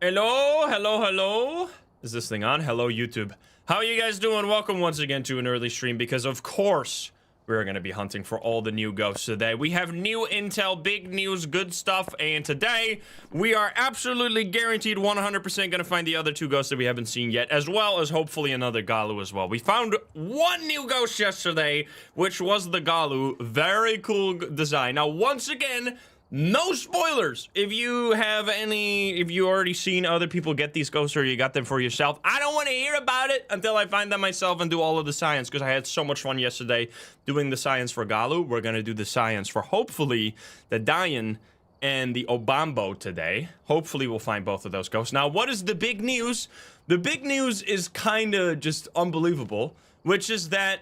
Hello, hello, hello. Is this thing on? Hello, YouTube. How are you guys doing? Welcome once again to an early stream because, of course, we're going to be hunting for all the new ghosts today. We have new intel, big news, good stuff, and today we are absolutely guaranteed 100% going to find the other two ghosts that we haven't seen yet, as well as hopefully another Gallu as well. We found one new ghost yesterday, which was the Gallu. Very cool design. Now, once again, no spoilers. If you already seen other people get these ghosts or you got them for yourself, I don't want to hear about it until I find them myself and do all of the science, because I had so much fun yesterday doing the science for Gallu. We're going to do the science for hopefully the Dayan and the Obambo today. Hopefully we'll find both of those ghosts. Now, what is the big news? The big news is kind of just unbelievable, which is that,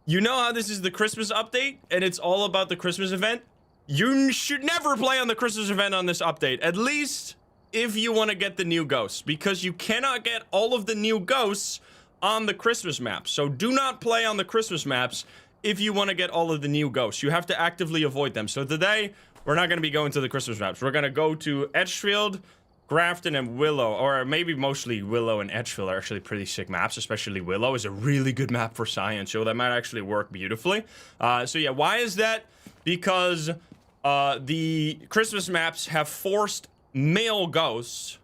you know how this is the Christmas update and it's all about the Christmas event? You should never play on the Christmas event on this update, at least if you want to get the new ghosts, because you cannot get all of the new ghosts on the Christmas maps. So do not play on the Christmas maps if you want to get all of the new ghosts. You have to actively avoid them. So today, we're not going to be going to the Christmas maps. We're going to go to Edgefield, Grafton, and Willow, or maybe mostly Willow and Edgefield are actually pretty sick maps, especially Willow is a really good map for science, so that might actually work beautifully. So yeah, why is that? Because the Christmas maps have forced male ghosts,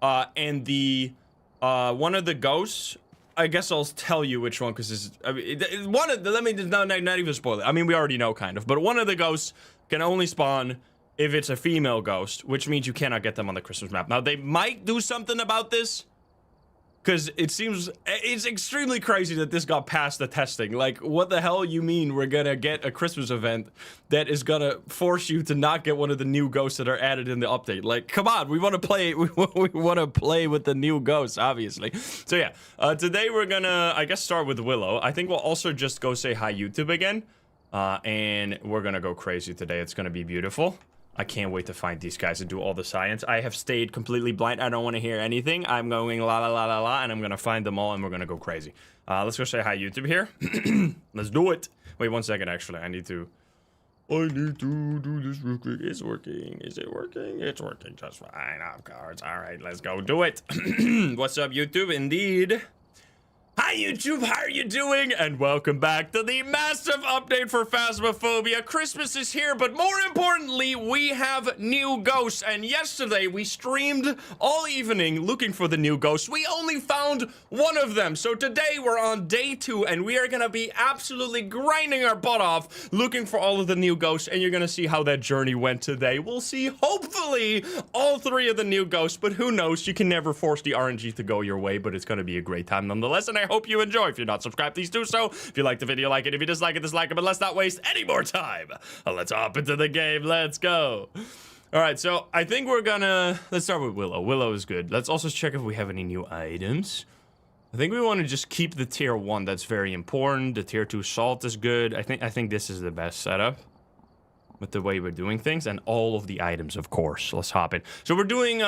and the one of the ghosts, I guess I'll tell you which one, because it's, I mean, one of the, let me just not even spoil it. I mean, we already know kind of, but one of the ghosts can only spawn if it's a female ghost, which means you cannot get them on the Christmas map. Now, they might do something about this, because it seems, it's extremely crazy that this got past the testing. Like, what the hell you mean we're gonna get a Christmas event that is gonna force you to not get one of the new ghosts that are added in the update? Like, come on, we want to play, we want to play with the new ghosts, obviously. So yeah, today we're gonna, I guess, start with Willow. I think we'll also just go say hi YouTube again, and we're gonna go crazy today. It's gonna be beautiful. I can't wait to find these guys and do all the science. I have stayed completely blind. I don't want to hear anything. I'm going la la la la la, and I'm gonna find them all, and we're gonna go crazy. Let's go say hi YouTube here. Let's do it. Wait 1 second, actually. I need to do this real quick. It's working. Is it working? It's working just fine, of course. All right, let's go do it. What's up, YouTube? Indeed. Hi YouTube, how are you doing? And welcome back to the massive update for Phasmophobia. Christmas is here, but more importantly, we have new ghosts. And yesterday, we streamed all evening looking for the new ghosts. We only found one of them. So today, we're on day 2, and we are gonna be absolutely grinding our butt off looking for all of the new ghosts, and you're gonna see how that journey went today. We'll see, hopefully, all 3 of the new ghosts, but who knows? You can never force the RNG to go your way, but it's gonna be a great time nonetheless, and I hope you enjoy. If you're not subscribed, please do so. If you like the video, like it. If you dislike it, dislike it. But let's not waste any more time. Let's hop into the game. Let's go. All right, so I think we're gonna, let's start with Willow. Willow is good. Let's also check if we have any new items. I think we want to just keep the tier 1. That's very important. The tier 2 salt is good. I think this is the best setup with the way we're doing things, and all of the items, of course. Let's hop in. So we're doing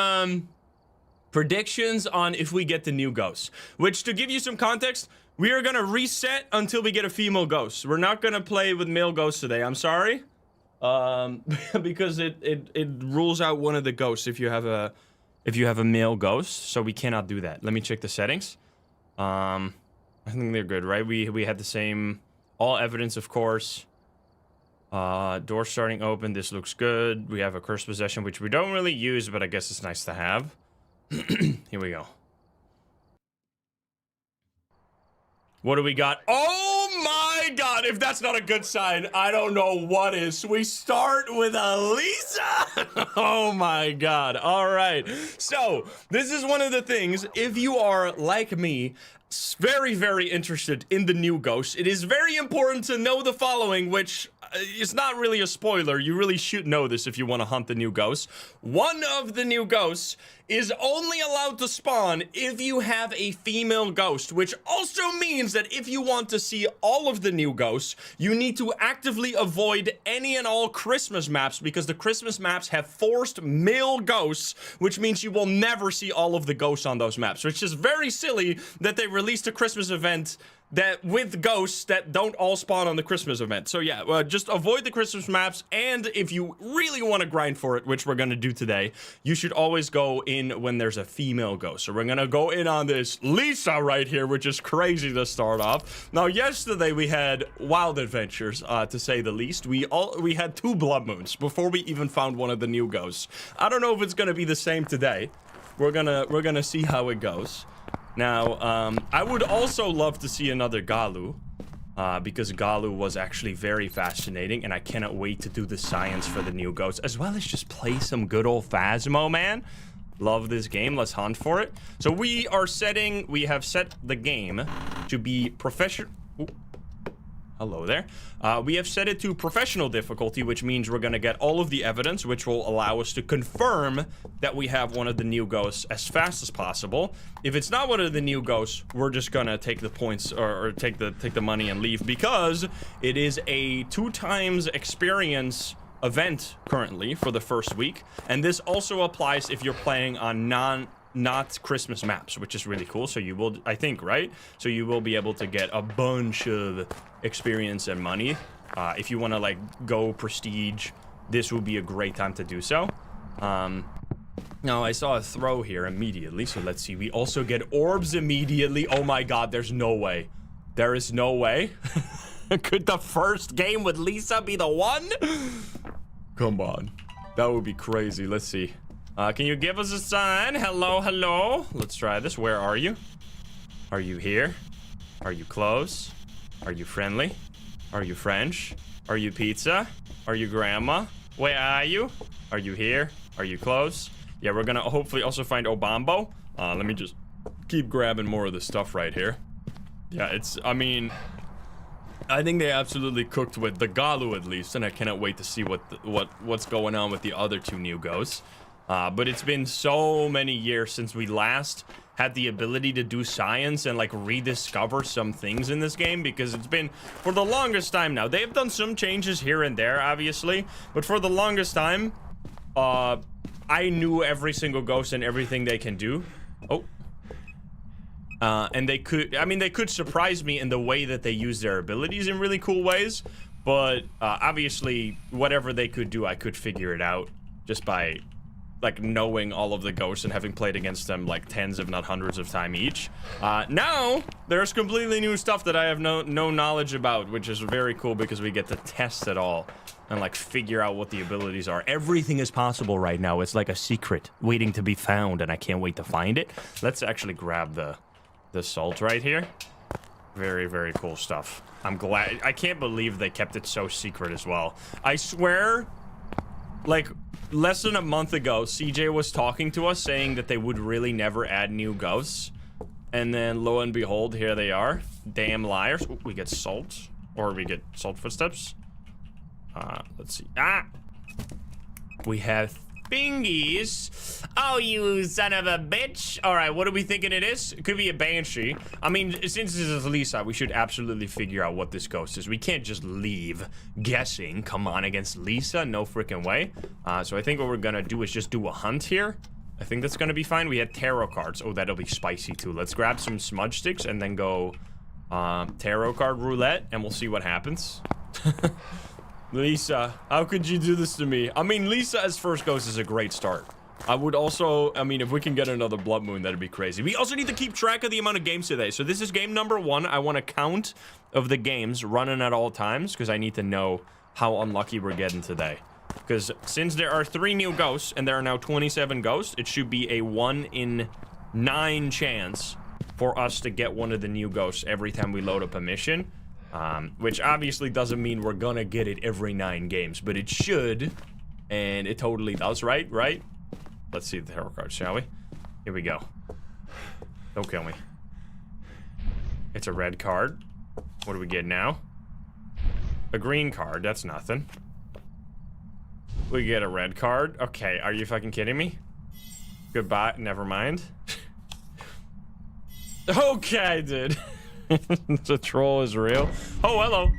predictions on if we get the new ghosts, which, to give you some context, we are gonna reset until we get a female ghost. We're not gonna play with male ghosts today. I'm sorry, because it rules out one of the ghosts if you have a male ghost, so we cannot do that. Let me check the settings. I think they're good, right? We had the same, all evidence, of course. Door starting open. This looks good. We have a cursed possession, which we don't really use, but I guess it's nice to have. Here we go. What do we got? Oh my god, if that's not a good sign, I don't know what is. We start with Elisa. Oh my god. All right. So, this is one of the things, if you are like me, very, very interested in the new ghosts, it is very important to know the following, which is not really a spoiler. You really should know this if you want to hunt the new ghosts. One of the new ghosts is only allowed to spawn if you have a female ghost, which also means that if you want to see all of the new ghosts, you need to actively avoid any and all Christmas maps, because the Christmas maps have forced male ghosts, which means you will never see all of the ghosts on those maps, which is very silly that they released a Christmas event that with ghosts that don't all spawn on the Christmas event. So yeah, just avoid the Christmas maps, and if you really want to grind for it, which we're gonna do today, you should always go in when there's a female ghost. So we're gonna go in on this Lisa right here, which is crazy to start off. Now, yesterday we had wild adventures, to say the least. We had 2 blood moons before we even found one of the new ghosts. I don't know if it's gonna be the same today. We're gonna see how it goes. Now, I would also love to see another Gallu, because Gallu was actually very fascinating, and I cannot wait to do the science for the new ghosts, as well as just play some good old Phasmo, man. Love this game. Let's hunt for it. So we have set the game to be professional. Hello there. We have set it to professional difficulty, which means we're going to get all of the evidence, which will allow us to confirm that we have one of the new ghosts as fast as possible. If it's not one of the new ghosts, we're just going to take the points or take the money and leave, because it is a 2 times experience event currently for the first week. And this also applies if you're playing on not Christmas maps, which is really cool. So you will, I think, right? So you will be able to get a bunch of experience and money. If you want to like go prestige, this will be a great time to do so. Now I saw a throw here immediately, so let's see. We also get orbs immediately. Oh my god, there's no way. There is no way. Could the first game with Lisa be the one? Come on. That would be crazy. Let's see. Can you give us a sign? Hello, hello. Let's try this. Where are you? Are you here? Are you close? Are you friendly? Are you French? Are you pizza? Are you grandma? Where are you? Are you here? Are you close? Yeah, we're gonna hopefully also find Obambo. Let me just keep grabbing more of the stuff right here. Yeah, I mean, I think they absolutely cooked with the Gallu at least, and I cannot wait to see what's going on with the other 2 new ghosts. But it's been so many years since we last had the ability to do science and like rediscover some things in this game, because it's been for the longest time now. They've done some changes here and there, obviously, but for the longest time, I knew every single ghost and everything they can do. Oh. And they could surprise me in the way that they use their abilities in really cool ways, but obviously whatever they could do, I could figure it out just by like knowing all of the ghosts and having played against them like tens if not hundreds of times each. Now there's completely new stuff that I have no knowledge about, which is very cool because we get to test it all and like figure out what the abilities are. Everything is possible right now. It's like a secret waiting to be found, and I can't wait to find it. Let's actually grab the salt right here. Very, very cool stuff. I'm glad. I can't believe they kept it so secret as well. I swear, like less than a month ago, CJ was talking to us saying that they would really never add new ghosts, and then lo and behold, here they are. Damn liars. Ooh, we get salt, or we get salt footsteps. Let's see. We have thingies. Oh, you son of a bitch. All right, what are we thinking it is? It could be a banshee. I mean, since this is Lisa, we should absolutely figure out what this ghost is. We can't just leave guessing. Come on, against Lisa? No freaking way. So I think what we're gonna do is just do a hunt here. I think that's gonna be fine. We had tarot cards. Oh, that'll be spicy too. Let's grab some smudge sticks and then go tarot card roulette, and we'll see what happens. Lisa, how could you do this to me? I mean, Lisa as first ghost is a great start. I would also, I mean, if we can get another blood moon, that'd be crazy. We also need to keep track of the amount of games today. So this is game number 1. I want a count of the games running at all times, because I need to know how unlucky we're getting today. Because since there are 3 new ghosts, and there are now 27 ghosts, it should be a 1 in 9 chance for us to get one of the new ghosts every time we load up a mission. Which obviously doesn't mean we're gonna get it every 9 games, but it should, and it totally does, right? Right? Let's see the tarot cards, shall we? Here we go. Don't kill me. It's a red card. What do we get now? A green card. That's nothing. We get a red card. Okay, are you fucking kidding me? Goodbye. Never mind. Okay, dude. The troll is real. Oh, hello.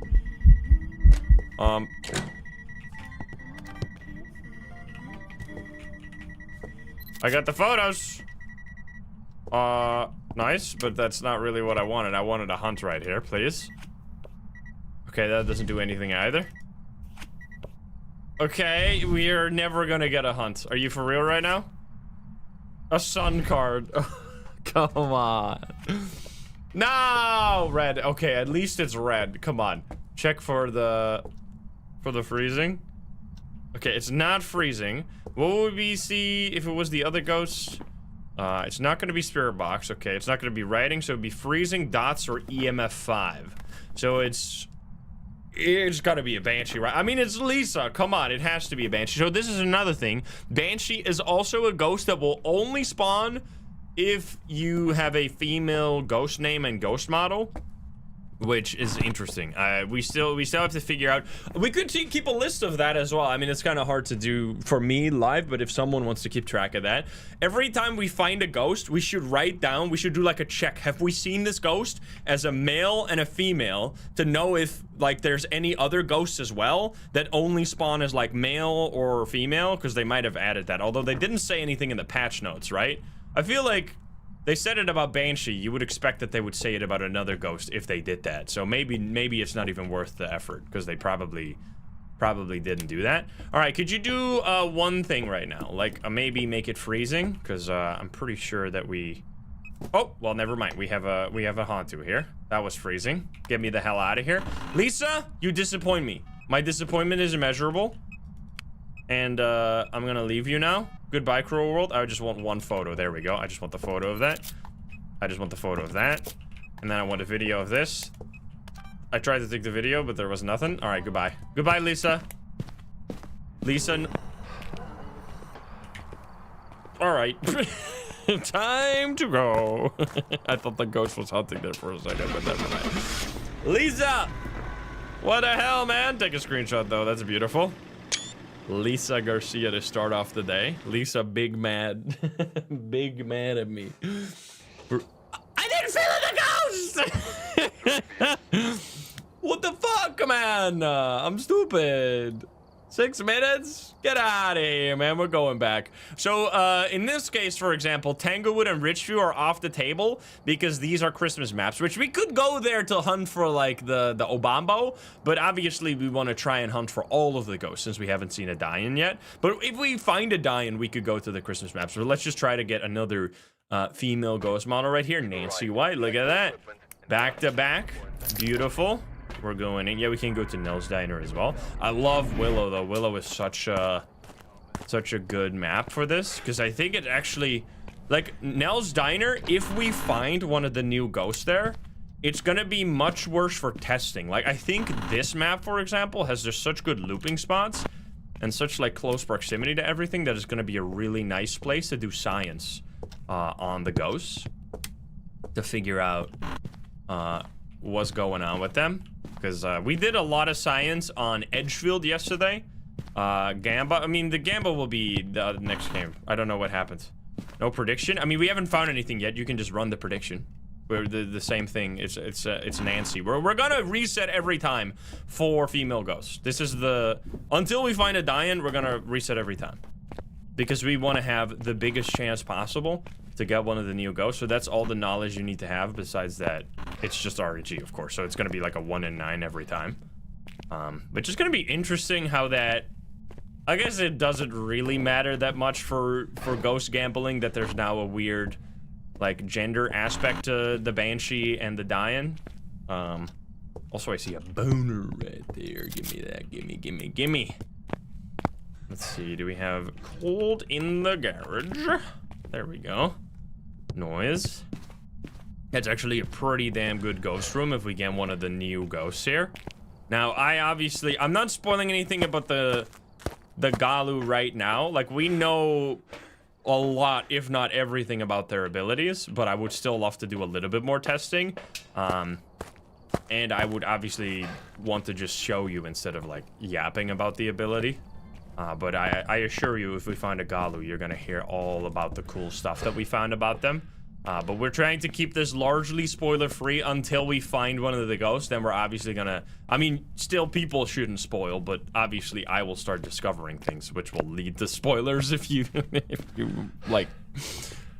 I got the photos. Nice, but that's not really what I wanted. I wanted a hunt right here, please. Okay, that doesn't do anything either. Okay, we are never gonna get a hunt. Are you for real right now? A sun card. Come on. No! Red. Okay, at least it's red. Come on. Check for the freezing. Okay, it's not freezing. What would we see if it was the other ghost? It's not gonna be spirit box. Okay, it's not gonna be writing, so it'd be freezing, dots, or EMF 5. So it's gotta be a Banshee, right? I mean, it's Lisa. Come on, it has to be a Banshee. So this is another thing. Banshee is also a ghost that will only spawn if you have a female ghost name and ghost model, which is interesting. We still have to figure out. We could keep a list of that as well. I mean, it's kind of hard to do for me live, but if someone wants to keep track of that, every time we find a ghost, we should write down. We should do like a check. Have we seen this ghost as a male and a female to know if like there's any other ghosts as well that only spawn as like male or female? Because they might have added that. Although they didn't say anything in the patch notes, right? I feel like they said it about Banshee. You would expect that they would say it about another ghost if they did that. So maybe it's not even worth the effort because they probably didn't do that. All right, could you do one thing right now? Like maybe make it freezing because I'm pretty sure that we. Oh well, never mind. We have a Hantu here. That was freezing. Get me the hell out of here, Lisa. You disappoint me. My disappointment is immeasurable. And I'm gonna leave you now. Goodbye, cruel world. I just want one photo. There we go. I just want the photo of that. I just want the photo of that. And then I want a video of this. I tried to take the video, but there was nothing. All right, goodbye. Goodbye, Lisa. Lisa. All right. Time to go. I thought the ghost was hunting there for a second, but never mind. Lisa! What the hell, man? Take a screenshot, though. That's beautiful. Lisa Garcia to start off the day. Lisa big mad. Big mad at me. I didn't feel the ghost! What the fuck, man? I'm stupid. 6 minutes? Get out of here, man. We're going back. So, in this case, for example, Tanglewood and Richview are off the table because these are Christmas maps, which we could go there to hunt for, like, the Obambo, but obviously we want to try and hunt for all of the ghosts since we haven't seen a Dayan yet. But if we find a Dayan, we could go to the Christmas maps. So let's just try to get another female ghost model right here. Nancy White, look at that. Back to back. Beautiful. We're going in. Yeah, we can go to Nell's Diner as well. I love Willow, though. Willow is such a good map for this, because I think it actually, like, Nell's Diner, if we find one of the new ghosts there, it's gonna be much worse for testing. Like, I think this map, for example, has just such good looping spots and such, like, close proximity to everything that it's gonna be a really nice place to do science on the ghosts to figure out what's going on with them. Because we did a lot of science on Edgefield yesterday. Gamba, I mean, the Gamba will be the next game. I don't know what happens. No prediction. I mean, we haven't found anything yet. You can just run the prediction. We're the same thing. It's Nancy. We're gonna reset every time for female ghosts. This is until we find a Dayan, we're gonna reset every time. Because we want to have the biggest chance possible to get one of the new ghosts. So that's all the knowledge you need to have. Besides that, it's just RNG, of course. So it's going to be like a 1 in 9 every time. Which is going to be interesting how that... I guess it doesn't really matter that much for ghost gambling that there's now a weird, like, gender aspect to the Banshee and the Dayan. Also, I see a boner right there. Give me that. Gimme. Let's see, do we have cold in the garage? There we go. Noise. That's actually a pretty damn good ghost room if we get one of the new ghosts here. Now, I'm not spoiling anything about the Gallu right now. Like, we know a lot, if not everything, about their abilities, but I would still love to do a little bit more testing. And I would obviously want to just show you instead of, like, yapping about the ability. But I assure you, if we find a Gallu, you're gonna hear all about the cool stuff that we found about them. But we're trying to keep this largely spoiler-free until we find one of the ghosts. Then we're obviously gonna... I mean, still, people shouldn't spoil, but obviously I will start discovering things, which will lead to spoilers if you...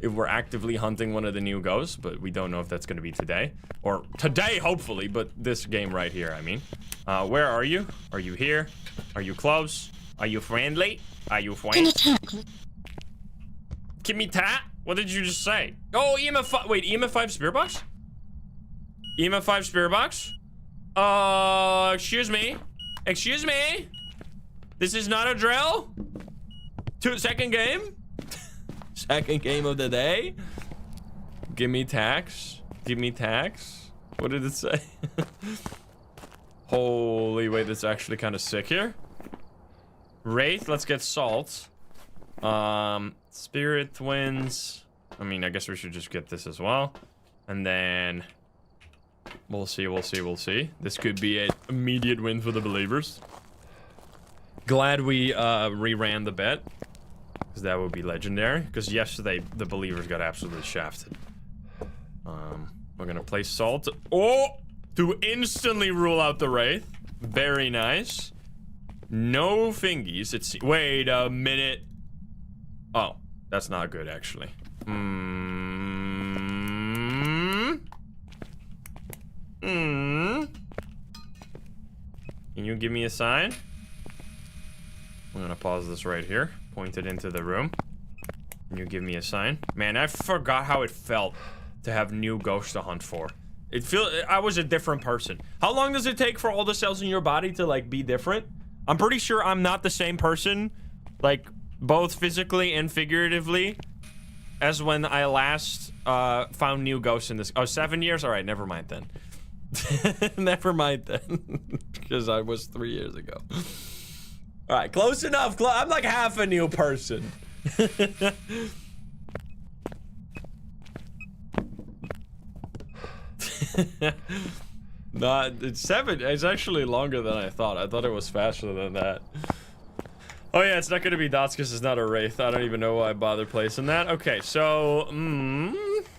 if we're actively hunting one of the new ghosts, but we don't know if that's going to be today. Or today, hopefully, but this game right here, I mean. Where are you? Are you here? Are you close? Are you friendly? Are you friendly? Give me tat? What did you just say? Oh, EMF 5. Wait, EMF 5 spirit box? EMF 5 spirit box? Excuse me. Excuse me? This is not a drill? Second game? Second game of the day? Give me tax. Give me tax. What did it say? Holy, wait, that's actually kind of sick here. Wraith, let's get salt. Spirit twins. I mean, I guess we should just get this as well. And then we'll see, we'll see, we'll see. This could be an immediate win for the believers. Glad we reran the bet, because that would be legendary. Because yesterday the believers got absolutely shafted. We're gonna play salt. Oh, to instantly rule out the wraith. Very nice. No fingies. It's wait a minute. Oh, that's not good actually. Can you give me a sign? I'm gonna pause this right here. Point it into the room. Can you give me a sign? Man, I forgot how it felt to have new ghosts to hunt for. I was a different person. How long does it take for all the cells in your body to like be different? I'm pretty sure I'm not the same person, like both physically and figuratively, as when I last found new ghosts in this. Oh, 7 years? All right, never mind then. Never mind then, because I was 3 years ago. All right, close enough. I'm like half a new person. It's 7. It's actually longer than I thought. I thought it was faster than that. Oh yeah, it's not gonna be dots because it's not a wraith. I don't even know why I bother placing that. Okay, so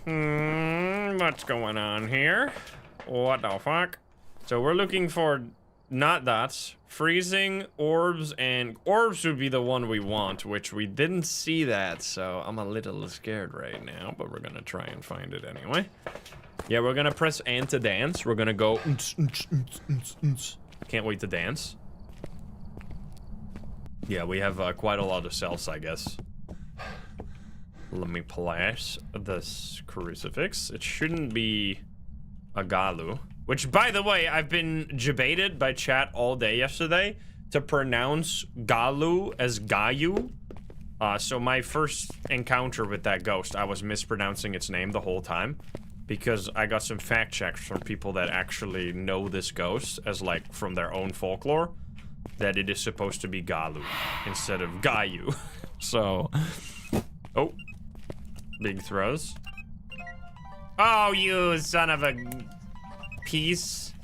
what's going on here? What the fuck? So we're looking for not dots, freezing, orbs, and orbs would be the one we want, which we didn't see that, so I'm a little scared right now, but we're gonna try and find it anyway. Yeah, we're gonna press and to dance. We're gonna go. Can't wait to dance. Yeah, we have quite a lot of cells, I guess. Let me place this crucifix. It shouldn't be a Gallu. Which, by the way, I've been debated by chat all day yesterday to pronounce Gallu as Gayu. So my first encounter with that ghost, I was mispronouncing its name the whole time. Because I got some fact checks from people that actually know this ghost as, like, from their own folklore. That it is supposed to be Gallu instead of Gayu. So, oh, big throws. Oh, you son of a piece.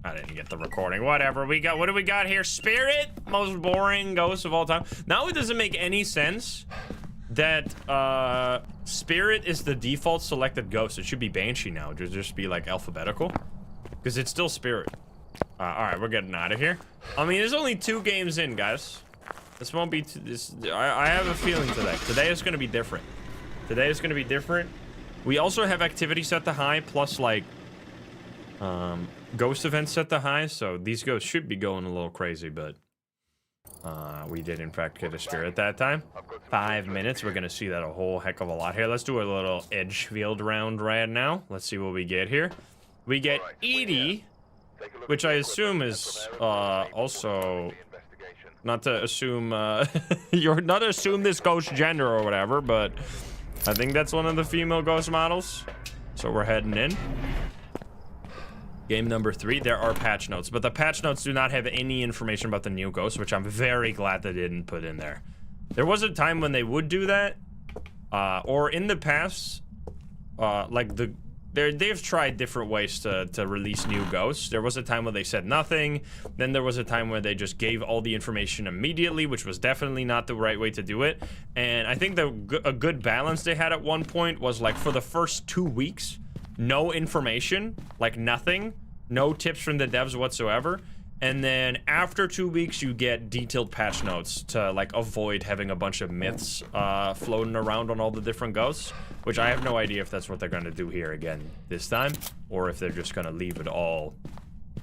I didn't get the recording. Whatever. We got, what do we got here? Spirit, most boring ghost of all time. Now it doesn't make any sense that Spirit is the default selected ghost. It should be Banshee now. It should just be like alphabetical, because it's still Spirit. All right, we're getting out of here. I mean, there's only 2 games in, guys. This won't be this. I have a feeling today is going to be different. Today is going to be different. We also have activity set to high, plus like ghost events set to high. So these ghosts should be going a little crazy, but we did in fact get a spirit that time. 5 minutes. We're going to see that a whole heck of a lot here. Let's do a little Edgefield round right now. Let's see what we get here. We get Edie. Which I assume is also not to assume you're not to assume this ghost gender or whatever, but I think that's one of the female ghost models. So we're heading in. Game number 3. There are patch notes, but the patch notes do not have any information about the new ghost, which I'm very glad they didn't put in there. There was a time when they would do that, or in the past, like they've tried different ways to release new ghosts. There was a time where they said nothing. Then there was a time where they just gave all the information immediately, which was definitely not the right way to do it. And I think a good balance they had at one point was like for the first 2 weeks, no information, like nothing, no tips from the devs whatsoever. And then after 2 weeks, you get detailed patch notes to like avoid having a bunch of myths floating around on all the different ghosts, which I have no idea if that's what they're gonna do here again this time, or if they're just gonna leave it all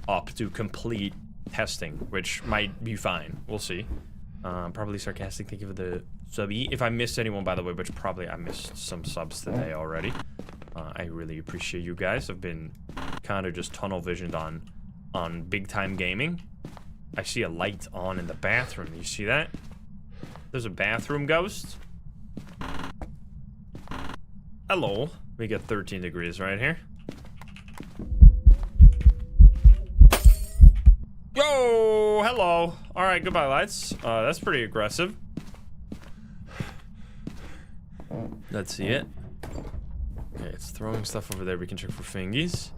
up to complete testing, which might be fine. We'll see. Probably sarcastic. Thank you for the subby. If I missed anyone, by the way, which probably I missed some subs today already. I really appreciate you guys. I've been kind of just tunnel visioned on big time gaming. I see a light on in the bathroom. You see that? There's a bathroom ghost. Hello. We get 13 degrees right here. Yo, hello. All right, goodbye, lights. That's pretty aggressive. Let's see it. Okay, it's throwing stuff over there. We can check for fingies.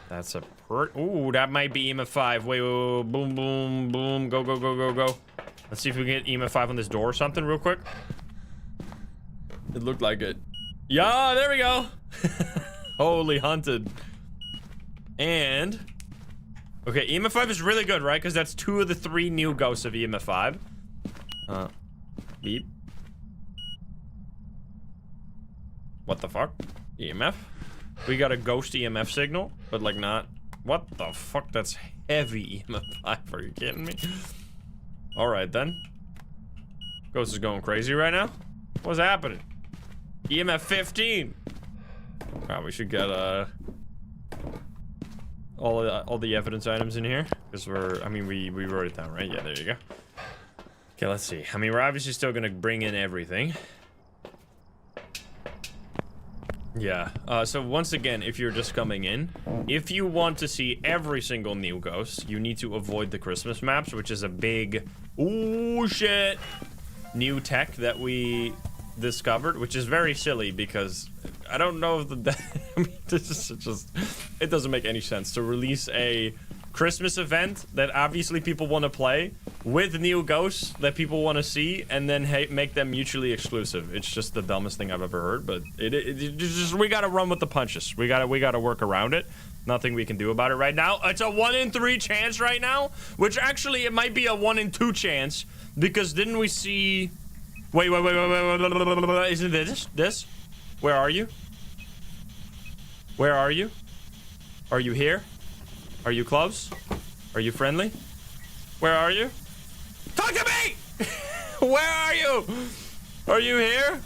That's a ooh, that might be EMF 5. Wait, boom, boom, boom. Go, go, go, go, go. Let's see if we can get EMF 5 on this door or something real quick. It looked like it. Yeah, there we go. Holy hunted. And okay, EMF 5 is really good, right? Because that's 2 of the 3 new ghosts of EMF 5. Beep. What the fuck? EMF? We got a ghost EMF signal, but like not. What the fuck? That's heavy EMF 5. Are you kidding me? Alright then. Ghost is going crazy right now. What's happening? EMF 15. Wow, we should get all the evidence items in here, because I mean we wrote it down, right? Yeah, there you go. Okay, let's see. I mean, we're obviously still gonna bring in everything. Yeah, so once again, if you're just coming in, if you want to see every single new ghost, you need to avoid the Christmas maps, which is a big, ooh shit, new tech that we discovered, which is very silly because I don't know if I mean, this is just, it doesn't make any sense to release a Christmas event that obviously people want to play with new ghosts that people want to see, and then make them mutually exclusive. It's just the dumbest thing I've ever heard, but it just, we gotta run with the punches. We gotta work around it. Nothing we can do about it right now. It's a 1 in 3 chance right now, which actually it might be a 1 in 2 chance, because didn't we see? Wait, isn't this? Where are you? Where are you? Are you here? Are you close? Are you friendly? Where are you? Talk to me! Where are you? Are you here?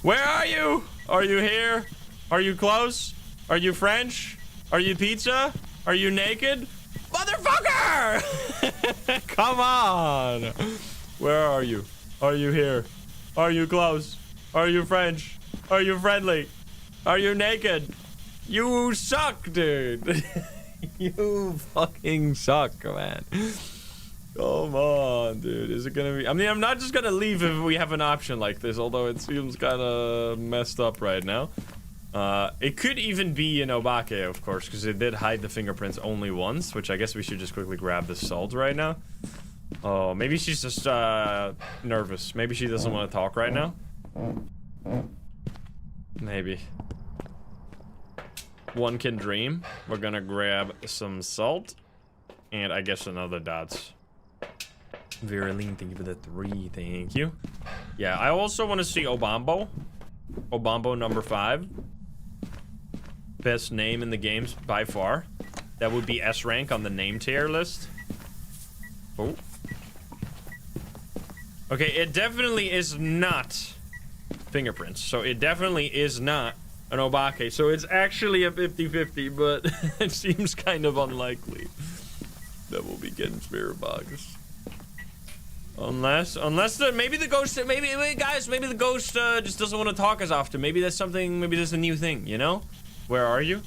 Where are you? Are you here? Are you close? Are you French? Are you pizza? Are you naked? Motherfucker! Come on! Where are you? Are you here? Are you close? Are you French? Are you friendly? Are you naked? You suck, dude. You fucking suck, man. Come on, dude. Is it gonna be? I mean, I'm not just gonna leave if we have an option like this, although it seems kind of messed up right now. It could even be an Obake, of course, because it did hide the fingerprints only once, which I guess we should just quickly grab the salt right now. Oh, maybe she's just nervous. Maybe she doesn't want to talk right now. Maybe. One can dream. We're gonna grab some salt, and I guess another dots. Viriline, thank you for the 3. Thank you. Yeah, I also want to see Obambo. Obambo number 5. Best name in the games by far. That would be S rank on the name tier list. Oh. Okay, it definitely is not fingerprints. So it definitely is not an Obake. So it's actually a 50-50, but it seems kind of unlikely that we'll be getting spirit box. Unless maybe the ghost, maybe the ghost just doesn't want to talk as often. Maybe that's something, maybe that's a new thing, you know? Where are you?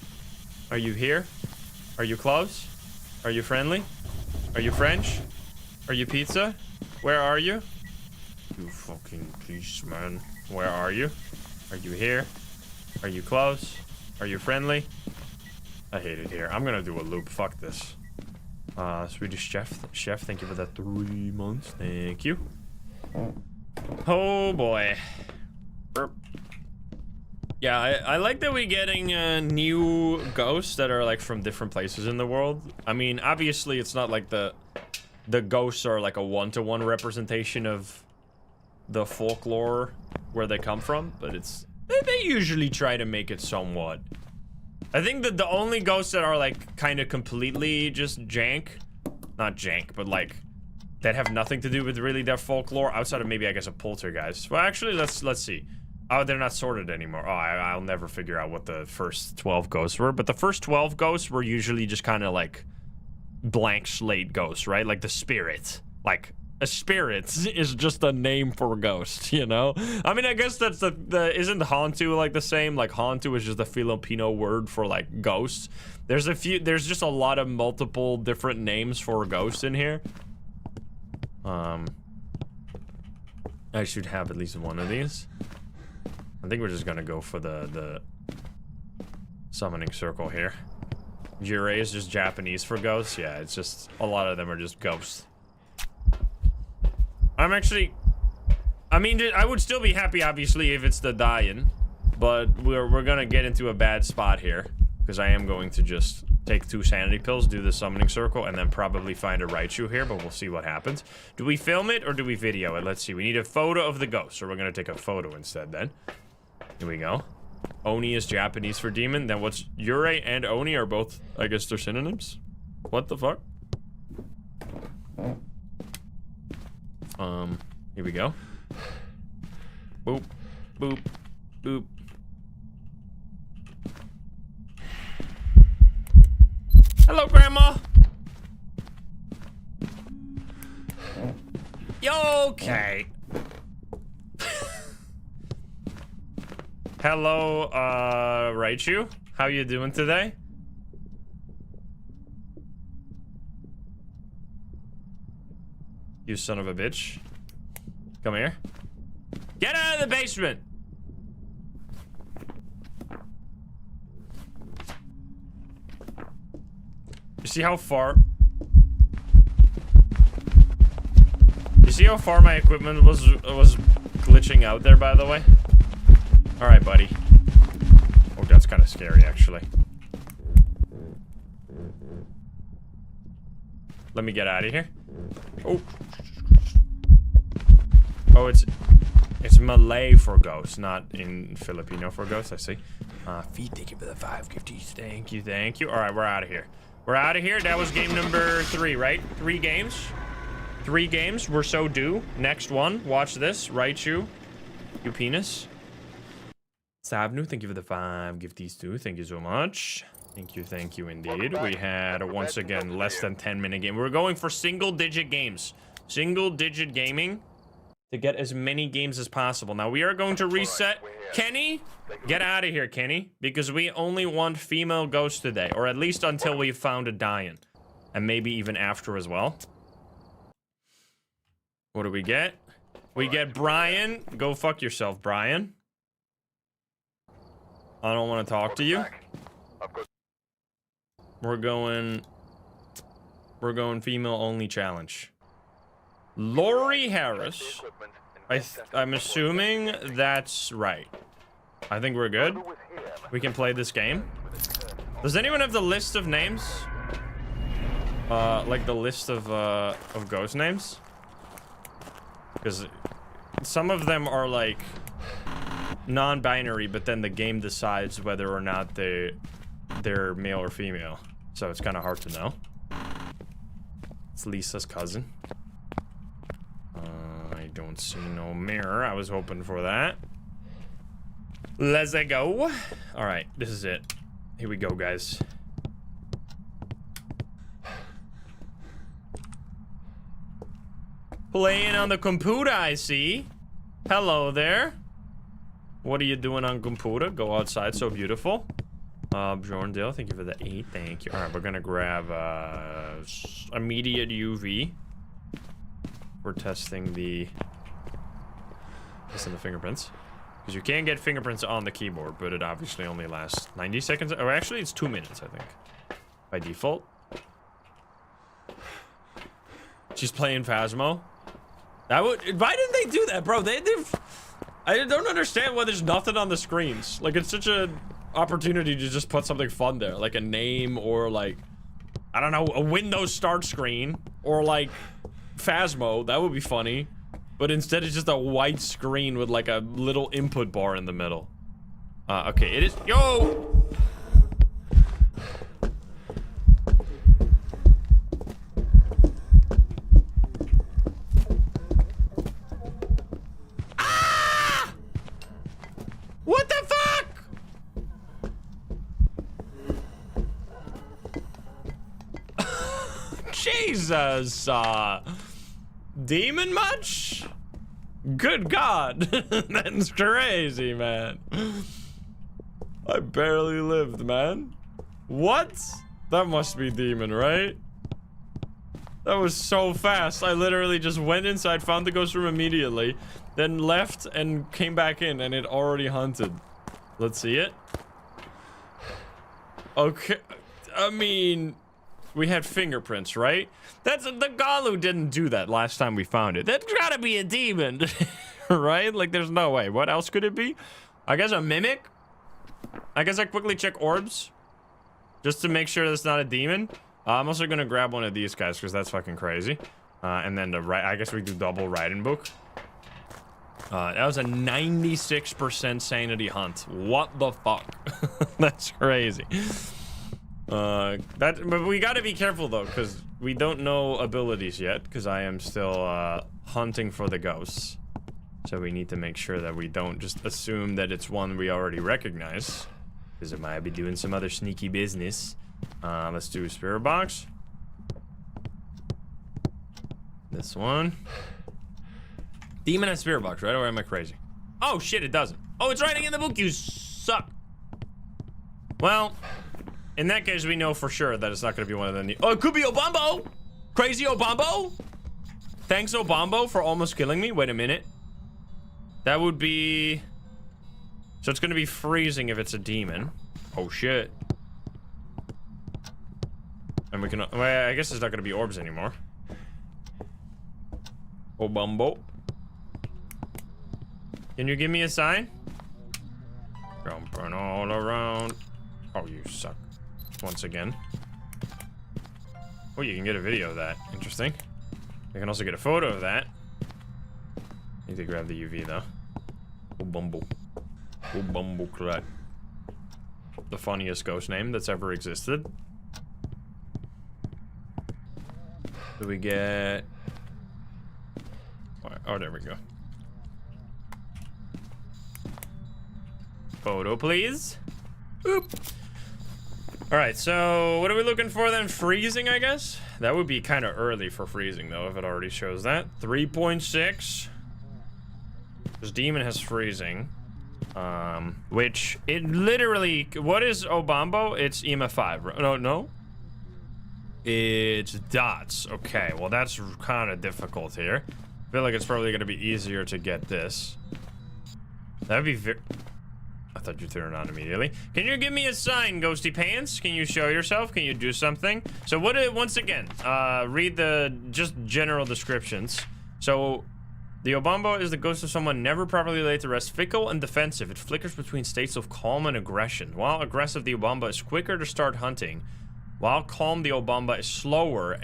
Are you here? Are you close? Are you friendly? Are you French? Are you pizza? Where are you? You fucking piece, man. Where are you? Are you here? Are you close? Are you friendly? I hate it here. I'm gonna do a loop. Fuck this. Swedish chef, thank you for that 3 months. Thank you. Oh boy. Burp. Yeah, I like that we're getting new ghosts that are like from different places in the world. I mean, obviously it's not like the ghosts are like a one-to-one representation of the folklore where they come from, but it's they usually try to make it somewhat. I think that the only ghosts that are like kind of completely just jank, not jank, but like that have nothing to do with really their folklore outside of maybe I guess a poltergeist. Well, actually, let's see. Oh, they're not sorted anymore. Oh, I'll never figure out what the first 12 ghosts were, but the first 12 ghosts were usually just kind of like blank slate ghosts, right? Like the spirit. Like a spirit is just a name for a ghost, you know? I mean, I guess that's the isn't Hantu like the same? Like Hantu is just a Filipino word for like ghosts. There's just a lot of multiple different names for ghosts in here. I should have at least one of these. I think we're just gonna go for the summoning circle here. Jurei is just Japanese for ghosts. Yeah, it's just a lot of them are just ghosts. I'm actually, I mean, I would still be happy obviously if it's the Dayan, but we're gonna get into a bad spot here because I am going to just take 2 sanity pills, do the summoning circle, and then probably find a Raichu here, but we'll see what happens. Do we film it or do we video it? Let's see. We need a photo of the ghost, so we're gonna take a photo instead then. Here we go. Oni is Japanese for demon. Then what's Yurei and Oni are both, I guess they're synonyms. What the fuck? Here we go. Boop, boop, boop. Hello, Grandma. Yo, okay. Hello, Raichu. How you doing today? You son of a bitch. Come here. Get out of the basement! You see how far... You see how far my equipment was glitching out there, by the way? Alright, buddy. Oh, that's kind of scary, actually. Let me get out of here. Oh. Oh, it's Malay for ghosts, not in Filipino for ghosts, I see. Feed, thank you for the 5 gifties. Thank you, thank you. Alright, we're out of here. We're out of here. That was game number 3, right? 3 games. 3 games. We're so due. Next one. Watch this. Raichu. You penis. Savnu, thank you for the 5 gifties too. Thank you so much. Thank you indeed. We had, once again, less than 10-minute game. We're going for single-digit games. Single-digit gaming to get as many games as possible. Now, we are going to reset. Kenny, get out of here, Kenny, because we only want female ghosts today, or at least until we've found a Dayan, and maybe even after as well. What do we get? We get Brian. Go fuck yourself, Brian. I don't want to talk to you. We're going female only challenge. Lori Harris. I'm assuming that's right. I think we're good. We can play this game. Does anyone have the list of names? Like the list of ghost names? Because some of them are like non-binary, but then the game decides whether or not they're male or female. So it's kind of hard to know. It's Lisa's cousin. I don't see no mirror. I was hoping for that. Let's go. All right, this is it. Here we go, guys. Playing on the computer, I see. Hello there. What are you doing on computer? Go outside, so beautiful. Bjorndale, thank you for the 8. Thank you. All right, we're gonna grab immediate UV. We're testing the fingerprints, because you can get fingerprints on the keyboard, but it obviously only lasts 90 seconds. Or actually, it's 2 minutes, I think, by default. She's playing Phasmo. That would. Why didn't they do that, bro? I don't understand why there's nothing on the screens. Like, it's such an opportunity to just put something fun there, like a name or like, I don't know, a Windows start screen or like Phasmo. That would be funny. But instead it's just a white screen with like a little input bar in the middle. Okay, it is. Yo! What the fuck? Jesus, demon much? Good God, that's crazy, man. I barely lived, man. What? That must be demon, right? That was so fast. I literally just went inside, found the ghost room immediately, then left and came back in, and it already hunted. Let's see it. Okay, I mean, we had fingerprints, right? That's the Gallu didn't do that last time we found it. That's gotta be a demon, right? Like, there's no way. What else could it be? I guess a mimic. I guess I quickly check orbs just to make sure that's not a demon. I'm also gonna grab one of these guys because that's fucking crazy. And then I guess we do double writing book. That was a 96% sanity hunt. What the fuck? That's crazy. But we gotta be careful though, because we don't know abilities yet, because I am still hunting for the ghosts. So we need to make sure that we don't just assume that it's one we already recognize, because it might be doing some other sneaky business. Let's do a spirit box. This one. Demon and spirit box, right? Or am I crazy? Oh shit, it doesn't. Oh, it's writing in the book, you suck. Well, in that case, we know for sure that it's not gonna be one of the oh, it could be Obambo! Crazy Obambo? Thanks, Obambo, for almost killing me. Wait a minute. That would be... So it's gonna be freezing if it's a demon. Oh shit. And we can... Well, I guess there's not gonna be orbs anymore. Obambo. Can you give me a sign? Jumping all around. Oh, you suck. Once again. Oh, you can get a video of that. Interesting. You can also get a photo of that. Need to grab the UV though. Oh, Bumble. Oh, Bumble Clat. The funniest ghost name that's ever existed. Do we get... Oh, there we go. Photo, please. Oop. All right, so what are we looking for then? Freezing, I guess? That would be kind of early for freezing, though, if it already shows that. 3.6. This demon has freezing. Which, it literally... What is Obambo? It's EMF 5. No? It's dots. Okay, well, that's kind of difficult here. I feel like it's probably going to be easier to get this. That'd be very... I thought you threw it on immediately. Can you give me a sign, Ghosty Pants? Can you show yourself? Can you do something? So what, once again, read the just general descriptions. So, the Obambo is the ghost of someone never properly laid to rest, fickle and defensive. It flickers between states of calm and aggression. While aggressive, the Obamba is quicker to start hunting. While calm, the Obamba is slower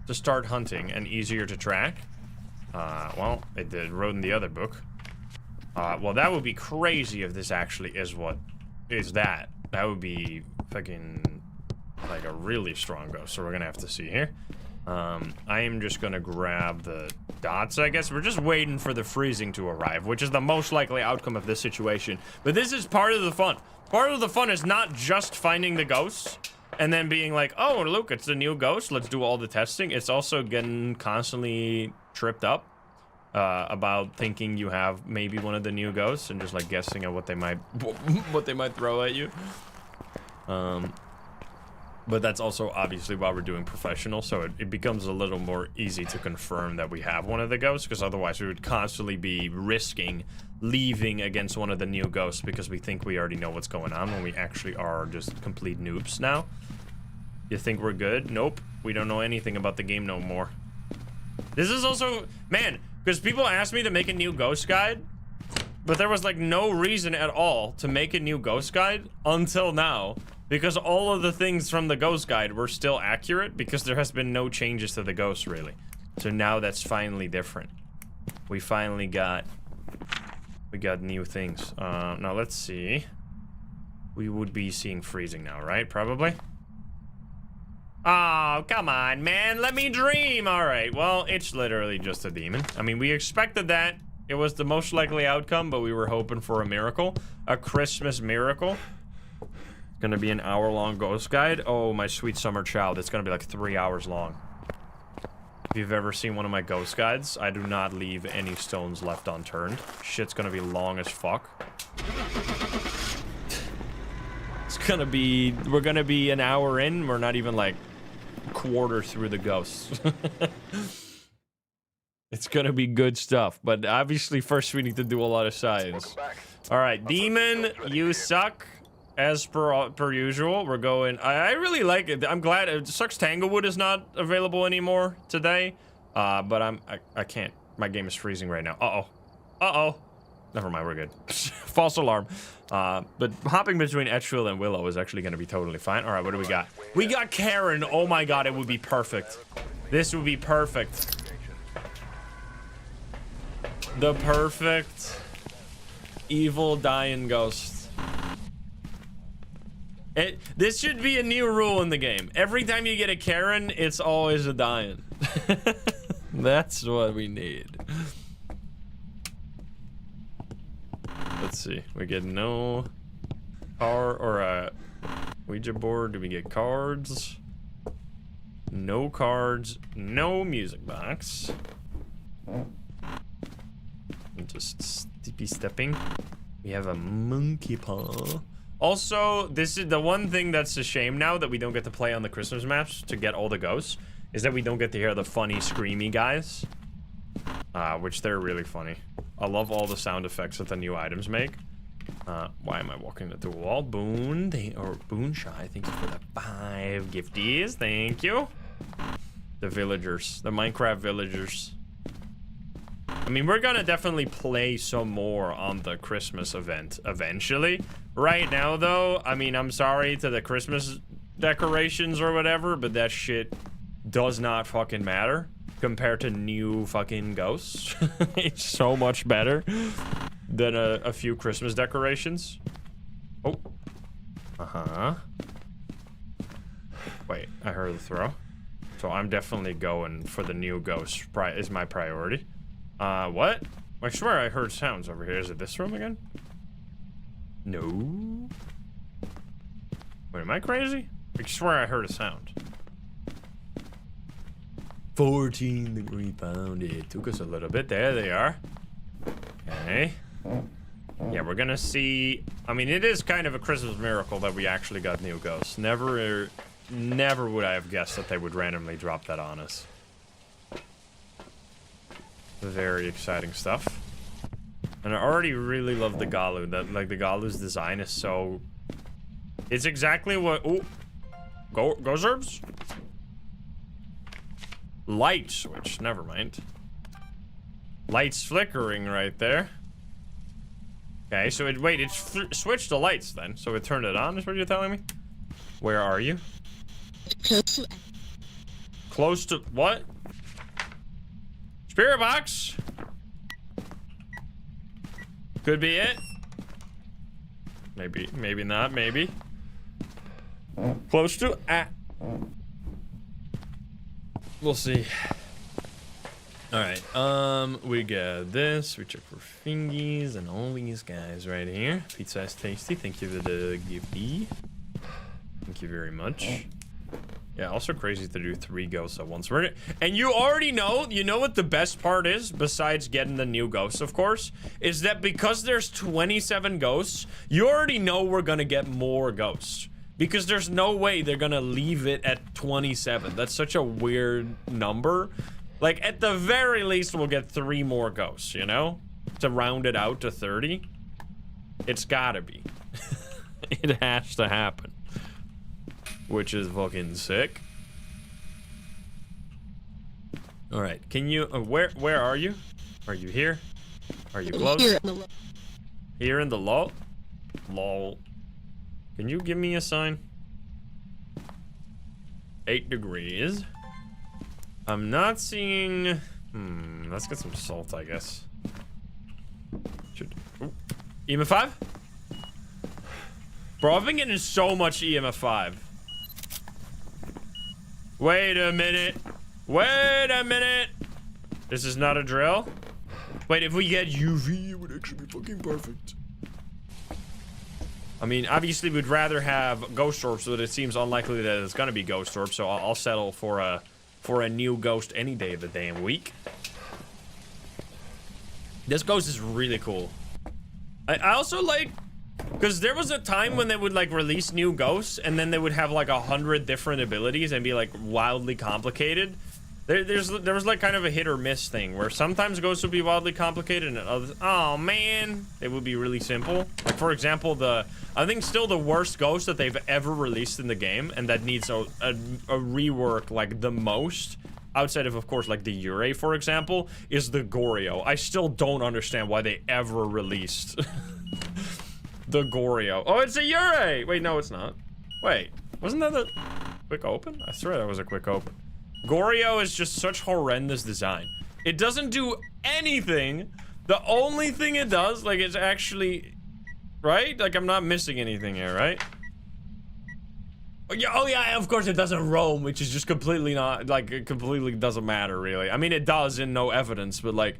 to start hunting and easier to track. Well, it wrote in the other book. Well, that would be crazy if this actually is what is that. That would be fucking like a really strong ghost. So we're gonna have to see here. I am just gonna grab the dots, I guess. We're just waiting for the freezing to arrive, which is the most likely outcome of this situation. But this is part of the fun. Part of the fun is not just finding the ghosts and then being like, oh, look, it's a new ghost. Let's do all the testing. It's also getting constantly tripped up. About thinking you have maybe one of the new ghosts and just like guessing at what they might throw at you. But that's also obviously why we're doing professional, so it becomes a little more easy to confirm that we have one of the ghosts, because otherwise we would constantly be risking leaving against one of the new ghosts because we think we already know what's going on when we actually are just complete noobs now. You think we're good? Nope. We don't know anything about the game no more. This is also, man, because people ask me to make a new ghost guide, But there was like no reason at all to make a new ghost guide until now, because all of the things from the ghost guide were still accurate because there has been no changes to the ghosts really. So now that's finally different. We finally got new things. Now let's see. We would be seeing freezing now, right? Probably. Oh, come on, man. Let me dream. All right. Well, it's literally just a demon. I mean, we expected that. It was the most likely outcome, but we were hoping for a miracle. A Christmas miracle. It's gonna be an hour-long ghost guide. Oh, my sweet summer child. It's gonna be like 3 hours long. If you've ever seen one of my ghost guides, I do not leave any stones left unturned. Shit's gonna be long as fuck. It's gonna be... We're gonna be an hour in. We're not even like quarter through the ghosts. It's gonna be good stuff, but obviously first we need to do a lot of science. All right, demon, you suck, as per usual. We're going. I really like it. I'm glad. It sucks Tanglewood is not available anymore today, but I can't. My game is freezing right now. Uh-oh. Never mind, we're good. False alarm. But hopping between Edgefield and Willow is actually gonna be totally fine. All right, what do we got? We got Karen. Oh my god, it would be perfect. This would be perfect. The perfect evil Dayan ghost. This should be a new rule in the game. Every time you get a Karen, it's always a Dayan. That's what we need. Let's see. We get no car or a Ouija board. Do we get cards? No cards. No music box. Just stepping. We have a monkey paw. Also, this is the one thing that's a shame now that we don't get to play on the Christmas maps to get all the ghosts, is that we don't get to hear the funny screamy guys, which they're really funny. I love all the sound effects that the new items make. Why am I walking into a wall? Boon Shy, thank you for the 5 gifties. Thank you. The villagers, the Minecraft villagers. I mean, we're gonna definitely play some more on the Christmas event eventually. Right now, though, I mean, I'm sorry to the Christmas decorations or whatever, but that shit does not fucking matter compared to new fucking ghosts. It's so much better than a few Christmas decorations. Oh. Uh-huh. Wait, I heard the throw. So I'm definitely going for the new ghost. Is my priority. What? I swear I heard sounds over here. Is it this room again? No. Wait, am I crazy? I swear I heard a sound. 14, we found it. Took us a little bit. There they are. Okay. Yeah, we're gonna see. I mean, it is kind of a Christmas miracle that we actually got new ghosts. Never would I have guessed that they would randomly drop that on us. Very exciting stuff. And I already really love the Gallu. That, like, the Gallu's design is so... It's exactly what... Ooh. Go Zerbs? Light switch. Never mind. Lights flickering right there. Okay, so it... Wait, it switched the lights then. So it turned it on, is what you're telling me? Where are you? Close to... What? Spirit box. Could be it. Maybe not, maybe. Close to... We'll see. Alright, we got this. We check for fingies and all these guys right here. Pizza is tasty. Thank you for the gifty. Thank you very much. Yeah, also crazy to do 3 ghosts at once. And you already know, you know what the best part is, besides getting the new ghosts, of course, is that because there's 27 ghosts, you already know we're gonna get more ghosts. Because there's no way they're gonna leave it at 27. That's such a weird number. Like, at the very least, we'll get 3 more ghosts, you know? To round it out to 30. It's gotta be. It has to happen. Which is fucking sick. All right, can you? Where are you? Are you here? Are you close? Here in the lol. Lol. Can you give me a sign? 8 degrees. I'm not seeing... let's get some salt, I guess. EMF 5? Bro, I've been getting so much EMF 5. Wait a minute. Wait a minute. This is not a drill. Wait, if we get UV, it would actually be fucking perfect. I mean, obviously we'd rather have ghost orbs, but it seems unlikely that it's gonna be ghost orbs, so I'll settle for a new ghost any day of the damn week. This ghost is really cool. I also like, because there was a time when they would like release new ghosts and then they would have like 100 different abilities and be like wildly complicated. There was like kind of a hit or miss thing where sometimes ghosts would be wildly complicated and others, oh man, they would be really simple. Like for example, I think still the worst ghost that they've ever released in the game and that needs a rework like the most, outside of course like the Ure for example, is the Goryo. I still don't understand why they ever released the Goryo. Oh, it's a Ure! Wait, no it's not. Wait, wasn't that a quick open? I swear that was a quick open. Goryo is just such horrendous design. It doesn't do anything. The only thing it does, like, it's actually... Right? Like, I'm not missing anything here, right? Oh, yeah, of course it doesn't roam, which is just completely not... Like, it completely doesn't matter, really. I mean, it does in no evidence, but, like...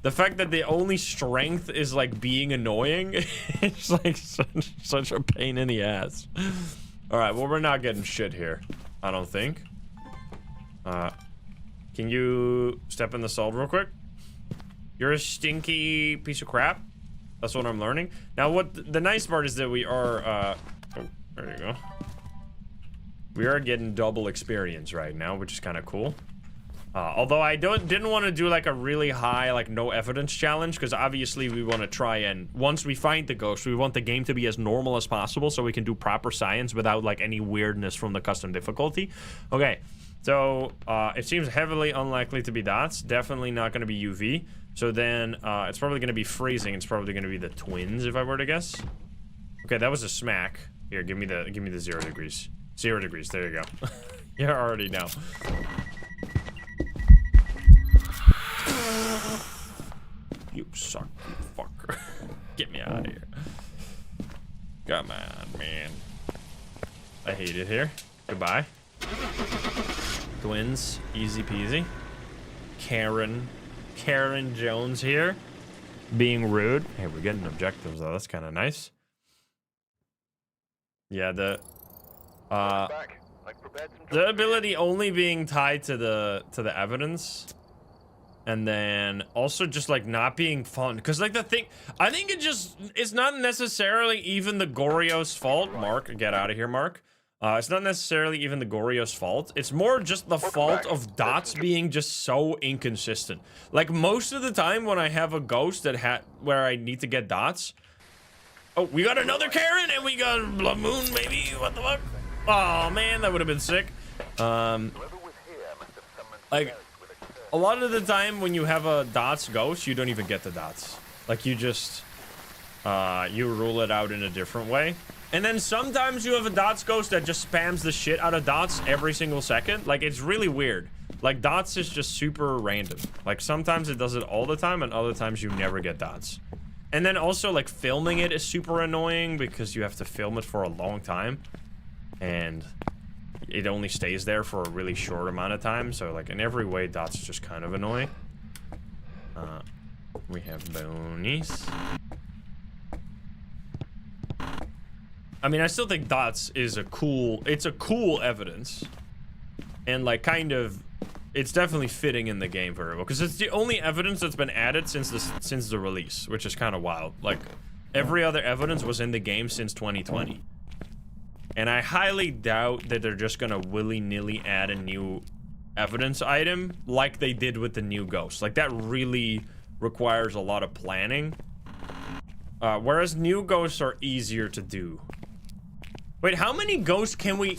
The fact that the only strength is, like, being annoying... It's, like, such a pain in the ass. Alright, well, we're not getting shit here. I don't think. Can you step in the salt real quick? You're a stinky piece of crap. That's what I'm learning. Now, what the nice part is that we are, oh, there you go. We are getting double experience right now, which is kind of cool. Although I didn't want to do like a really high, like no evidence challenge, because obviously we want to try and, once we find the ghost, we want the game to be as normal as possible so we can do proper science without like any weirdness from the custom difficulty. Okay. So, it seems heavily unlikely to be dots. Definitely not going to be UV. So then, it's probably going to be freezing. It's probably going to be the twins, if I were to guess. Okay, that was a smack. Here, give me the 0 degrees. 0 degrees, there you go. You already know. You suck, you fucker. Get me out of here. Come on, man. I hate it here. Goodbye. Twins, easy peasy. Karen Jones here, being rude. Hey, we're getting objectives though. That's kind of nice. Yeah, the ability only being tied to the evidence, and then also just like not being fun. Because like the thing, I think it's not necessarily even the Goryo's fault. Mark, get out of here, Mark. It's not necessarily even the Goryo's fault. It's more just the fault of dots being just so inconsistent. Like, most of the time when I have a ghost that where I need to get dots... Oh, we got another Karen, and we got Blood Moon, maybe? What the fuck? Oh, man, that would have been sick. Like, a lot of the time when you have a dots ghost, you don't even get the dots. Like, you just... you rule it out in a different way. And then sometimes you have a dots ghost that just spams the shit out of dots every single second. Like, it's really weird. Like, dots is just super random. Like, sometimes it does it all the time, and other times you never get dots. And then also, like, filming it is super annoying because you have to film it for a long time. And it only stays there for a really short amount of time. So, like, in every way, dots is just kind of annoying. We have bonies. I mean, I still think dots is it's a cool evidence. And like kind of, it's definitely fitting in the game very well. Because it's the only evidence that's been added since the release, which is kind of wild. Like, every other evidence was in the game since 2020. And I highly doubt that they're just gonna willy-nilly add a new evidence item like they did with the new ghost. Like, that really requires a lot of planning. Whereas new ghosts are easier to do. Wait, how many ghosts can we...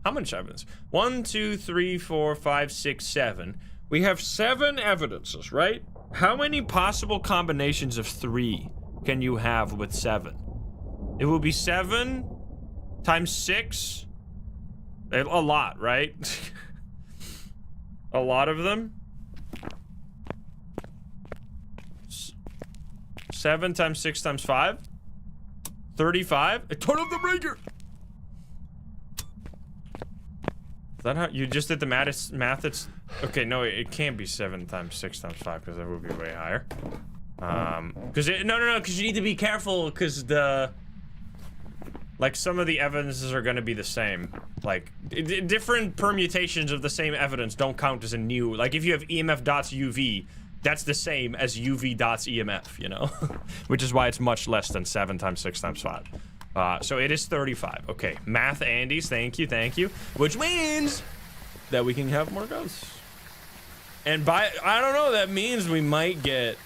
How much evidence? 1, 2, 3, 4, 5, 6, 7. We have 7 evidences, right? How many possible combinations of 3 can you have with 7? It will be 7 times 6. A lot, right? A lot of them. 7 times 6 times 5. 35. A ton of the breaker. Is that how you just did the math? It's okay. No, it can't be 7 times 6 times 5 because that would be way higher. Because no, because you need to be careful because like some of the evidences are going to be the same. Like different permutations of the same evidence don't count as a new. Like if you have EMF dots UV, that's the same as UV dots EMF. You know, which is why it's much less than 7 times 6 times 5. So it is 35. Okay, math Andes, thank you. Which means that we can have more ghosts. And I don't know, that means we might get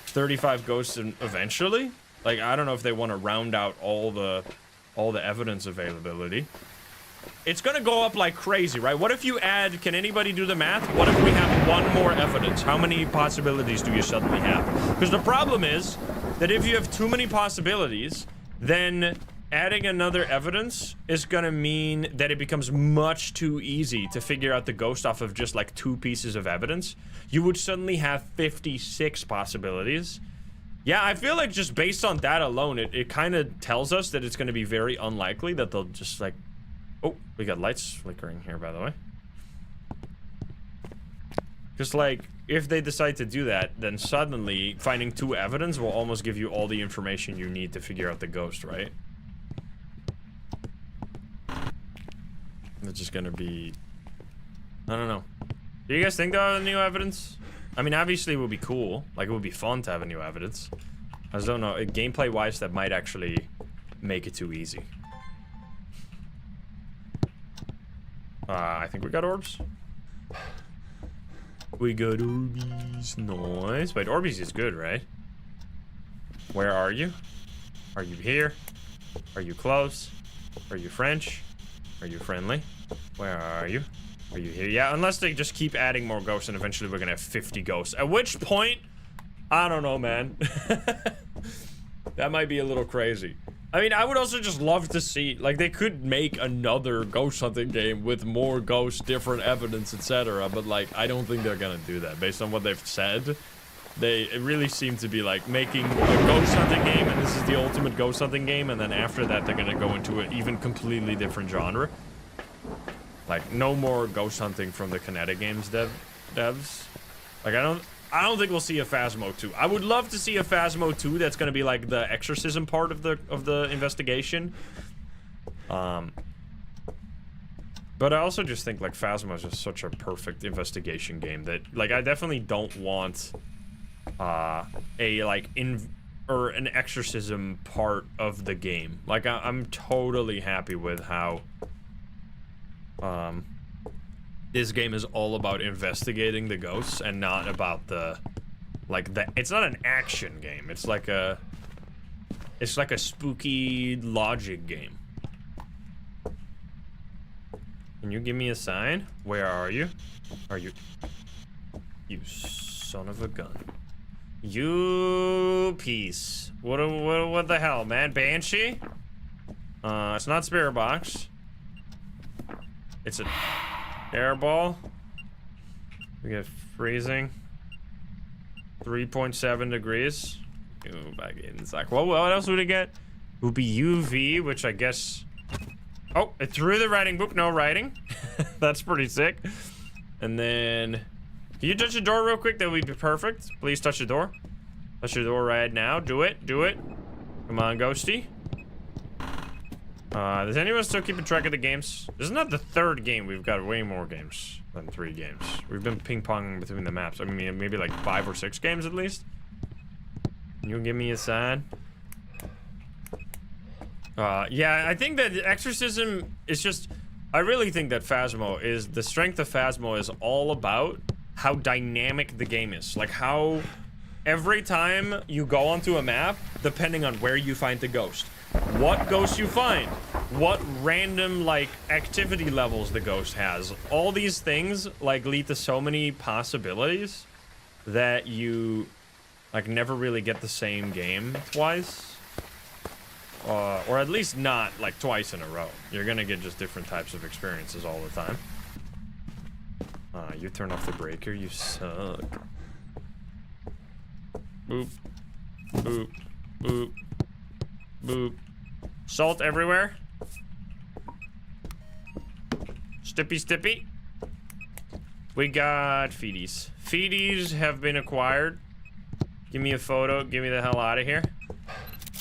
35 ghosts eventually. Like, I don't know if they want to round out all the evidence availability. It's gonna go up like crazy, right? What if you add, can anybody do the math? What if we have 1 more evidence? How many possibilities do you suddenly have? Because the problem is that if you have too many possibilities, then adding another evidence is gonna mean that it becomes much too easy to figure out the ghost off of just like 2 pieces of evidence. You would suddenly have 56 possibilities. Yeah, I feel like just based on that alone, it kind of tells us that it's gonna be very unlikely that they'll just like... Oh, we got lights flickering here, by the way. Just like, if they decide to do that, then suddenly finding 2 evidence will almost give you all the information you need to figure out the ghost, right? It's just gonna be... I don't know. Do you guys think they'll have new evidence? I mean, obviously it would be cool. Like, it would be fun to have a new evidence. I just don't know. Gameplay-wise, that might actually make it too easy. I think we got orbs. We got Orbeez. Nice. Wait, Orbeez is good, right? Where are you? Are you here? Are you close? Are you French? Are you friendly? Where are you? Are you here? Yeah, unless they just keep adding more ghosts and eventually we're gonna have 50 ghosts. At which point, I don't know, man. That might be a little crazy. I mean, I would also just love to see, like, they could make another ghost hunting game with more ghosts, different evidence, etc. But, like, I don't think they're gonna do that. Based on what they've said, it really seemed to be, like, making a ghost hunting game, and this is the ultimate ghost hunting game, and then after that, they're gonna go into an even completely different genre. Like, no more ghost hunting from the Kinetic Games devs. Like, I don't think we'll see a Phasmo 2. I would love to see a Phasmo 2 that's gonna be like the exorcism part of the investigation. But I also just think like Phasmo is just such a perfect investigation game that like I definitely don't want an exorcism part of the game. Like I'm totally happy with how this game is all about investigating the ghosts and not about it's not an action game. It's like a spooky logic game. Can you give me a sign? Where are you? Are you son of a gun. You piece. What the hell, man? Banshee? It's not Spirit Box. It's a airball. We get freezing. 3.7 degrees. Ooh, back in sec. What else would it get? It would be UV, which I guess... Oh, it threw the writing book. No writing. That's pretty sick. And then... Can you touch the door real quick? That would be perfect. Please touch the door. Touch the door right now. Do it. Do it. Come on, Ghosty. Does anyone still keeping track of the games? This is not the 3rd game. We've got way more games than 3 games. We've been ping-ponging between the maps. I mean, maybe like 5 or 6 games at least. Can you give me a sign? Yeah, I think that Exorcism is just... I really think that Phasmo is... The strength of Phasmo is all about how dynamic the game is. Like how every time you go onto a map, depending on where you find the ghost, what ghost you find, what random like activity levels the ghost has, all these things like lead to so many possibilities that you like never really get the same game twice. Or at least not like twice in a row. You're gonna get just different types of experiences all the time. You turn off the breaker, you suck. Boop. Boop. Boop. Boop. Salt everywhere. Stippy stippy. We got feeties. Feeties have been acquired. Give me a photo. Get me the hell out of here.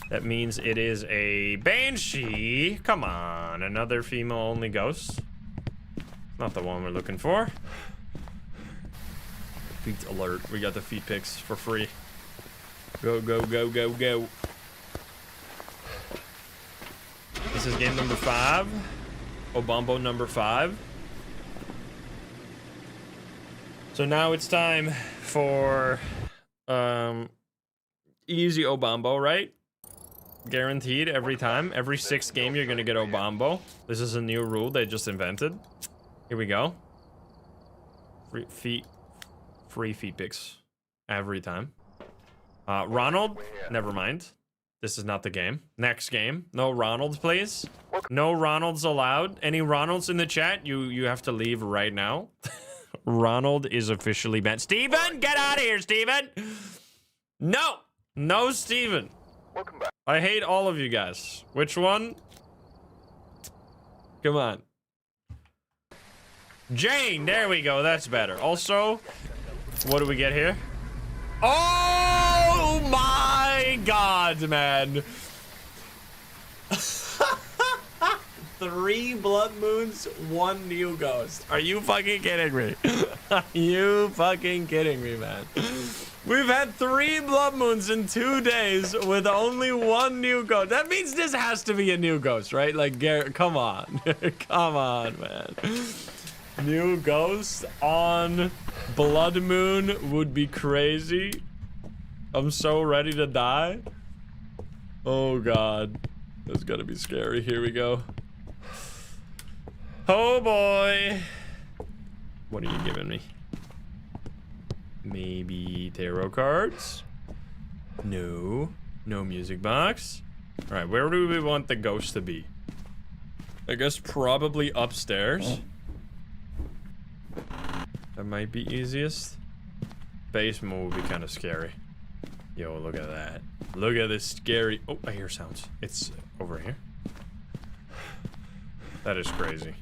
That means it is a banshee. Come on, another female-only ghost. Not the one we're looking for. Feet alert. We got the feet pics for free. Go, go, go, go, go. This is game number 5. Obambo number 5. So now it's time for easy Obambo, right? Guaranteed every time. Every 6th game you're gonna get Obambo. This is a new rule they just invented. Here we go. Free feet pics every time. Ronald, never mind. This is not the game. Next game. No Ronalds, please. No Ronalds allowed. Any Ronalds in the chat? You have to leave right now. Ronald is officially banned. Steven, get out of here, Steven! No! No, Steven. Welcome back. I hate all of you guys. Which one? Come on. Jane, there we go. That's better. Also, what do we get here? Oh my god, man. 3 blood moons, 1 new ghost. Are you fucking kidding me? Are you fucking kidding me, man? We've had 3 blood moons in 2 days with only 1 new ghost. That means this has to be a new ghost, right? Like, come on. Come on, man. New ghost on blood moon would be crazy. I'm so ready to die. Oh, God. That's gonna be scary. Here we go. Oh, boy. What are you giving me? Maybe tarot cards? No. No music box. All right, where do we want the ghost to be? I guess probably upstairs. That might be easiest. Basement would be kind of scary. Yo, look at that. Look at this scary... Oh, I hear sounds. It's over here. That is crazy.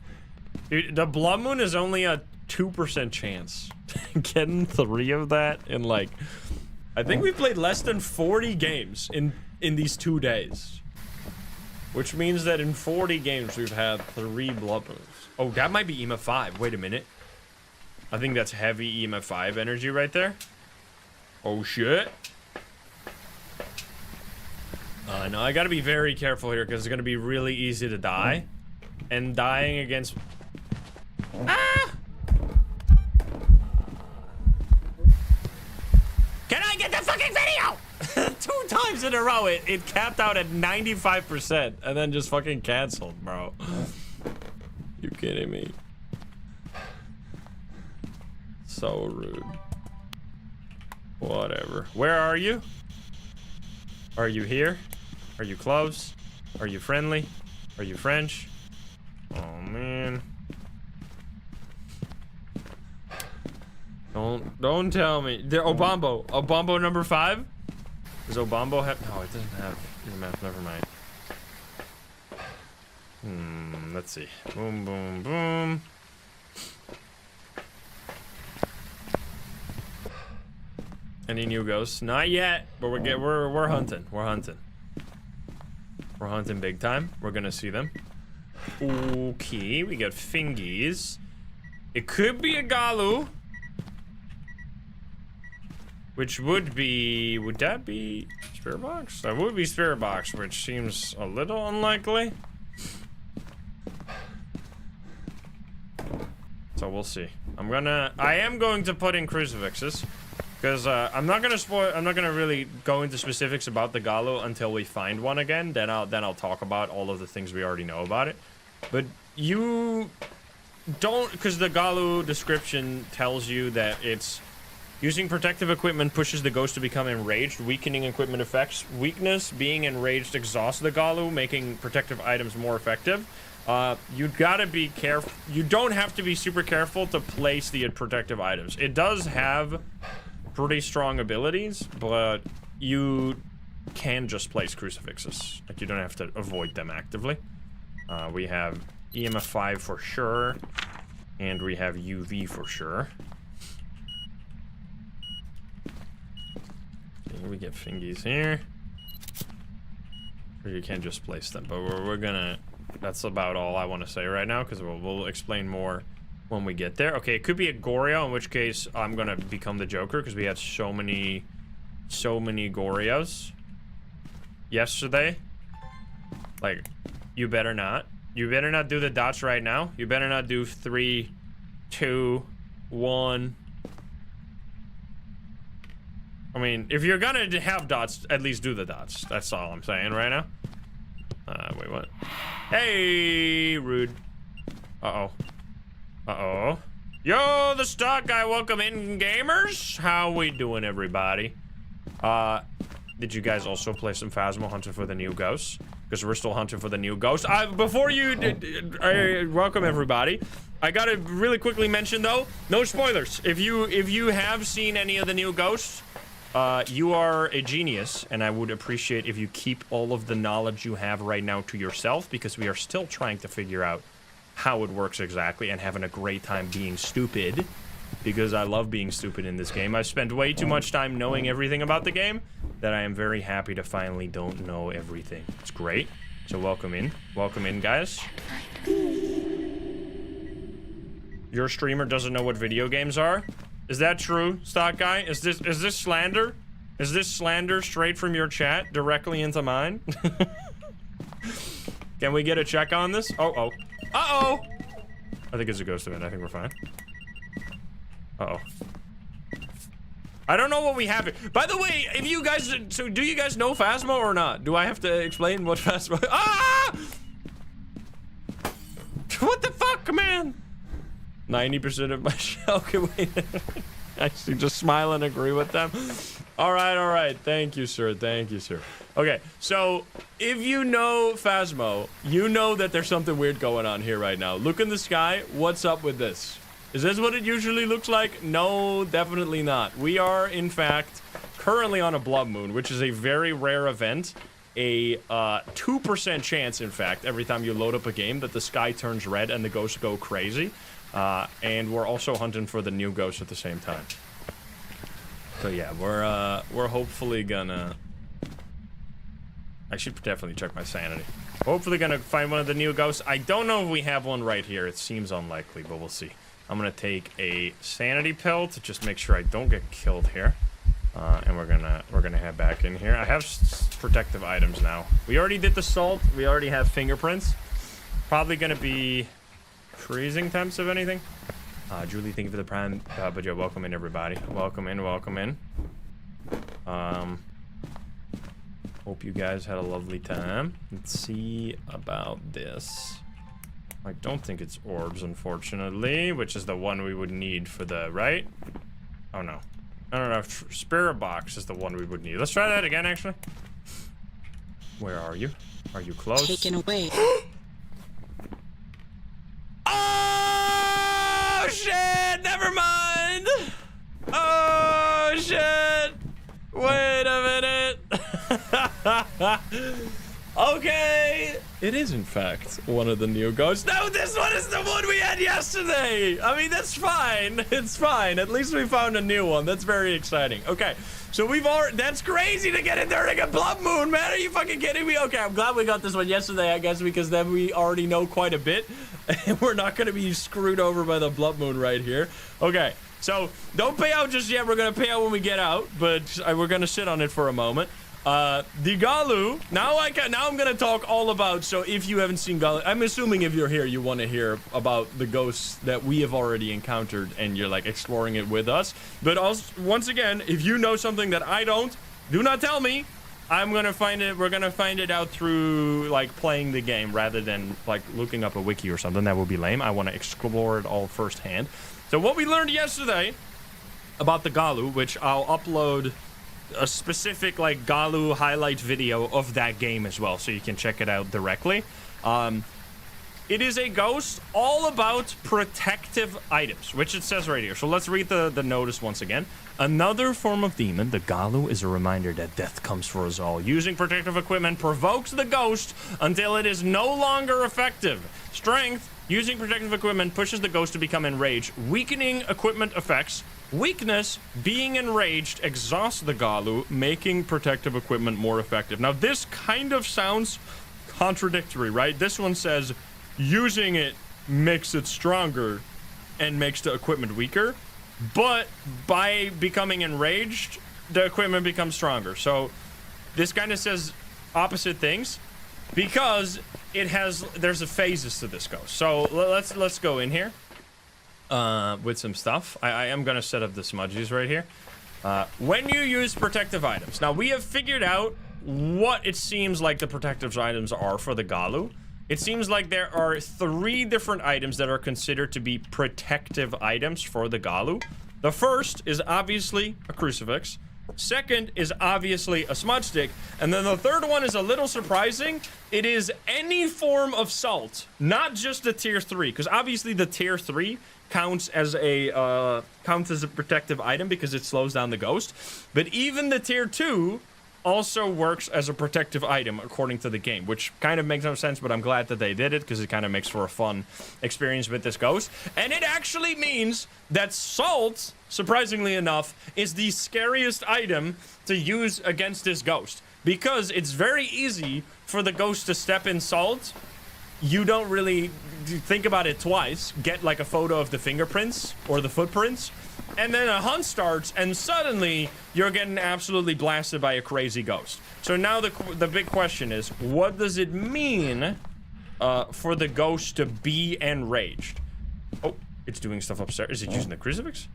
Dude, the blood moon is only a 2% chance. Getting 3 of that in like... I think we played less than 40 games in these 2 days. Which means that in 40 games we've had 3 blood moons. Oh, that might be EMF 5. Wait a minute. I think that's heavy EMF 5 energy right there. Oh, shit. No, I gotta be very careful here because it's gonna be really easy to die. And dying against... Ah! Can I get the fucking video? 2 times in a row, it capped out at 95% and then just fucking canceled, bro. You kidding me? So rude. Whatever. Where are you? Are you here? Are you close? Are you friendly? Are you French? Oh, man. Don't tell me. Obambo. Obambo number 5? Does Obambo have... No, it doesn't have EMF. Never mind. Let's see. Boom, boom, boom. Any new ghosts? Not yet, but we're hunting. We're hunting. We're hunting big time. We're gonna see them. Okay, we got fingies. It could be a Gallu. Which would be... Would that be Spirit Box? That would be Spirit Box, which seems a little unlikely. So we'll see. I am going to put in crucifixes. Because I'm not gonna really go into specifics about the Gallu until we find one again. Then I'll talk about all of the things we already know about it. But you don't, because the Gallu description tells you that it's Using protective equipment pushes the ghost to become enraged. Weakening equipment effects weakness. Being enraged exhausts the Gallu, making protective items more effective. You gotta be careful. You don't have to be super careful to place the protective items. It does have pretty strong abilities, but you can just place crucifixes. Like, you don't have to avoid them actively. We have EMF 5 for sure, and we have UV for sure. We get fingies here. Or you can just place them, but we're gonna... That's about all I want to say right now, because we'll explain more when we get there. Okay, it could be a Goryo, in which case I'm gonna become the Joker, because we had so many Goryos yesterday. Like, you better not. You better not do the dots right now. You better not do 3, 2, 1. I mean, if you're gonna have dots, at least do the dots. That's all I'm saying right now. Wait, what? Hey, rude. Uh-oh. Uh-oh. Yo, the stock guy, welcome in, gamers. How we doing, everybody? Did you guys also play some Phasmo hunting for the new ghosts? Because we're still hunting for the new ghost. Before you welcome everybody, I gotta really quickly mention though, no spoilers. If you have seen any of the new ghosts, you are a genius, and I would appreciate if you keep all of the knowledge you have right now to yourself, because we are still trying to figure out how it works exactly, and having a great time being stupid, because I love being stupid in this game. I've spent way too much time knowing everything about the game that I am very happy to finally don't know everything. It's great. So welcome in. Welcome in, guys. Your streamer doesn't know what video games are? Is that true, stock guy? Is this slander? Is this slander straight from your chat directly into mine? Can we get a check on this? Uh-oh. Uh-oh! I think it's a ghost event. I think we're fine. Uh-oh. I don't know what we have here. By the way, if you guys... So, do you guys know Phasmo or not? Do I have to explain what Phasmo... Ah! What the fuck, man? 90% of my shell. Can we... Actually, just smile and agree with them. All right. Thank you, sir. Thank you, sir. Okay, so if you know Phasmo, you know that there's something weird going on here right now. Look in the sky. What's up with this? Is this what it usually looks like? No, definitely not. We are, in fact, currently on a blood moon, which is a very rare event. A 2% chance, in fact, every time you load up a game that the sky turns red and the ghosts go crazy. And we're also hunting for the new ghost at the same time. So yeah, we're hopefully gonna... I should definitely check my sanity. Hopefully gonna find one of the new ghosts. I don't know if we have one right here. It seems unlikely, but we'll see. I'm gonna take a sanity pill to just make sure I don't get killed here. And we're gonna head back in here. I have protective items now. We already did the salt. We already have fingerprints. Probably gonna be freezing temps, if anything. Julie, thank you for the prime. But yeah, welcome in, everybody. Welcome in, welcome in. Hope you guys had a lovely time. Let's see about this. I don't think it's orbs, unfortunately, which is the one we would need for the, right? Oh, no. I don't know. Spirit box is the one we would need. Let's try that again, actually. Where are you? Are you close? Taken away. Oh, shit! Never mind! Oh, shit! Wait a minute. Okay. It is, in fact, one of the new ghosts. No, this one is the one we had yesterday. I mean, that's fine. It's fine. At least we found a new one. That's very exciting. Okay, so we've already... That's crazy to get in there and get blood moon, man. Are you fucking kidding me? Okay, I'm glad we got this one yesterday, I guess, because then we already know quite a bit. And we're not going to be screwed over by the blood moon right here. Okay, so don't pay out just yet. We're going to pay out when we get out, but we're going to sit on it for a moment. The Gallu, now I'm gonna talk all about, so if you haven't seen Gallu, I'm assuming if you're here, you want to hear about the ghosts that we have already encountered and you're like exploring it with us. But also, once again, if you know something that I don't, do not tell me. I'm gonna find it, we're gonna find it out through like playing the game rather than like looking up a wiki or something. That would be lame. I want to explore it all firsthand. So what we learned yesterday about the Gallu, which I'll upload a specific like Gallu highlight video of that game as well, so you can check it out directly. It is a ghost all about protective items, which it says right here. So let's read the notice once again. Another form of demon, the Gallu is a reminder that death comes for us all. Using protective equipment provokes the ghost until it is no longer effective. Strength, using protective equipment pushes the ghost to become enraged, weakening equipment effects. Weakness, being enraged, exhausts the Gallu, making protective equipment more effective. Now this kind of sounds contradictory, right? This one says using it makes it stronger and makes the equipment weaker, but by becoming enraged, the equipment becomes stronger. So this kind of says opposite things because there's a phases to this ghost. So let's go in here with some stuff. I am gonna set up the smudgies right here. When you use protective items, now we have figured out what it seems like the protective items are for the Gallu. It seems like there are 3 different items that are considered to be protective items for the Gallu. The first is obviously a crucifix. Second is obviously a smudge stick. And then the third one is a little surprising. It is any form of salt, not just the tier 3, because obviously the tier 3 counts as a protective item because it slows down the ghost. But even the tier 2 also works as a protective item according to the game, which kind of makes no sense, but I'm glad that they did it because it kind of makes for a fun experience with this ghost. And it actually means that salt, surprisingly enough, is the scariest item to use against this ghost because it's very easy for the ghost to step in salt. You don't really think about it twice, get like a photo of the fingerprints or the footprints, and then a hunt starts and suddenly you're getting absolutely blasted by a crazy ghost. So now the big question is, what does it mean for the ghost to be enraged? Oh, it's doing stuff upstairs. Is it using the crucifix?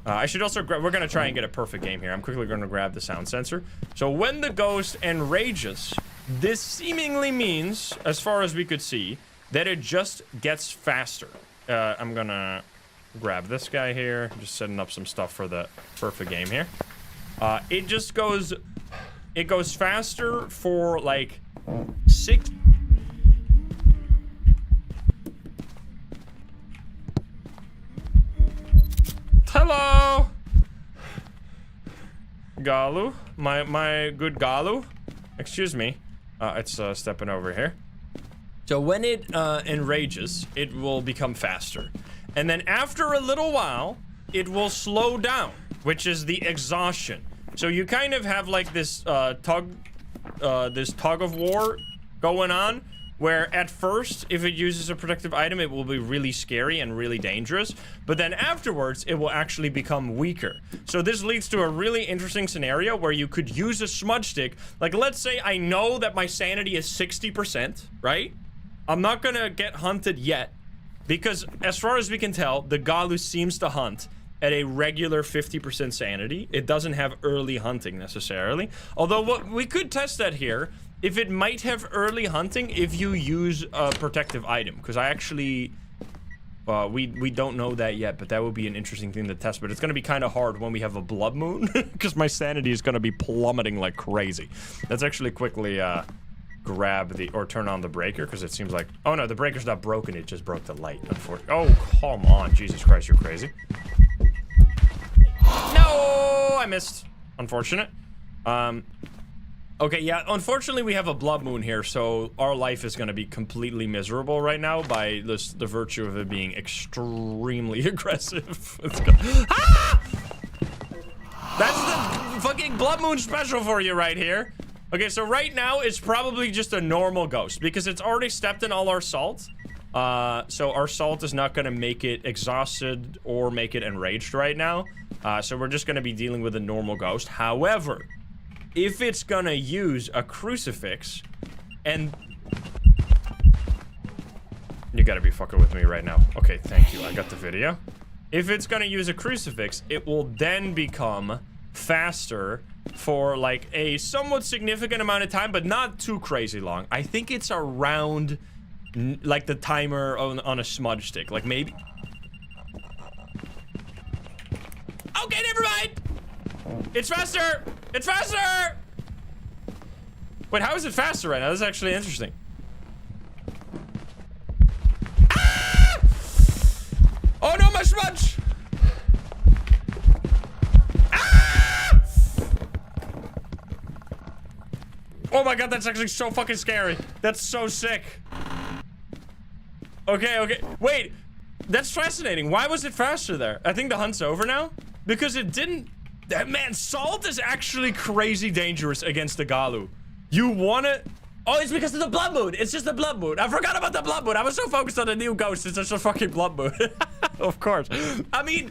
I should also grab, we're gonna try and get a perfect game here. I'm quickly gonna grab the sound sensor. So when the ghost enrages, this seemingly means, as far as we could see, that it just gets faster. I'm gonna grab this guy here, just setting up some stuff for the perfect game here. It just goes faster for like 6. Hello, Gallu, my good Gallu. Excuse me. It's stepping over here. So when it enrages, it will become faster. And then after a little while, it will slow down, which is the exhaustion. So you kind of have like this tug of war going on, where at first, if it uses a protective item, it will be really scary and really dangerous. But then afterwards, it will actually become weaker. So this leads to a really interesting scenario where you could use a smudge stick. Like, let's say I know that my sanity is 60%, right? I'm not gonna get hunted yet, because as far as we can tell, the Gallu seems to hunt at a regular 50% sanity. It doesn't have early hunting necessarily. Although what we could test that here, if it might have early hunting if you use a protective item, because I actually, we don't know that yet, but that would be an interesting thing to test. But it's going to be kind of hard when we have a blood moon, because my sanity is going to be plummeting like crazy. Let's actually quickly grab or turn on the breaker, because it seems like, oh no, the breaker's not broken, it just broke the light, unfortunately. Oh, come on, Jesus Christ, you're crazy. No, I missed. Unfortunate. Okay, yeah, unfortunately we have a blood moon here, so our life is going to be completely miserable right now by the virtue of it being extremely aggressive. Let's go. Ah! That's the fucking blood moon special for you right here. Okay, so right now it's probably just a normal ghost because it's already stepped in all our salt. So our salt is not going to make it exhausted or make it enraged right now. So we're just going to be dealing with a normal ghost. However, if it's gonna use a crucifix, and you gotta be fucking with me right now. Okay, thank you, I got the video. If it's gonna use a crucifix, it will then become faster for like a somewhat significant amount of time, but not too crazy long. I think it's around like the timer on a smudge stick, like maybe. Okay, never It's faster! It's faster! Wait, how is it faster right now? That's actually interesting. Ah! Oh no, my smudge! Ah! Oh my god, that's actually so fucking scary. That's so sick. Okay, okay. Wait, that's fascinating. Why was it faster there? I think the hunt's over now. Because it didn't... Man, salt is actually crazy dangerous against the Gallu. You wanna... Oh, it's because of the blood moon. It's just the blood moon. I forgot about the blood moon. I was so focused on the new ghost. It's just a fucking blood moon. Of course. I mean,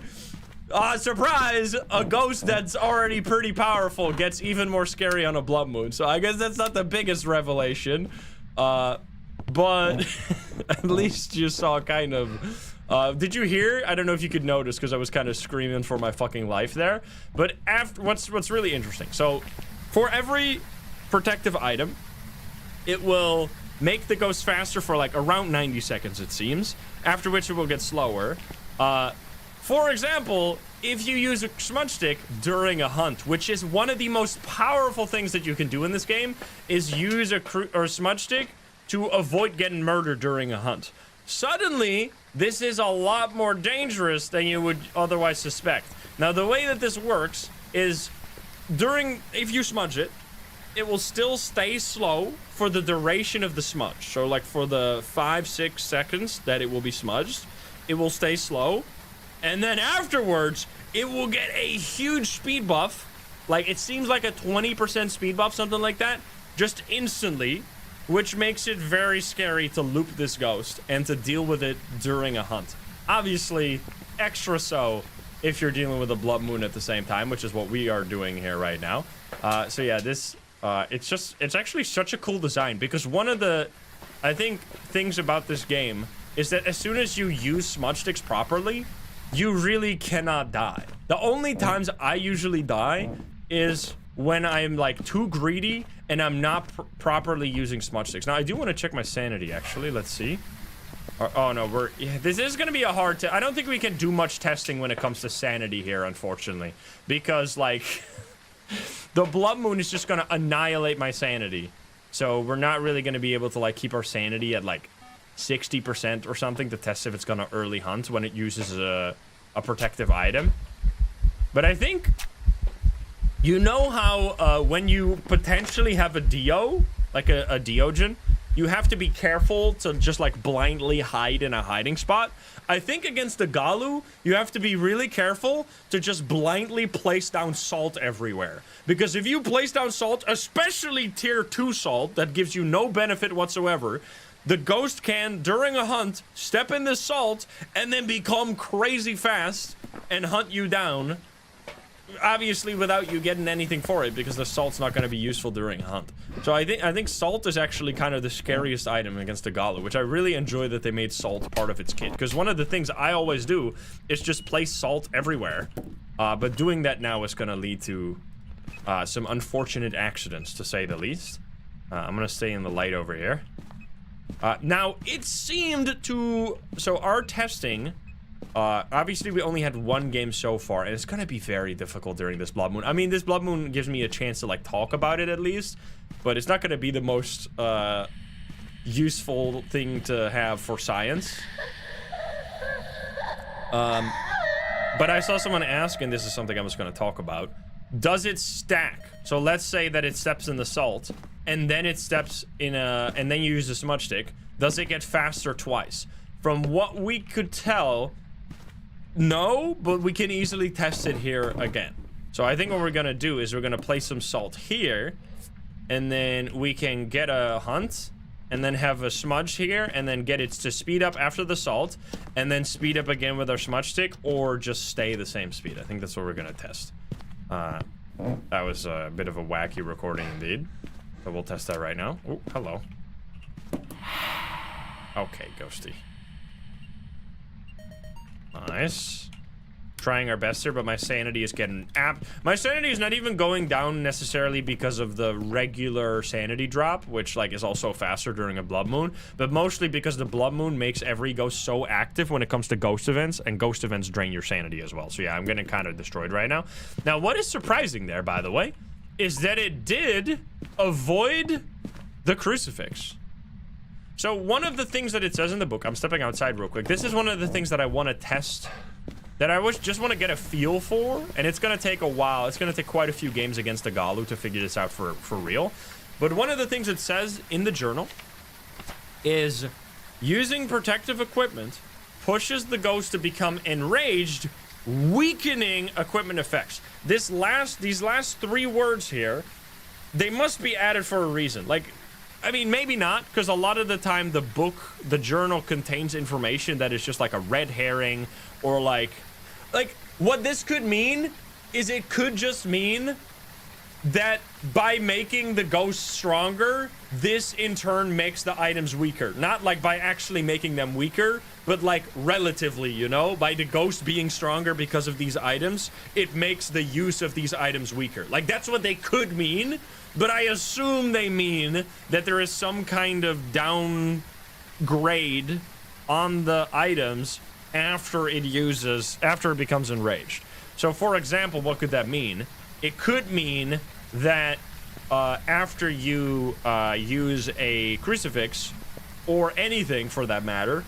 surprise, a ghost that's already pretty powerful gets even more scary on a blood moon. So I guess that's not the biggest revelation. But at least you saw kind of... did you hear? I don't know if you could notice because I was kind of screaming for my fucking life there. But after what's really interesting. So for every protective item, it will make the ghost faster for like around 90 seconds, it seems. After which it will get slower. For example, if you use a smudge stick during a hunt, which is one of the most powerful things that you can do in this game, is use a smudge stick to avoid getting murdered during a hunt. Suddenly, this is a lot more dangerous than you would otherwise suspect. Now, the way that this works is if you smudge it, it will still stay slow for the duration of the smudge. So, like, for the 5-6 seconds that it will be smudged, it will stay slow. And then afterwards, it will get a huge speed buff. Like, it seems like a 20% speed buff, something like that, just instantly. Which makes it very scary to loop this ghost and to deal with it during a hunt. Obviously, extra so if you're dealing with a blood moon at the same time, which is what we are doing here right now. So yeah, this, it's actually such a cool design because one of the, I think, things about this game is that as soon as you use smudge sticks properly, you really cannot die. The only times I usually die is when I'm like too greedy and I'm not properly using smudge sticks. Now I do want to check my sanity actually. Let's see. Oh no, this is gonna be a hard test. I don't think we can do much testing when it comes to sanity here, unfortunately, because like the blood moon is just gonna annihilate my sanity. So we're not really gonna be able to like keep our sanity at like 60% or something to test if it's gonna early hunt when it uses a protective item. But I think, you know how when you potentially have a Dio, like a Deogen, you have to be careful to just like blindly hide in a hiding spot? I think against the Gallu, you have to be really careful to just blindly place down salt everywhere. Because if you place down salt, especially tier 2 salt, that gives you no benefit whatsoever, the ghost can, during a hunt, step in the salt and then become crazy fast and hunt you down. Obviously without you getting anything for it, because the salt's not going to be useful during a hunt. So I think salt is actually kind of the scariest item against the Gallu, which I really enjoy that they made salt part of its kit. Because one of the things I always do is just place salt everywhere. But doing that now is going to lead to some unfortunate accidents, to say the least. I'm going to stay in the light over here. Now, it seemed to... So our testing... obviously we only had one game so far, and it's gonna be very difficult during this blood moon. I mean, this blood moon gives me a chance to like talk about it at least, but it's not gonna be the most useful thing to have for science. But I saw someone ask, and this is something I was gonna talk about, does it stack? So let's say that it steps in the salt, and then it steps in and then you use a smudge stick. Does it get faster twice? From what we could tell, no, but we can easily test it here again. So I think what we're gonna do is we're gonna place some salt here, and then we can get a hunt, and then have a smudge here, and then get it to speed up after the salt, and then speed up again with our smudge stick, or just stay the same speed. I think that's what we're gonna test. That was a bit of a wacky recording indeed. So we'll test that right now. Oh, hello. Okay, ghosty. Nice. trying our best here, but my sanity is getting my sanity is not even going down necessarily because of the regular sanity drop, which like is also faster during a blood moon, but mostly because the blood moon makes every ghost so active when it comes to ghost events, and ghost events drain your sanity as well. So yeah, I'm getting kind of destroyed right now. Now, what is surprising there, by the way, is that it did avoid the crucifix. So one of the things that it says in the book, I'm stepping outside real quick. This is one of the things that I want to test, that I just want to get a feel for, and it's going to take a while. It's going to take quite a few games against the Gallu to figure this out for real. But one of the things it says in the journal is using protective equipment pushes the ghost to become enraged, weakening equipment effects. These last 3 words here, they must be added for a reason. Like, I mean, maybe not, because a lot of the time the journal contains information that is just like a red herring, or like what this could mean is it could just mean that by making the ghosts stronger, this in turn makes the items weaker. Not like by actually making them weaker, but like relatively, you know? By the ghost being stronger because of these items, it makes the use of these items weaker. Like, that's what they could mean, but I assume they mean that there is some kind of downgrade on the items after it becomes enraged. So for example, what could that mean? It could mean that after you use a crucifix, or anything for that matter,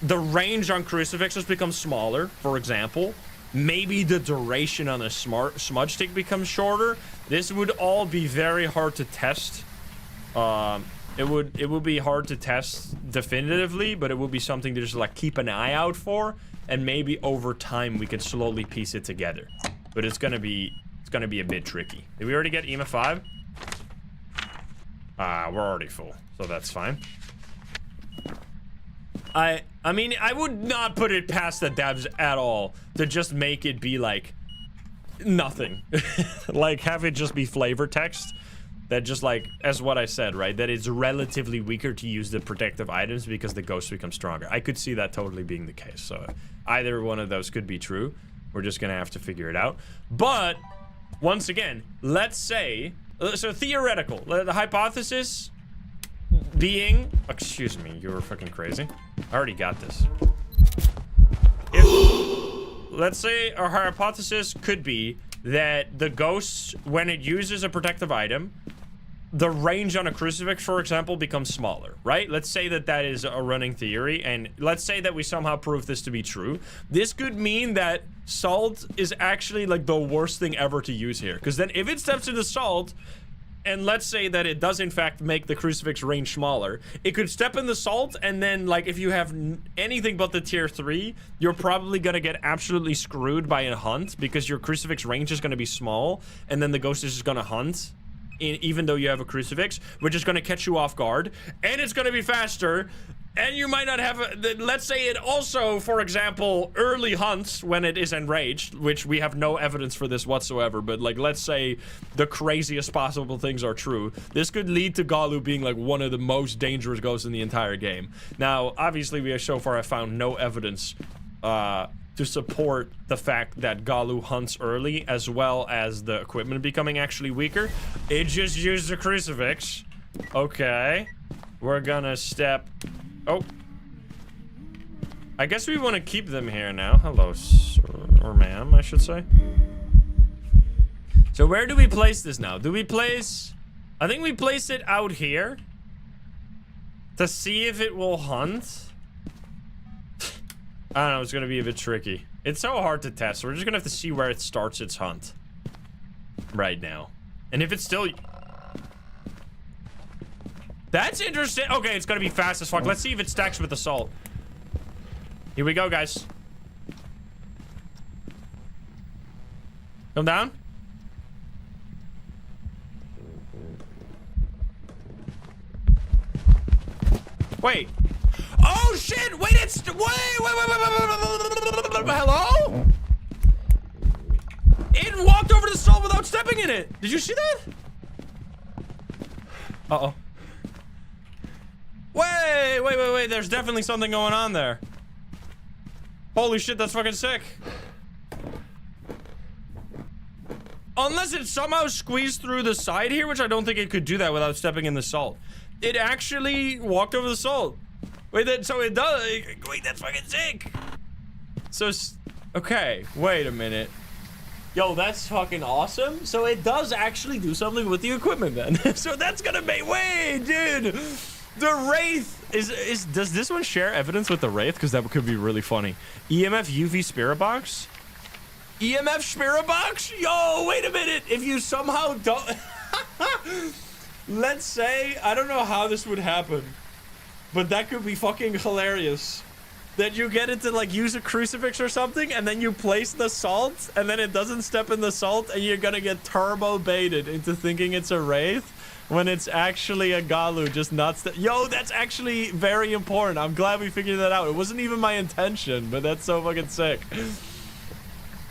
the range on crucifixes becomes smaller, for example. Maybe the duration on a smudge stick becomes shorter. This would all be very hard to test. It would be hard to test definitively, but it would be something to just like keep an eye out for, and maybe over time we can slowly piece it together. But it's gonna be a bit tricky. Did we already get EMA 5? We're already full, so that's fine. I mean, I would not put it past the devs at all to just make it be like nothing. Like, have it just be flavor text that just like, as what I said, right? That it's relatively weaker to use the protective items because the ghosts become stronger. I could see that totally being the case. So either one of those could be true. We're just gonna have to figure it out. But once again, let's say, so theoretical, the hypothesis being, excuse me, you were fucking crazy. I already got this. Let's say our hypothesis could be that the ghosts, when it uses a protective item, the range on a crucifix, for example, becomes smaller, right? Let's say that that is a running theory, and let's say that we somehow prove this to be true. This could mean that salt is actually like the worst thing ever to use here, because then if it steps into salt, and let's say that it does in fact make the crucifix range smaller, it could step in the salt, and then like if you have anything but the tier 3, you're probably gonna get absolutely screwed by a hunt, because your crucifix range is gonna be small, and then the ghost is just gonna hunt even though you have a crucifix, which is gonna catch you off guard, and it's gonna be faster, and you might not have let's say it also, for example, early hunts when it is enraged, which we have no evidence for this whatsoever, but like, let's say the craziest possible things are true. This could lead to Gallu being like one of the most dangerous ghosts in the entire game. Now, obviously, we have so far have found no evidence to support the fact that Gallu hunts early, as well as the equipment becoming actually weaker. It just used the crucifix. Okay. We're gonna step... Oh. I guess we want to keep them here now. Hello, sir, or ma'am, I should say. So where do we place this now? Do we place... I think we place it out here to see if it will hunt. I don't know, it's gonna be a bit tricky. It's so hard to test, so we're just gonna have to see where it starts its hunt right now. And if it's still... That's interesting. Okay, it's gonna be fast as fuck. Let's see if it stacks with assault. Here we go, guys. Come down. Wait. Oh shit! Wait, it's wait. Hello? It walked over the salt without stepping in it. Did you see that? Uh-oh. Wait. There's definitely something going on there. Holy shit, that's fucking sick. unless it somehow squeezed through the side here, which I don't think it could do that without stepping in the salt. It actually walked over the salt. Wait, so it does. Wait, that's fucking sick. So, okay, wait a minute. Yo, that's fucking awesome. So it does actually do something with the equipment then. So that's gonna be, wait, dude. The Wraith does this one share evidence with the Wraith? Because that could be really funny. EMF UV Spirit Box? EMF Spirit Box? Yo, wait a minute. If you somehow don't... Let's say, I don't know how this would happen, but that could be fucking hilarious. That you get it to like use a crucifix or something, and then you place the salt, and then it doesn't step in the salt, and you're gonna get turbo baited into thinking it's a Wraith when it's actually a Gallu, just not yo, that's actually very important. I'm glad we figured that out. It wasn't even my intention, but that's so fucking sick.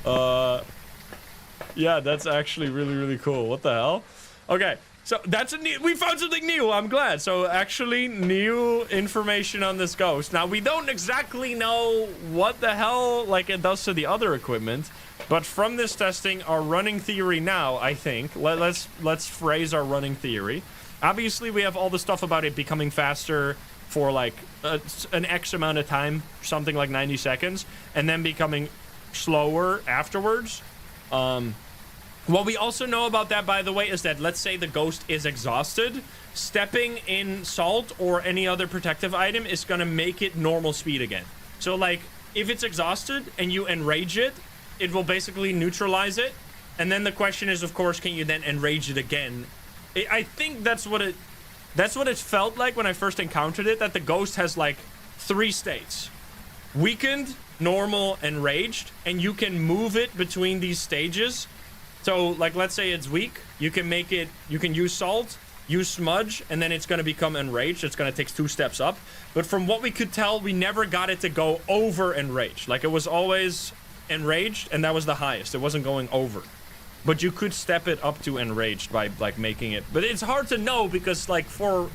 Yeah, that's actually really, really cool. What the hell? Okay. So that's we found something new. I'm glad. So actually new information on this ghost. Now we don't exactly know what the hell like it does to the other equipment, but from this testing, our running theory now, I think, let's phrase our running theory. Obviously, we have all the stuff about it becoming faster for like an X amount of time, something like 90 seconds, and then becoming slower afterwards. What we also know about that, by the way, is that let's say the ghost is exhausted, stepping in salt or any other protective item is going to make it normal speed again. So, like, if it's exhausted and you enrage it, it will basically neutralize it. And then the question is, of course, can you then enrage it again? I think that's what it felt like when I first encountered it, that the ghost has, like, 3 states. Weakened, normal, enraged, and you can move it between these stages. So, like, let's say it's weak. You can make it, you can use salt, use smudge, and then it's going to become enraged. It's going to take 2 steps up. But from what we could tell, we never got it to go over enraged. Like, it was always enraged, and that was the highest. It wasn't going over. But you could step it up to enraged by, like, making it. But it's hard to know because, like, for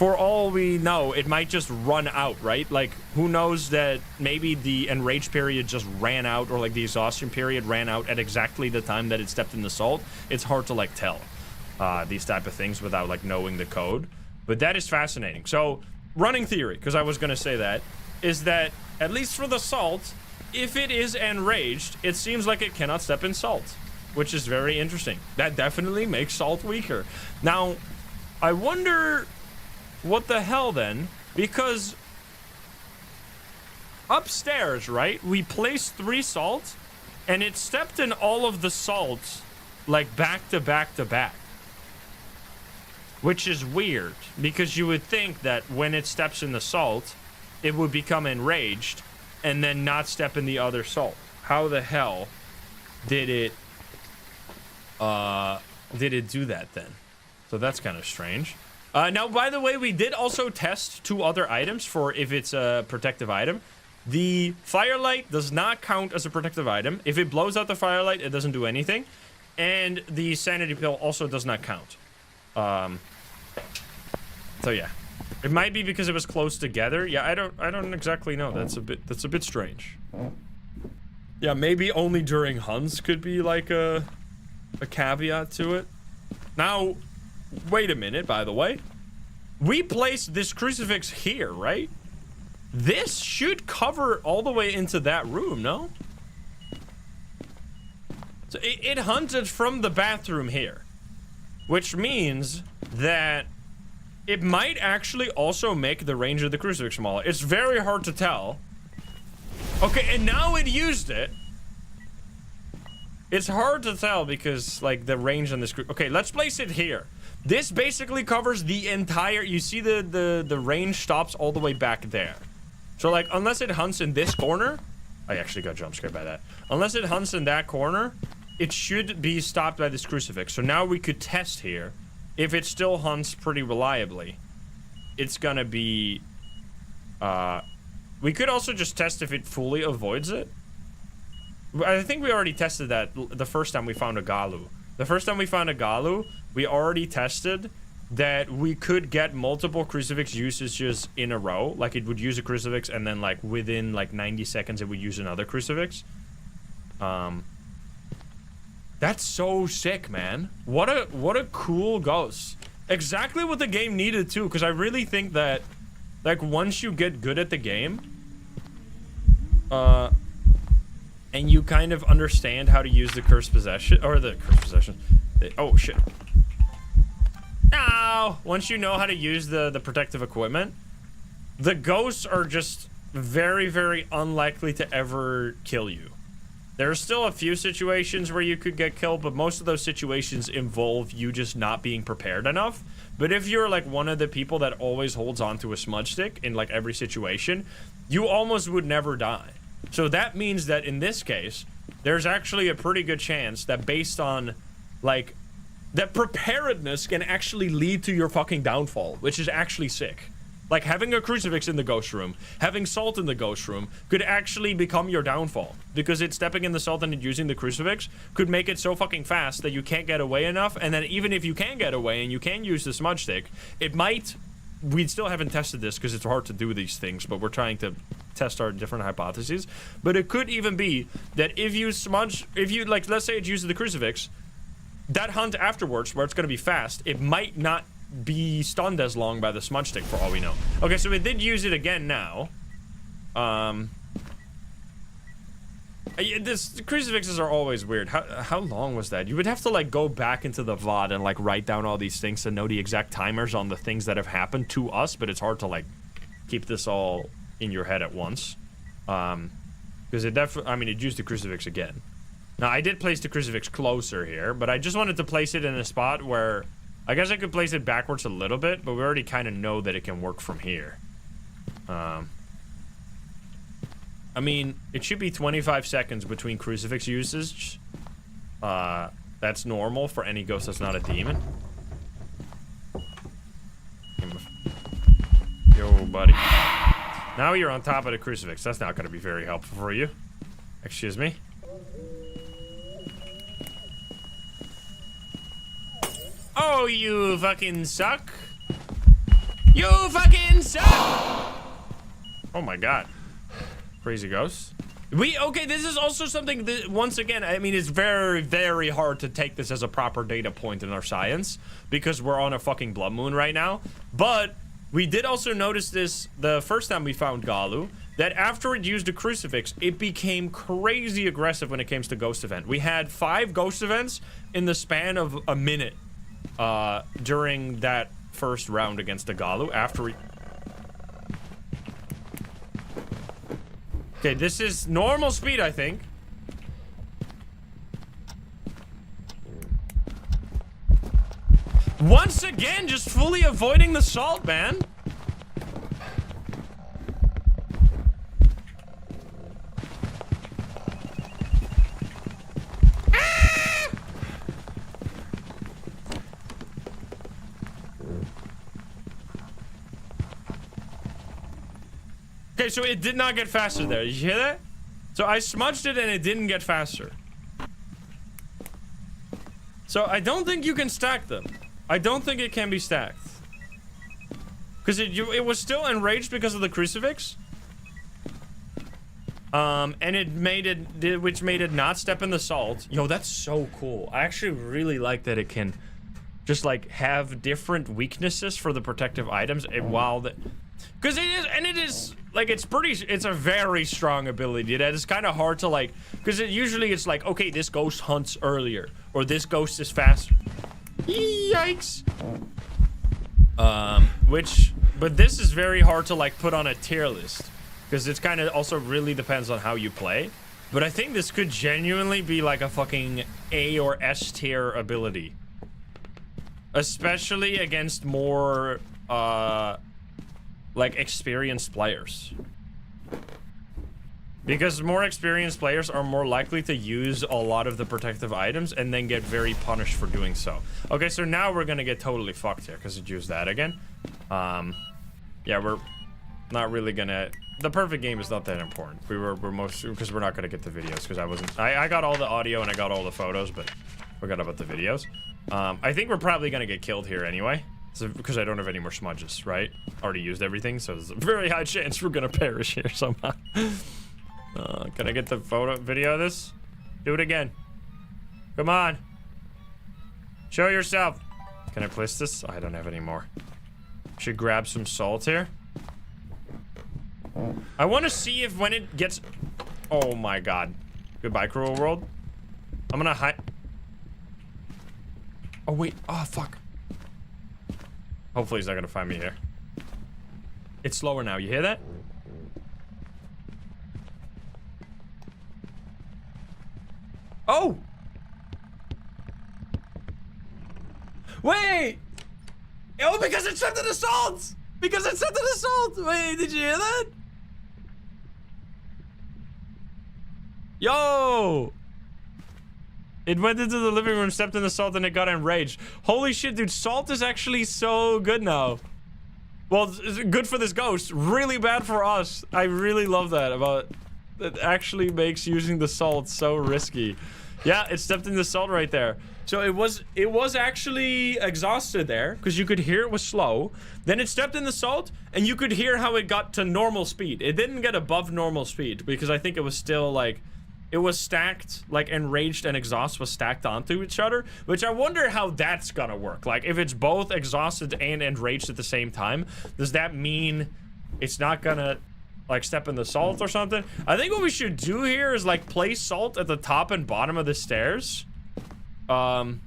all we know, it might just run out, right? Like, who knows that maybe the enraged period just ran out, or like the exhaustion period ran out at exactly the time that it stepped in the salt. It's hard to like tell these type of things without like knowing the code. But that is fascinating. So running theory, because I was gonna say that, is that at least for the salt, if it is enraged, it seems like it cannot step in salt, which is very interesting. That definitely makes salt weaker. Now, I wonder what the hell then, because upstairs, right, we placed 3 salt, and it stepped in all of the salt, like, back to back to back. Which is weird, because you would think that when it steps in the salt, it would become enraged, and then not step in the other salt. How the hell did it do that then? So that's kind of strange. Now, by the way, we did also test 2 other items for if it's a protective item. The firelight does not count as a protective item. If it blows out the firelight, it doesn't do anything. And the sanity pill also does not count. So yeah, it might be because it was close together. Yeah, I don't exactly know. That's a bit strange. Yeah, maybe only during hunts could be like a caveat to it. Now, wait a minute, by the way. We placed this crucifix here, right? This should cover all the way into that room, no? So it hunted from the bathroom here, which means that it might actually also make the range of the crucifix smaller. It's very hard to tell. Okay, and now it used it. It's hard to tell because, like, the range on this... Okay, let's place it here. This basically covers the entire... You see the range stops all the way back there. So, like, unless it hunts in this corner... I actually got jump scared by that. Unless it hunts in that corner, it should be stopped by this crucifix. So now we could test here. If it still hunts pretty reliably, it's gonna be... we could also just test if it fully avoids it. I think we already tested that the first time we found a Gallu. The first time we found a Gallu, we already tested that we could get multiple crucifix usages in a row. Like, it would use a crucifix, and then, like, within, like, 90 seconds, it would use another crucifix. That's so sick, man. What a cool ghost. Exactly what the game needed too, because I really think that, like, once you get good at the game, and you kind of understand how to use the cursed possession, or the cursed possession. Oh shit. Ow! Once you know how to use the protective equipment, the ghosts are just very, very unlikely to ever kill you. There are still a few situations where you could get killed, but most of those situations involve you just not being prepared enough. But if you're like one of the people that always holds onto a smudge stick in like every situation, you almost would never die. So that means that in this case, there's actually a pretty good chance that based on like that preparedness can actually lead to your fucking downfall, which is actually sick. Like having a crucifix in the ghost room, having salt in the ghost room could actually become your downfall, because it's stepping in the salt and using the crucifix could make it so fucking fast that you can't get away enough. And then even if you can get away and you can use the smudge stick, it might, we still haven't tested this because it's hard to do these things, but we're trying to test our different hypotheses. But it could even be that if you like, let's say it uses the crucifix, that hunt afterwards where it's going to be fast, it might not be stunned as long by the smudge stick for all we know. Okay, so it did use it again now. The crucifixes are always weird. How long was that? You would have to like go back into the VOD and like write down all these things to know the exact timers on the things that have happened to us, but it's hard to like keep this all in your head at once. Because it definitely, I mean, it used the crucifix again. Now, I did place the crucifix closer here, but I just wanted to place it in a spot where I guess I could place it backwards a little bit, but we already kind of know that it can work from here. I mean, it should be 25 seconds between crucifix usage. That's normal for any ghost that's not a demon. Yo, buddy. Now you're on top of the crucifix. That's not going to be very helpful for you. Excuse me. Oh, you fucking suck. You fucking suck. Oh my god. Crazy ghost. Okay, this is also something that, once again, I mean, it's very, very hard to take this as a proper data point in our science because we're on a fucking blood moon right now. But we did also notice this the first time we found Gallu, that after it used a crucifix, it became crazy aggressive when it came to ghost event. We had 5 ghost events in the span of a minute. During that first round against the Gallu, after we... Okay, this is normal speed, I think. Once again, just fully avoiding the salt, man. Okay, so it did not get faster there. Did you hear that? So I smudged it and it didn't get faster. So I don't think you can stack them. I don't think it can be stacked. Because it was still enraged because of the crucifix. And it made it, which made it not step in the salt. Yo, that's so cool. I actually really like that it can just like have different weaknesses for the protective items while the... Because it is, like, it's a very strong ability that is kind of hard to, like, because usually it's like, okay, this ghost hunts earlier, or this ghost is faster. Yikes. But this is very hard to, like, put on a tier list, because it's kind of also really depends on how you play. But I think this could genuinely be, like, a fucking A or S tier ability. Especially against more, like, experienced players. Because more experienced players are more likely to use a lot of the protective items and then get very punished for doing so. Okay, so now we're gonna get totally fucked here because it used that again. Yeah, we're not really gonna... The perfect game is not that important. We're most... Because we're not gonna get the videos because I got all the audio and I got all the photos, but forgot about the videos. I think we're probably gonna get killed here anyway. So, because I don't have any more smudges, right? Already used everything, so there's a very high chance we're gonna perish here somehow. Can I get the video of this? Do it again. Come on. Show yourself. Can I place this? I don't have any more. Should grab some salt here. I want to see if when it gets... Oh my god. Goodbye, cruel world. I'm gonna hide... Oh wait. Oh fuck. Hopefully he's not gonna find me here. It's slower now. You hear that? Oh! Wait! Oh, because it sent an assault! Because it sent an assault! Wait, did you hear that? Yo! It went into the living room, stepped in the salt, and it got enraged. Holy shit, dude. Salt is actually so good now. Well, it's good for this ghost. Really bad for us. I really love that about... It actually makes using the salt so risky. Yeah, it stepped in the salt right there. So it was actually exhausted there because you could hear it was slow. Then it stepped in the salt and you could hear how it got to normal speed. It didn't get above normal speed because I think it was still like, it was stacked, like enraged and exhaust was stacked onto each other, which I wonder how that's gonna work. Like if it's both exhausted and enraged at the same time, does that mean it's not gonna like step in the salt or something? I think what we should do here is like place salt at the top and bottom of the stairs. To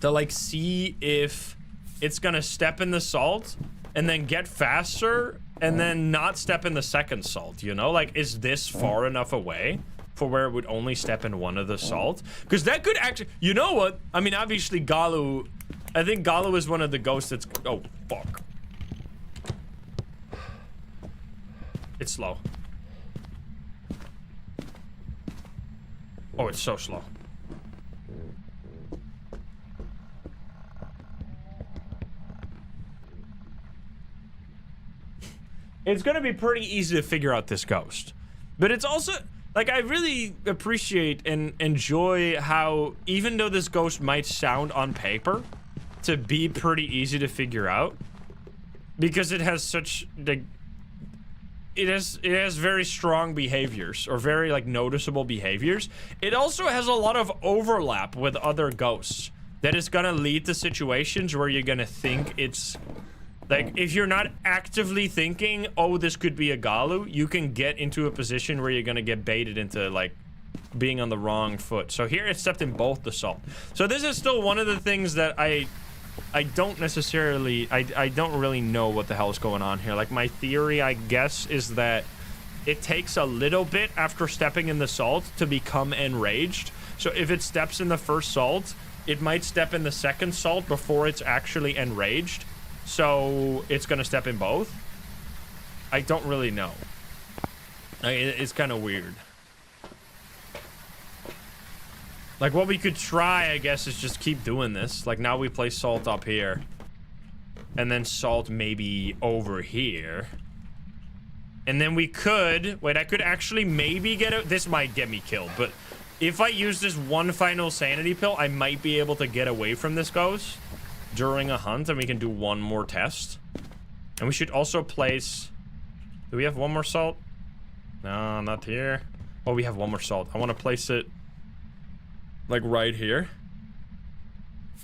like see if it's gonna step in the salt and then get faster and then not step in the second salt, you know? Like, is this far enough away for where it would only step in one of the salt? Because that could actually, you know what? I mean, obviously Gallu, I think Gallu is one of the ghosts that's, oh, fuck. It's slow. Oh, it's so slow. It's gonna be pretty easy to figure out this ghost. But it's also, like, I really appreciate and enjoy how, even though this ghost might sound on paper to be pretty easy to figure out, because it has such, like, it has very strong behaviors, or very, like, noticeable behaviors. It also has a lot of overlap with other ghosts that is gonna lead to situations where you're gonna think it's... Like, if you're not actively thinking, oh, this could be a Gallu, you can get into a position where you're gonna get baited into, like, being on the wrong foot. So here it stepped in both the salt. So this is still one of the things that I don't necessarily, I don't really know what the hell is going on here. Like, my theory, I guess, is that it takes a little bit after stepping in the salt to become enraged. So if it steps in the first salt, it might step in the second salt before it's actually enraged. So it's gonna step in both. I don't really know. It's kind of weird. Like, what we could try, I guess, is just keep doing this. Like, now we place salt up here, and then salt maybe over here, and then we could wait. I could actually maybe get it. This might get me killed, but if I use this one final sanity pill, I might be able to get away from this ghost during a hunt, and we can do one more test. And we should also place... Do we have one more salt? No, not here. Oh, we have one more salt. I want to place it like right here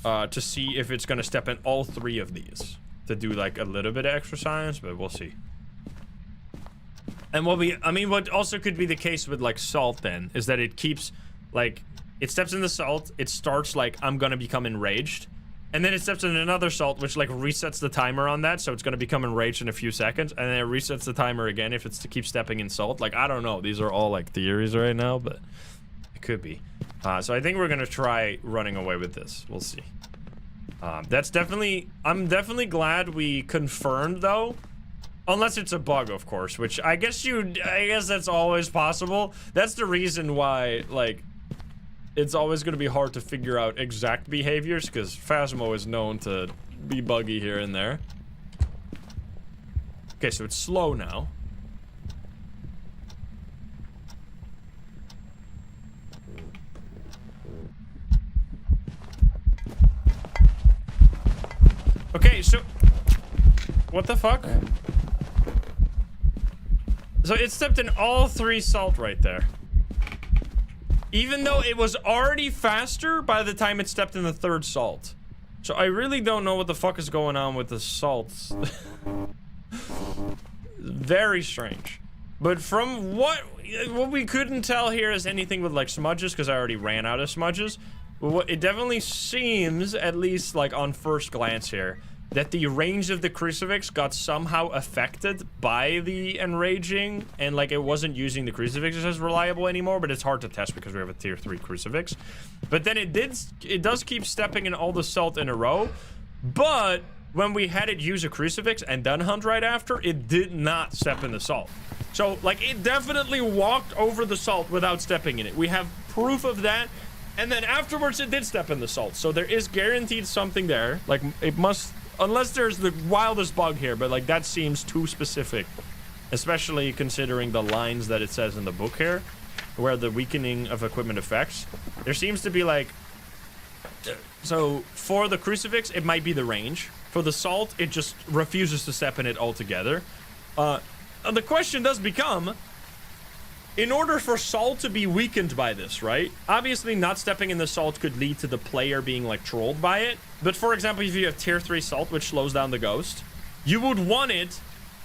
to see if it's gonna step in all three of these to do like a little bit of extra science, but we'll see. And what also could be the case with like salt then is that it keeps like, it steps in the salt, it starts like, I'm gonna become enraged. And then it steps in another salt, which like resets the timer on that, so it's gonna become enraged in a few seconds, and then it resets the timer again if it's to keep stepping in salt. Like, I don't know. These are all like theories right now, but it could be. So I think we're gonna try running away with this. We'll see. That's definitely... I'm definitely glad we confirmed though, unless it's a bug, of course, which I guess that's always possible. That's the reason why, like, it's always going to be hard to figure out exact behaviors, because Phasmo is known to be buggy here and there. Okay, so it's slow now. Okay, so... What the fuck? So it stepped in all three salt right there. even though it was already faster by the time it stepped in the third salt. So I really don't know what the fuck is going on with the salts. Very strange. But from what we couldn't tell here is anything with like smudges, because I already ran out of smudges. But it definitely seems, at least like on first glance here, that the range of the crucifix got somehow affected by the enraging, and like it wasn't using the crucifixes as reliable anymore. But it's hard to test because we have a tier 3 crucifix. But then it does keep stepping in all the salt in a row. But when we had it use a crucifix and then hunt right after, it did not step in the salt. So like it definitely walked over the salt without stepping in it. We have proof of that. And then afterwards it did step in the salt. So there is guaranteed something there. Like it must, unless there's the wildest bug here, but like that seems too specific, especially considering the lines that it says in the book here, where the weakening of equipment effects. There seems to be like, so for the crucifix, it might be the range. For the salt, it just refuses to step in it altogether. The question does become, in order for salt to be weakened by this, right? Obviously, not stepping in the salt could lead to the player being like trolled by it. But for example, if you have tier 3 salt, which slows down the ghost, you would want it,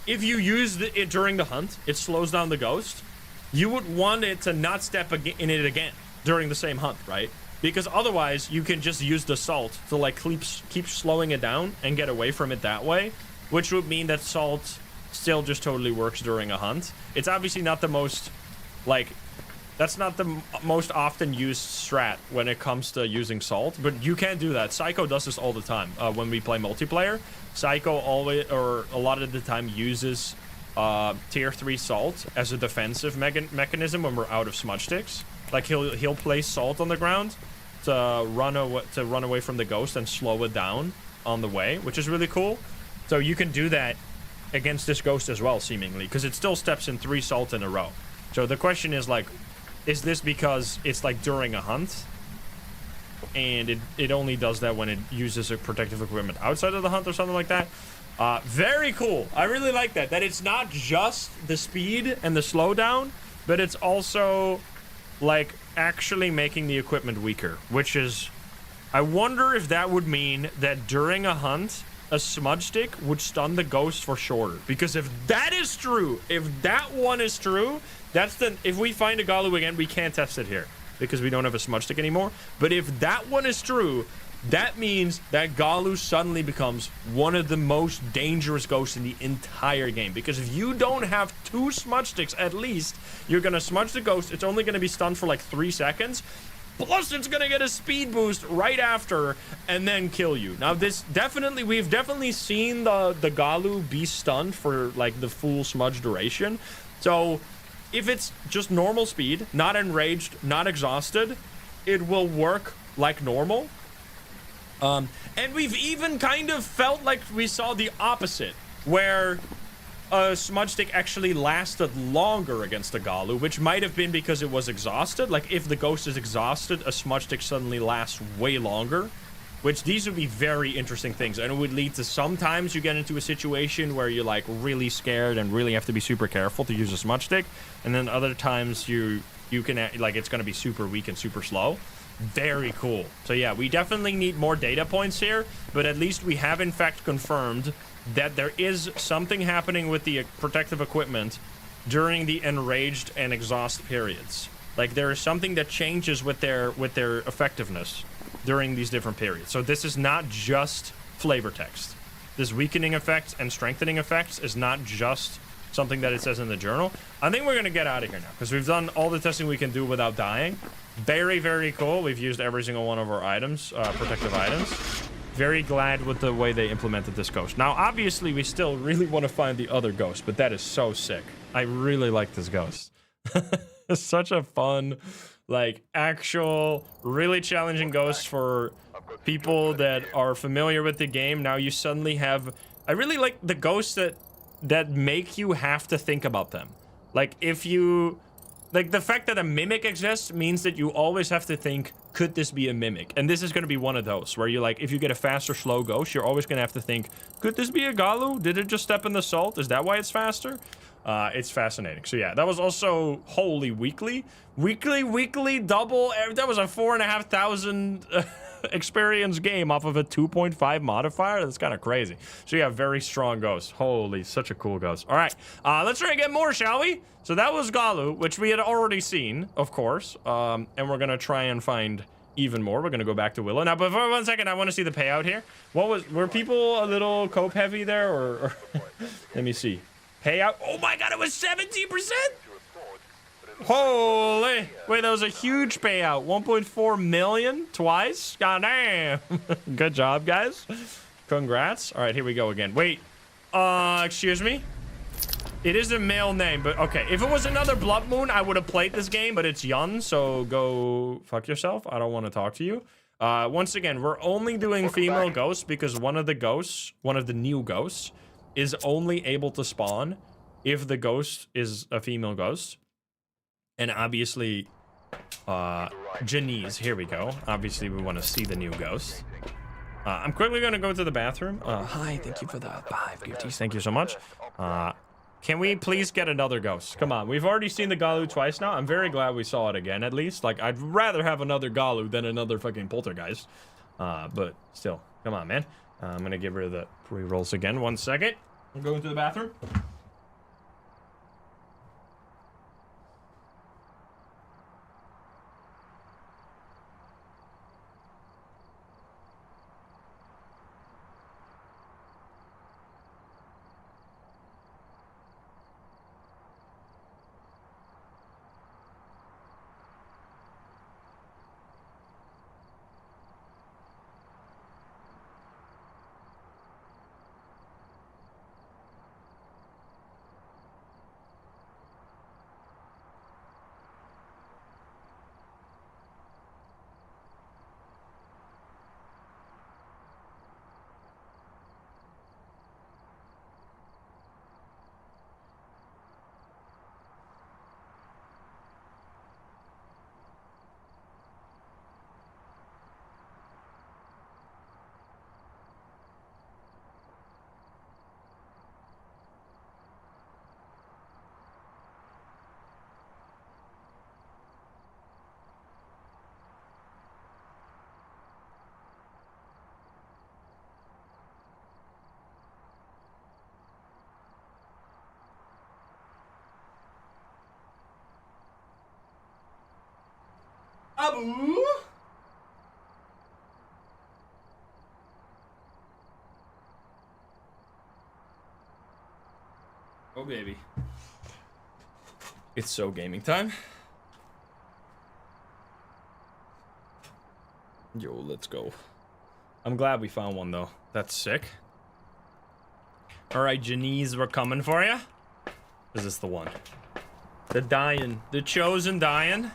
if you use it during the hunt, it slows down the ghost. You would want it to not step in it again during the same hunt, right? Because otherwise, you can just use the salt to like keep slowing it down and get away from it that way, which would mean that salt still just totally works during a hunt. It's obviously not the most, like, that's not the most often used strat when it comes to using salt, but you can do that. Psycho does this all the time when we play multiplayer. Psycho always, or a lot of the time, uses tier 3 salt as a defensive mechanism when we're out of smudge sticks. Like he'll place salt on the ground to run away from the ghost and slow it down on the way, which is really cool. So you can do that against this ghost as well, seemingly, because it still steps in 3 salt in a row. So the question is like, is this because it's like during a hunt and it only does that when it uses a protective equipment outside of the hunt or something like that? Very cool. I really like that it's not just the speed and the slowdown, but it's also like actually making the equipment weaker, which is, I wonder if that would mean that during a hunt a smudge stick would stun the ghost for shorter. Because if that is true, if that one is true, that's the, if we find a Gallu again, we can't test it here because we don't have a smudge stick anymore. But if that one is true, that means that Gallu suddenly becomes one of the most dangerous ghosts in the entire game. Because if you don't have 2 smudge sticks at least, you're gonna smudge the ghost, it's only gonna be stunned for like 3 seconds, plus it's gonna get a speed boost right after and then kill you. Now this definitely, we've definitely seen the Gallu be stunned for like the full smudge duration. So if it's just normal speed, not enraged, not exhausted, it will work like normal. And we've even kind of felt like we saw the opposite, where a smudge stick actually lasted longer against a Gallu, which might have been because it was exhausted. Like if the ghost is exhausted, a smudge stick suddenly lasts way longer, which these would be very interesting things. And it would lead to sometimes you get into a situation where you're like really scared and really have to be super careful to use a smudge stick. And then other times you can, like, it's going to be super weak and super slow. Very cool. So yeah, we definitely need more data points here, but at least we have in fact confirmed that there is something happening with the protective equipment during the enraged and exhaust periods. Like there is something that changes with their effectiveness during these different periods. So this is not just flavor text. This weakening effects and strengthening effects is not just something that it says in the journal. I think we're gonna get out of here now because we've done all the testing we can do without dying. Very, very cool. We've used every single one of our items, protective items. Very glad with the way they implemented this ghost. Now, obviously, we still really want to find the other ghost, but that is so sick. I really like this ghost. It's such a fun, like, actual, really challenging ghost for people that are familiar with the game. Now you suddenly have... I really like the ghosts that make you have to think about them. Like, if you... Like, the fact that a mimic exists means that you always have to think, could this be a mimic? And this is going to be one of those, where you're like, if you get a fast or slow ghost, you're always going to have to think, could this be a Gallu? Did it just step in the salt? Is that why it's faster? It's fascinating. So yeah, that was also holy weekly double. That was a 4,500 experience game off of a 2.5 modifier. That's kind of crazy. So yeah, very strong ghost. Holy, such a cool ghost. All right, let's try to get more, shall we? So that was Gallu, which we had already seen, of course. And we're gonna try and find even more. We're gonna go back to Willow now. But for 1 second, I want to see the payout here. Were people a little cope heavy there, or let me see. Payout. Oh my god, it was 70%. Holy. Wait, that was a huge payout. 1.4 million twice. God damn. Good job, guys. Congrats. All right, here we go again. Wait. Excuse me. It is a male name, but okay. If it was another Blood Moon, I would have played this game, but it's Yun, so go fuck yourself. I don't want to talk to you. Once again, we're only doing female ghosts because one of the new ghosts is only able to spawn if the ghost is a female ghost. And obviously, Janice, here we go. Obviously, we want to see the new ghost. I'm quickly going to go to the bathroom. Hi, thank you for the 5 gifties. Thank you so much. Can we please get another ghost? Come on, we've already seen the Gallu twice now. I'm very glad we saw it again, at least. Like, I'd rather have another Gallu than another fucking poltergeist. But still, come on, man. I'm going to give her the pre-rolls again. 1 second. I'm going to the bathroom. Abu. Oh, baby. It's so gaming time. Yo, let's go. I'm glad we found one, though. That's sick. All right, Janice, we're coming for you. Is this the one? The Dayan. The chosen Dayan.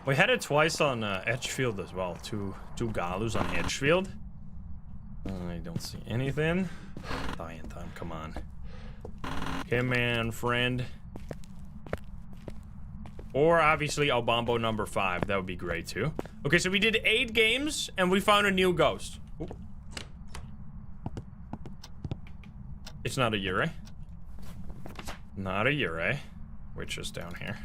We had it twice on Edgefield as well. Two Gallus on Edgefield. I don't see anything. Dayan time, come on. Come on, friend. Or obviously Albombo number 5. That would be great too. Okay, so we did 8 games and we found a new ghost. Ooh. It's not a Yurei. Not a Yurei. Which is down here.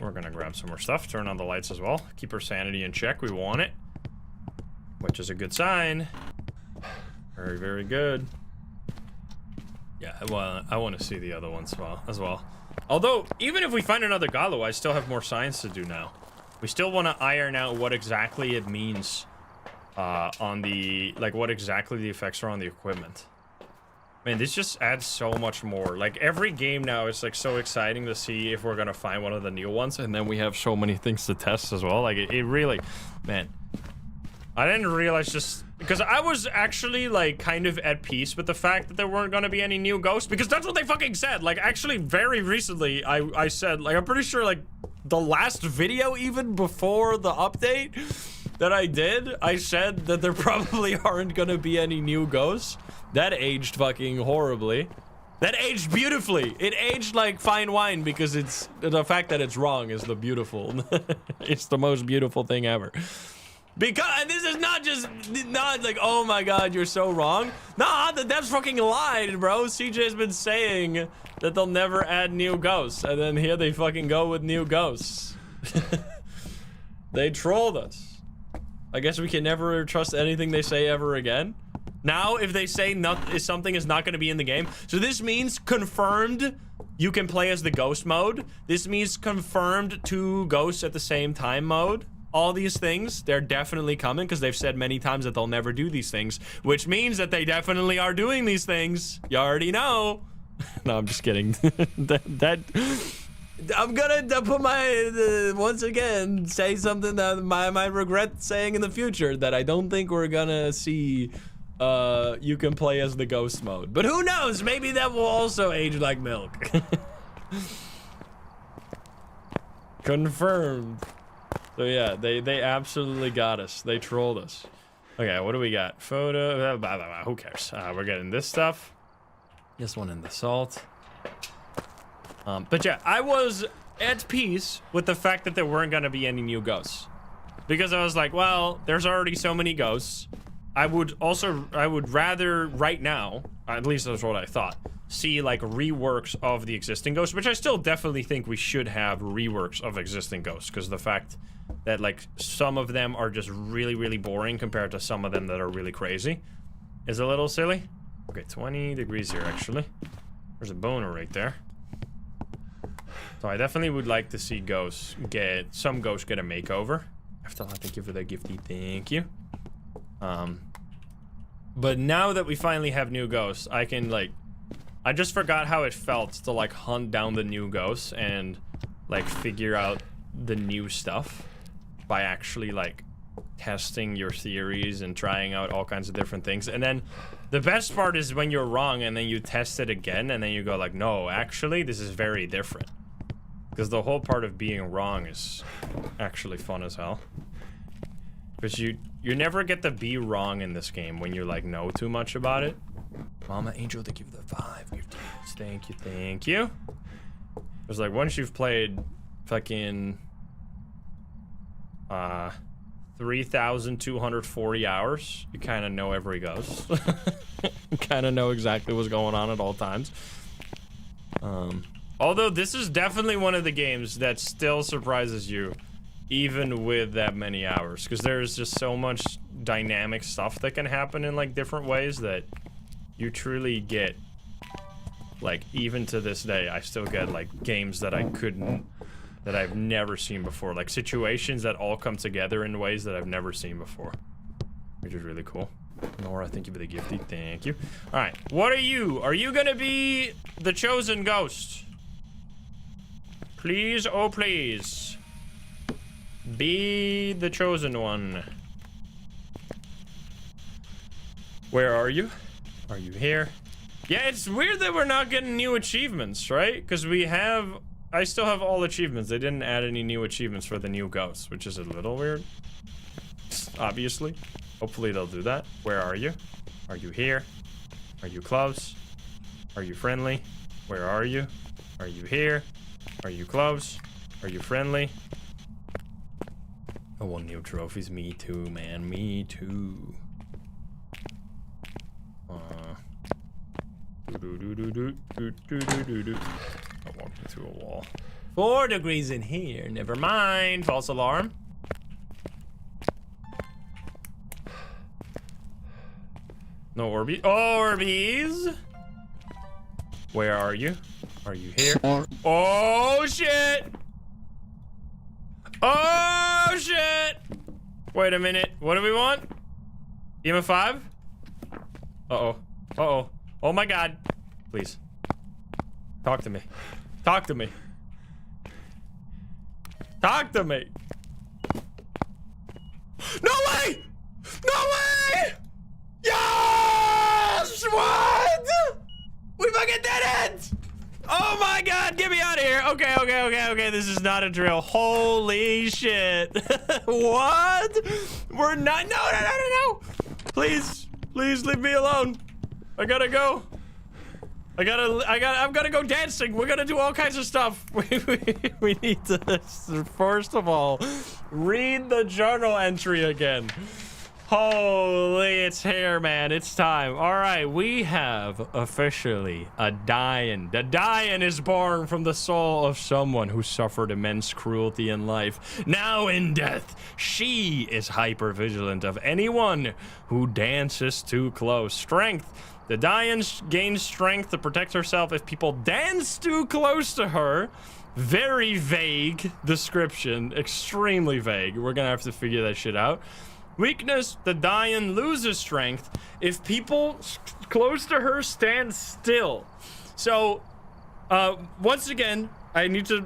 We're gonna grab some more stuff. Turn on the lights as well. Keep our sanity in check. We want it. Which is a good sign. Very, very good. Yeah, well, I want to see the other ones as well. Although, even if we find another Gallu, I still have more science to do now. We still want to iron out what exactly it means on the... Like, what exactly the effects are on the equipment. Man, this just adds so much more. Like, every game now is, like, so exciting to see if we're gonna find one of the new ones. And then we have so many things to test as well. Like, it really... Man. I didn't realize just... Because I was actually, like, kind of at peace with the fact that there weren't gonna be any new ghosts. Because that's what they fucking said. Like, actually, very recently, I said... Like, I'm pretty sure, like, the last video, even before the update that I did, I said that there probably aren't gonna be any new ghosts. That aged fucking horribly. That aged beautifully. It aged like fine wine because it's the fact that it's wrong is the beautiful. It's the most beautiful thing ever. Because and this is not like, oh my god, you're so wrong. Nah, the devs fucking lied, bro. CJ's been saying that they'll never add new ghosts, and then here they fucking go with new ghosts. They trolled us. I guess we can never trust anything they say ever again. Now, if they say something is not going to be in the game, so this means confirmed you can play as the ghost mode. This means confirmed 2 ghosts at the same time mode. All these things, they're definitely coming because they've said many times that they'll never do these things, which means that they definitely are doing these things. You already know. No, I'm just kidding. I'm gonna put my, once again, say something that I might regret saying in the future, that I don't think we're gonna see you can play as the ghost mode. But who knows? Maybe that will also age like milk. Confirmed. So yeah, they absolutely got us. They trolled us. Okay, what do we got? Photo, blah, blah, blah. Who cares? We're getting this stuff. This one in the salt. But yeah, I was at peace with the fact that there weren't gonna be any new ghosts. Because I was like, well, there's already so many ghosts. I would rather right now, at least that's what I thought, see like reworks of the existing ghosts, which I still definitely think we should have reworks of existing ghosts, because the fact that like some of them are just really, really boring compared to some of them that are really crazy is a little silly. Okay, 20 degrees here actually. There's a boner right there. So I definitely would like to see ghosts get a makeover. Afterlife, thank you for that gifty, thank you. But now that we finally have new ghosts, I can like, I just forgot how it felt to like hunt down the new ghosts and like figure out the new stuff by actually like testing your theories and trying out all kinds of different things. And then the best part is when you're wrong and then you test it again and then you go like, no, actually this is very different. Because the whole part of being wrong is actually fun as hell. Because you never get to be wrong in this game when you like know too much about it. Mama Angel, thank you for the 5 gifties. Thank you, thank you. It's like once you've played fucking 3,240 hours, you kind of know every ghost. You kind of know exactly what's going on at all times. Although this is definitely one of the games that still surprises you even with that many hours, because there's just so much dynamic stuff that can happen in like different ways that you truly get, like, even to this day I still get like games that I've never seen before, like situations that all come together in ways that I've never seen before, which is really cool. Nora, thank you for the gifty, thank you. All right, what are you gonna be the chosen ghost? Please, oh please, be the chosen one. Where are you? Are you here? Yeah, it's weird that we're not getting new achievements, right? Because I still have all achievements. They didn't add any new achievements for the new ghosts, which is a little weird. Obviously. Hopefully they'll do that. Where are you? Are you here? Are you close? Are you friendly? Where are you? Are you here? Are you close? Are you friendly? I want new trophies. Me too, man. Me too. I walked into a wall. 4 degrees in here. Never mind. False alarm. No Orbeez. Orbeez! Where are you? Are you here? Oh shit! Oh shit! Wait a minute. What do we want? EMF 5? Uh-oh. Uh-oh. Oh my god. Please. Talk to me. Talk to me. Talk to me. No way! No way! Yes! What? We fucking did it! Oh my god, get me out of here. Okay, okay, okay, okay. This is not a drill. Holy shit. What? We're not. No, no, no, no, no. Please, please leave me alone. I gotta go. I'm gonna go dancing. We're gonna do all kinds of stuff. We need to, first of all, read the journal entry again. Holy, it's here, man. It's time. All right, we have officially a Dayan. The Dayan is born from the soul of someone who suffered immense cruelty in life. Now in death, she is hyper-vigilant of anyone who dances too close. Strength. The Dayan gains strength to protect herself if people dance too close to her. Very vague description. Extremely vague. We're gonna have to figure that shit out. Weakness, the Dayan loses strength if people close to her stand still. So, once again, I need to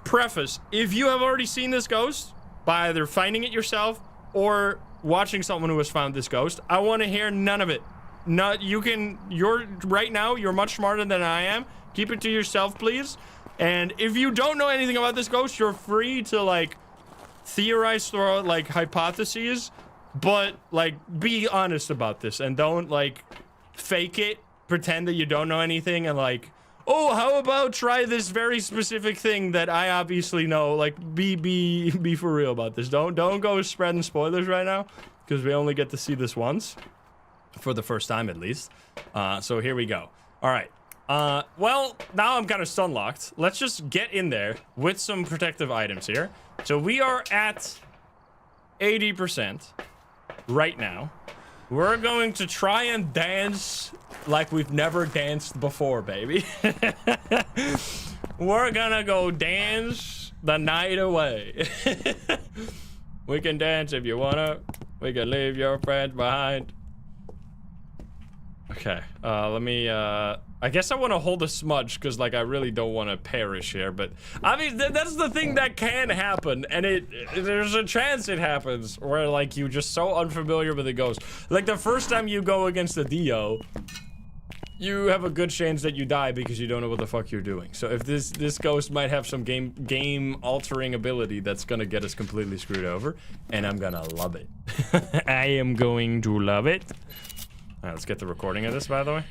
preface, if you have already seen this ghost, by either finding it yourself or watching someone who has found this ghost, I want to hear none of it. Right now, you're much smarter than I am. Keep it to yourself, please. And if you don't know anything about this ghost, you're free to, like, theorize, throw out like hypotheses, but like be honest about this and don't like fake it, pretend that you don't know anything and like, oh, how about try this very specific thing that I obviously know. Like be for real about this. Don't go spreading spoilers right now because we only get to see this once for the first time at least. So here we go. All right. Well, now I'm kind of stun locked. Let's just get in there with some protective items here. So we are at 80% right now. We're going to try and dance like we've never danced before, baby. We're gonna go dance the night away. We can dance if you wanna. We can leave your friends behind. Okay, let me, I guess I want to hold a smudge because, like, I really don't want to perish here, but I mean, that's the thing that can happen, and there's a chance it happens where, like, you're just so unfamiliar with a ghost. Like, the first time you go against a Dio, you have a good chance that you die because you don't know what the fuck you're doing. So if this ghost might have some game-altering ability that's gonna get us completely screwed over, and I'm gonna love it. I am going to love it. All right, let's get the recording of this, by the way.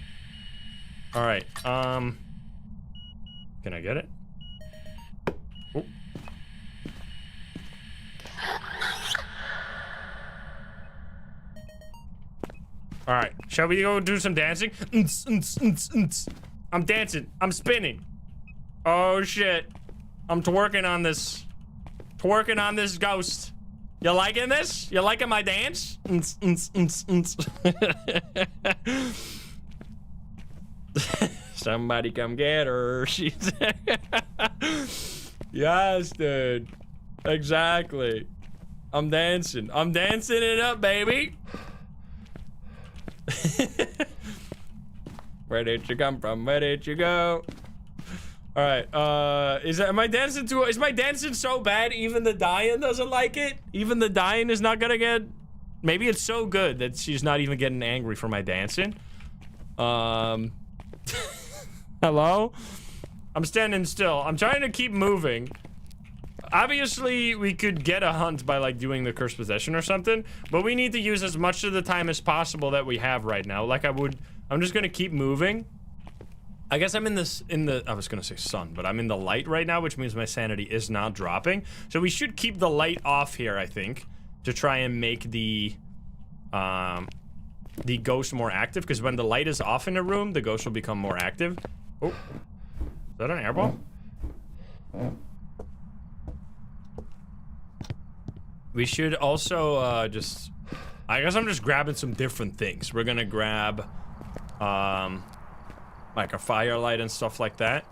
All right, can I get it? Ooh. All right, shall we go do some dancing? I'm dancing, I'm spinning. Oh shit, I'm twerking on this ghost. You liking this? You liking my dance? Somebody come get her. She's yes, dude. Exactly. I'm dancing. I'm dancing it up, baby. Where did you come from? Where did you go? All right, am I dancing too? Is my dancing so bad even the Dayan doesn't like it? Even the Dayan is not gonna get, maybe it's so good that she's not even getting angry for my dancing. Hello? I'm standing still. I'm trying to keep moving. Obviously, we could get a hunt by like doing the cursed possession or something, but we need to use as much of the time as possible that we have right now. Like I'm just gonna keep moving. I guess I'm I was gonna say sun, but I'm in the light right now, which means my sanity is not dropping. So we should keep the light off here, I think, to try and make the ghost more active, because when the light is off in a room, the ghost will become more active. Oh, is that an airball? We should also, I guess I'm just grabbing some different things. We're gonna grab, like a firelight and stuff like that.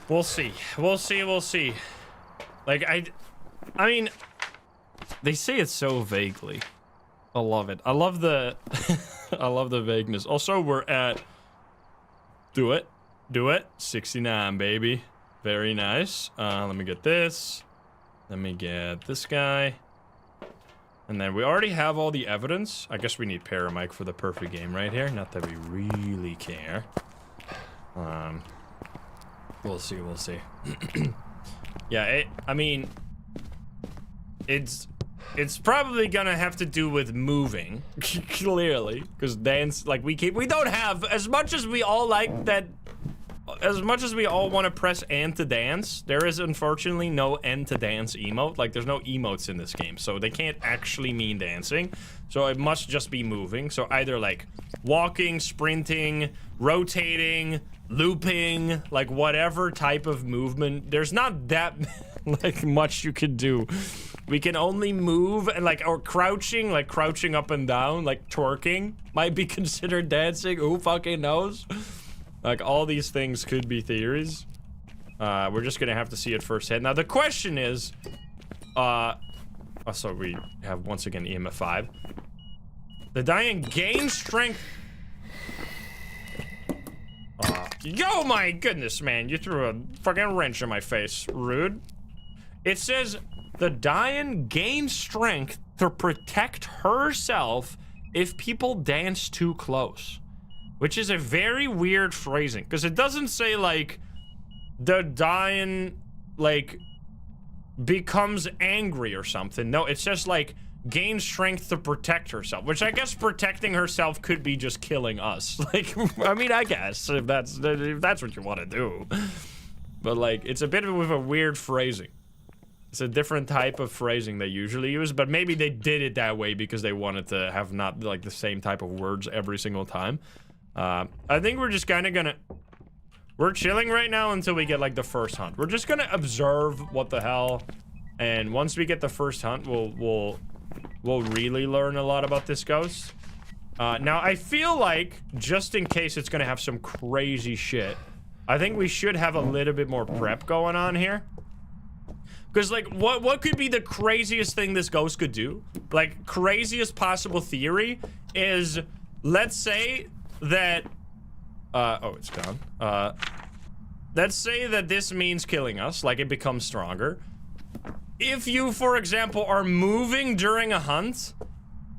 We'll see. We'll see. We'll see. Like, I mean, they say it so vaguely. I love it. I love the, I love the vagueness. Also, we're at, do it, 69, baby. Very nice. Let me get this. Let me get this guy. And then we already have all the evidence. I guess we need Paramic for the perfect game right here. Not that we really care. We'll see, we'll see. Yeah, I mean, it's it's probably gonna have to do with moving, clearly, because dance, like, we don't have, as much as we all like that, as much as we all want to press N to dance, there is unfortunately no N to dance emote. Like, there's no emotes in this game, so they can't actually mean dancing. So it must just be moving. So either like walking, sprinting, rotating, looping, like whatever type of movement. There's not that like much you can do. We can only move and like, or crouching, like crouching up and down, like twerking might be considered dancing. Who fucking knows? Like, all these things could be theories. We're just gonna have to see it firsthand. Now, the question is, so we have, once again, EMF 5. The Dayan gains strength. Oh my goodness, man. You threw a fucking wrench in my face. Rude. It says, the Dayan gains strength to protect herself if people dance too close. Which is a very weird phrasing, because it doesn't say, like, the Dayan, like, becomes angry or something. No, it's just, like, gains strength to protect herself, which I guess protecting herself could be just killing us. Like, I mean, I guess, if that's what you want to do. But, like, it's a bit of a weird phrasing. It's a different type of phrasing they usually use, but maybe they did it that way because they wanted to have not, like, the same type of words every single time. I think we're just kind of gonna... We're chilling right now until we get, like, the first hunt. We're just gonna observe what the hell, and once we get the first hunt, we'll really learn a lot about this ghost. Now, I feel like, just in case it's gonna have some crazy shit, I think we should have a little bit more prep going on here. Because, like, what could be the craziest thing this ghost could do? Like, craziest possible theory is, let's say that, oh, it's gone. Let's say that this means killing us, like it becomes stronger. If you, for example, are moving during a hunt,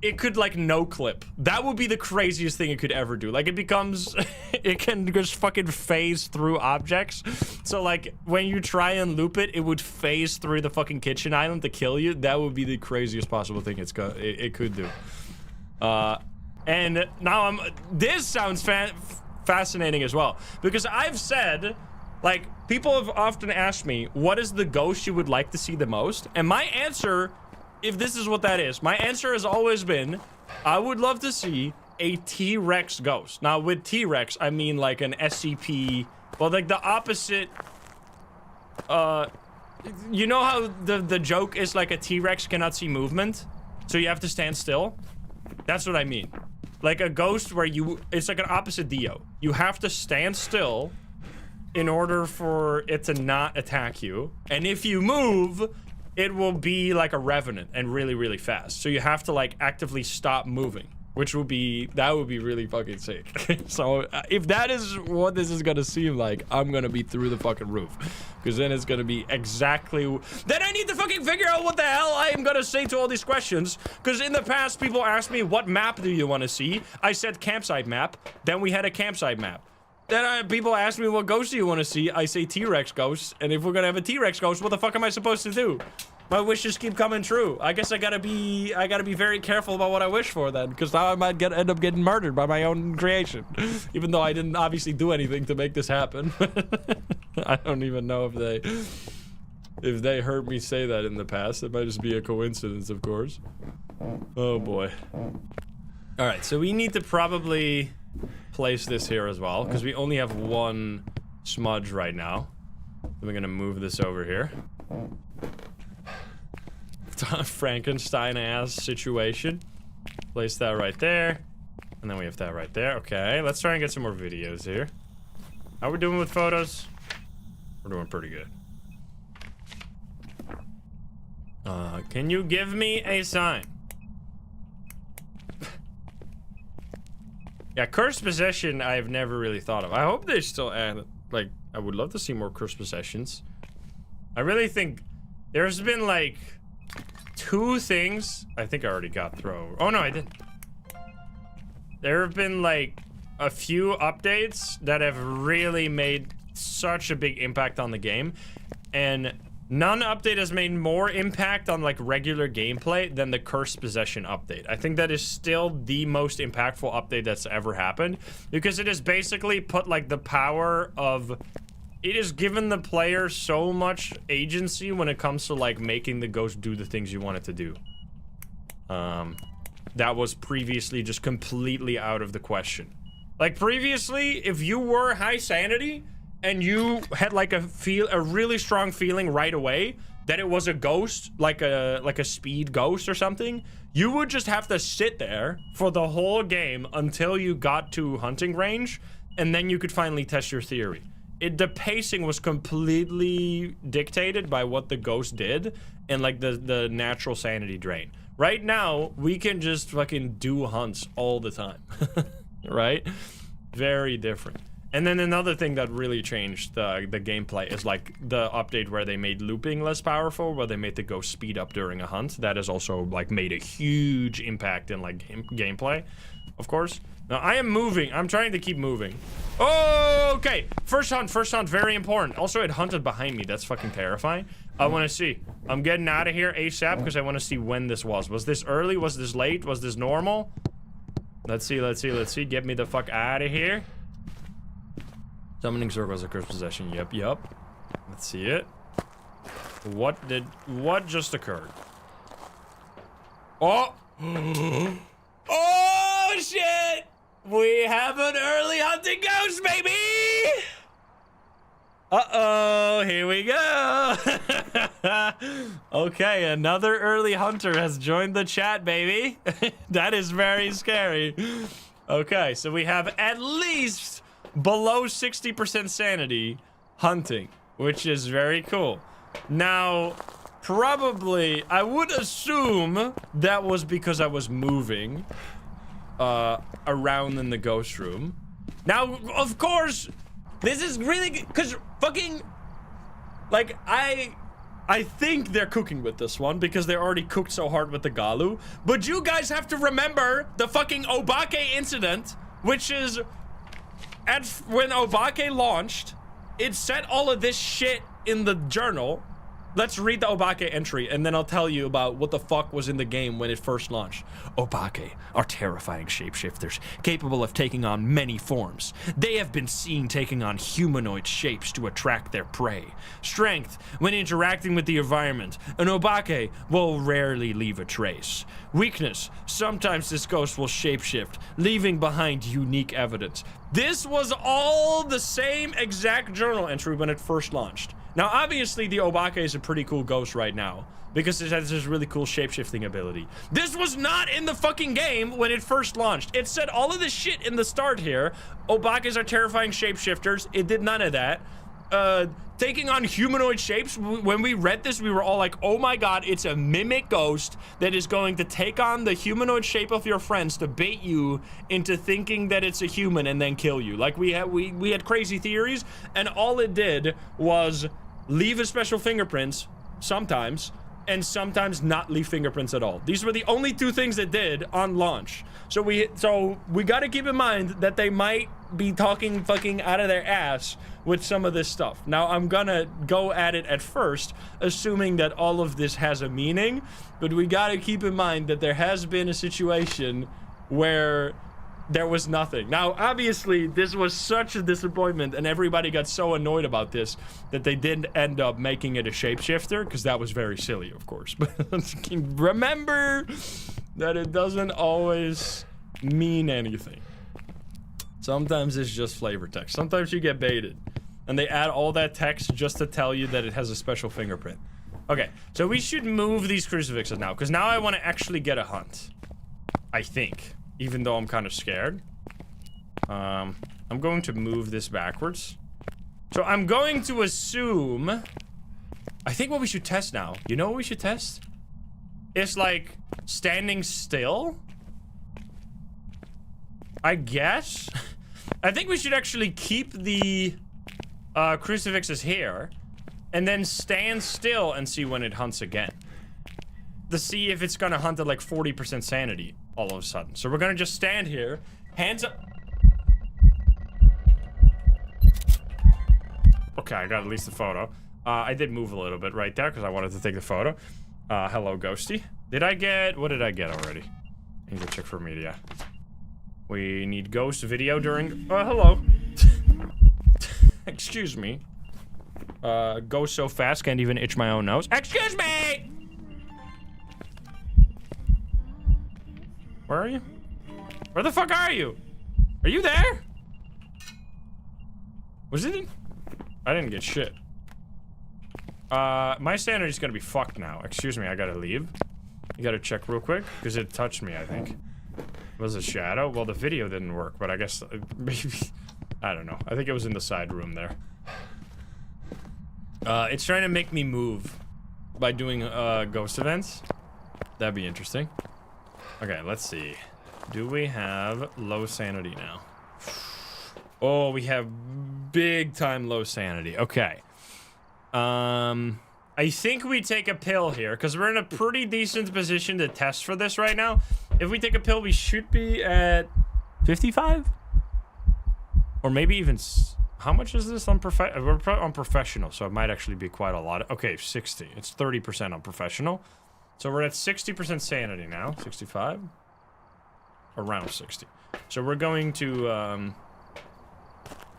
it could, like, no clip. That would be the craziest thing it could ever do. Like, it becomes, it can just fucking phase through objects. So, like, when you try and loop it, it would phase through the fucking kitchen island to kill you. That would be the craziest possible thing it could do. And now this sounds fascinating as well, because I've said, like, people have often asked me, what is the ghost you would like to see the most? And my answer, if this is what that is, my answer has always been, I would love to see a T-Rex ghost. Now, with T-Rex, I mean like an SCP, well, like the opposite, you know how the joke is like a T-Rex cannot see movement? So you have to stand still? That's what I mean. Like a ghost where it's like an opposite Dio. You have to stand still in order for it to not attack you. And if you move, it will be like a revenant and really, really fast. So you have to, like, actively stop moving, which would be, that would be really fucking sick. So if that is what this is gonna seem like, I'm gonna be through the fucking roof. Because then it's gonna be exactly, then I need to fucking figure out what the hell I am gonna say to all these questions. Because in the past, people asked me, what map do you want to see? I said campsite map. Then we had a campsite map. Then people asked me, what ghost do you want to see? I say T-Rex ghost. And if we're gonna have a T-Rex ghost, what the fuck am I supposed to do? My wishes keep coming true. I guess I gotta be very careful about what I wish for then, because now I might end up getting murdered by my own creation. Even though I didn't obviously do anything to make this happen. I don't even know if they heard me say that in the past. It might just be a coincidence, of course. Oh boy. All right, so we need to probably place this here as well, because we only have one smudge right now. We're gonna move this over here. Frankenstein-ass situation. Place that right there. And then we have that right there. Okay, let's try and get some more videos here. How we doing with photos? We're doing pretty good. Can you give me a sign? Yeah, cursed possession I have never really thought of. I hope they still add, like, I would love to see more cursed possessions. I really think there's been, like, 2 things. I think I already got through. Oh, no, I didn't. There have been, like, a few updates that have really made such a big impact on the game. And None update has made more impact on like regular gameplay than the Cursed Possession update. I think that is still the most impactful update that's ever happened, because it has basically put like the power of, it has given the player so much agency when it comes to like making the ghost do the things you want it to do. That was previously just completely out of the question. Like previously, if you were high sanity and you had like a really strong feeling right away that it was a ghost, like a speed ghost or something, you would just have to sit there for the whole game until you got to hunting range, and then you could finally test your theory. The pacing was completely dictated by what the ghost did and like the natural sanity drain. Right now, we can just fucking do hunts all the time, right? Very different. And then another thing that really changed the gameplay is like the update where they made looping less powerful, where they made the ghost speed up during a hunt. That has also like made a huge impact in like gameplay, of course. Now I am moving. I'm trying to keep moving. Oh, okay. First hunt, very important. Also, it hunted behind me. That's fucking terrifying. I want to see. I'm getting out of here ASAP because I want to see when this was. Was this early? Was this late? Was this normal? Let's see. Get me the fuck out of here. Summoning circles of cursed possession. Yep. Let's see it. What just occurred? Oh! Oh shit! We have an early hunting ghost, baby! Uh-oh, here we go. Okay, another early hunter has joined the chat, baby. That is very scary. Okay, so we have at least below 60% sanity hunting, which is very cool. Now, probably, I would assume that was because I was moving around in the ghost room. Now, of course, this is really, because fucking, like, I think they're cooking with this one because they already cooked so hard with the Gallu. But you guys have to remember the fucking Obake incident, which is, when Obake launched, it said all of this shit in the journal. Let's read the Obake entry, and then I'll tell you about what the fuck was in the game when it first launched. Obake are terrifying shapeshifters, capable of taking on many forms. They have been seen taking on humanoid shapes to attract their prey. Strength, when interacting with the environment, an Obake will rarely leave a trace. Weakness, sometimes this ghost will shapeshift, leaving behind unique evidence. This was all the same exact journal entry when it first launched. Now, obviously, the Obake is a pretty cool ghost right now because it has this really cool shape-shifting ability. This was not in the fucking game when it first launched. It said all of this shit in the start here. Obakes are terrifying shapeshifters. It did none of that. Taking on humanoid shapes. When we read this, we were all like, oh my god, it's a mimic ghost that is going to take on the humanoid shape of your friends to bait you into thinking that it's a human and then kill you. Like, we had crazy theories, and all it did was leave a special fingerprints sometimes, and sometimes not leave fingerprints at all. These were the only two things it did on launch. So we got to keep in mind that they might be talking fucking out of their ass with some of this stuff. Now, I'm gonna go at it at first, assuming that all of this has a meaning, but we got to keep in mind that there has been a situation where there was nothing. Now, obviously, this was such a disappointment, and everybody got so annoyed about this that they didn't end up making it a shapeshifter, because that was very silly, of course. But remember that it doesn't always mean anything. Sometimes it's just flavor text. Sometimes you get baited, and they add all that text just to tell you that it has a special fingerprint. Okay, so we should move these crucifixes now, because now I want to actually get a hunt. I think. Even though I'm kind of scared. I'm going to move this backwards. So I'm going to assume... I think what we should test now, you know what we should test? It's like standing still? I guess? I think we should actually keep the crucifixes here and then stand still and see when it hunts again. To see if it's gonna hunt at like 40% sanity all of a sudden. So we're gonna just stand here, hands up. Okay, I got at least a photo. I did move a little bit right there because I wanted to take the photo. Hello, Ghosty. Did I get... What did I get already? I need to check for media. We need ghost video during... hello. Excuse me. Go so fast, can't even itch my own nose. Excuse me! Where are you? Where the fuck are you? Are you there? Was it in? I didn't get shit. My sanity's gonna be fucked now. Excuse me, I gotta leave. You gotta check real quick, because it touched me, I think. Was it a shadow? Well, the video didn't work, but I guess maybe... I don't know. I think it was in the side room there. It's trying to make me move by doing ghost events. That'd be interesting. Okay, let's see. Do we have low sanity now? Oh, we have big time low sanity. Okay. I think we take a pill here because we're in a pretty decent position to test for this right now. If we take a pill, we should be at 55? Or maybe even... How much is this on we're on professional, so it might actually be quite a lot. Okay, 60. It's 30% on professional. So we're at 60% sanity now. 65? Around 60. So we're going to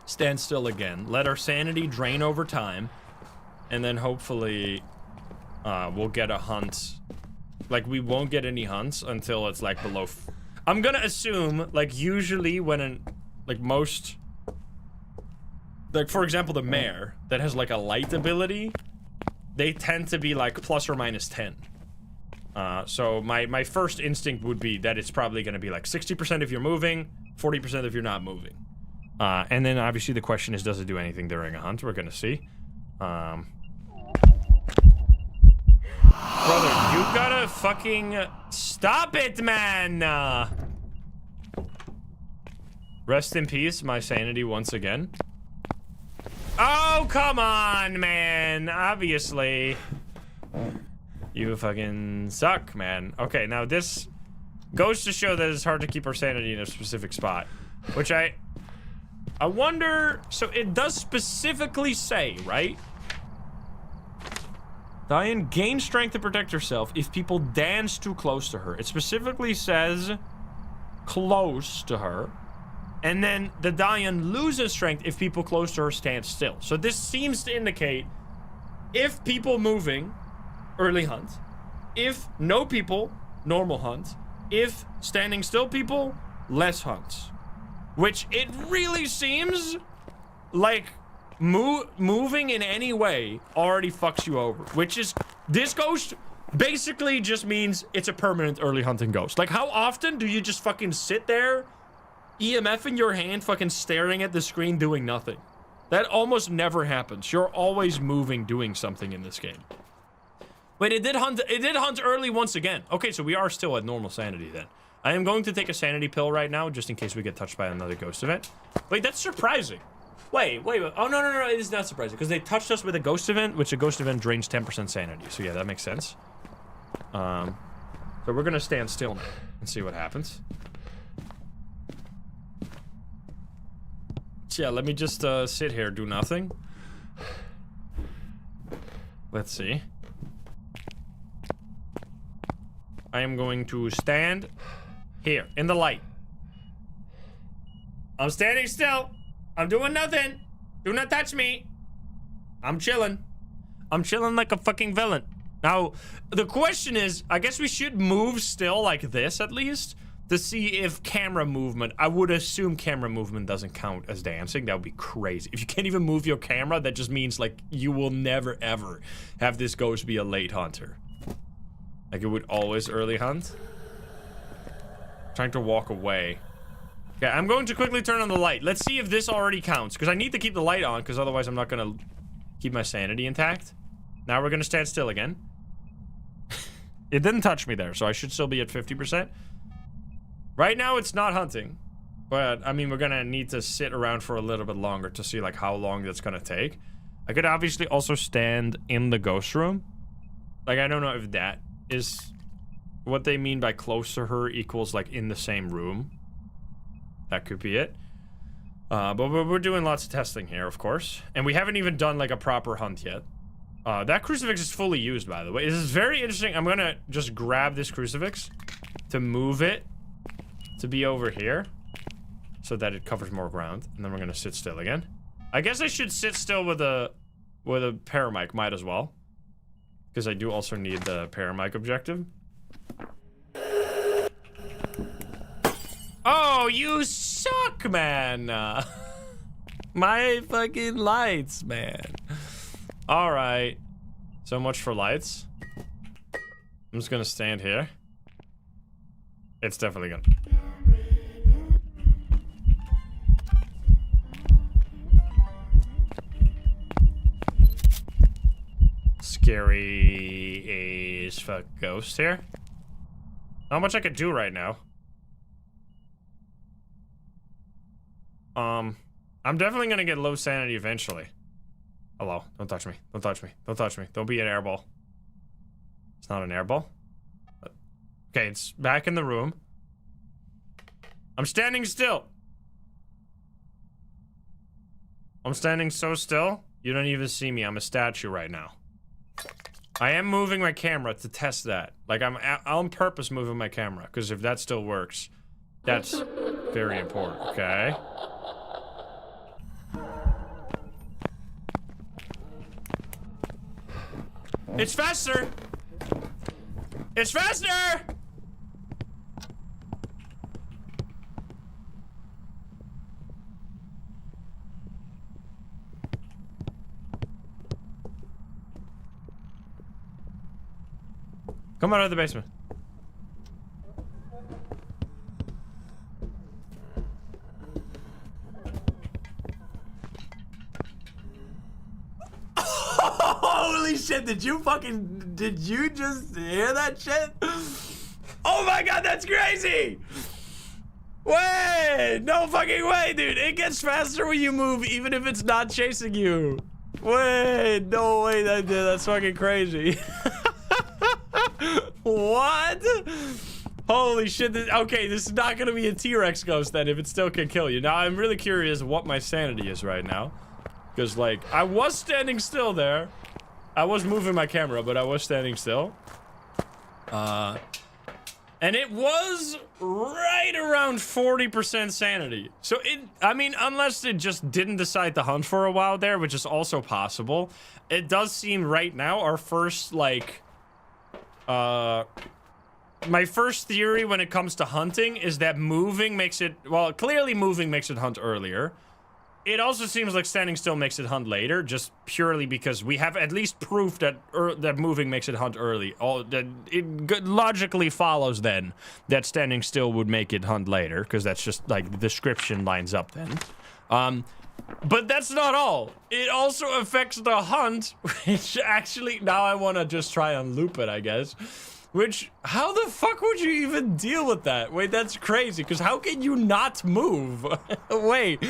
stand still again. Let our sanity drain over time. And then hopefully we'll get a hunt. Like, we won't get any hunts until it's like below... I'm gonna assume, like, usually when most... Like, for example, the mayor that has like a light ability, they tend to be like plus or minus 10. So my first instinct would be that it's probably going to be like 60% if you're moving, 40% if you're not moving. And then obviously the question is, does it do anything during a hunt? We're going to see. Brother, you gotta fucking stop it, man! Rest in peace, my sanity once again. Oh, come on, man. Obviously. You fucking suck, man. Okay, now this goes to show that it's hard to keep our sanity in a specific spot. Which I wonder... So it does specifically say, right? Dayan gains strength to protect herself if people dance too close to her. It specifically says close to her. And then the Dayan loses strength if people close to her stand still. So this seems to indicate if people moving, early hunt. If no people, normal hunt. If standing still people, less hunts. Which it really seems like moving in any way already fucks you over. Which is, this ghost basically just means it's a permanent early hunting ghost. Like, how often do you just fucking sit there, EMF in your hand, fucking staring at the screen doing nothing? That almost never happens. You're always moving, doing something in this game. Wait, it did hunt early once again. Okay, so we are still at normal sanity then. I am going to take a sanity pill right now, just in case we get touched by another ghost event. Wait, that's surprising. Wait. Oh, no, it is not surprising, because they touched us with a ghost event, which a ghost event drains 10% sanity. So yeah, that makes sense. So we're gonna stand still now and see what happens. Yeah, let me just sit here, do nothing. Let's see. I am going to stand here in the light. I'm standing still. I'm doing nothing. Do not touch me. I'm chilling. I'm chilling like a fucking villain. Now, the question is, I guess we should move still like this at least, to see if camera movement, I would assume camera movement doesn't count as dancing. That would be crazy. If you can't even move your camera, that just means like you will never ever have this ghost be a late hunter. Like it would always early hunt. Trying to walk away. Okay, I'm going to quickly turn on the light. Let's see if this already counts, because I need to keep the light on, because otherwise I'm not gonna keep my sanity intact. Now we're gonna stand still again. It didn't touch me there, so I should still be at 50%. Right now, it's not hunting. But, I mean, we're gonna need to sit around for a little bit longer to see, like, how long that's gonna take. I could obviously also stand in the ghost room. Like, I don't know if that is what they mean by close to her equals, like, in the same room. That could be it. But we're doing lots of testing here, of course. And we haven't even done, like, a proper hunt yet. That crucifix is fully used, by the way. This is very interesting. I'm gonna just grab this crucifix to move it to be over here so that it covers more ground, and then we're gonna sit still again. I guess I should sit still with a paramic, might as well, because I do also need the paramic objective. Oh, you suck, man. My fucking lights, man. All right, so much for lights. I'm just gonna stand here. It's definitely gonna. Scary as fuck ghost here. Not much I could do right now. I'm definitely gonna get low sanity eventually. Hello, don't touch me. Don't touch me. Don't touch me. Don't be an airball. It's not an airball. Okay, it's back in the room. I'm standing still. I'm standing so still, you don't even see me. I'm a statue right now. I am moving my camera to test that. Like, I'm on purpose moving my camera, because if that still works, that's very important, okay? It's faster! It's faster! Come out of the basement. Holy shit, did you just hear that shit? Oh my god, that's crazy! Wait, no fucking way, dude. It gets faster when you move, even if it's not chasing you. Wait, no way, that's fucking crazy. What? Holy shit, okay, this is not gonna be a T-Rex ghost then if it still can kill you. Now, I'm really curious what my sanity is right now. Because, like, I was standing still there. I was moving my camera, but I was standing still. And it was right around 40% sanity. So I mean, unless it just didn't decide to hunt for a while there, which is also possible, it does seem right now our first, like, my first theory when it comes to hunting is that moving makes it, well, clearly moving makes it hunt earlier. It also seems like standing still makes it hunt later, just purely because we have at least proof that that moving makes it hunt early. It logically follows then that standing still would make it hunt later, because that's just like the description lines up then. But that's not all. It also affects the hunt, which actually, now I want to just try and loop it, I guess. Which, how the fuck would you even deal with that? Wait, that's crazy, because how can you not move? Wait.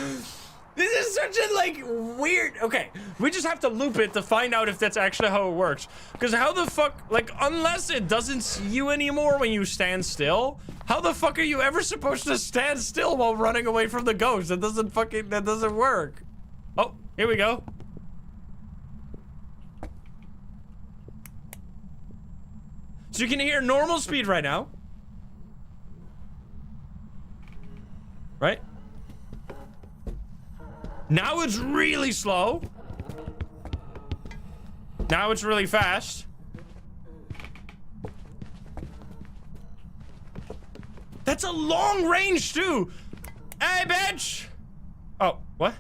This is such a, like, weird... Okay, we just have to loop it to find out if that's actually how it works. Because how the fuck... Like, unless it doesn't see you anymore when you stand still, how the fuck are you ever supposed to stand still while running away from the ghost? That doesn't work. Oh, here we go. So you can hear normal speed right now. Right? Now it's really slow. Now it's really fast. That's a long range too. Hey, bitch. Oh, what?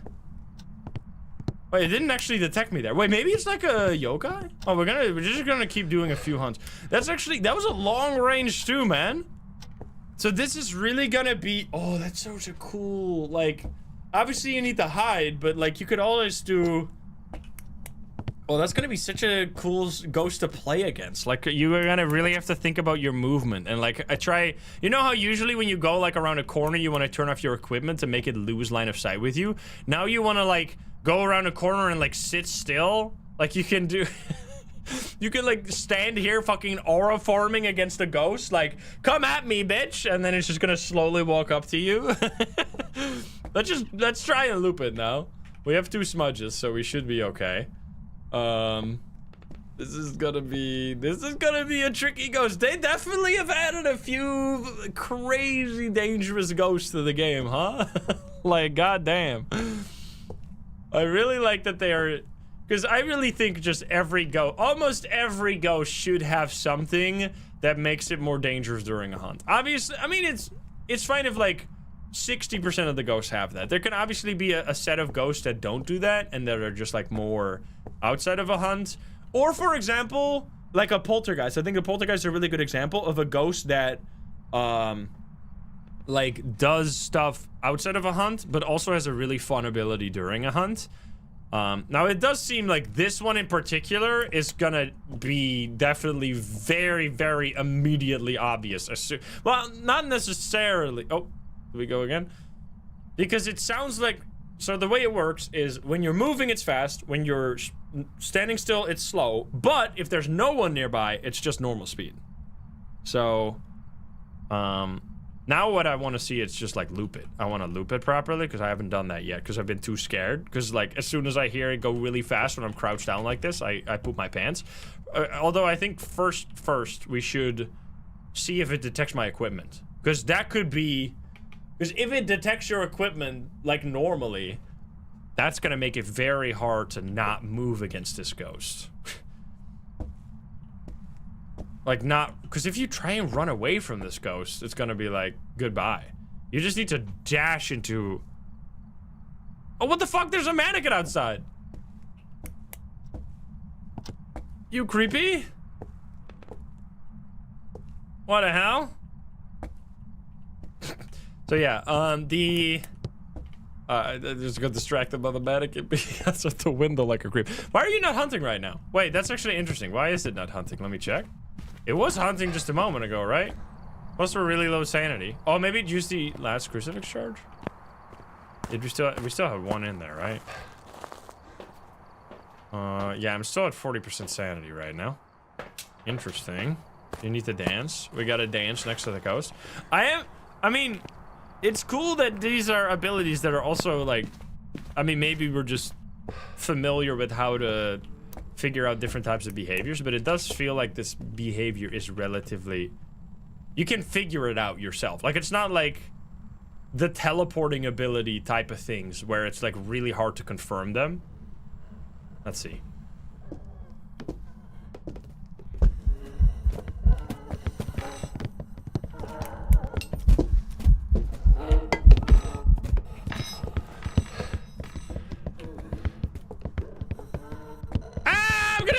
Wait, it didn't actually detect me there. Wait, maybe it's like a yokai? Oh, we're just gonna keep doing a few hunts. That was a long range too, man. So this is really gonna be, oh, that's such a cool, like, obviously you need to hide, but like you could always do, oh, that's gonna be such a cool ghost to play against. Like, you're gonna really have to think about your movement. And like, you know how usually when you go like around a corner, you want to turn off your equipment to make it lose line of sight with you? Now you want to like go around a corner and like sit still. Like you can do, you can like stand here fucking aura forming against the ghost. Like, come at me, bitch. And then it's just gonna slowly walk up to you. Let's try and loop it now. We have 2 smudges, so we should be okay. This is gonna be a tricky ghost. They definitely have added a few crazy dangerous ghosts to the game, huh? Like, goddamn. I really like that they are, because I really think just almost every ghost should have something that makes it more dangerous during a hunt. Obviously, I mean, it's fine if like 60% of the ghosts have that. There can obviously be a set of ghosts that don't do that and that are just like more outside of a hunt. Or for example, like a poltergeist. I think a poltergeist is a really good example of a ghost that like does stuff outside of a hunt, but also has a really fun ability during a hunt. Now it does seem like this one in particular is gonna be definitely very, very immediately obvious. Well, not necessarily. Oh, do we go again? Because it sounds like, so the way it works is when you're moving, it's fast. When you're standing still, it's slow. But if there's no one nearby, it's just normal speed. So, now what I want to see is just like loop it. I want to loop it properly because I haven't done that yet because I've been too scared. Because like as soon as I hear it go really fast when I'm crouched down like this, I poop my pants. Although I think first we should see if it detects my equipment. Because that could be, because if it detects your equipment like normally, that's gonna make it very hard to not move against this ghost. Like not, because if you try and run away from this ghost, it's gonna be like, goodbye. You just need to dash into... Oh, what the fuck? There's a mannequin outside. You creepy? What the hell? So yeah, I just got distracted by the mannequin because of the window like a creep. Why are you not hunting right now? Wait, that's actually interesting. Why is it not hunting? Let me check. It was hunting just a moment ago, right? Plus we're really low sanity. Oh, maybe it used the last crucifix charge? Did we still have one in there, right? Yeah, I'm still at 40% sanity right now. Interesting. You need to dance. We gotta dance next to the ghost. I mean, it's cool that these are abilities that are also like, I mean, maybe we're just familiar with how to figure out different types of behaviors, but it does feel like this behavior is relatively, you can figure it out yourself. Like, it's not like the teleporting ability type of things where it's like really hard to confirm them. Let's see.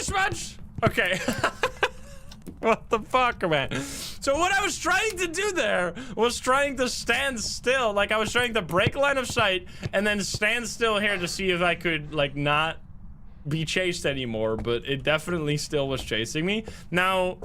Smudge. Okay. What the fuck, man? So what I was trying to do there was trying to stand still. Like I was trying to break line of sight and then stand still here to see if I could like not be chased anymore, but it definitely still was chasing me. Now,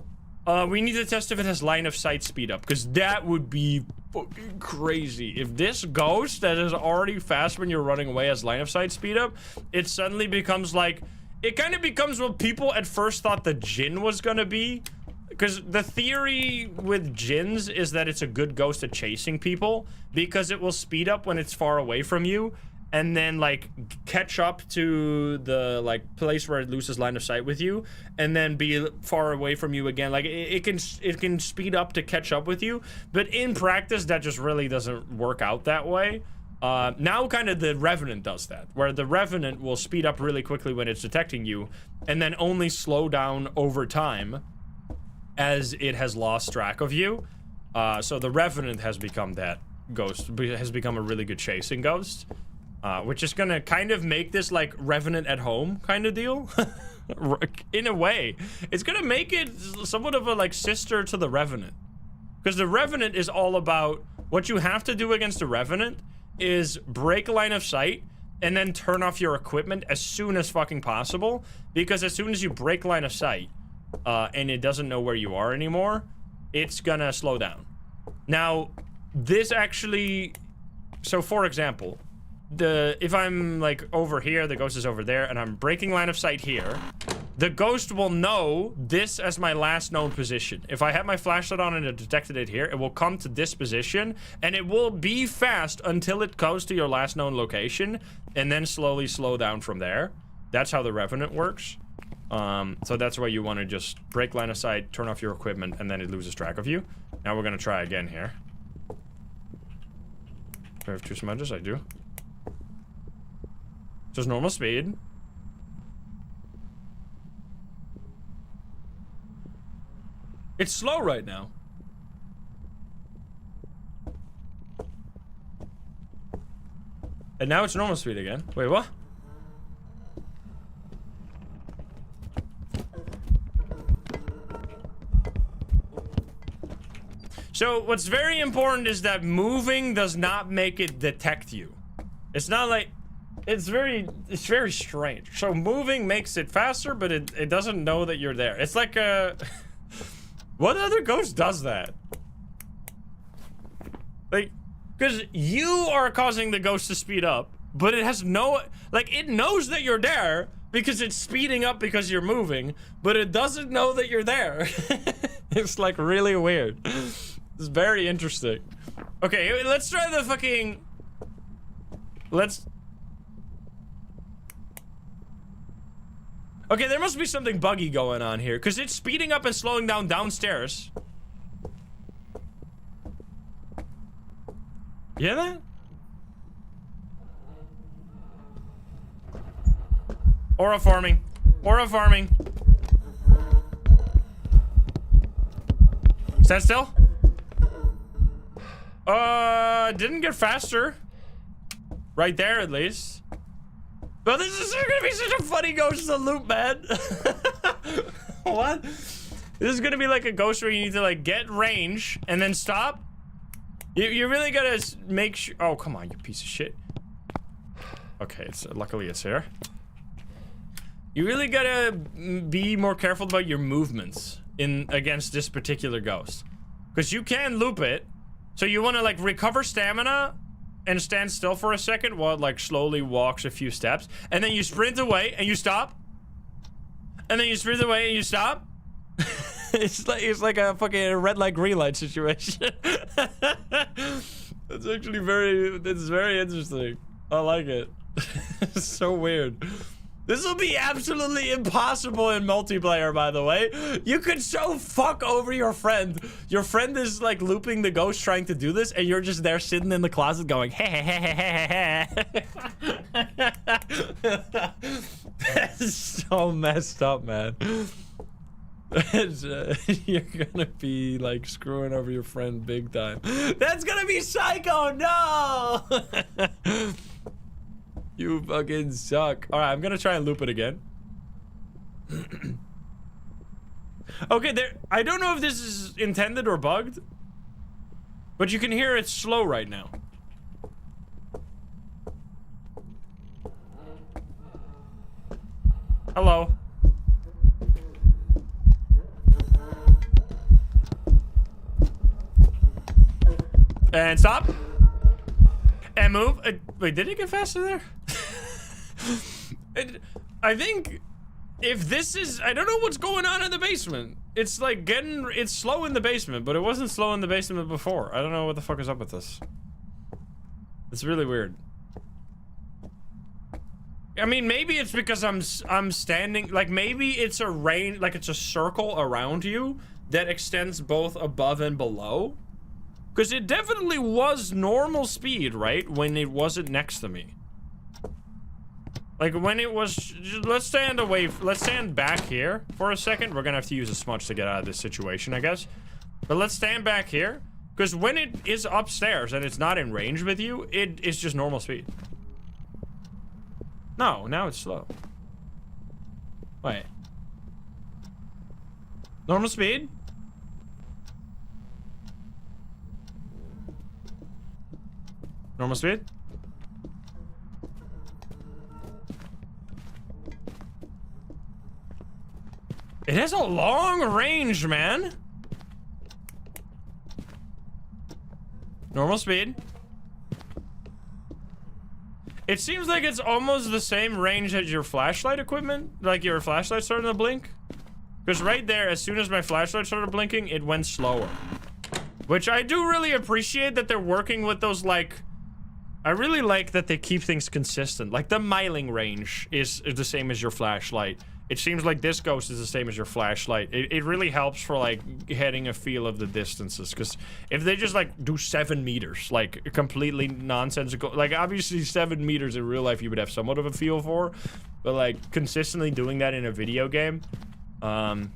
we need to test if it has line of sight speed up, because that would be fucking crazy. If this ghost that is already fast when you're running away has line of sight speed up, it suddenly becomes like, it kind of becomes what people at first thought the Jinn was gonna be. Because the theory with Jinns is that it's a good ghost at chasing people, because it will speed up when it's far away from you, and then like catch up to the like place where it loses line of sight with you, and then be far away from you again. Like it can speed up to catch up with you, but in practice that just really doesn't work out that way. Now kind of the Revenant does that, where the Revenant will speed up really quickly when it's detecting you, and then only slow down over time as it has lost track of you. So the Revenant has become that ghost, has become a really good chasing ghost, which is gonna kind of make this like Revenant at home kind of deal. In a way, it's gonna make it somewhat of a like sister to the Revenant, because the Revenant is all about what you have to do against the Revenant is break line of sight and then turn off your equipment as soon as fucking possible, because as soon as you break line of sight and it doesn't know where you are anymore, it's gonna slow down. Now this actually, so for example, if I'm like over here, the ghost is over there, and I'm breaking line of sight here, the ghost will know this as my last known position. If I have my flashlight on and it detected it here, it will come to this position, and it will be fast until it goes to your last known location, and then slowly slow down from there. That's how the Revenant works. So that's why you want to just break line of sight, turn off your equipment, and then it loses track of you. Now we're gonna try again here. Do I have 2 smudges? I do. Just normal speed. It's slow right now. And now it's normal speed again. Wait, what? So what's very important is that moving does not make it detect you. It's not like, it's very strange. So moving makes it faster, but it doesn't know that you're there. It's like a, what other ghost does that? Like, because you are causing the ghost to speed up, but it has no, like, it knows that you're there because it's speeding up because you're moving, but it doesn't know that you're there. It's like really weird. It's very interesting. Okay, let's try the fucking, okay, there must be something buggy going on here because it's speeding up and slowing down downstairs. You hear that? Aura farming. Aura farming. Stand still. Didn't get faster. Right there, at least. But this is gonna be such a funny ghost to loop, man. What? This is gonna be like a ghost where you need to like get range and then stop. You really gotta make sure. Oh, come on, you piece of shit. Okay, it's luckily it's here. You really gotta be more careful about your movements against this particular ghost, because you can loop it. So you want to like recover stamina and stand still for a second while it like slowly walks a few steps, and then you sprint away and you stop, and then you sprint away and you stop. It's like a fucking red light green light situation. It's actually very interesting. I like it. It's so weird. This will be absolutely impossible in multiplayer, by the way. You could so fuck over your friend. Your friend is like looping the ghost trying to do this, and you're just there sitting in the closet going, hey, hey, hey, hey, hey. That's so messed up, man. You're gonna be like screwing over your friend big time. That's gonna be psycho, no! You fucking suck. All right, I'm gonna try and loop it again. Okay, I don't know if this is intended or bugged, but you can hear it's slow right now. Hello. And stop. And move. Wait, did it get faster there? I think if this is, I don't know what's going on in the basement. It's like it's slow in the basement, but it wasn't slow in the basement before. I don't know what the fuck is up with this. It's really weird. I mean, maybe it's because I'm standing, like maybe it's a range, like it's a circle around you that extends both above and below. Because it definitely was normal speed, right? When it wasn't next to me. Like when it was, let's stand back here for a second. We're gonna have to use a smudge to get out of this situation, I guess. But let's stand back here. Because when it is upstairs and it's not in range with you, it is just normal speed. No, now it's slow. Wait. Normal speed? Normal speed? It has a long range, man. Normal speed. It seems like it's almost the same range as your flashlight equipment. Like your flashlight starting to blink. Because right there, as soon as my flashlight started blinking, it went slower. Which I do really appreciate that they're working with those, like... I really like that they keep things consistent. Like the miling range is the same as your flashlight. it seems like this ghost is the same as your flashlight. It really helps for like getting a feel of the distances, because if they just like do 7 meters, like completely nonsensical, like obviously 7 meters in real life you would have somewhat of a feel for, but like consistently doing that in a video game, I'm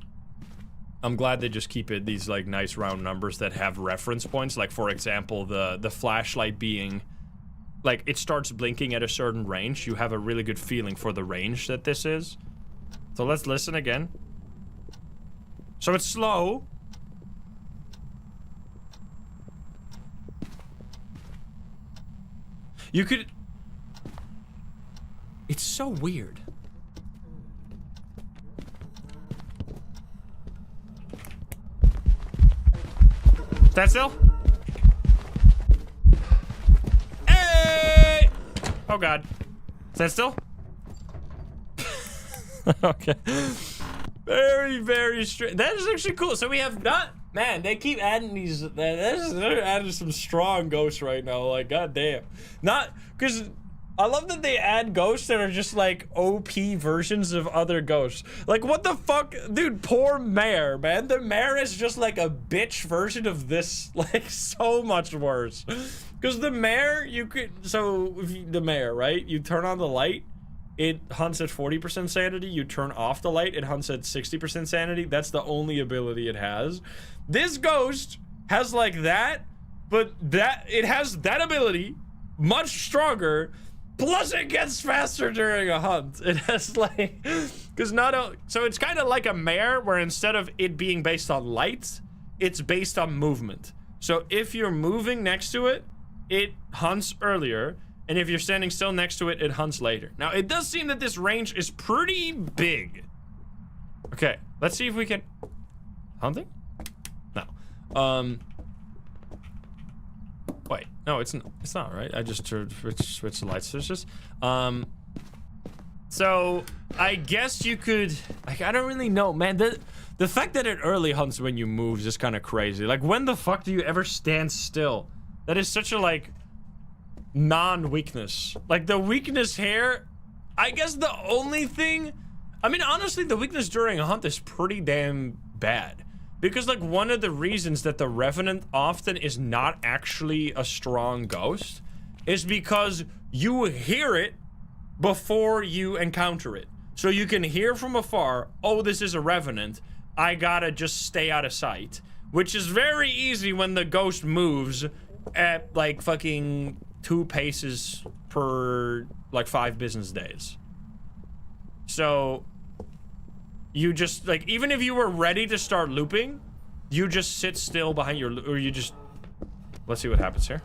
glad they just keep it these like nice round numbers that have reference points. Like for example, the flashlight being like, it starts blinking at a certain range. You have a really good feeling for the range that this is. So let's listen again. So it's slow. You could... It's so weird. Stand still? Hey! Oh god. Stand still? Okay. Very, very strange. That is actually cool. So we have not... Man, they keep adding these... They're adding some strong ghosts right now. Like, goddamn. Not... Because I love that they add ghosts that are just, like, OP versions of other ghosts. Like, what the fuck? Dude, poor Mare, man. The Mare is just, like, a bitch version of this. Like, so much worse. Because the Mare, you could... So, the Mare, right? You turn on the light. It hunts at 40% sanity. You turn off the light, it hunts at 60% sanity. That's the only ability it has. This ghost has like that, but it has that ability, much stronger, plus it gets faster during a hunt. It has like, so it's kind of like a Mare, where instead of it being based on light, it's based on movement. So if you're moving next to it, it hunts earlier. And if you're standing still next to it, it hunts later. Now, it does seem that this range is pretty big. Okay, let's see if we can... Hunting? No. Wait, no, it's not, right? I just switched the light switches. So, I guess you could... Like, I don't really know, man. The fact that it early hunts when you move is just kind of crazy. Like, when the fuck do you ever stand still? That is such a, like... non-weakness. Like the weakness here, I guess the only thing, I mean honestly the weakness during a hunt is pretty damn bad, because like one of the reasons that the Revenant often is not actually a strong ghost is because you hear it before you encounter it. So you can hear from afar, oh, this is a Revenant, I gotta just stay out of sight, which is very easy when the ghost moves at like fucking 2 paces per like 5 business days. So you just like, even if you were ready to start looping, you just sit still behind your, or you just, let's see what happens here.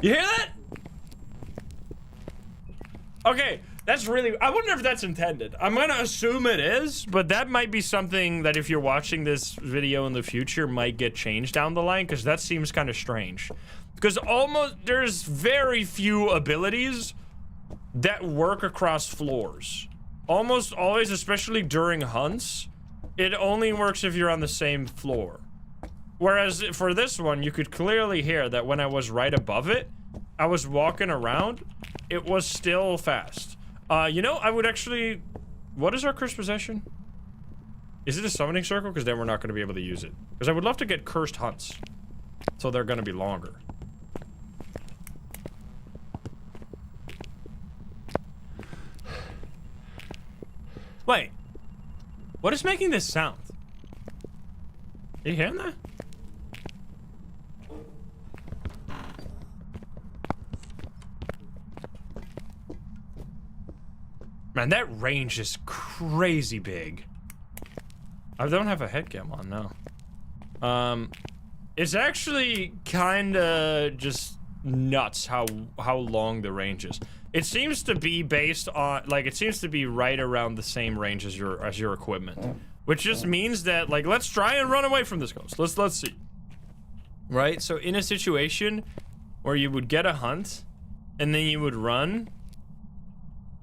You hear that? Okay, that's really... I wonder if that's intended. I'm gonna assume it is, but that might be something that if you're watching this video in the future might get changed down the line, because that seems kind of strange. Because there's very few abilities that work across floors. Almost always, especially during hunts, it only works if you're on the same floor. Whereas for this one, you could clearly hear that when I was right above it, I was walking around, it was still fast. You know, I would actually... What is our cursed possession? Is it a summoning circle? Because then we're not going to be able to use it. Because I would love to get cursed hunts. So they're going to be longer. Wait. What is making this sound? Are you hearing that? Man, that range is crazy big. I don't have a headcam on, no. It's actually kinda just nuts how long the range is. It seems to be based on, like, it seems to be right around the same range as your equipment. Which just means that, like, let's try and run away from this ghost. Let's see. Right? So in a situation where you would get a hunt, and then you would run,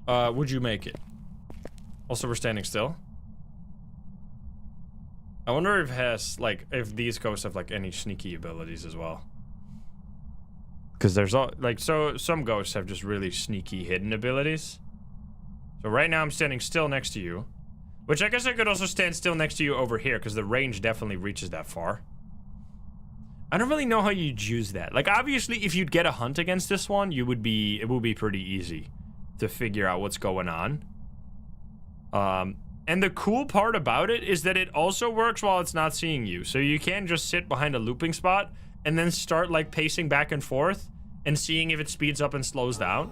would you make it? Also, we're standing still. I wonder if if these ghosts have like any sneaky abilities as well. Because there's all like some ghosts have just really sneaky hidden abilities. So right now I'm standing still next to you, which I guess I could also stand still next to you over here because the range definitely reaches that far. I don't really know how you'd use that. Like obviously if you'd get a hunt against this one, it would be pretty easy to figure out what's going on. And the cool part about it is that it also works while it's not seeing you. So you can just sit behind a looping spot and then start like pacing back and forth and seeing if it speeds up and slows down.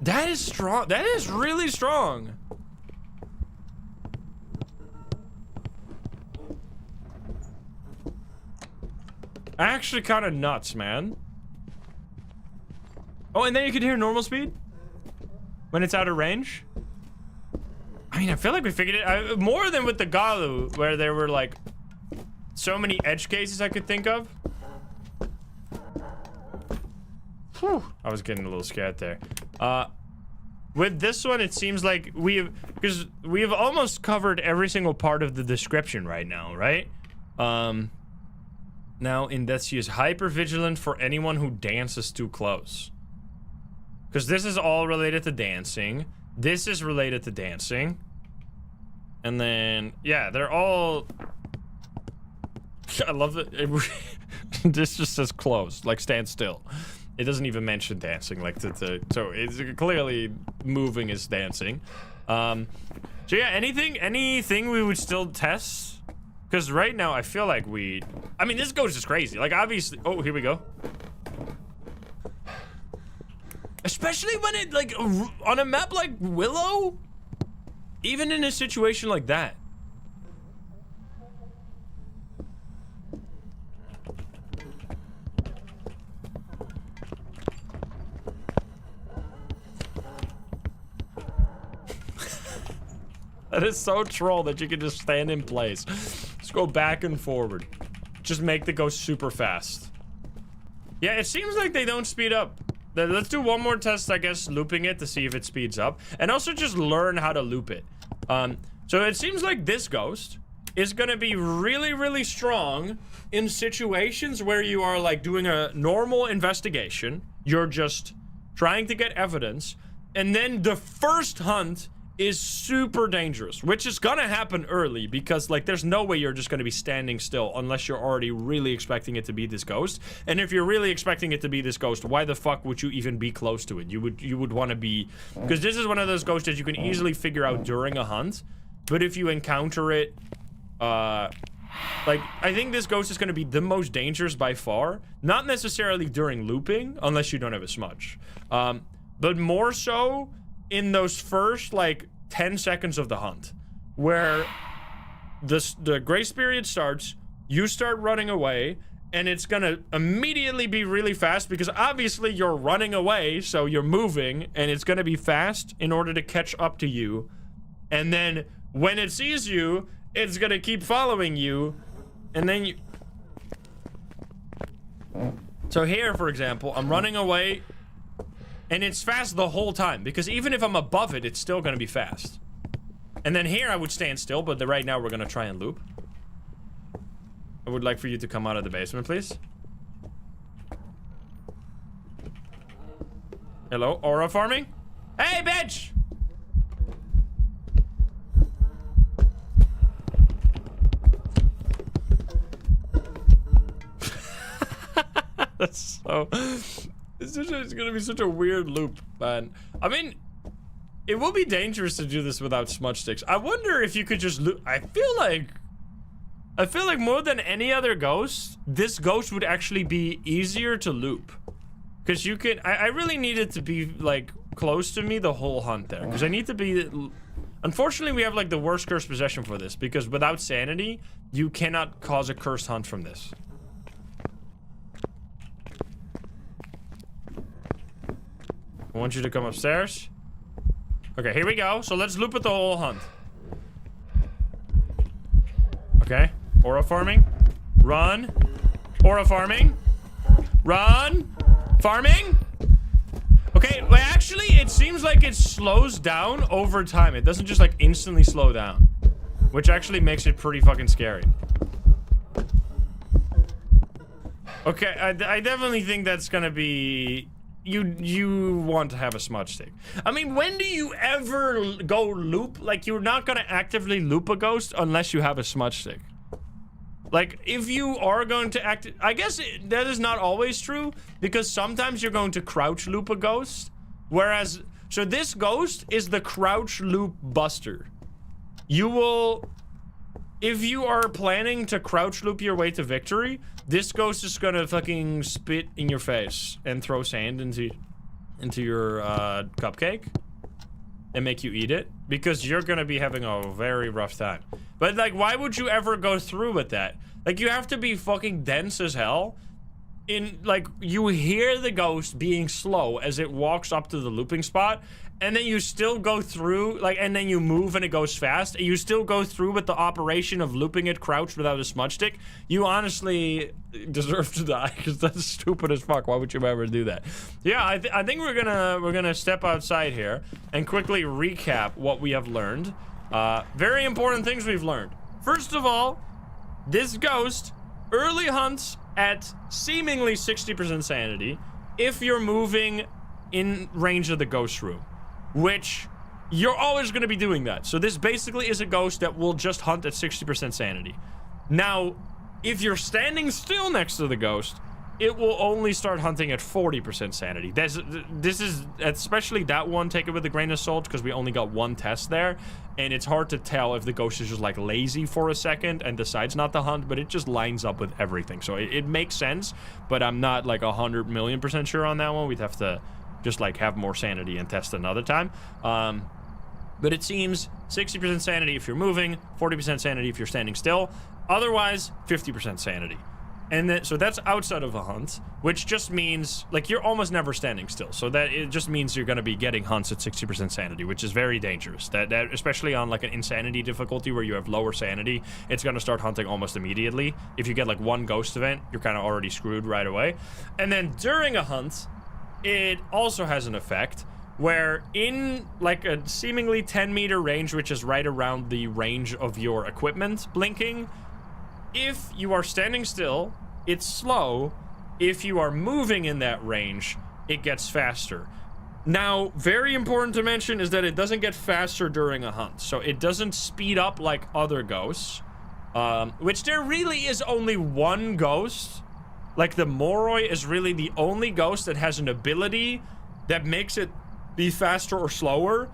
That is strong. That is really strong. Actually kind of nuts, man. Oh, and then you could hear normal speed when it's out of range. I mean, I feel like we figured it more than with the Gallu, where there were like so many edge cases I could think of. Whew, I was getting a little scared there. With this one, it seems like because we've almost covered every single part of the description right now, right? Now, in that she is hyper-vigilant for anyone who dances too close. Because this is all related to dancing. This is related to dancing. And then, yeah, they're all... I love it. This just says close, like stand still. It doesn't even mention dancing, like so it's clearly moving is dancing. So yeah, anything we would still test? Because right now I feel like I mean, this ghost is crazy. Like obviously, oh, here we go. Especially when it like on a map like Willow, even in a situation like that. That is so troll that you can just stand in place. Just go back and forward. Just make the ghost super fast. Yeah, it seems like they don't speed up. Let's do one more test, I guess, looping it to see if it speeds up. And also just learn how to loop it. So it seems like this ghost is gonna be really, really strong in situations where you are like doing a normal investigation. You're just trying to get evidence. And then the first hunt is super dangerous, which is gonna happen early because like there's no way you're just gonna be standing still unless you're already really expecting it to be this ghost. And if you're really expecting it to be this ghost, why the fuck would you even be close to it? You would want to be, because this is one of those ghosts that you can easily figure out during a hunt. But if you encounter it, like I think this ghost is going to be the most dangerous by far, not necessarily during looping unless you don't have a smudge, but more so in those first like 10 seconds of the hunt, where the grace period starts, you start running away, and it's gonna immediately be really fast because obviously you're running away, so you're moving, and it's gonna be fast in order to catch up to you. And then when it sees you, it's gonna keep following you, and then you... So here, for example, I'm running away, and it's fast the whole time, because even if I'm above it, it's still gonna be fast. And then here I would stand still, but right now we're gonna try and loop. I would like for you to come out of the basement, please. Hello, aura farming? Hey, bitch! That's so... It's gonna be such a weird loop, man. I mean, it will be dangerous to do this without smudge sticks. I wonder if you could just loop. I feel like more than any other ghost, this ghost would actually be easier to loop. Because you can, I really need it to be like close to me the whole hunt there. Because I need to be, unfortunately we have like the worst cursed possession for this. Because without sanity, you cannot cause a cursed hunt from this. I want you to come upstairs. Okay, here we go. So let's loop it the whole hunt. Okay. Aura farming. Run. Aura farming. Run. Farming. Okay, well, actually, it seems like it slows down over time. It doesn't just, like, instantly slow down. Which actually makes it pretty fucking scary. Okay, I definitely think that's gonna be... You want to have a smudge stick. I mean, when do you ever go loop? Like, you're not gonna actively loop a ghost unless you have a smudge stick. Like, if you are going to I guess that is not always true, because sometimes you're going to crouch loop a ghost. Whereas, so this ghost is the crouch loop buster. You will... If you are planning to crouch loop your way to victory, this ghost is gonna fucking spit in your face and throw sand into your cupcake and make you eat it, because you're gonna be having a very rough time. But like, why would you ever go through with that? Like, you have to be fucking dense as hell. Like, you hear the ghost being slow as it walks up to the looping spot, and then you still go through, like, and then you move and it goes fast, and you still go through with the operation of looping it crouched without a smudge stick. You honestly deserve to die, because that's stupid as fuck. Why would you ever do that? Yeah, I think we're gonna step outside here and quickly recap what we have learned. Very important things we've learned. First of all, this ghost early hunts at seemingly 60% sanity if you're moving in range of the ghost room, which you're always going to be doing that. So this basically is a ghost that will just hunt at 60% sanity. Now, if you're standing still next to the ghost, it will only start hunting at 40% sanity. This is, especially that one, take it with a grain of salt, because we only got one test there, and it's hard to tell if the ghost is just like lazy for a second and decides not to hunt, but it just lines up with everything. So it makes sense, but I'm not like 100,000,000% sure on that one. We'd have to just like have more sanity and test another time. But it seems 60% sanity if you're moving, 40% sanity if you're standing still, otherwise 50% sanity. And then, so that's outside of a hunt, which just means, like, you're almost never standing still. So that, it just means you're gonna be getting hunts at 60% sanity, which is very dangerous. That especially on, like, an insanity difficulty where you have lower sanity, it's gonna start hunting almost immediately. If you get, like, one ghost event, you're kind of already screwed right away. And then during a hunt, it also has an effect where in, like, a seemingly 10-meter range, which is right around the range of your equipment blinking, if you are standing still, it's slow. If you are moving in that range, it gets faster. Now, very important to mention is that it doesn't get faster during a hunt. So it doesn't speed up like other ghosts, which there really is only one ghost. Like, the Moroi is really the only ghost that has an ability that makes it be faster or slower,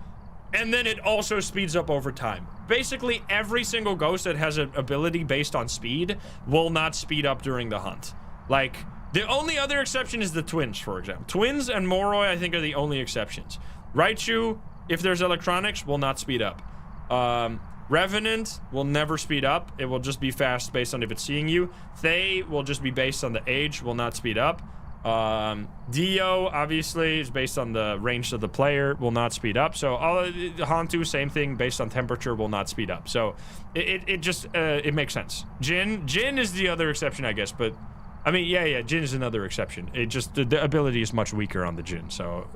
and then it also speeds up over time. Basically, every single ghost that has an ability based on speed will not speed up during the hunt. Like, the only other exception is the twins, for example. Twins and Moroi, I think, are the only exceptions. Raichu, if there's electronics, will not speed up. Revenant will never speed up. It will just be fast based on if it's seeing you. Thay will just be based on the age, will not speed up. Dio, obviously, is based on the range of the player, will not speed up. So, Hantu, same thing, based on temperature, will not speed up. So, it just, it makes sense. Jin is the other exception, I guess, but, I mean, yeah, Jin is another exception. It just, the ability is much weaker on the Jin, so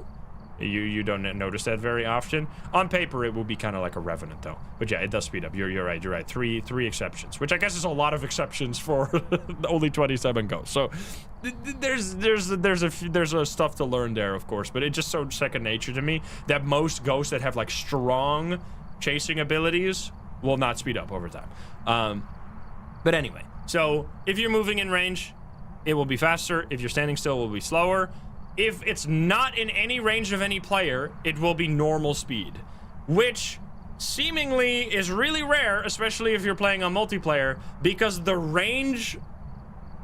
you don't notice that very often. On paper, it will be kind of like a Revenant, though. But yeah, it does speed up. You're right. Three exceptions, which I guess is a lot of exceptions for only 27 ghosts. So there's a stuff to learn there, of course, but it's just so second nature to me that most ghosts that have like strong chasing abilities will not speed up over time. But anyway, so if you're moving in range, it will be faster. If you're standing still, it will be slower. If it's not in any range of any player, it will be normal speed, which seemingly is really rare, especially if you're playing on multiplayer, because the range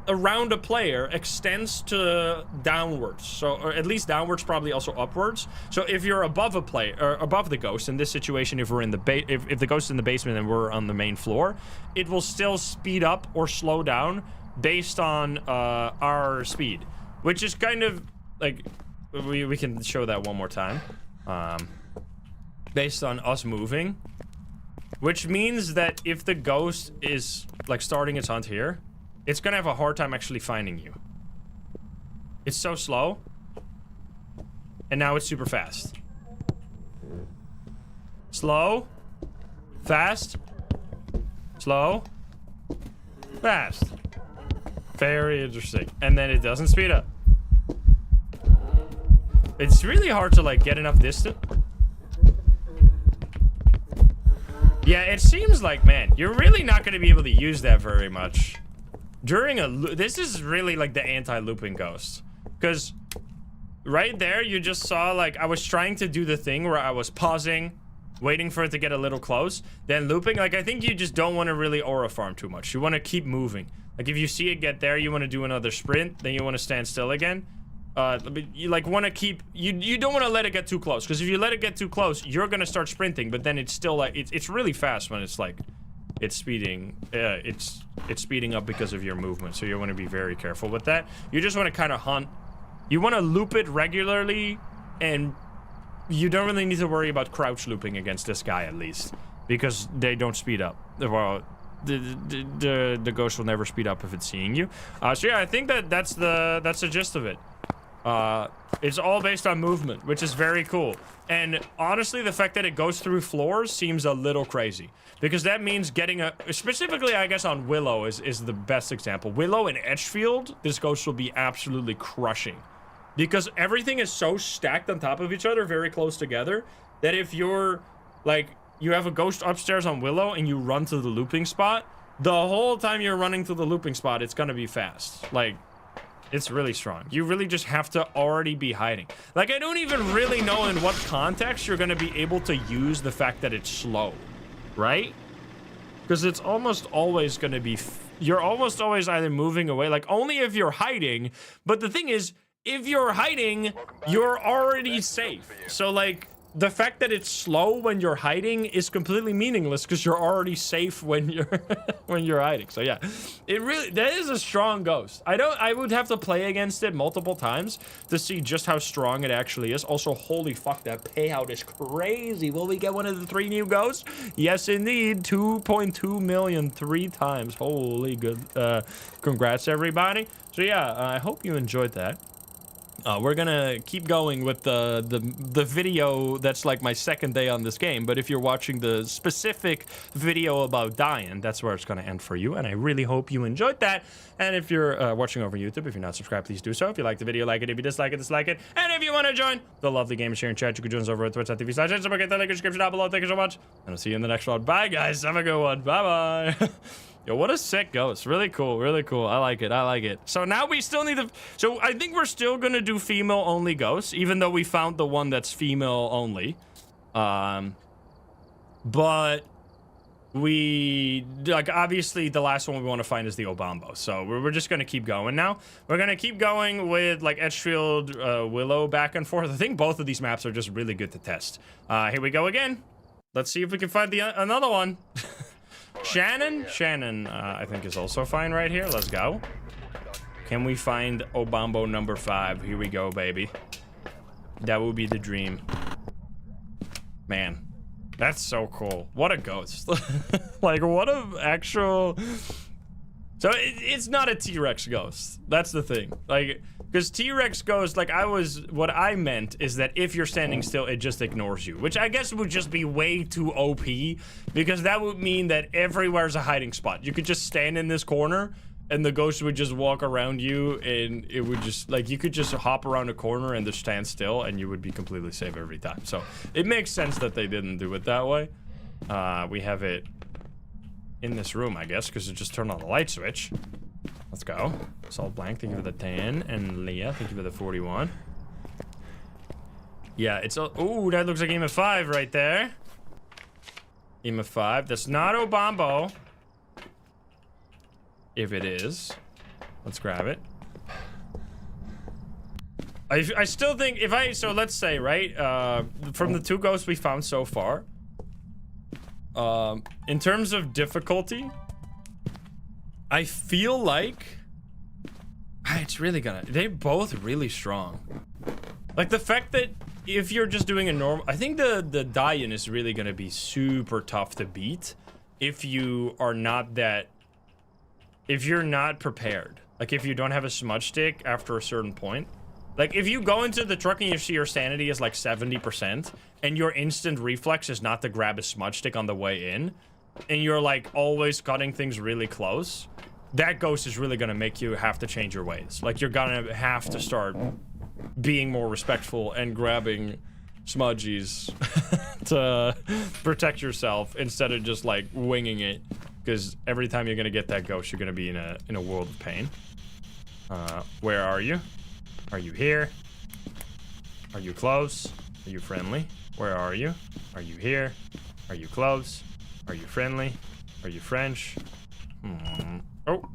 around a player extends to downwards. So, or at least downwards, probably also upwards. So if you're above a player, or above the ghost, in this situation, if we're in the if the ghost is in the basement and we're on the main floor, it will still speed up or slow down based on our speed, which is kind of like, we can show that one more time. Based on us moving, which means that if the ghost is like starting its hunt here, it's gonna have a hard time actually finding you. It's so slow. and now it's super fast. Slow. Fast. Slow. Fast. Very interesting. And then it doesn't speed up. It's really hard to, like, get enough distance. Yeah, it seems like, man, you're really not going to be able to use that very much. During a this is really like the anti-looping ghost. Because right there, you just saw, like, I was trying to do the thing where I was pausing, waiting for it to get a little close, then looping. Like, I think you just don't want to really aura farm too much. You want to keep moving. Like, if you see it get there, you want to do another sprint, then you want to stand still again. You like want to keep you don't want to let it get too close, because if you let it get too close, you're gonna start sprinting, but then it's still like it's really fast when it's like it's speeding it's speeding up because of your movement. So you want to be very careful with that. You just want to kind of hunt. You want to loop it regularly, and you don't really need to worry about crouch looping against this guy, at least, because they don't speed up. Well, the ghost will never speed up if it's seeing you. So yeah, I think that's the gist of it. It's all based on movement, which is very cool. And honestly, the fact that it goes through floors seems a little crazy, because that means getting a, specifically, I guess, on Willow is the best example. Willow and Edgefield, this ghost will be absolutely crushing, because everything is so stacked on top of each other, very close together, that if you're like, you have a ghost upstairs on Willow and you run to the looping spot, the whole time you're running to the looping spot, it's gonna be fast. Like, it's really strong. You really just have to already be hiding. Like, I don't even really know in what context you're gonna be able to use the fact that it's slow, right? Because it's almost always gonna be, you're almost always either moving away, like only if you're hiding. But the thing is, if you're hiding, you're already safe. So like, the fact that it's slow when you're hiding is completely meaningless, because you're already safe when you're when you're hiding. So yeah, it really, that is a strong ghost. I would have to play against it multiple times to see just how strong it actually is. Also, holy fuck, that payout is crazy. Will we get one of the 3 new ghosts? Yes, indeed. 2.2 million 3 times. Holy good. Congrats, everybody. So yeah, I hope you enjoyed that. We're gonna keep going with the video that's like my second day on this game, but if you're watching the specific video about Dayan, that's where it's gonna end for you, and I really hope you enjoyed that. And if you're watching over YouTube, if you're not subscribed, please do so. If you like the video, like it. If you dislike it, dislike it. And if you want to join the lovely game sharing chat, you can join us over at twitch.tv/. So get the link in the description down below. Thank you so much, and I'll see you in the next one. Bye, guys. Have a good one. Bye-bye. Yo, what a sick ghost. Really cool, really cool. I like it, I like it. So now we still need to... So I think we're still gonna do female-only ghosts, even though we found the one that's female-only. But we... Like, obviously, the last one we want to find is the Obambo. So we're just gonna keep going now. We're gonna keep going with, like, Edgefield, Willow back and forth. I think both of these maps are just really good to test. Here we go again. Let's see if we can find another one. Shannon, I think is also fine right here. Let's go. Can we find Obambo number 5? Here we go, baby. That would be the dream. Man, that's so cool. What a ghost. Like, what a actual... So it's not a T-Rex ghost. That's the thing. Like, because T-Rex ghost, like, what I meant is that if you're standing still, it just ignores you, which I guess would just be way too OP, because that would mean that everywhere's a hiding spot. You could just stand in this corner and the ghost would just walk around you, and it would just, like, you could just hop around a corner and just stand still and you would be completely safe every time. So it makes sense that they didn't do it that way. We have it in this room, I guess, because it just turned on the light switch. Let's go. Salt Blank, thank you for the 10. And Leah, thank you for the 41. Yeah, it's a... Ooh, that looks like aim of 5 right there. Aim of 5. That's not Obambo. If it is. Let's grab it. I still think if I... So let's say, right? From the 2 ghosts we found so far. In terms of difficulty... I feel like it's really gonna... They're both really strong. Like, the fact that if you're just doing a normal... I think the Dayan is really gonna be super tough to beat if you are not that... If you're not prepared. Like, if you don't have a smudge stick after a certain point. Like, if you go into the truck and you see your sanity is like 70%, and your instant reflex is not to grab a smudge stick on the way in, and you're like always cutting things really close, that ghost is really gonna make you have to change your ways. Like, you're gonna have to start being more respectful and grabbing smudgies to protect yourself instead of just like winging it, because every time you're gonna get that ghost, you're gonna be in a world of pain. Where are you? Are you here? Are you close? Are you friendly? Where are you? Are you here? Are you close? Are you friendly? Are you French? Oh,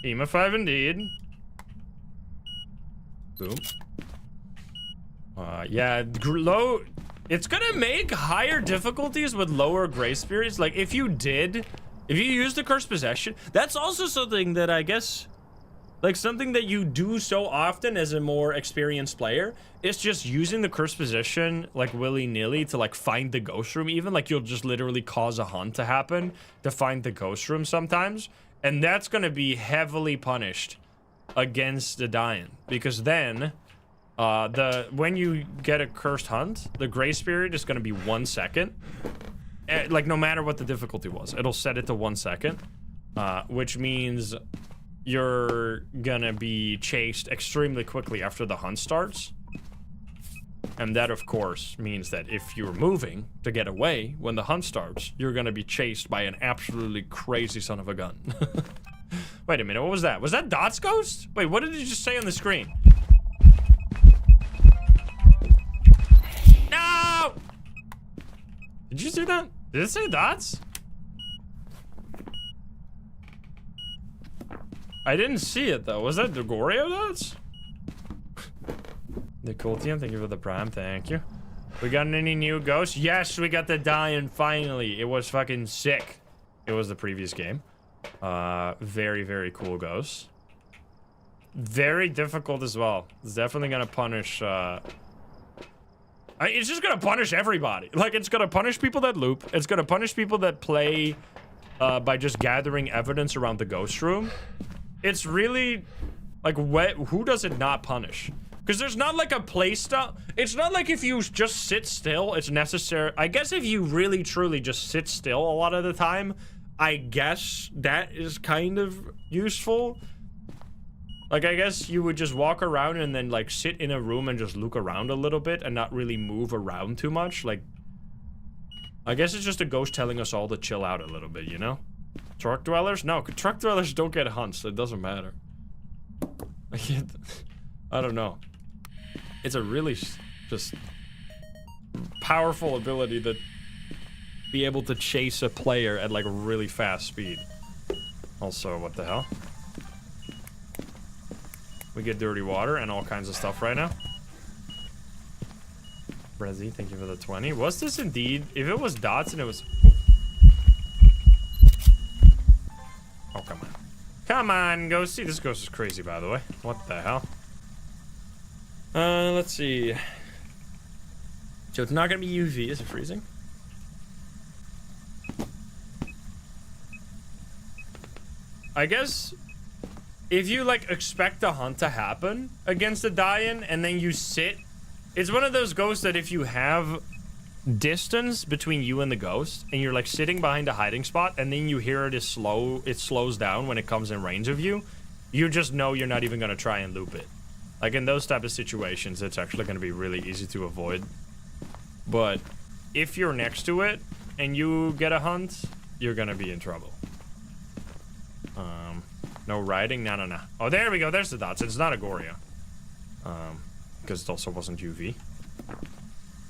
EMA 5 indeed. Boom. Yeah, low. It's gonna make higher difficulties with lower grace periods. Like, if you use the cursed possession, that's also something that I guess, like, something that you do so often as a more experienced player, is just using the cursed possession, like, willy-nilly to, like, find the ghost room. Even, like, you'll just literally cause a hunt to happen to find the ghost room sometimes. And that's gonna be heavily punished against the Dayan. Because then, when you get a cursed hunt, the grace period is gonna be 1 second. Like, no matter what the difficulty was, it'll set it to 1 second. Which means you're gonna be chased extremely quickly after the hunt starts. And that, of course, means that if you're moving to get away when the hunt starts, you're gonna be chased by an absolutely crazy son of a gun. Wait a minute, what was that? Was that Dot's ghost? Wait, what did you just say on the screen? No! Did you see that? Did it say Dots? I didn't see it though. Was that Gregorio Dots? Nicoltian, thank you for the prime. Thank you. We got any new ghosts? Yes, we got the Dayan finally. It was fucking sick. It was the previous game. Very, very cool ghosts. Very difficult as well. It's definitely gonna punish, it's just gonna punish everybody. Like, it's gonna punish people that loop. It's gonna punish people that play by just gathering evidence around the ghost room. It's really, like, who does it not punish? Because there's not like a play style. It's not like if you just sit still, it's necessary. I guess if you really truly just sit still a lot of the time, I guess that is kind of useful. Like, I guess you would just walk around and then, like, sit in a room and just look around a little bit and not really move around too much. Like, I guess it's just a ghost telling us all to chill out a little bit, you know? Truck dwellers? No, truck dwellers don't get hunts. It doesn't matter. I don't know. It's a really just powerful ability to be able to chase a player at, like, really fast speed. Also, what the hell? We get dirty water and all kinds of stuff right now. Brezzy, thank you for the 20. Was this indeed? If it was Dots and it was... Oh, come on. Come on, go see. This ghost is crazy, by the way. What the hell? Let's see. So it's not gonna be UV. Is it freezing? I guess if you, like, expect a hunt to happen against the Dayan and then you sit, it's one of those ghosts that if you have distance between you and the ghost and you're, like, sitting behind a hiding spot and then you hear it slows down when it comes in range of you, you just know you're not even gonna try and loop it. Like, in those type of situations, it's actually gonna be really easy to avoid. But if you're next to it and you get a hunt, you're gonna be in trouble. No riding? No. Oh, there we go. There's the dots. It's not a Goria. Because it also wasn't UV.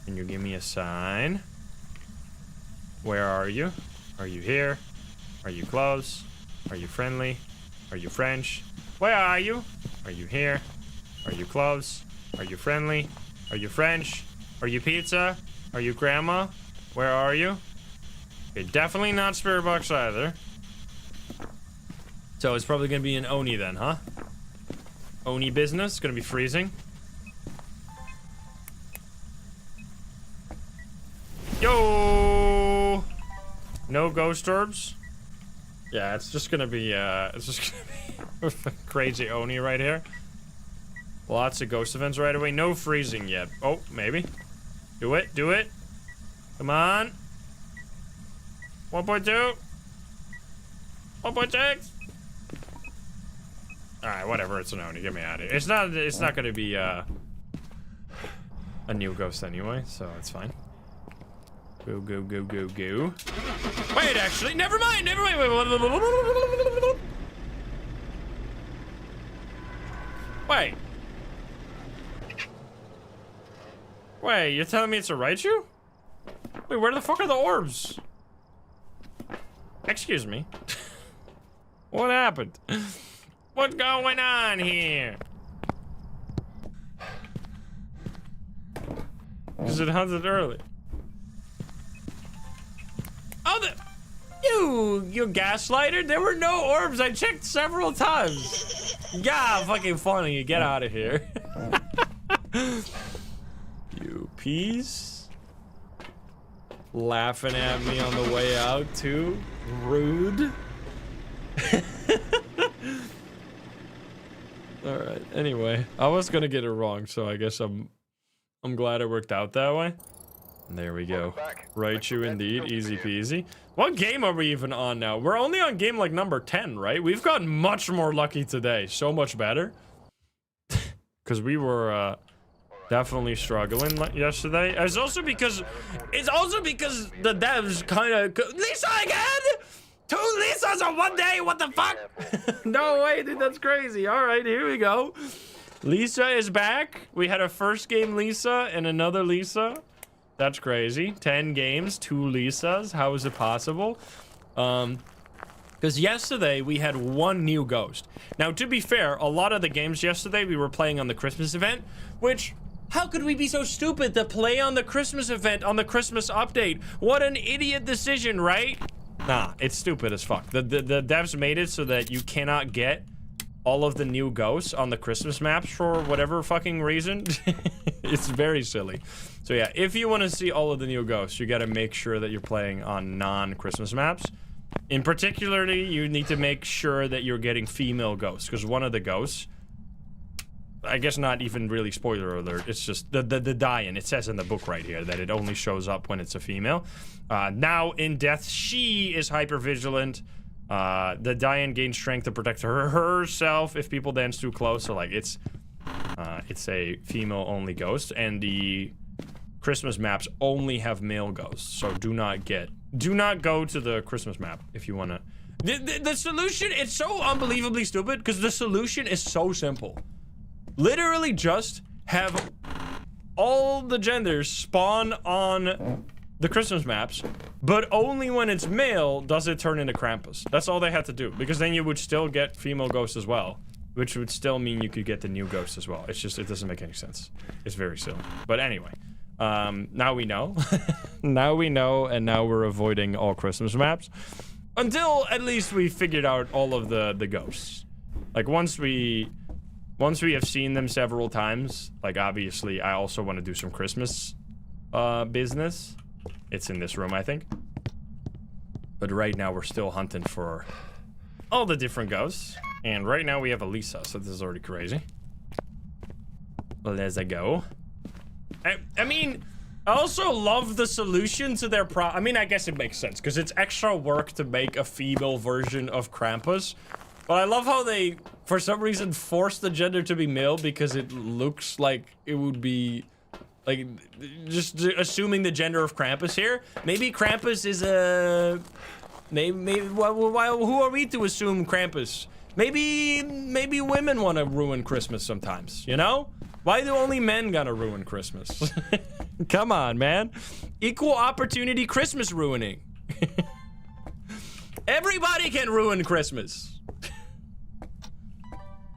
Can you give me a sign? Where are you? Are you here? Are you close? Are you friendly? Are you French? Where are you? Are you here? Are you close? Are you friendly? Are you French? Are you pizza? Are you grandma? Where are you? Okay, definitely not Spirit Box either. So it's probably gonna be an Oni then, huh? Oni business. It's gonna be freezing. Yo! No ghost orbs. Yeah, it's just gonna be a crazy Oni right here. Lots of ghost events right away. No freezing yet. Oh, maybe. Do it. Do it. Come on. 1.2. 1.6. Alright, whatever. It's an Oni. Get me out of here. It's not gonna be a new ghost anyway, so it's fine. Go, go, go, go, go. Wait, actually, never mind. Never mind. Wait. Wait, you're telling me it's a Raichu? Wait, where the fuck are the orbs? Excuse me. What happened? What's going on here? Because it hunted early. Oh, you gaslighter! There were no orbs. I checked several times. Yeah, fucking funny. Get out of here. You peas. Laughing at me on the way out too. Rude. All right. Anyway, I was gonna get it wrong, so I guess I'm glad it worked out that way. There we go. Raichu indeed. Easy peasy. What game are we even on now? We're only on game like number 10, right? We've gotten much more lucky today. So much better. Because we were definitely struggling yesterday. It's also because the devs kind of... Lisa again? 2 Lisas on one day? What the fuck? No way, dude. That's crazy. All right, here we go. Lisa is back. We had a first game Lisa and another Lisa. That's crazy. 10 games, 2 Lisas. How is it possible? Because yesterday we had 1 new ghost. Now, to be fair, a lot of the games yesterday we were playing on the Christmas event, which, how could we be so stupid to play on the Christmas event on the Christmas update? What an idiot decision, right? Nah, it's stupid as fuck. The devs made it so that you cannot get all of the new ghosts on the Christmas maps for whatever fucking reason. It's very silly. So yeah, if you want to see all of the new ghosts, you got to make sure that you're playing on non-Christmas maps. In particularly, you need to make sure that you're getting female ghosts, because one of the ghosts, I guess not even really spoiler alert, it's just the Dayan. It says in the book right here that it only shows up when it's a female. Now in death, she is hyper vigilant. The Dayan gains strength to protect herself if people dance too close. So like it's a female only ghost, and the Christmas maps only have male ghosts. So do not go to the Christmas map if you want to. The solution, it's so unbelievably stupid because the solution is so simple. Literally just have all the genders spawn on the Christmas maps, but only when it's male does it turn into Krampus. That's all they had to do, because then you would still get female ghosts as well, which would still mean you could get the new ghosts as well. It's just, it doesn't make any sense. It's very silly. But anyway, now we know. Now we know, and now we're avoiding all Christmas maps. Until at least we figured out all of the ghosts. Like once we have seen them several times, like obviously I also want to do some Christmas business. It's in this room, I think. But right now we're still hunting for all the different ghosts. And right now we have a Lisa, so this is already crazy. Let's go. I mean, I also love the solution to their I mean, I guess it makes sense, because it's extra work to make a female version of Krampus. But I love how they, for some reason, force the gender to be male, because it looks like it would be, like, just assuming the gender of Krampus here. Maybe Krampus is a... Maybe who are we to assume Krampus? Maybe women want to ruin Christmas sometimes, you know? Why do only men gotta ruin Christmas? Come on, man. Equal opportunity Christmas ruining. Everybody can ruin Christmas.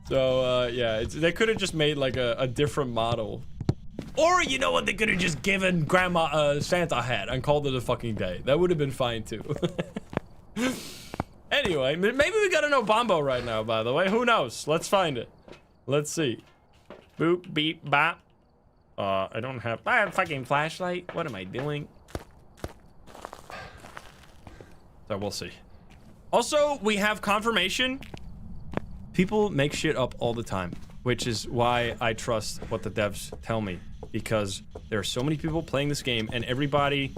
So, yeah, they could have just made, like, a different model. Or, you know what, they could have just given Grandma a Santa hat and called it a fucking day. That would have been fine, too. Anyway, maybe we got an Obambo right now, by the way. Who knows? Let's find it. Let's see. Boop, beep, bop. I don't have... I have a fucking flashlight. What am I doing? So, we'll see. Also, we have confirmation. People make shit up all the time. which is why I trust what the devs tell me, because there are so many people playing this game and everybody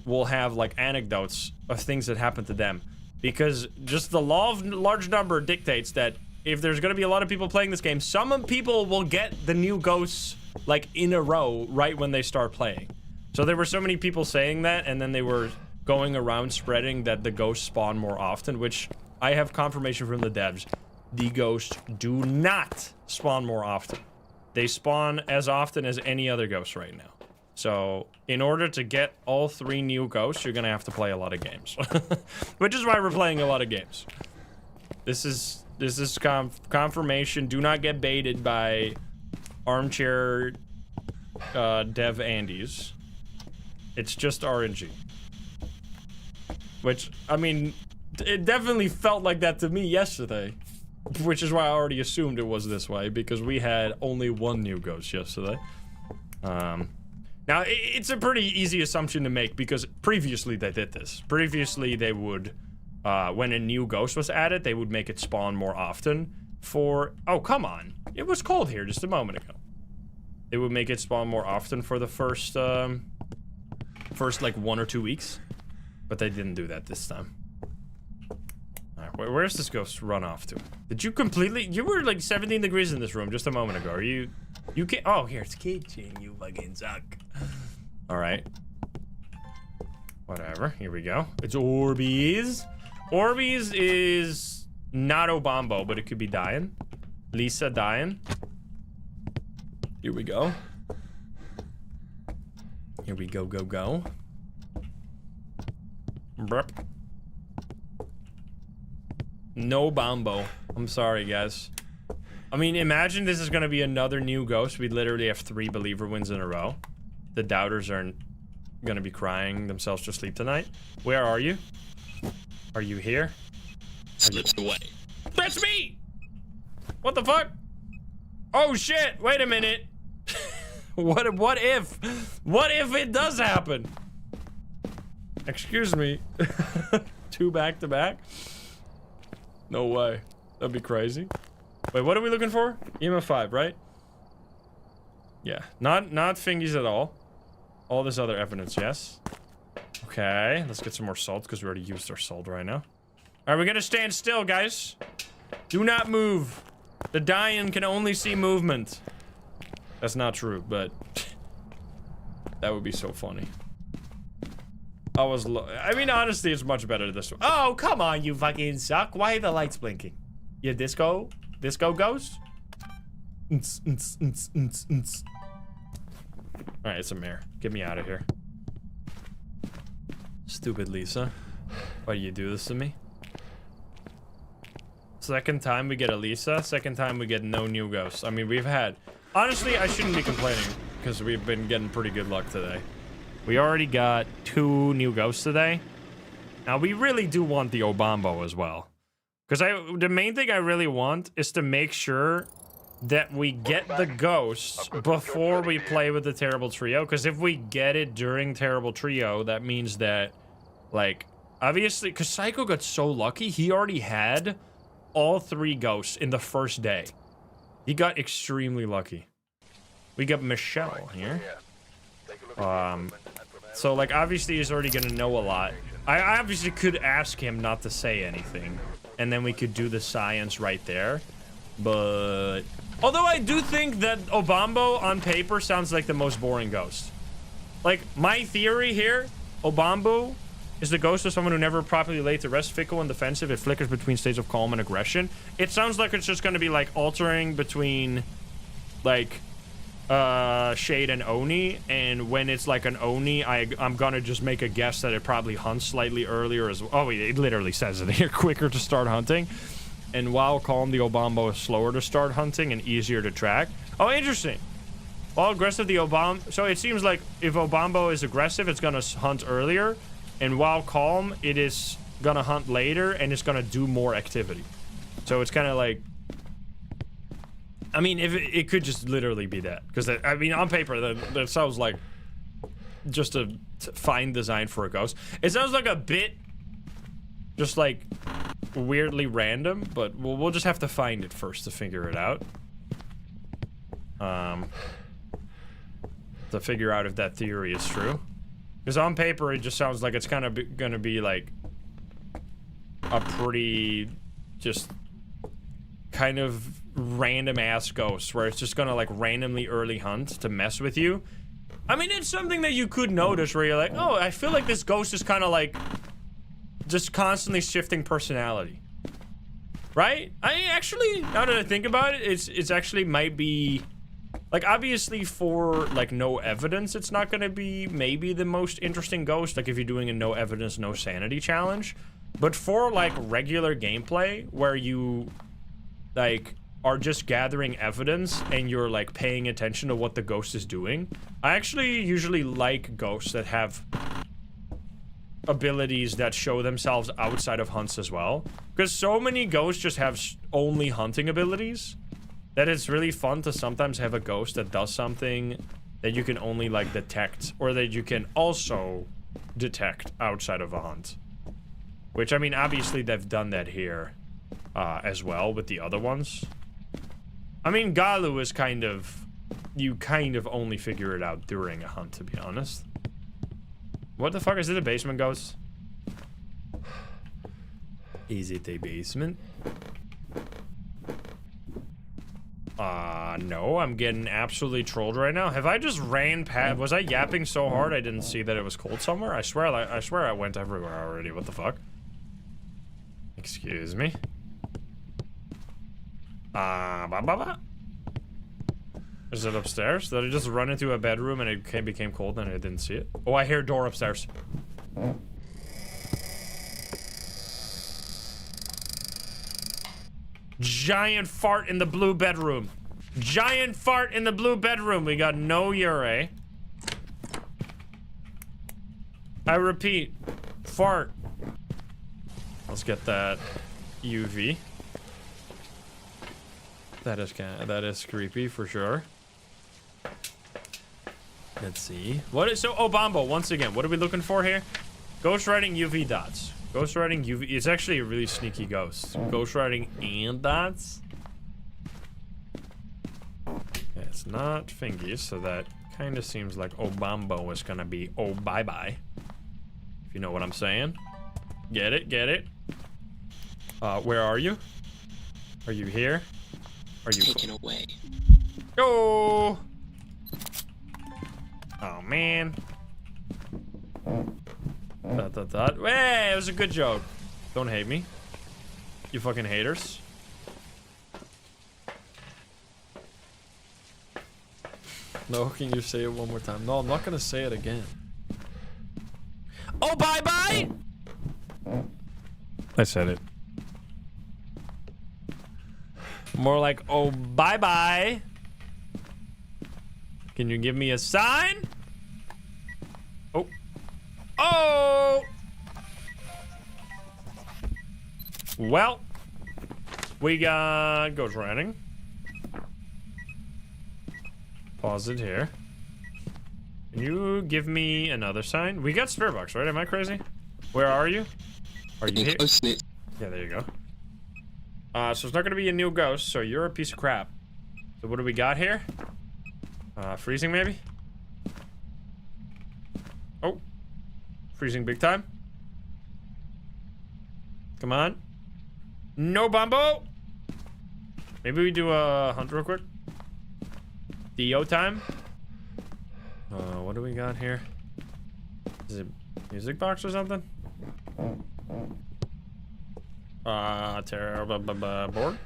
will have like anecdotes of things that happen to them, because just the law of large number dictates that if there's going to be a lot of people playing this game, some people will get the new ghosts like in a row right when they start playing. So there were so many people saying that, and then they were going around spreading that the ghosts spawn more often, which I have confirmation from the devs. The ghosts do not spawn more often. They spawn as often as any other ghost right now. So in order to get all 3 new ghosts, you're gonna have to play a lot of games. Which is why we're playing a lot of games. This is confirmation. Do not get baited by armchair dev Andes. It's just RNG. Which, I mean, it definitely felt like that to me yesterday. Which is why I already assumed it was this way, because we had only 1 new ghost yesterday. Now, it's a pretty easy assumption to make, because previously they did this. Previously, they would, when a new ghost was added, they would make it spawn more often for... Oh, come on. It was cold here just a moment ago. They would make it spawn more often for the first, like, 1 or 2 weeks. But they didn't do that this time. Alright, where's this ghost run off to? Did you completely... You were, like, 17 degrees in this room just a moment ago. Are you... You can't... Oh, here, it's kitchen. You fucking suck. Alright. Whatever. Here we go. It's Orbeez. Orbeez is not Obambo, but it could be Dayan. Lisa Dayan. Here we go. Here we go, go. Burp. No Bombo. I'm sorry, guys. I mean, imagine this is gonna be another new ghost. We literally have 3 believer wins in a row. The doubters are gonna be crying themselves to sleep tonight. Where are you? Are you here? Slipped away. That's me! What the fuck? Oh shit, wait a minute. What if it does happen? Excuse me. 2 back to back? No way. That'd be crazy. Wait, what are we looking for? EMF 5, right? Yeah, not fingies at all. All this other evidence, yes. Okay, let's get some more salt because we already used our salt right now. Alright, we're gonna stand still, guys. Do not move. The Dayan can only see movement. That's not true, but that would be so funny. I mean, honestly, it's much better this way. Oh, come on, you fucking suck. Why are the lights blinking? You disco ghost? Alright, it's a mare. Get me out of here. Stupid Lisa. Why do you do this to me? Second time we get a Lisa. Second time we get no new ghosts. I mean, we've had... Honestly, I shouldn't be complaining, because we've been getting pretty good luck today. We already got 2 new ghosts today. Now, we really do want the Obambo as well. Because the main thing I really want is to make sure that we get the ghosts before we play with the Terrible Trio. Because if we get it during Terrible Trio, that means that, like, obviously, because Psycho got so lucky, he already had all 3 ghosts in the first day. He got extremely lucky. We got Michelle here. So, like, obviously he's already gonna know a lot. I obviously could ask him not to say anything, and then we could do the science right there. But... Although I do think that Obambo on paper sounds like the most boring ghost. Like, my theory here, Obambo is the ghost of someone who never properly laid to rest, fickle and defensive. It flickers between states of calm and aggression. It sounds like it's just gonna be, like, altering between, like... Shade and Oni, and when it's like an Oni, I'm gonna just make a guess that it probably hunts slightly earlier as well. Oh, it literally says it here, quicker to start hunting. And while calm, the Obambo is slower to start hunting and easier to track. Oh, interesting. While aggressive, the Obambo... So it seems like if Obambo is aggressive, it's gonna hunt earlier, and while calm, it is gonna hunt later, and it's gonna do more activity. So it's kind of like... I mean, if it could just literally be that, because I mean, on paper, that sounds like just a fine design for a ghost. It sounds like a bit just like weirdly random, but we'll just have to find it first to figure it out. To figure out if that theory is true. Because on paper, it just sounds like it's kind of gonna be like a pretty just kind of random ass ghost where it's just gonna like randomly early hunt to mess with you. I mean, it's something that you could notice where you're like, oh, I feel like this ghost is kind of like just constantly shifting personality. Right? I actually, now that I think about it, it's actually might be like, obviously for like no evidence, it's not gonna be maybe the most interesting ghost, like if you're doing a no evidence, no sanity challenge. But for like regular gameplay where you like are just gathering evidence and you're like paying attention to what the ghost is doing, I actually usually like ghosts that have abilities that show themselves outside of hunts as well. Because so many ghosts just have only hunting abilities that it's really fun to sometimes have a ghost that does something that you can only like detect, or that you can also detect outside of a hunt. Which, I mean, obviously they've done that here as well with the other ones. I mean, Gallu is kind of, you kind of only figure it out during a hunt, to be honest. What the fuck, is it a basement ghost? Is it a basement? No, I'm getting absolutely trolled right now. Have I just ran past? Was I yapping so hard I didn't see that it was cold somewhere? I swear I went everywhere already. What the fuck? Excuse me. Is it upstairs? Did I just run into a bedroom and it became cold and I didn't see it? Oh, I hear a door upstairs. Giant fart in the blue bedroom. Giant fart in the blue bedroom. We got no Ure. I repeat, fart. Let's get that UV. That is creepy for sure. Let's see. What is, so Obambo, once again, what are we looking for here? Ghost writing UV dots. Ghost writing UV, it's actually a really sneaky ghost. Ghost writing and dots. Yeah, it's not fingies, so that kind of seems like Obambo is gonna be oh bye bye. If you know what I'm saying. Get it, get it. Where are you? Are you here? Are you taken away? Oh! Oh man. Hey, it was a good joke. Don't hate me. You fucking haters. No, can you say it one more time? No, I'm not gonna say it again. Oh, bye-bye! I said it. More like, oh, bye-bye. Can you give me a sign? Oh. Oh! Well, we got ghost writing. Pause it here. Can you give me another sign? We got spirit box, right? Am I crazy? Where are you? Are you here? Yeah, there you go. So it's not gonna be a new ghost, so you're a piece of crap. So what do we got here? Freezing maybe? Oh. Freezing big time. Come on. No Bumbo! Maybe we do a hunt real quick. Dio time. What do we got here? Is it music box or something? Terrible board.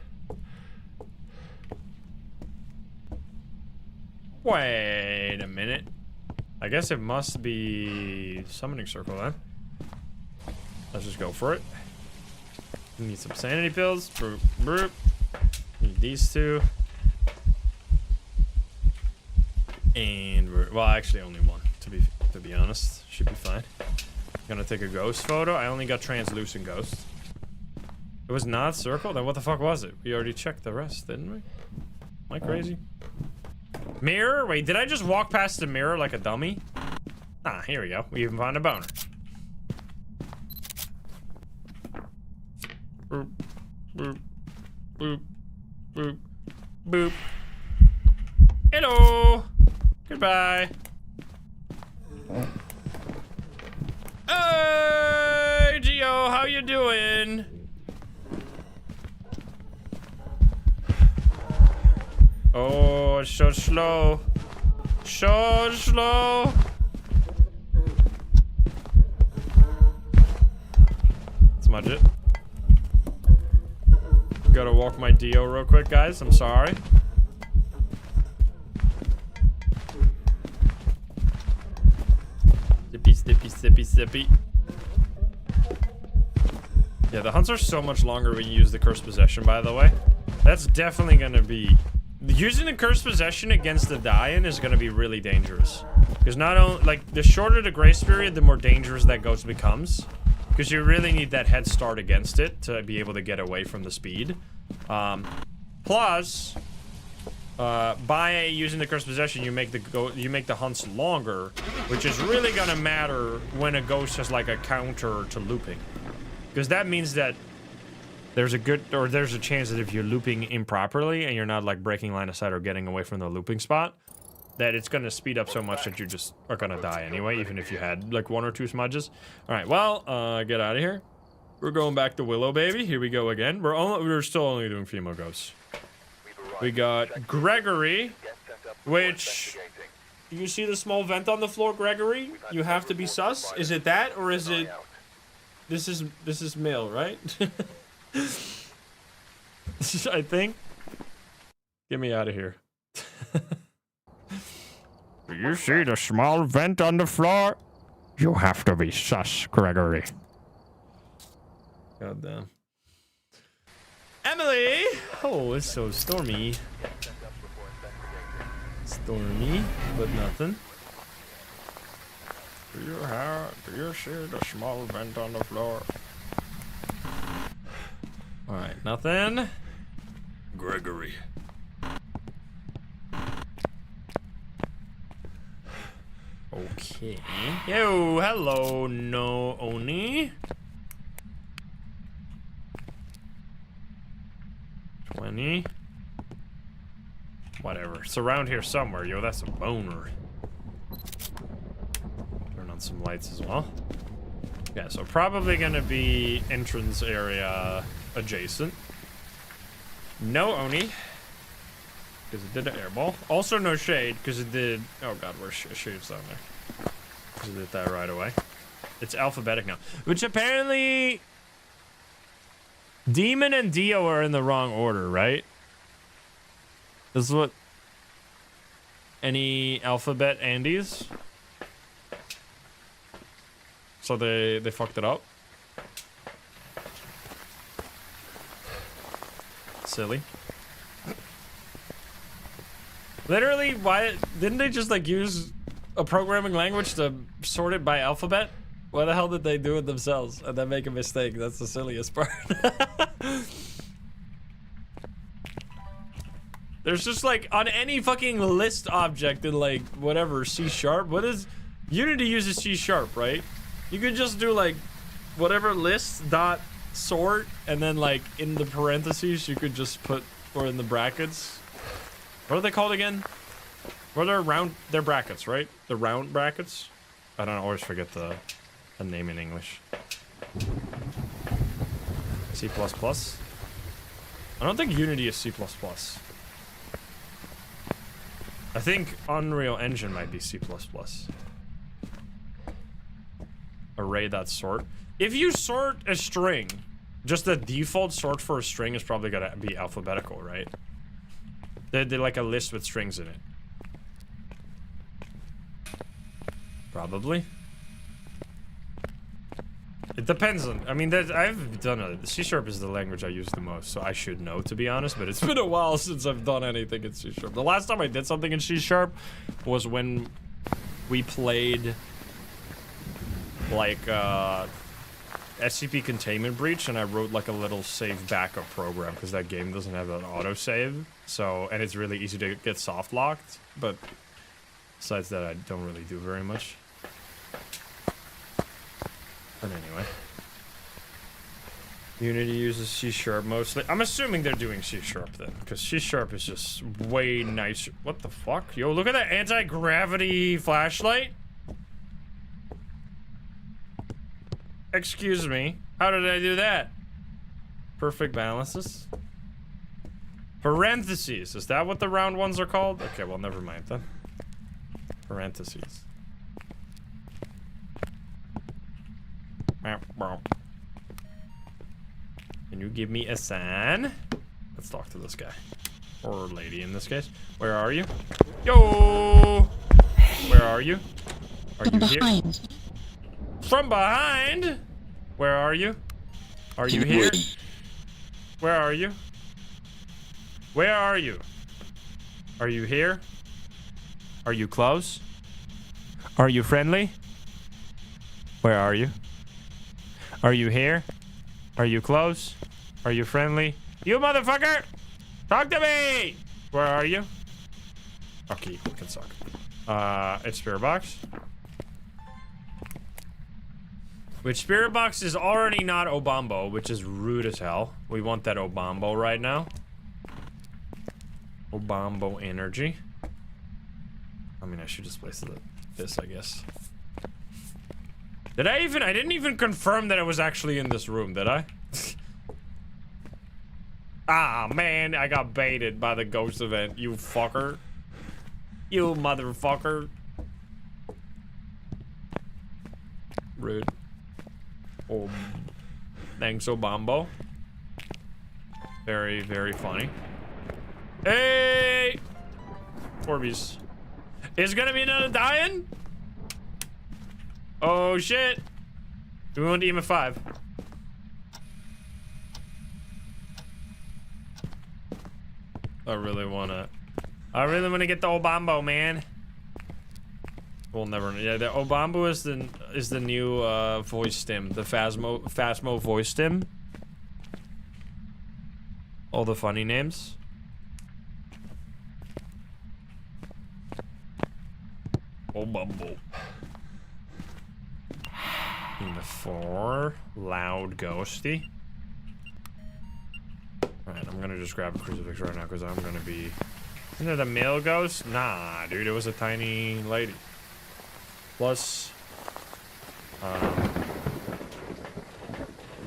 Wait a minute. I guess it must be summoning circle then. Let's just go for it. We need some sanity pills. Broop, broop. Need these two. And we're, well, actually only one, to be honest. Should be fine. Gonna take a ghost photo. I only got translucent ghosts. It was not circle? Then what the fuck was it? We already checked the rest, didn't we? Am I crazy? Mirror? Wait, did I just walk past the mirror like a dummy? Ah, here we go. We even found a boner. Boop, boop, boop, boop, boop. Hello. Goodbye. Hey, Gio, how you doing? Oh, it's so slow. So slow. Smudge it. Gotta walk my Dio real quick, guys. I'm sorry. Sippy, sippy, sippy, sippy. Yeah, the hunts are so much longer when you use the Cursed Possession, by the way. That's definitely gonna be... Using the Cursed Possession against the Dayan is gonna be really dangerous. Because not only... Like, the shorter the grace period, the more dangerous that ghost becomes. Because you really need that head start against it to be able to get away from the speed. Plus... by using the Cursed Possession, you make the hunts longer, which is really gonna matter when a ghost has like a counter to looping, because that means that there's a chance that if you're looping improperly and you're not like breaking line of sight or getting away from the looping spot, that it's gonna speed up so much that you just are gonna die anyway, even if you had like 1 or 2 smudges. All right, well, get out of here. We're going back to Willow, baby. Here we go again. We're still only doing female ghosts. We got Gregory, which... Do you see the small vent on the floor, Gregory? You have to be sus? Is it that, or is it... This is male, right? I think. Get me out of here. Do you see the small vent on the floor? You have to be sus, Gregory. God damn. Emily! Oh, it's so stormy. Stormy, but nothing. Do you see the small vent on the floor? Alright, nothing. Gregory. Okay. Yo, hello, no Oni. 20. Whatever. It's around here somewhere. Yo, that's a boner. Turn on some lights as well. Yeah, so probably gonna be entrance area adjacent. No Oni. Because it did an airball. Also no shade, because it did... Oh god, where's shade's down there? Because it did that right away. It's alphabetic now. Which apparently... Demon and Dio are in the wrong order, right? This is what... Any alphabet Andes? So they fucked it up? Silly. Literally, why didn't they just like use a programming language to sort it by alphabet? Why the hell did they do it themselves and then make a mistake? That's the silliest part. There's just like on any fucking list object in like whatever C#. What is Unity uses C#, right? You could just do like whatever list dot sort and then like in the parentheses you could just put, or in the brackets. What are they called again? What are round? They're brackets, right? The round brackets. I don't know, I always forget the name in English. C++. I don't think Unity is C++. I think Unreal Engine might be C++. Array.sort. If you sort a string, just the default sort for a string is probably gonna be alphabetical, right? They're like a list with strings in it. Probably. It depends on, I mean, I've done a, C# is the language I use the most, so I should know, to be honest, but it's been a while since I've done anything in C#. The last time I did something in C# was when we played, like, SCP Containment Breach, and I wrote, like, a little save backup program, because that game doesn't have an autosave, so, and it's really easy to get soft locked, but besides that, I don't really do very much. But anyway. Unity uses C# mostly. I'm assuming they're doing C# then, because C# is just way nicer. What the fuck? Yo, look at that anti-gravity flashlight. Excuse me. How did I do that? Perfect balances. Parentheses. Is that what the round ones are called? Okay, well, never mind then. Parentheses. Can you give me a sign? Let's talk to this guy. Or lady in this case. Where are you? Yo! Where are you? Are you here? From behind? Where are you? Are you here? Where are you? Where are you? Are you here? Are you close? Are you friendly? Where are you? Are you here? Are you close? Are you friendly? You motherfucker! Talk to me! Where are you? Okay, you can suck. It's spirit box. Which spirit box is already not Obambo, which is rude as hell. We want that Obambo right now. Obambo energy. I mean, I should just place this, I guess. I didn't even confirm that it was actually in this room, did I? Ah, man, I got baited by the ghost event, you fucker. You motherfucker. Rude. Oh, thanks, Obambo. Very, very funny. Hey! Orbeez. Is gonna be another Dayan? Oh, shit. Do we want to EMF 5? I really want to get the Obambo, man. We'll never. Yeah, the Obambo is the new voice stim, the Phasmo voice stim. All the funny names. Obambo. Number 4, loud ghosty. Alright, I'm gonna just grab a crucifix right now because I'm gonna be. Isn't it a male ghost? Nah, dude, it was a tiny lady. Plus,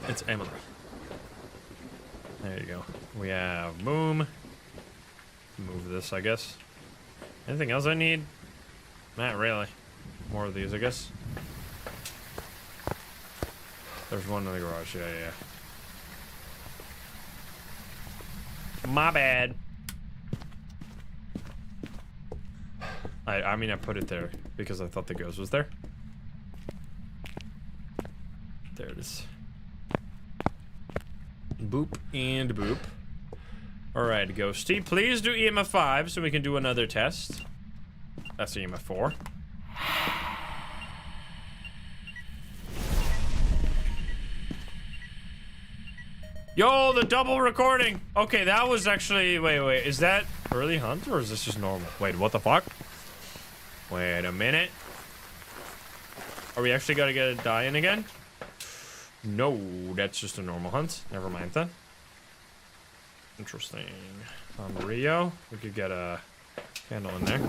it's Emily. There you go. We have boom. Move this, I guess. Anything else I need? Not really. More of these, I guess. There's one in the garage. Yeah. My bad. I mean, I put it there because I thought the ghost was there. There it is. Boop and boop. Alright, Ghosty. Please do EMF 5 so we can do another test. That's EMF 4. Yo, the double recording. Okay, that was actually... Wait. Is that early hunt or is this just normal? Wait, what the fuck? Wait a minute. Are we actually gonna get a Dayan again? No, that's just a normal hunt. Never mind then. Interesting. On Rio, we could get a candle in there.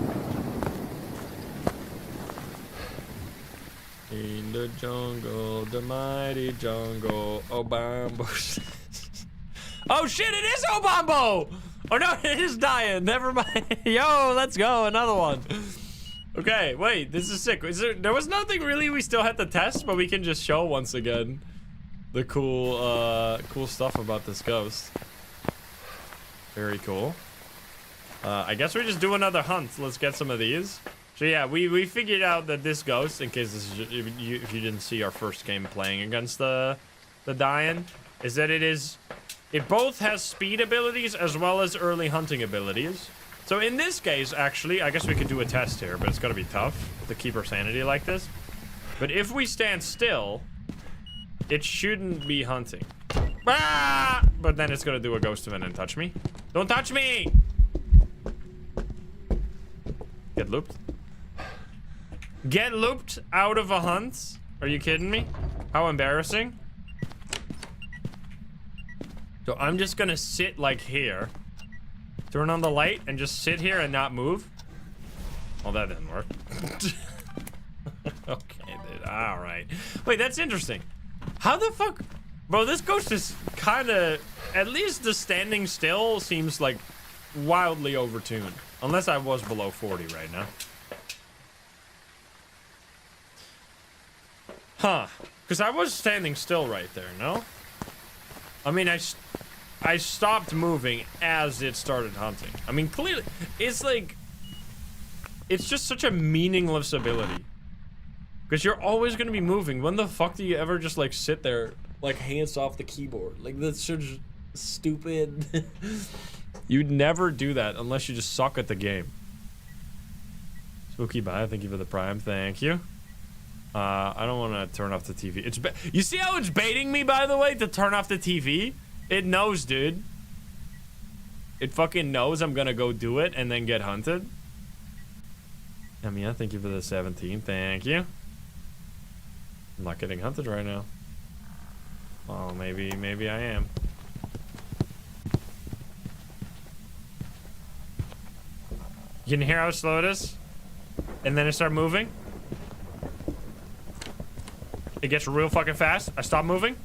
In the jungle, the mighty jungle, Obambo. Oh shit, it is Obambo! Oh no, it is Dayan. Never mind. Yo, let's go, another one. Okay, wait, this is sick. There was nothing really we still had to test, but we can just show once again the cool stuff about this ghost. Very cool. I guess we just do another hunt. Let's get some of these. So yeah, we figured out that this ghost, in case this is if you didn't see our first game playing against the Dayan, is that it both has speed abilities as well as early hunting abilities. So in this case, actually, I guess we could do a test here, but it's gonna be tough to keep our sanity like this. But if we stand still, it shouldn't be hunting. Ah! But then it's gonna do a ghost event and touch me. Don't touch me! Get looped. Get looped out of a hunt? Are you kidding me? How embarrassing. So I'm just gonna sit like here. Turn on the light and just sit here and not move. Well, that didn't work. Okay, dude. All right. Wait, that's interesting. How the fuck? Bro, this ghost is kind of... At least the standing still seems like wildly overtuned. Unless I was below 40 right now. Huh. Because I was standing still right there, no? I mean, I stopped moving as it started hunting. I mean, clearly, it's like... It's just such a meaningless ability. Because you're always going to be moving. When the fuck do you ever just, like, sit there, like, hands off the keyboard? Like, that's such stupid... You'd never do that unless you just suck at the game. Spooky bye, thank you for the prime, thank you. I don't want to turn off the TV. It's you see how it's baiting me, by the way, to turn off the TV? It knows, dude. It fucking knows I'm gonna go do it and then get hunted. Thank you for the 17, thank you. I'm not getting hunted right now. Oh, maybe I am. You can hear how slow it is? And then it starts moving? It gets real fucking fast. I stop moving.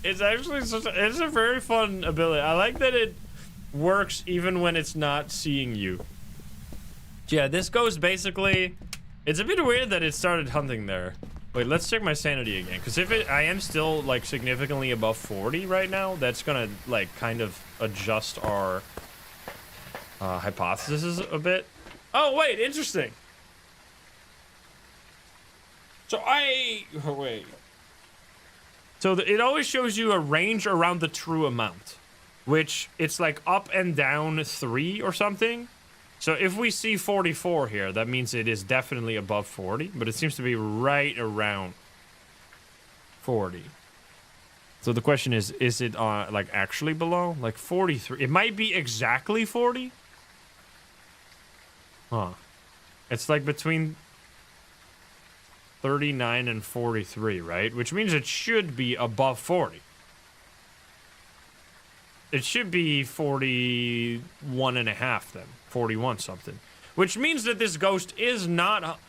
It's actually it's a very fun ability. I like that it works even when it's not seeing you. Yeah, this goes basically... It's a bit weird that it started hunting there. Wait, let's check my sanity again. Because if I am still, like, significantly above 40 right now, that's gonna, like, kind of adjust our hypothesis a bit. Oh, wait, interesting. So wait. So it always shows you a range around the true amount, which it's like up and down 3 or something. So if we see 44 here, that means it is definitely above 40, but it seems to be right around 40. So the question is it like actually below? Like 43? It might be exactly 40? Huh. It's like between 39 and 43, right? Which means it should be above 40. It should be 41 and a half then. 41 something. Which means that this ghost is not...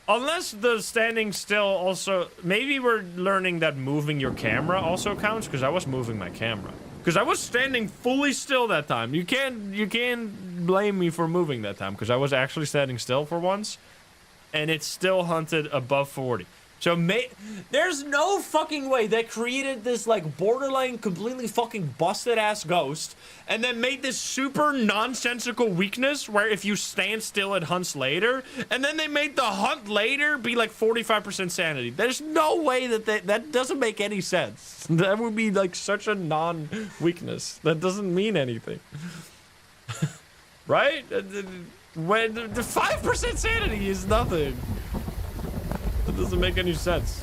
Unless the standing still also... Maybe we're learning that moving your camera also counts, because I was moving my camera. Because I was standing fully still that time. You can't blame me for moving that time, because I was actually standing still for once. And it still hunted above 40. So there's no fucking way they created this like borderline completely fucking busted ass ghost and then made this super nonsensical weakness where if you stand still it hunts later, and then they made the hunt later be like 45% sanity. There's no way that doesn't make any sense. That would be like such a non-weakness. That doesn't mean anything. Right? When the 5% sanity is nothing. It doesn't make any sense.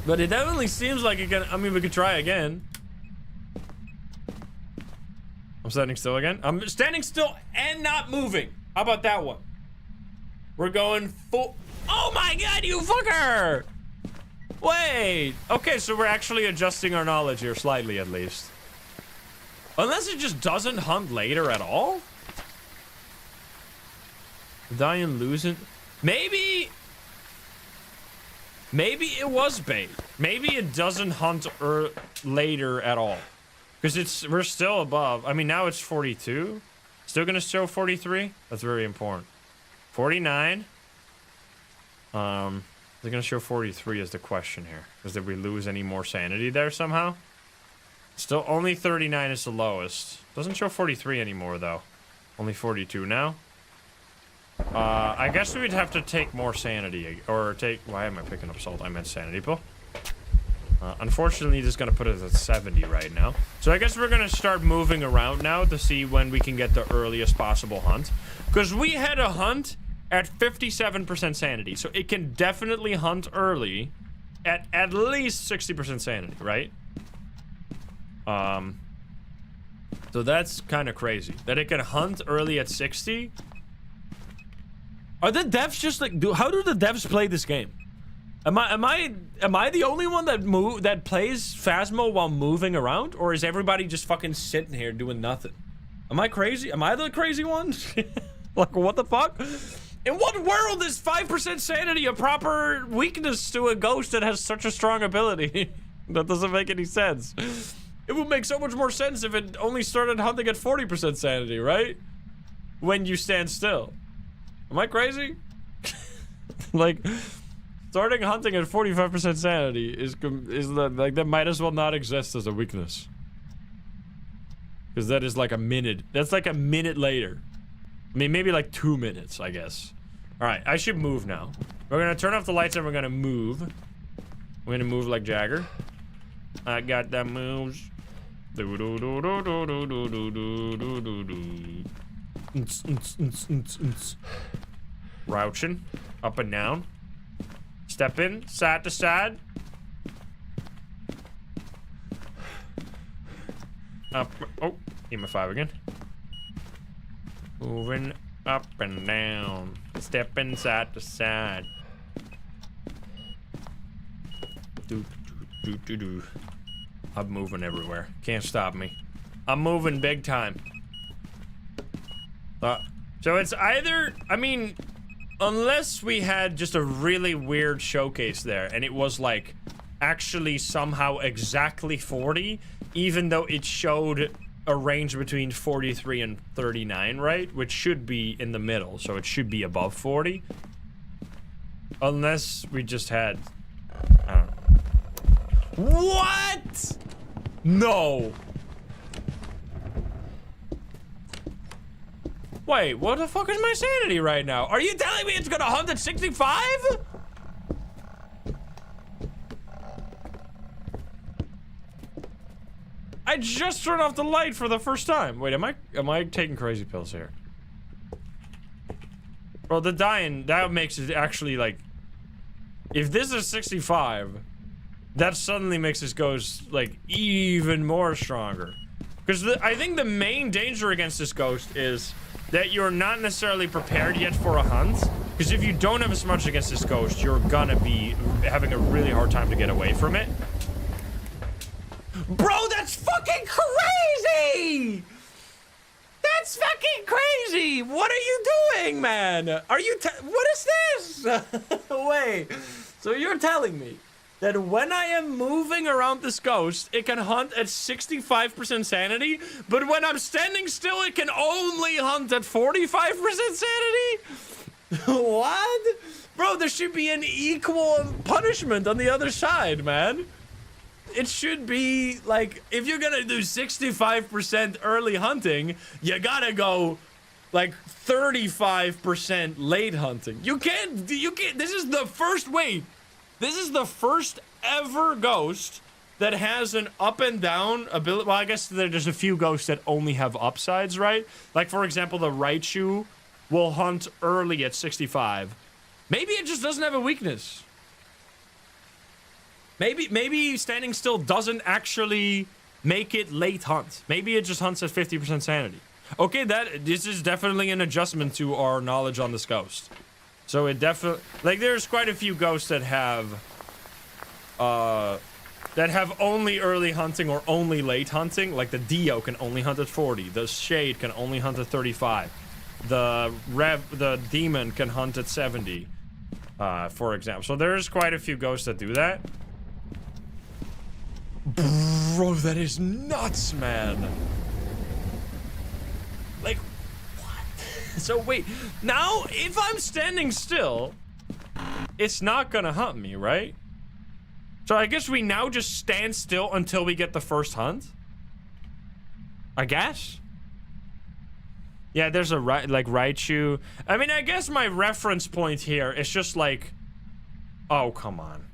But it definitely seems like it can... I mean, we could try again. I'm standing still again. I'm standing still and not moving. How about that one? We're going full... Oh my god, you fucker! Wait. Okay, so we're actually adjusting our knowledge here slightly, at least. Unless it just doesn't hunt later at all? Dayan losing... Maybe it was bait. Maybe it doesn't hunt later at all. Because we're still above. I mean, now it's 42. Still gonna show 43? That's very important. 49. They're gonna show 43 is the question here. Because did we lose any more sanity there somehow? Still, only 39 is the lowest. Doesn't show 43 anymore, though. Only 42 now. I guess we'd have to take more sanity, or take... Why am I picking up salt? I meant sanity pull. Unfortunately, this is going to put us at 70 right now. So I guess we're going to start moving around now to see when we can get the earliest possible hunt. Because we had a hunt at 57% sanity, so it can definitely hunt early at least 60% sanity, right? So that's kind of crazy that it can hunt early at 60. Are the devs just like, how do the devs play this game? Am I the only one that plays Phasmo while moving around, or is everybody just fucking sitting here doing nothing? Am I crazy? Am I the crazy one? Like, what the fuck? In what world is 5% sanity a proper weakness to a ghost that has such a strong ability? That doesn't make any sense. It would make so much more sense if it only started hunting at 40% sanity, right? When you stand still. Am I crazy? Like, starting hunting at 45% sanity is like, that might as well not exist as a weakness. Because that is like a minute. That's like a minute later. I mean, maybe like 2 minutes, I guess. All right, I should move now. We're gonna turn off the lights and we're gonna move. We're gonna move like Jagger. I got that moves. Do do do do do do do do do do do. Rouching up and down. Step in, side to side. Up. Oh, EMF 5 again. Moving up and down. Stepping side to side. Do do do do do. I'm moving everywhere. Can't stop me. I'm moving big time. So it's either, I mean, unless we had just a really weird showcase there and it was like actually somehow exactly 40, even though it showed a range between 43 and 39, right? Which should be in the middle, so it should be above 40. Unless we just had, I don't know. What? No. Wait, what the fuck is my sanity right now? Are you telling me it's gonna hunt at 65? I just turned off the light for the first time. Wait, am I taking crazy pills here? Bro, the Dayan, that makes it actually like, if this is 65, that suddenly makes this ghost like even more stronger. Because I think the main danger against this ghost is that you're not necessarily prepared yet for a hunt. Because if you don't have as much against this ghost, you're gonna be having a really hard time to get away from it. Bro, that's fucking crazy! That's fucking crazy! What are you doing, man? Are you what is this? Wait, so you're telling me that when I am moving around this ghost, it can hunt at 65% sanity, but when I'm standing still, it can only hunt at 45% sanity? What? Bro, there should be an equal punishment on the other side, man. It should be like, if you're gonna do 65% early hunting, you gotta go like 35% late hunting. You can't, this is the first, wait. This is the first ever ghost that has an up and down ability. Well, I guess there's a few ghosts that only have upsides, right? Like, for example, the Raichu will hunt early at 65. Maybe it just doesn't have a weakness. Maybe standing still doesn't actually make it late hunt. Maybe it just hunts at 50% sanity. Okay, this is definitely an adjustment to our knowledge on this ghost. So it definitely, like, there's quite a few ghosts that have only early hunting or only late hunting. Like the Dio can only hunt at 40. The Shade can only hunt at 35. The Demon can hunt at 70, for example. So there's quite a few ghosts that do that. Bro, that is nuts, man. Like, what? So wait, now if I'm standing still, it's not gonna hunt me, right? So I guess we now just stand still until we get the first hunt? I guess? Yeah, there's a like Raichu. I mean, I guess my reference point here is just like, oh, come on.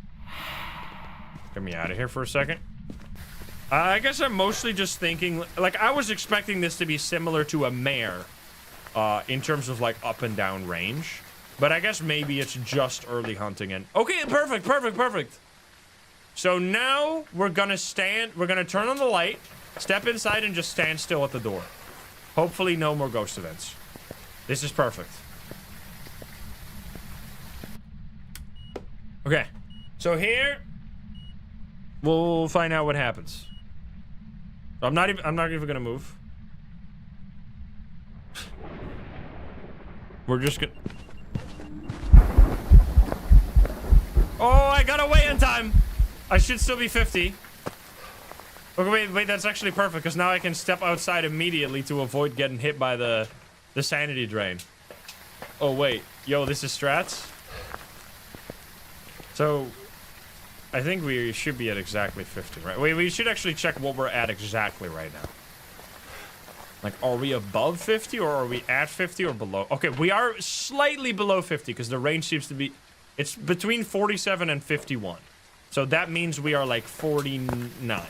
Get me out of here for a second. I guess I'm mostly just thinking, like, I was expecting this to be similar to a mare in terms of like up and down range, but I guess maybe it's just early hunting. And okay, perfect. So now we're gonna turn on the light Step inside and just stand still at the door. Hopefully no more ghost events. This is perfect. Okay. So here, we'll find out what happens. I'm not even gonna move. We're just gonna... Oh, I got away in time. I should still be 50. Okay, wait, that's actually perfect, because now I can step outside immediately to avoid getting hit by the sanity drain. Oh, wait. Yo, this is strats? So, I think we should be at exactly 50, right? Wait, we should actually check what we're at exactly right now. Like, are we above 50, or are we at 50, or below? Okay, we are slightly below 50, because the range seems to be... It's between 47 and 51. So that means we are like 49.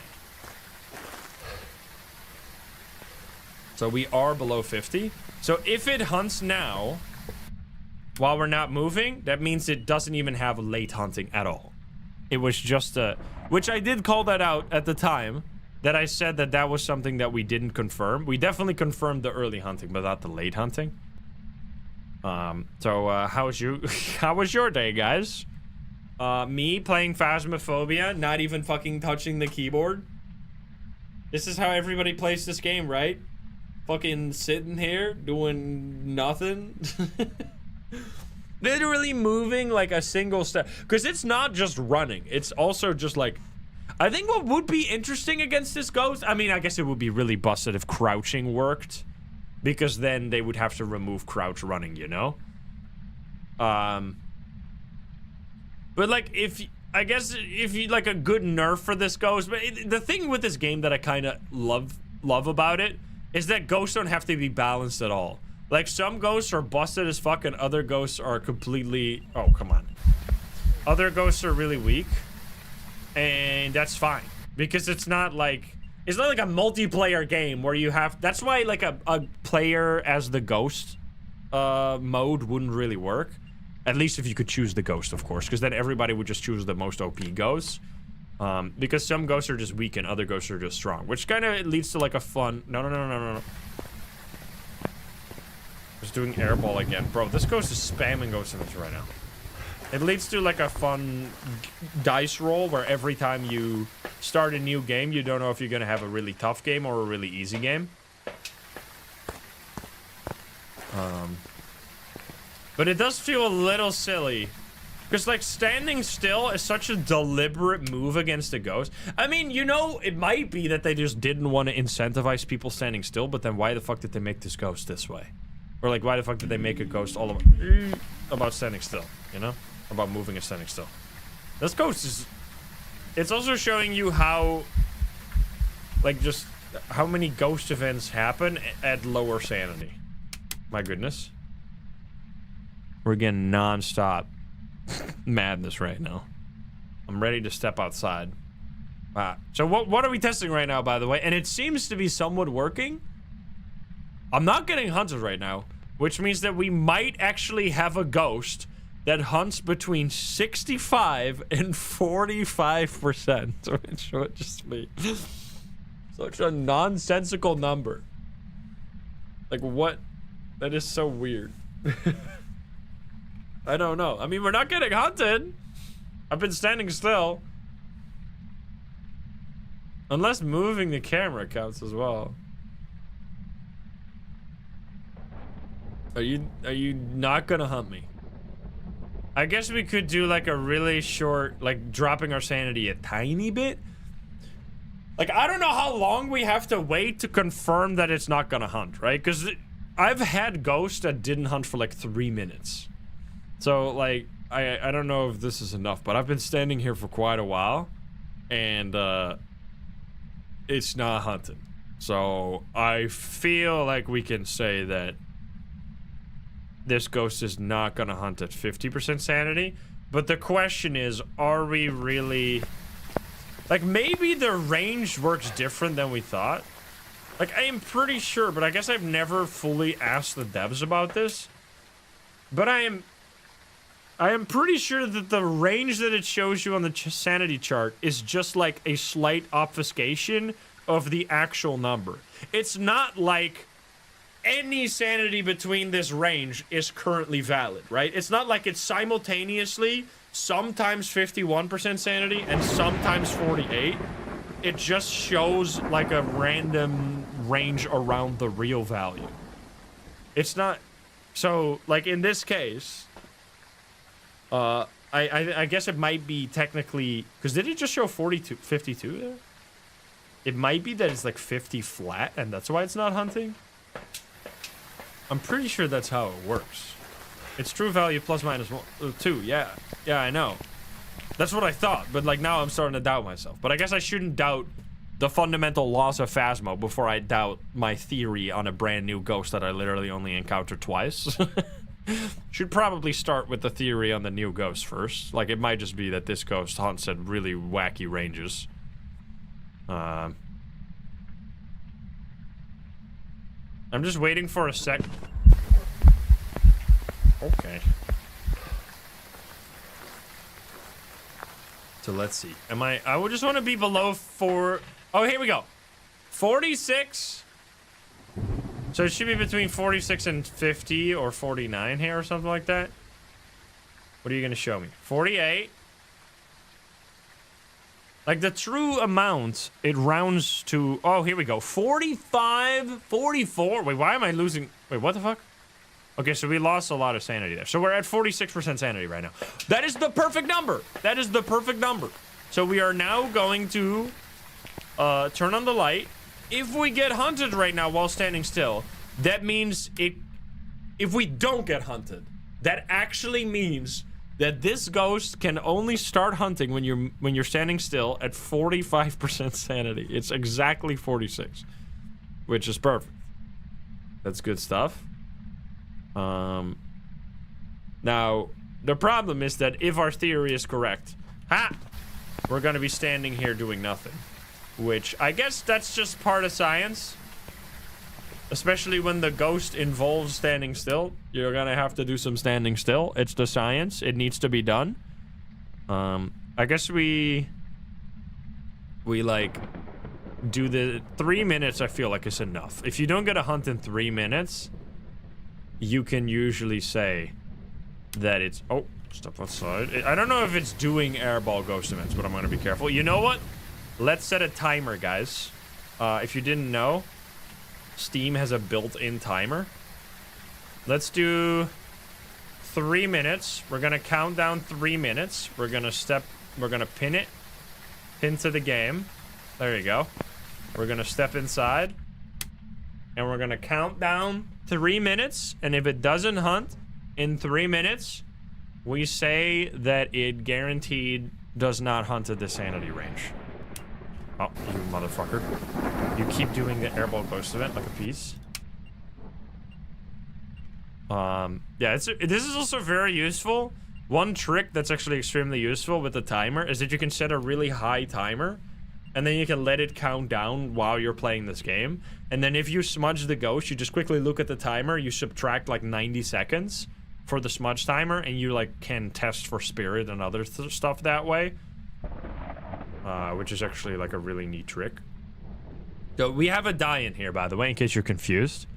So we are below 50. So if it hunts now, while we're not moving, that means it doesn't even have late hunting at all. It was just a... Which I did call that out at the time, that I said that that was something that we didn't confirm. We definitely confirmed the early hunting, but not the late hunting. How was your day, guys? Me playing Phasmophobia, not even fucking touching the keyboard. This is how everybody plays this game, right? Fucking sitting here, doing nothing. Literally moving like a single step. Because it's not just running, it's also just like... I think what would be interesting against this ghost... I mean, I guess it would be really busted if crouching worked. Because then they would have to remove crouch running, you know? But like, I guess if you like a good nerf for this ghost, but the thing with this game that I kind of love about it is that ghosts don't have to be balanced at all. Like, some ghosts are busted as fuck and other ghosts are completely... Oh, come on. Other ghosts are really weak. And that's fine. Because it's not like... It's not like a multiplayer game where you have... That's why, like, a player as the ghost mode wouldn't really work. At least if you could choose the ghost, of course. Because then everybody would just choose the most OP ghosts. Because some ghosts are just weak and other ghosts are just strong. Which kind of leads to, like, a fun... No. Just doing airball again. Bro, this ghost is spamming ghost events right now. It leads to, like, a fun dice roll where every time you start a new game, you don't know if you're gonna have a really tough game or a really easy game. But it does feel a little silly. Because, like, standing still is such a deliberate move against a ghost. I mean, you know, it might be that they just didn't want to incentivize people standing still, but then why the fuck did they make this ghost this way? Or, like, why the fuck did they make a ghost all about standing still, you know? About moving and standing still. This ghost is... It's also showing you how... Like, just... How many ghost events happen at lower sanity. My goodness. We're getting non-stop madness right now. I'm ready to step outside. So what are we testing right now, by the way? And it seems to be somewhat working. I'm not getting hunted right now, which means that we might actually have a ghost that hunts between 65 and 45%, which would just be such a nonsensical number. Like, what? That is so weird. I don't know. I mean, we're not getting hunted. I've been standing still. Unless moving the camera counts as well. Are you not gonna hunt me? I guess we could do like a really short, like dropping our sanity a tiny bit. Like, I don't know how long we have to wait to confirm that it's not gonna hunt, right? Because I've had ghosts that didn't hunt for like 3 minutes. So, like, I don't know if this is enough, but I've been standing here for quite a while, and it's not hunting. So, I feel like we can say that this ghost is not gonna hunt at 50% sanity. But the question is, are we really... Like, maybe the range works different than we thought. Like, I am pretty sure, but I guess I've never fully asked the devs about this. But I am pretty sure that the range that it shows you on the sanity chart is just like a slight obfuscation of the actual number. It's not like any sanity between this range is currently valid, right? It's not like it's simultaneously sometimes 51% sanity and sometimes 48. It just shows like a random range around the real value. It's not... So, like in this case, I guess it might be technically... Because did it just show 52 there? It might be that it's like 50 flat and that's why it's not hunting. I'm pretty sure that's how it works. It's true value plus minus 2. Yeah, I know. That's what I thought, but like now I'm starting to doubt myself. But I guess I shouldn't doubt the fundamental laws of Phasmo before I doubt my theory on a brand new ghost that I literally only encountered twice. Should probably start with the theory on the new ghost first. Like it might just be that this ghost hunts at really wacky ranges. I'm just waiting for a sec. Okay. So let's see. I would just want to be below 4. Oh, here we go. 46. So it should be between 46 and 50 or 49 here or something like that. What are you going to show me? 48. Like the true amount, it rounds to, oh, here we go. 45, 44. Wait, why am I losing? Wait, what the fuck? Okay, so we lost a lot of sanity there. So we're at 46% sanity right now. That is the perfect number. That is the perfect number. So we are now going to turn on the light. If we get hunted right now while standing still, that means if we don't get hunted, that actually means that this ghost can only start hunting when you're standing still at 45% sanity. It's exactly 46, which is perfect. That's good stuff. Now the problem is that if our theory is correct, we're gonna be standing here doing nothing, which I guess that's just part of science. Especially when the ghost involves standing still. You're gonna have to do some standing still. It's the science. It needs to be done. I guess we like do the 3 minutes. I feel like is enough. If you don't get a hunt in 3 minutes, you can usually say that it's... Oh, step outside. I don't know if it's doing airball ghost events, but I'm gonna be careful. You know what? Let's set a timer, guys. If you didn't know, Steam has a built-in timer. Let's do 3 minutes. We're gonna count down 3 minutes. We're gonna pin it. Pin to the game. There you go. We're gonna step inside. And we're gonna count down 3 minutes. And if it doesn't hunt in 3 minutes, we say that it guaranteed does not hunt at the sanity range. Oh, you motherfucker. You keep doing the airball ghost event like a piece. Yeah, this is also very useful. One trick that's actually extremely useful with the timer is that you can set a really high timer and then you can let it count down while you're playing this game. And then if you smudge the ghost, you just quickly look at the timer, you subtract like 90 seconds for the smudge timer, and you like can test for spirit and other stuff that way. Which is actually like a really neat trick. So we have a Dayan here, by the way, in case you're confused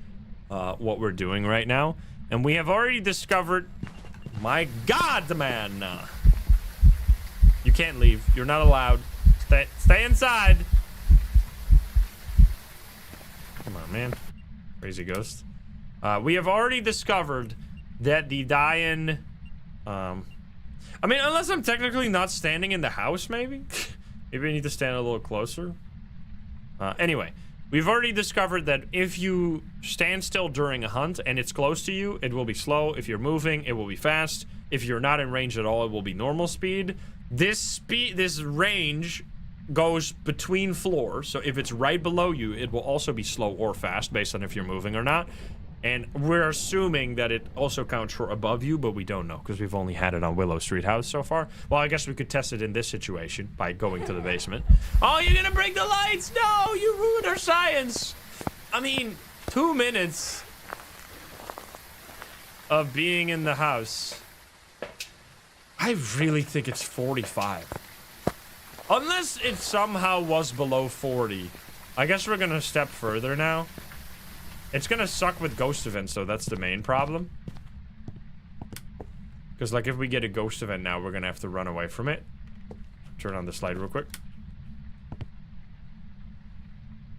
what we're doing right now. And we have already discovered... My God, man! You can't leave. You're not allowed. Stay inside! Come on, man. Crazy ghost. We have already discovered that the Dayan... I mean, unless I'm technically not standing in the house, maybe? Maybe I need to stand a little closer. Anyway, we've already discovered that if you stand still during a hunt and it's close to you, it will be slow. If you're moving, it will be fast. If you're not in range at all, it will be normal speed. This range goes between floors. So if it's right below you, it will also be slow or fast based on if you're moving or not. And we're assuming that it also counts for above you, but we don't know because we've only had it on Willow Street House so far. Well, I guess we could test it in this situation by going to the basement. Oh, you're gonna break the lights! No, you ruined our science! I mean, 2 minutes of being in the house. I really think it's 45. Unless it somehow was below 40 I guess we're gonna step further now. It's gonna suck with ghost events, so that's the main problem. Because, like, if we get a ghost event now, we're gonna have to run away from it. Turn on the slide real quick.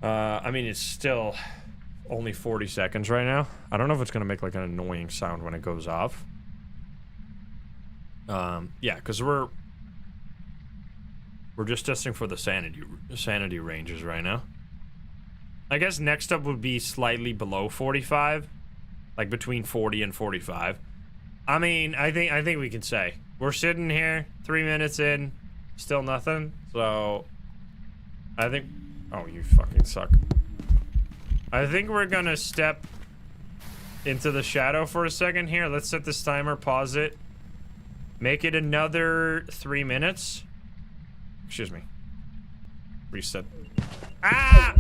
I mean, it's still only 40 seconds right now. I don't know if it's gonna make, like, an annoying sound when it goes off. Yeah, because we're just testing for the sanity ranges right now. I guess next up would be slightly below 45, like between 40 and 45. I mean, I think we can say we're sitting here 3 minutes in, still nothing. So I think, oh, you fucking suck. I think we're gonna step into the shadow for a second here. Let's set this timer, pause it, make it another 3 minutes. Excuse me. Reset. Ah!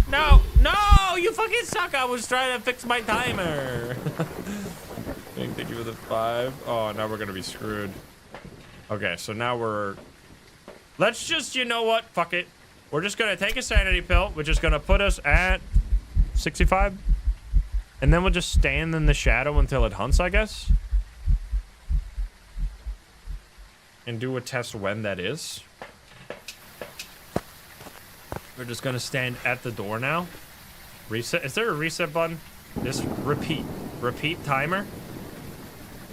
No! No! You fucking suck! I was trying to fix my timer. Thank you for the 5. Oh, now we're gonna be screwed. Okay, so now we're... Let's just, you know what? Fuck it. We're just gonna take a sanity pill, which is gonna put us at 65. And then we'll just stand in the shadow until it hunts, I guess. And do a test when that is. We're just gonna stand at the door now. Reset. Is there a reset button? This repeat. Repeat timer.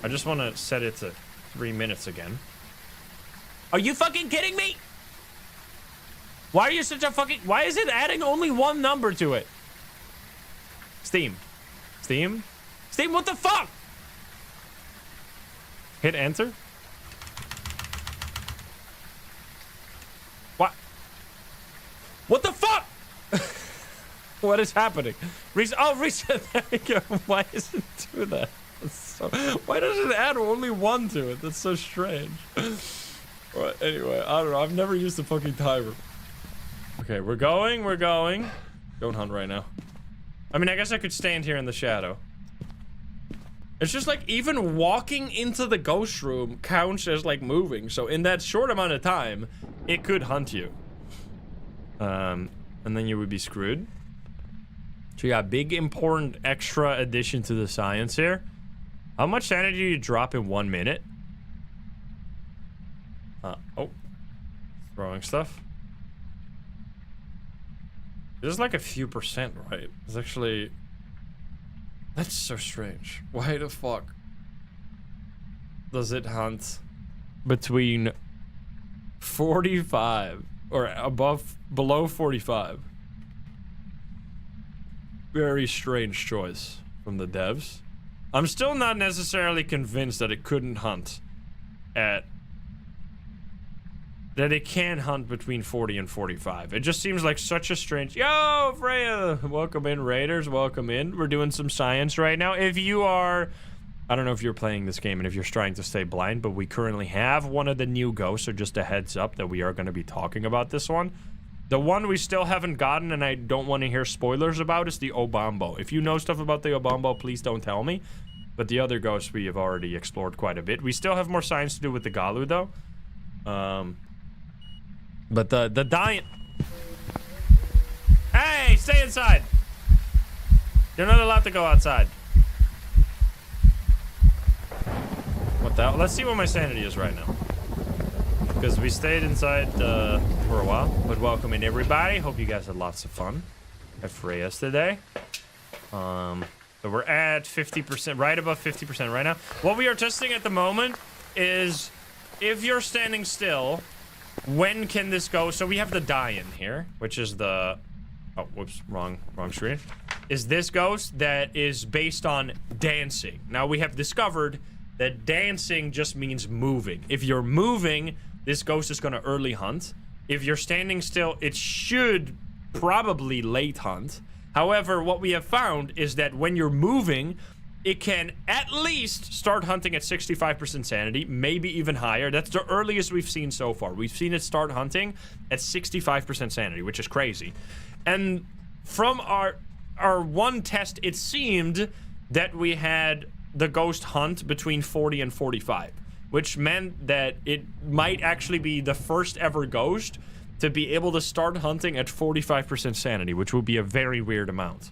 I just want to set it to 3 minutes again. Are you fucking kidding me? Why are you such a fucking... Why is it adding only one number to it? Steam. Steam? Steam, what the fuck? Hit enter. What? What the fuck? What is happening? Oh, reset. There we go. Why does it do that? So, why does it add only one to it? That's so strange. Well, anyway, I don't know. I've never used the fucking timer. Okay, we're going. Don't hunt right now. I mean, I guess I could stand here in the shadow. It's just like even walking into the ghost room counts as like moving. So in that short amount of time, it could hunt you. And then you would be screwed. So yeah, big important extra addition to the science here. How much sanity do you drop in 1 minute? Oh. Throwing stuff. There's like a few percent, right? It's actually... That's so strange. Why the fuck does it hunt between 45 or below 45? Very strange choice from the devs. I'm still not necessarily convinced that it couldn't hunt at... That it can hunt between 40 and 45. It just seems like such a strange... Yo, Freya! Welcome in, Raiders. Welcome in. We're doing some science right now. If you are... I don't know if you're playing this game and if you're trying to stay blind, but we currently have one of the new ghosts, so just a heads up that we are going to be talking about this one. The one we still haven't gotten and I don't want to hear spoilers about is the Obambo. If you know stuff about the Obambo, please don't tell me. But the other ghosts we have already explored quite a bit. We still have more science to do with the Gallu, though. But the Dayan... Hey, stay inside! You're not allowed to go outside. What the hell? Let's see what my sanity is right now. Because we stayed inside for a while. But welcome in, everybody. Hope you guys had lots of fun at Freya's today. So we're at 50%, right above 50% right now. What we are testing at the moment is if you're standing still, when can this go? So we have the Dayan here, which is the... Oh, whoops, wrong screen. Is this ghost that is based on dancing. Now we have discovered that dancing just means moving. If you're moving, this ghost is going to early hunt. If you're standing still, it should probably late hunt. However, what we have found is that when you're moving, it can at least start hunting at 65% sanity, maybe even higher. That's the earliest we've seen so far. We've seen it start hunting at 65% sanity, which is crazy. And from our one test, it seemed that we had the ghost hunt between 40 and 45, which meant that it might actually be the first ever ghost to be able to start hunting at 45% sanity, which would be a very weird amount.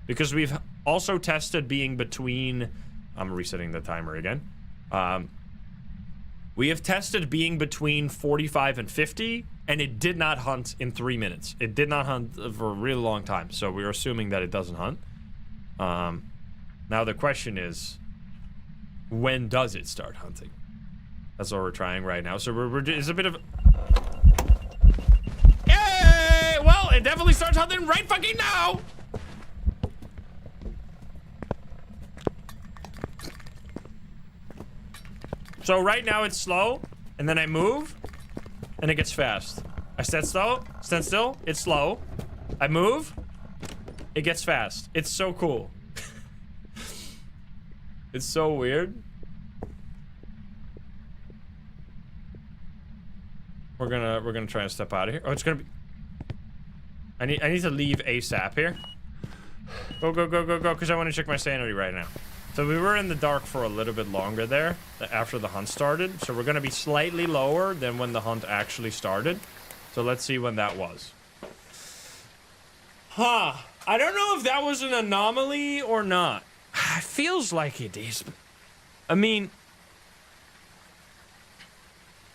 Because we've also tested being between... I'm resetting the timer again. We have tested being between 45 and 50, and it did not hunt in 3 minutes. It did not hunt for a really long time, so we're assuming that it doesn't hunt. Now the question is, when does it start hunting? That's what we're trying right now. So it's a bit of... Yay! Well, it definitely starts hunting right fucking now! So right now it's slow, and then I move, and it gets fast. I stand still, it's slow. I move, it gets fast. It's so cool. It's so weird. We're gonna try and step out of here. Oh, it's gonna be... I need to leave ASAP here. Go, because I want to check my sanity right now. So we were in the dark for a little bit longer there after the hunt started. So we're going to be slightly lower than when the hunt actually started. So let's see when that was. Huh. I don't know if that was an anomaly or not. It feels like it is. I mean...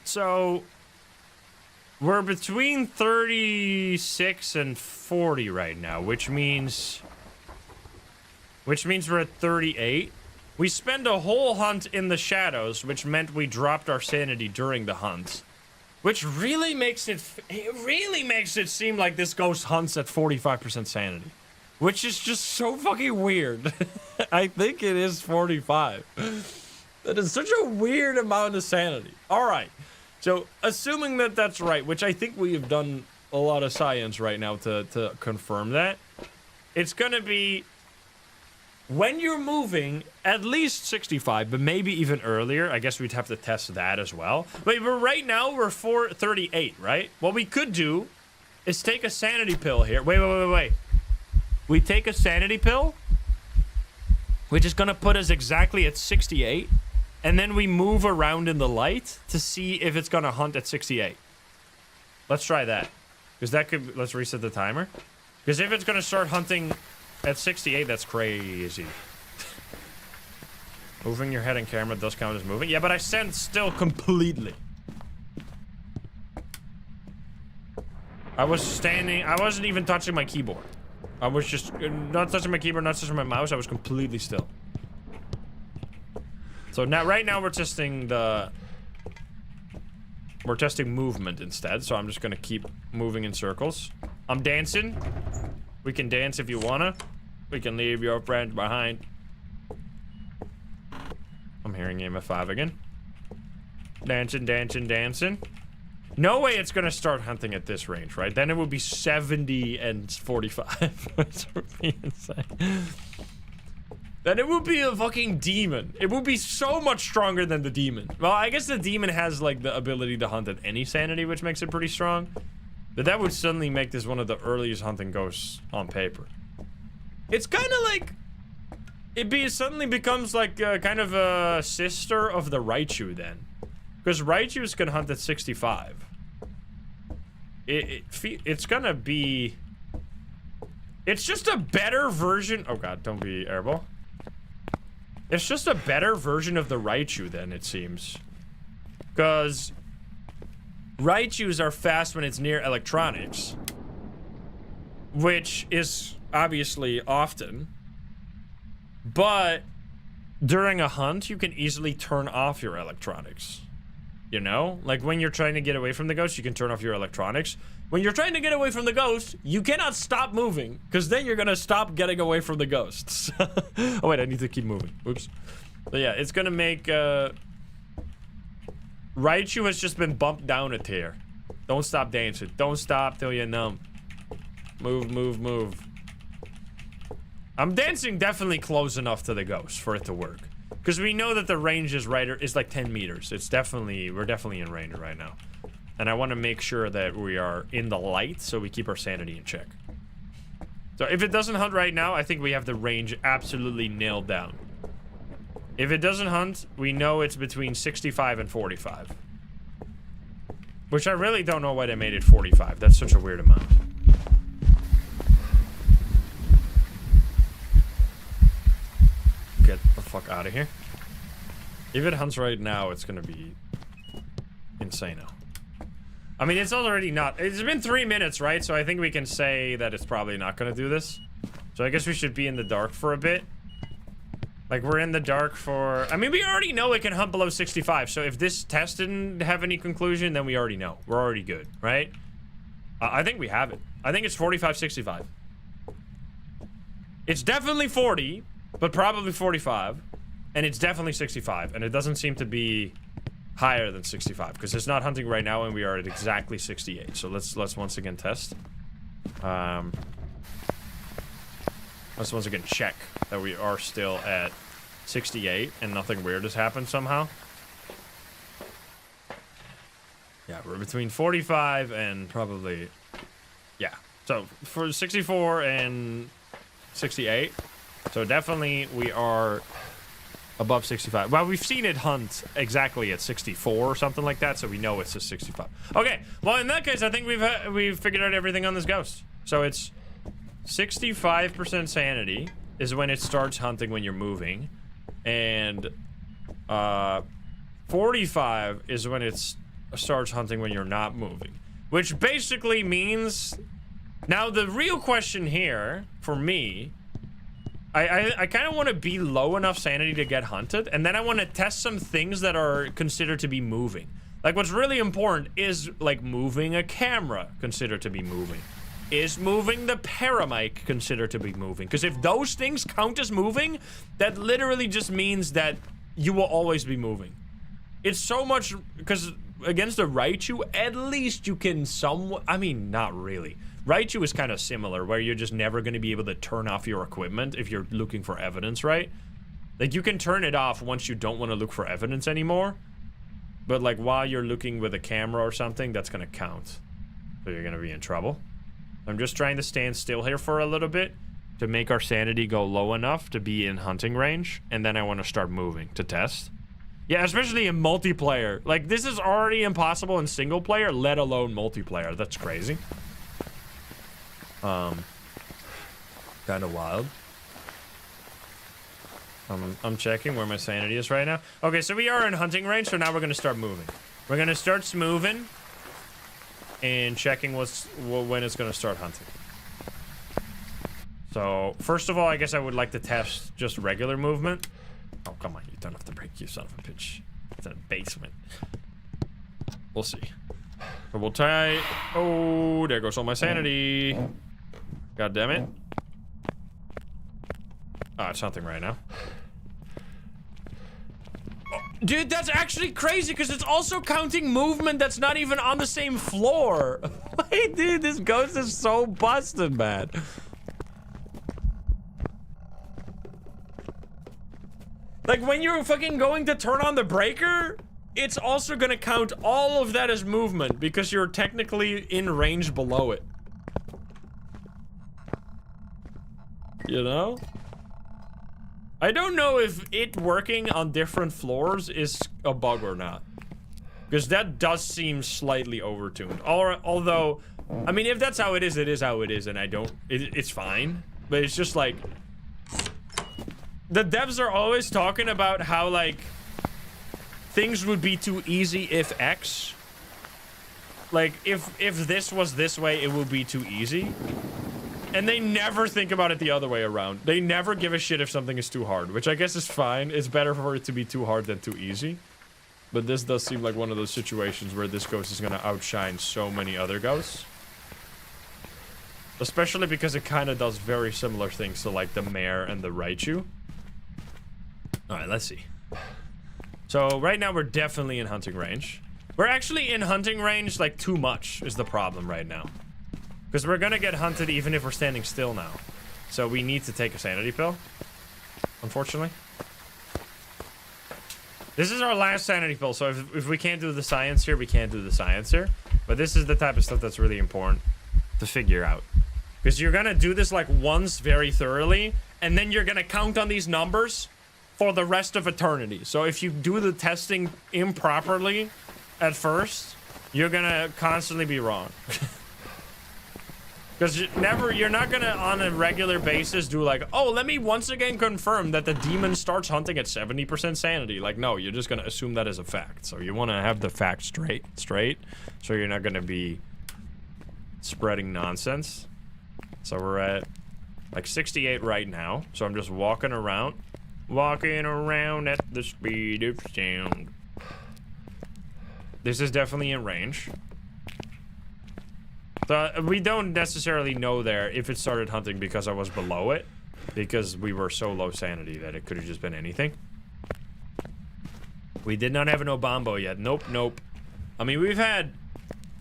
So... We're between 36 and 40 right now, which means we're at 38. We spend a whole hunt in the shadows, which meant we dropped our sanity during the hunt, which really makes it seem like this ghost hunts at 45% sanity, which is just so fucking weird. I think it is 45. That is such a weird amount of sanity. All right. So, assuming that that's right, which I think we have done a lot of science right now to confirm that, it's gonna be, when you're moving, at least 65, but maybe even earlier. I guess we'd have to test that as well. But right now, we're 438, right? What we could do is take a sanity pill here. Wait. We take a sanity pill, which is gonna put us exactly at 68. And then we move around in the light to see if it's gonna hunt at 68. Let's try that. Because that could... Let's reset the timer. Because if it's gonna start hunting at 68, that's crazy. Moving your head and camera does count as moving. Yeah, but I stand still completely. I was standing... I wasn't even touching my keyboard. I was just... Not touching my keyboard, not touching my mouse. I was completely still. So now, right now, we're testing movement instead. So I'm just gonna keep moving in circles. I'm dancing. We can dance if you wanna. We can leave your friends behind. I'm hearing game of 5 again. Dancing. No way it's gonna start hunting at this range, right? Then it would be 70 and 45. Which would be insane. Then it would be a fucking demon. It would be so much stronger than the demon. Well, I guess the demon has, like, the ability to hunt at any sanity, which makes it pretty strong. But that would suddenly make this one of the earliest hunting ghosts on paper. It's kind of like... suddenly becomes, like, kind of a sister of the Raichu, then. Because Raichus can hunt at 65. It's gonna be... It's just a better version... Oh, God, don't be airball. It's just a better version of the Raichu, then, it seems. Because Raichus are fast when it's near electronics. Which is obviously often. But during a hunt, you can easily turn off your electronics. You know? Like, when you're trying to get away from the ghost, you can turn off your electronics. When you're trying to get away from the ghost, you cannot stop moving, because then you're gonna stop getting away from the ghosts. Oh wait, I need to keep moving. Oops. But yeah, it's gonna make, Raichu has just been bumped down a tier. Don't stop dancing. Don't stop till you're numb. Move. I'm dancing definitely close enough to the ghost for it to work. Because we know that the range is like 10 meters. We're definitely in range right now. And I want to make sure that we are in the light so we keep our sanity in check. So if it doesn't hunt right now, I think we have the range absolutely nailed down. If it doesn't hunt, we know it's between 65 and 45. Which I really don't know why they made it 45. That's such a weird amount. Get the fuck out of here. If it hunts right now, it's gonna be insane-o. I mean, it's already not. It's been 3 minutes, right? So I think we can say that it's probably not gonna do this. So I guess we should be in the dark for a bit. Like, we're in the dark for... I mean, we already know it can hunt below 65. So if this test didn't have any conclusion, then we already know. We're already good, right? I think we have it. I think it's 45, 65. It's definitely 40, but probably 45. And it's definitely 65. And it doesn't seem to be higher than 65. Because it's not hunting right now, and we are at exactly 68. So let's once again test. Let's once again check that we are still at 68 and nothing weird has happened somehow. Yeah, we're between 45 and probably... Yeah, so for 64 and 68. So definitely we are above 65. Well, we've seen it hunt exactly at 64 or something like that, so we know it's a 65. Okay, well, in that case, I think we've figured out everything on this ghost. So it's 65% sanity is when it starts hunting when you're moving, and 45 is when it starts hunting when you're not moving, which basically means... Now, the real question here, for me, I kind of want to be low enough sanity to get hunted, and then I want to test some things that are considered to be moving. Like, what's really important is, like, moving a camera considered to be moving. Is moving the paramic considered to be moving? Because if those things count as moving, that literally just means that you will always be moving. It's so much... Because against the Raichu, at least you can somewhat... I mean, not really. Raichu is kind of similar, where you're just never going to be able to turn off your equipment if you're looking for evidence, right? Like, you can turn it off once you don't want to look for evidence anymore. But, like, while you're looking with a camera or something, that's going to count. So you're going to be in trouble. I'm just trying to stand still here for a little bit to make our sanity go low enough to be in hunting range, and then I want to start moving to test. Yeah, especially in multiplayer. Like, this is already impossible in single player, let alone multiplayer. That's crazy. Kind of wild. I'm checking where my sanity is right now. Okay, so we are in hunting range, so now we're gonna start moving. We're gonna start moving and checking when it's gonna start hunting. So, first of all, I guess I would like to test just regular movement. Oh, come on, you don't have to break, you son of a bitch. It's a basement. We'll see. So we'll try... Oh, there goes all my sanity. God damn it. Oh, it's hunting right now. Oh, dude, that's actually crazy because it's also counting movement that's not even on the same floor. Wait, dude, this ghost is so busted, man. Like, when you're fucking going to turn on the breaker, it's also gonna count all of that as movement because you're technically in range below it. You know? I don't know if it working on different floors is a bug or not. Because that does seem slightly overtuned. Although, I mean, if that's how it is how it is, and I don't... It's fine. But it's just like... The devs are always talking about how, like... Things would be too easy if X. Like, if this was this way, it would be too easy. And they never think about it the other way around. They never give a shit if something is too hard, which I guess is fine. It's better for it to be too hard than too easy. But this does seem like one of those situations where this ghost is gonna outshine so many other ghosts. Especially because it kind of does very similar things to, like, the Mare and the Raichu. Alright, let's see. So, right now we're definitely in hunting range. We're actually in hunting range, like, too much is the problem right now. Because we're gonna get hunted even if we're standing still now. So we need to take a sanity pill. Unfortunately. This is our last sanity pill, so if we can't do the science here, we can't do the science here. But this is the type of stuff that's really important to figure out. Because you're gonna do this, like, once very thoroughly, and then you're gonna count on these numbers for the rest of eternity. So if you do the testing improperly at first, you're gonna constantly be wrong. Because you're not gonna on a regular basis do like, oh, let me once again confirm that the demon starts hunting at 70% sanity. Like, no, you're just gonna assume that as a fact. So you wanna have the fact straight. So you're not gonna be spreading nonsense. So we're at like 68 right now. So I'm just walking around at the speed of sound. This is definitely in range. So we don't necessarily know there if it started hunting because I was below it, because we were so low sanity that it could have just been anything. We did not have an Obambo yet. Nope. I mean,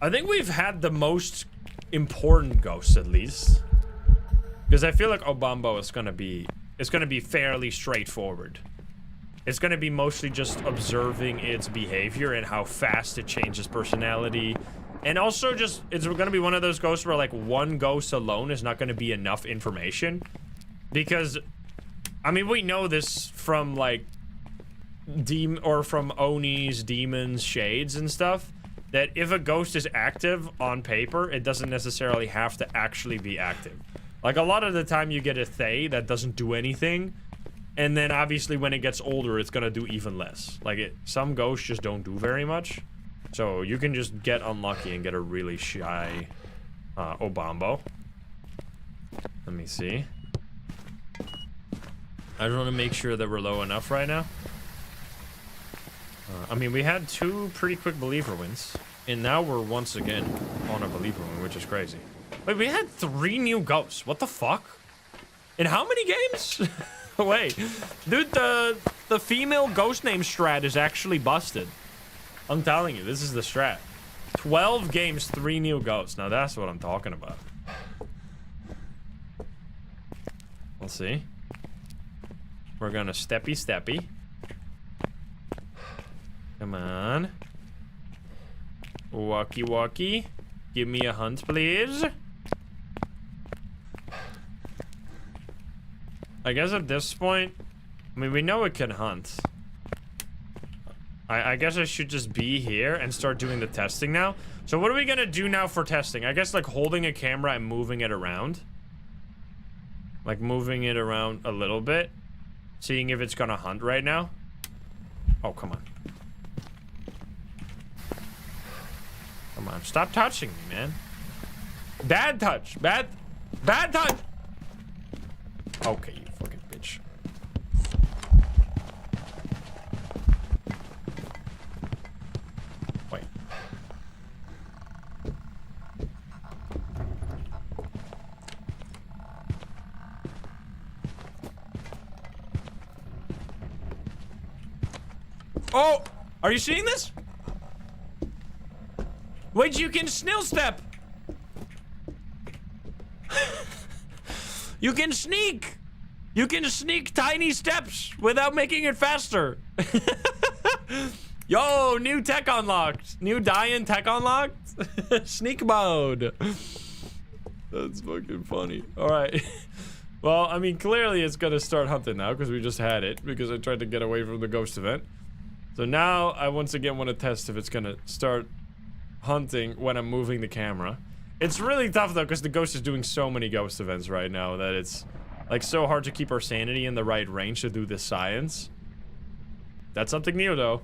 I think we've had the most important ghosts at least, because I feel like Obambo is gonna be fairly straightforward. It's gonna be mostly just observing its behavior and how fast it changes personality. And also just, it's gonna be one of those ghosts where like one ghost alone is not gonna be enough information. Because, I mean, we know this from like, from Onis, demons, shades and stuff. That if a ghost is active on paper, it doesn't necessarily have to actually be active. Like a lot of the time you get a Thay that doesn't do anything. And then obviously when it gets older, it's gonna do even less. Like some ghosts just don't do very much. So you can just get unlucky and get a really shy Obambo. Let me see. I just want to make sure that we're low enough right now. I mean, we had 2 pretty quick believer wins. And now we're once again on a believer win, which is crazy. Wait, we had 3 new ghosts. What the fuck? In how many games? Wait. Dude, the female ghost name strat is actually busted. I'm telling you, this is the strat. 12 games, 3 new ghosts. Now that's what I'm talking about. We'll see. We're gonna steppy. Come on. Walkie. Give me a hunt, please. I guess at this point, I mean, we know it can hunt. I guess I should just be here and start doing the testing now. So what are we gonna do now for testing? I guess like holding a camera and moving it around. Like moving it around a little bit. Seeing if it's gonna hunt right now. Oh, come on. Come on, stop touching me, man. Bad touch, bad touch. Okay, you fucking bitch. Wait. Oh, are you seeing this? Wait, you can snail step. You can sneak. You can sneak tiny steps without making it faster. Yo, new tech unlocked. New Dayan tech unlocked. Sneak mode. That's fucking funny. All right. Well, I mean, clearly it's gonna start hunting now because we just had it because I tried to get away from the ghost event. So now I once again want to test if it's gonna start hunting when I'm moving the camera. It's really tough though because the ghost is doing so many ghost events right now that it's like so hard to keep our sanity in the right range to do this science. That's something new though.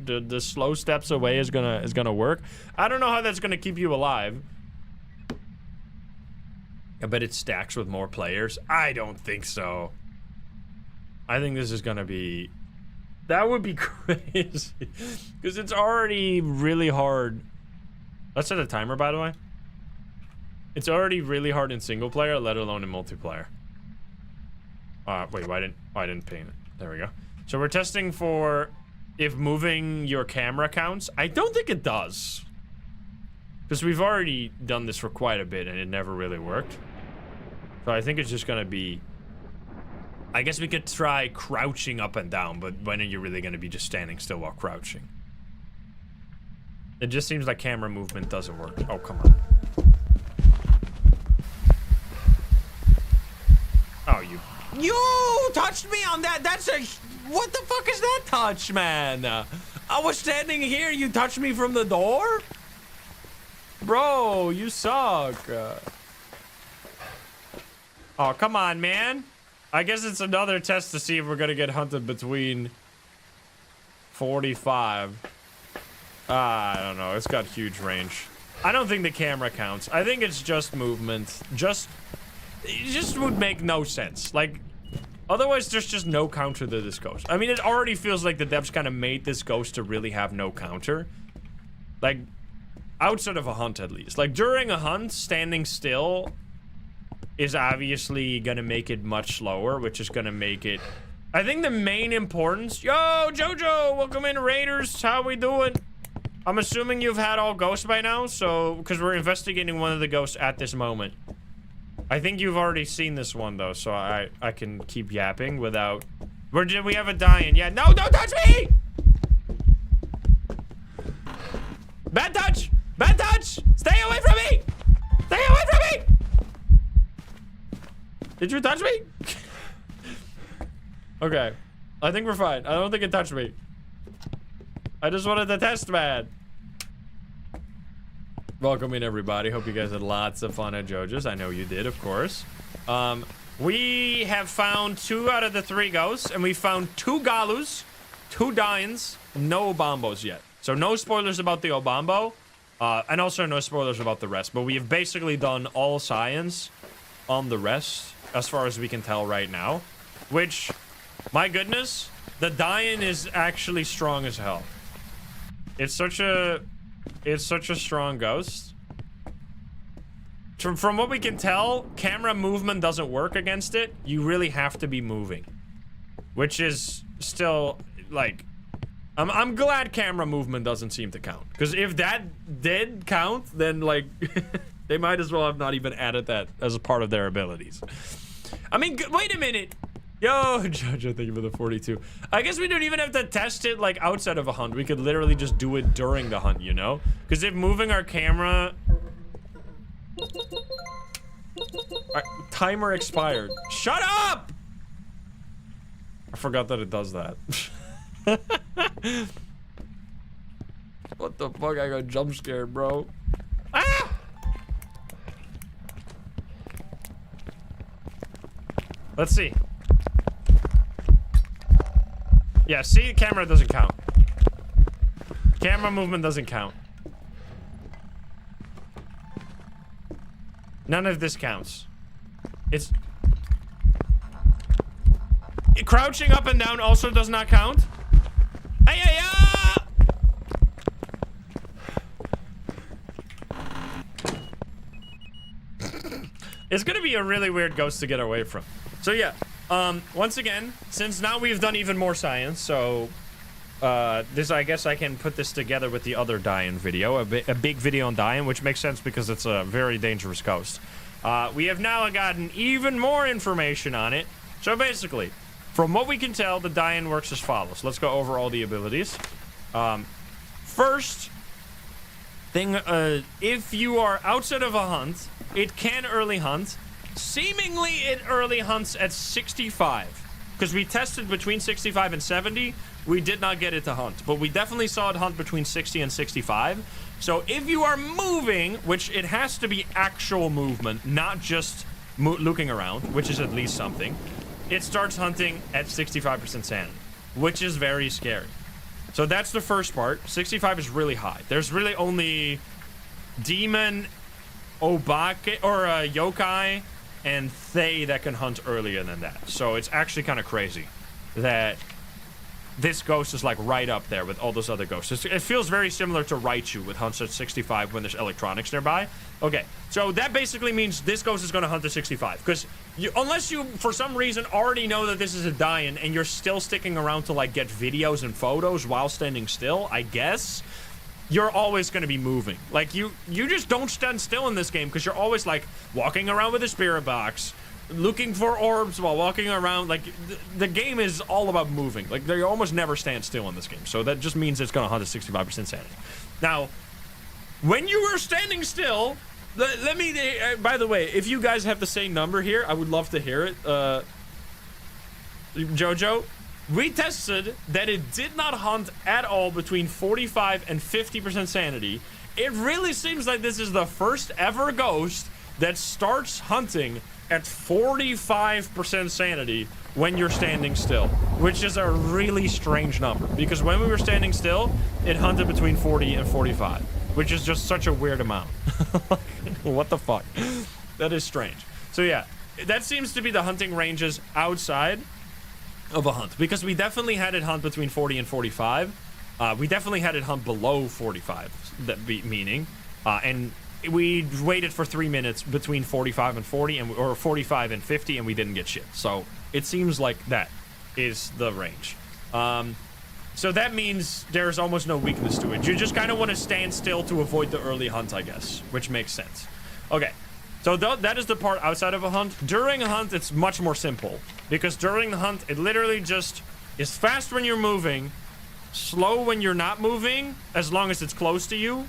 the slow steps away is gonna work. I don't know how that's gonna keep you alive. I bet it stacks with more players. I don't think so. I think this is gonna be... That would be crazy. Because it's already really hard. Let's set a timer, by the way. It's already really hard in single player, let alone in multiplayer. Wait, why didn't paint it? There we go. So we're testing for if moving your camera counts. I don't think it does. Because we've already done this for quite a bit and it never really worked. So I think it's just gonna be... I guess we could try crouching up and down, but when are you really gonna be just standing still while crouching? It just seems like camera movement doesn't work. Oh, come on. Oh, you touched me on that. That's a... What the fuck is that touch, man? I was standing here. You touched me from the door? Bro, you suck. Oh, come on, man. I guess it's another test to see if we're gonna get hunted between 45. I don't know. It's got huge range. I don't think the camera counts. I think it's just movement. It just would make no sense. Like, otherwise there's just no counter to this ghost. I mean, it already feels like the devs kind of made this ghost to really have no counter. Like, outside of a hunt at least. Like, during a hunt, standing still is obviously gonna make it much slower, which is gonna make it... I think the main importance... Yo, Jojo! Welcome in, Raiders! How we doing? I'm assuming you've had all ghosts by now, so... Because we're investigating one of the ghosts at this moment. I think you've already seen this one, though, so I can keep yapping without... Where did we have a Dayan? Yeah, no, don't touch me! Bad touch! Bad touch! Stay away from me! Stay away from me! Did you touch me? Okay. I think we're fine. I don't think it touched me. I just wanted to test, man. Welcome in, everybody. Hope you guys had lots of fun at JoJo's. I know you did, of course. We have found 2 out of the 3 ghosts, and we found 2 Gallus, 2 Dayans, no Obombos yet. So no spoilers about the Obombo, and also no spoilers about the rest. But we have basically done all science on the rest, as far as we can tell right now. Which, my goodness, the Dayan is actually strong as hell. It's such a strong ghost. From what we can tell, camera movement doesn't work against it. You really have to be moving. Which is still, like... I'm glad camera movement doesn't seem to count. Because if that did count, then, like... they might as well have not even added that as a part of their abilities. I mean, wait a minute. Yo, Jojo, thank you for the 42. I guess we don't even have to test it, like, outside of a hunt. We could literally just do it during the hunt, you know? Because if moving our camera... timer expired. Shut up! I forgot that it does that. What the fuck? I got jump scared, bro. Ah! Let's see. Yeah, see, camera doesn't count. Camera movement doesn't count. None of this counts. It's... Crouching up and down also does not count. Ay, ay, ah! It's gonna be a really weird ghost to get away from. So yeah, once again, since now we've done even more science, so this, I guess I can put this together with the other Dayan video, a big video on Dayan, which makes sense because it's a very dangerous ghost. We have now gotten even more information on it. So basically, from what we can tell, the Dayan works as follows. Let's go over all the abilities. First thing, if you are outside of a hunt, it can early hunt. Seemingly, it early hunts at 65. Because we tested between 65 and 70. We did not get it to hunt. But we definitely saw it hunt between 60 and 65. So if you are moving, which it has to be actual movement, not just looking around, which is at least something, it starts hunting at 65% sanity, which is very scary. So that's the first part. 65 is really high. There's really only demon, obake, or yokai, and Thay that can hunt earlier than that. So it's actually kind of crazy that this ghost is like right up there with all those other ghosts. It feels very similar to Raichu with hunts at 65 when there's electronics nearby. Okay, so that basically means this ghost is going to hunt at 65. Because unless you, for some reason, already know that this is a Dayan and you're still sticking around to like get videos and photos while standing still, I guess, you're always going to be moving. Like, you just don't stand still in this game because you're always, like, walking around with a spirit box, looking for orbs while walking around. Like, the game is all about moving. Like, they almost never stand still in this game. So that just means it's going to hunt at 65% sanity. Now, when you are standing still, let me... by the way, if you guys have the same number here, I would love to hear it. Jojo, we tested that it did not hunt at all between 45 and 50% sanity. It really seems like this is the first ever ghost that starts hunting at 45% sanity when you're standing still, which is a really strange number, because when we were standing still, it hunted between 40 and 45, which is just such a weird amount. What the fuck? That is strange. So yeah, that seems to be the hunting ranges outside of a hunt, because we definitely had it hunt between 40 and 45. We definitely had it hunt below 45, meaning, and we waited for 3 minutes between 45 and 40, or 45 and 50, and we didn't get shit. So it seems like that is the range. So that means there's almost no weakness to it. You just kind of want to stand still to avoid the early hunt, I guess, which makes sense. Okay, so that is the part outside of a hunt. During a hunt, it's much more simple, because during the hunt, it literally just is fast when you're moving, slow when you're not moving, as long as it's close to you.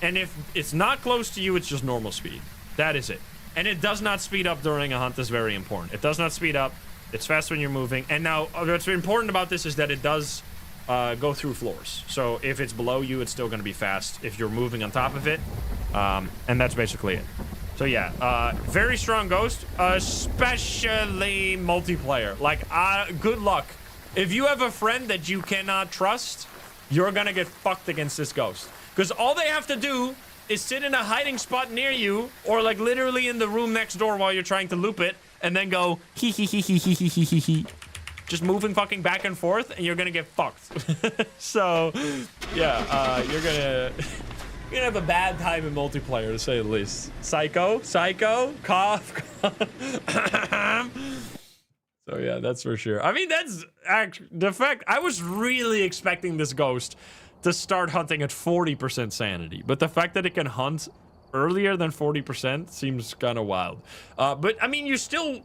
And if it's not close to you, it's just normal speed. That is it. And it does not speed up during a hunt. Is very important. It does not speed up. It's fast when you're moving. And now, what's important about this is that it does go through floors. So if it's below you, it's still going to be fast if you're moving on top of it. And that's basically it. So yeah, very strong ghost, especially multiplayer. Like, good luck. If you have a friend that you cannot trust, you're going to get fucked against this ghost. Because all they have to do is sit in a hiding spot near you, or like literally in the room next door while you're trying to loop it, and then go hee hee hee hee hee hee hee hee, just moving fucking back and forth, and you're gonna get fucked. So yeah, you're gonna have a bad time in multiplayer, to say the least. Psycho, cough. So yeah, that's for sure. I mean, that's the fact. I was really expecting this ghost to start hunting at 40% sanity, but the fact that it can hunt earlier than 40% seems kind of wild. But I mean, you still,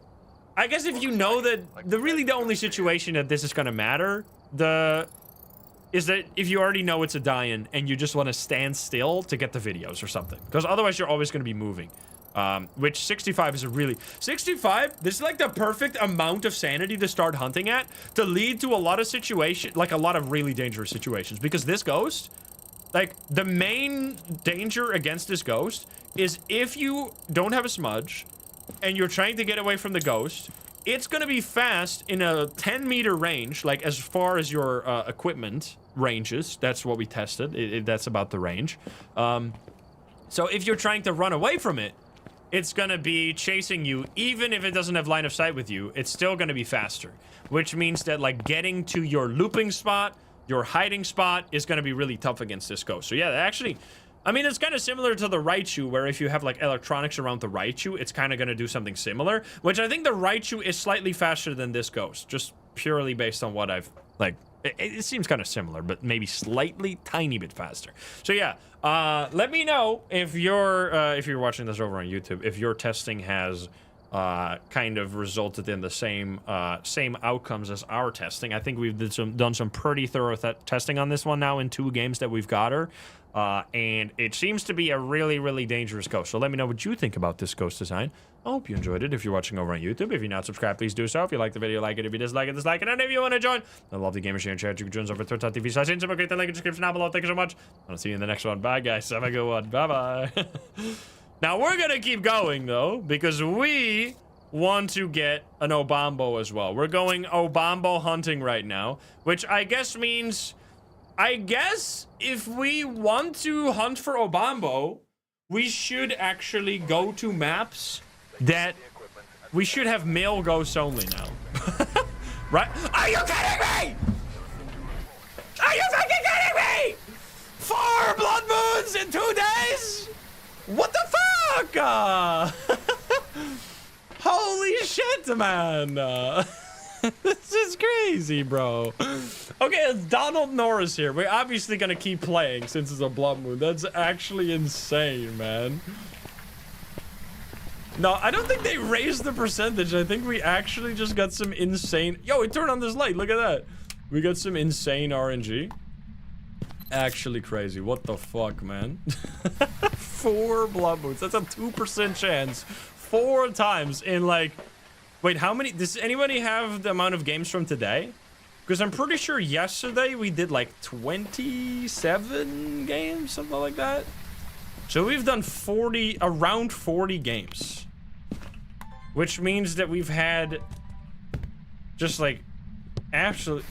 I guess if you know that the only situation that this is gonna matter is that if you already know it's a Dayan and you just want to stand still to get the videos or something, because otherwise you're always going to be moving. Which 65 is 65, this is like the perfect amount of sanity to start hunting at, to lead to a lot of situations, like a lot of really dangerous situations, because this ghost, like, the main danger against this ghost is if you don't have a smudge and you're trying to get away from the ghost, it's gonna be fast in a 10-meter range, like as far as your equipment ranges. That's what we tested. That's about the range. So if you're trying to run away from it, it's gonna be chasing you. Even if it doesn't have line of sight with you, it's still gonna be faster, which means that, like, getting to your looping spot, your hiding spot, is gonna be really tough against this ghost. So yeah, actually, I mean, it's kind of similar to the Raichu, where if you have like electronics around the Raichu, it's kind of gonna do something similar, which I think the Raichu is slightly faster than this ghost, just purely based on what I've, like, it seems kind of similar, but maybe slightly tiny bit faster. So yeah, let me know if you're watching this over on YouTube, if your testing has kind of resulted in the same outcomes as our testing. I think we've done some pretty thorough testing on this one now in 2 games that we've got her. And it seems to be a really, really dangerous ghost. So let me know what you think about this ghost design. I hope you enjoyed it. If you're watching over on YouTube, if you're not subscribed, please do so. If you like the video, like it. If you dislike it, dislike it. And if you want to join the lovely gamers here in chat, you can join us over twitch.tv/Instagram. Click the link in the description down below. Thank you so much. I'll see you in the next one. Bye, guys. Have a good one. Bye-bye. Now, we're going to keep going, though, because we want to get an Obambo as well. We're going Obambo hunting right now, which I guess means, if we want to hunt for Obambo, we should actually go to maps that we should have male ghosts only now. Right? Are you kidding me? Are you fucking kidding me? 4 blood moons in 2 days? What the fuck? Holy shit, man. This is crazy, bro. Okay, it's Donald Norris here. We're obviously gonna keep playing since it's a blood moon. That's actually insane, man. No, I don't think they raised the percentage. I think we actually just got some insane... Yo, it turned on this light. Look at that. We got some insane RNG. Actually crazy. What the fuck, man? 4 blood moons. That's a 2% chance. 4 times in, like... Wait, how many... Does anybody have the amount of games from today? Because I'm pretty sure yesterday we did like 27 games, something like that. So we've done around 40 games. Which means that we've had just like absolute...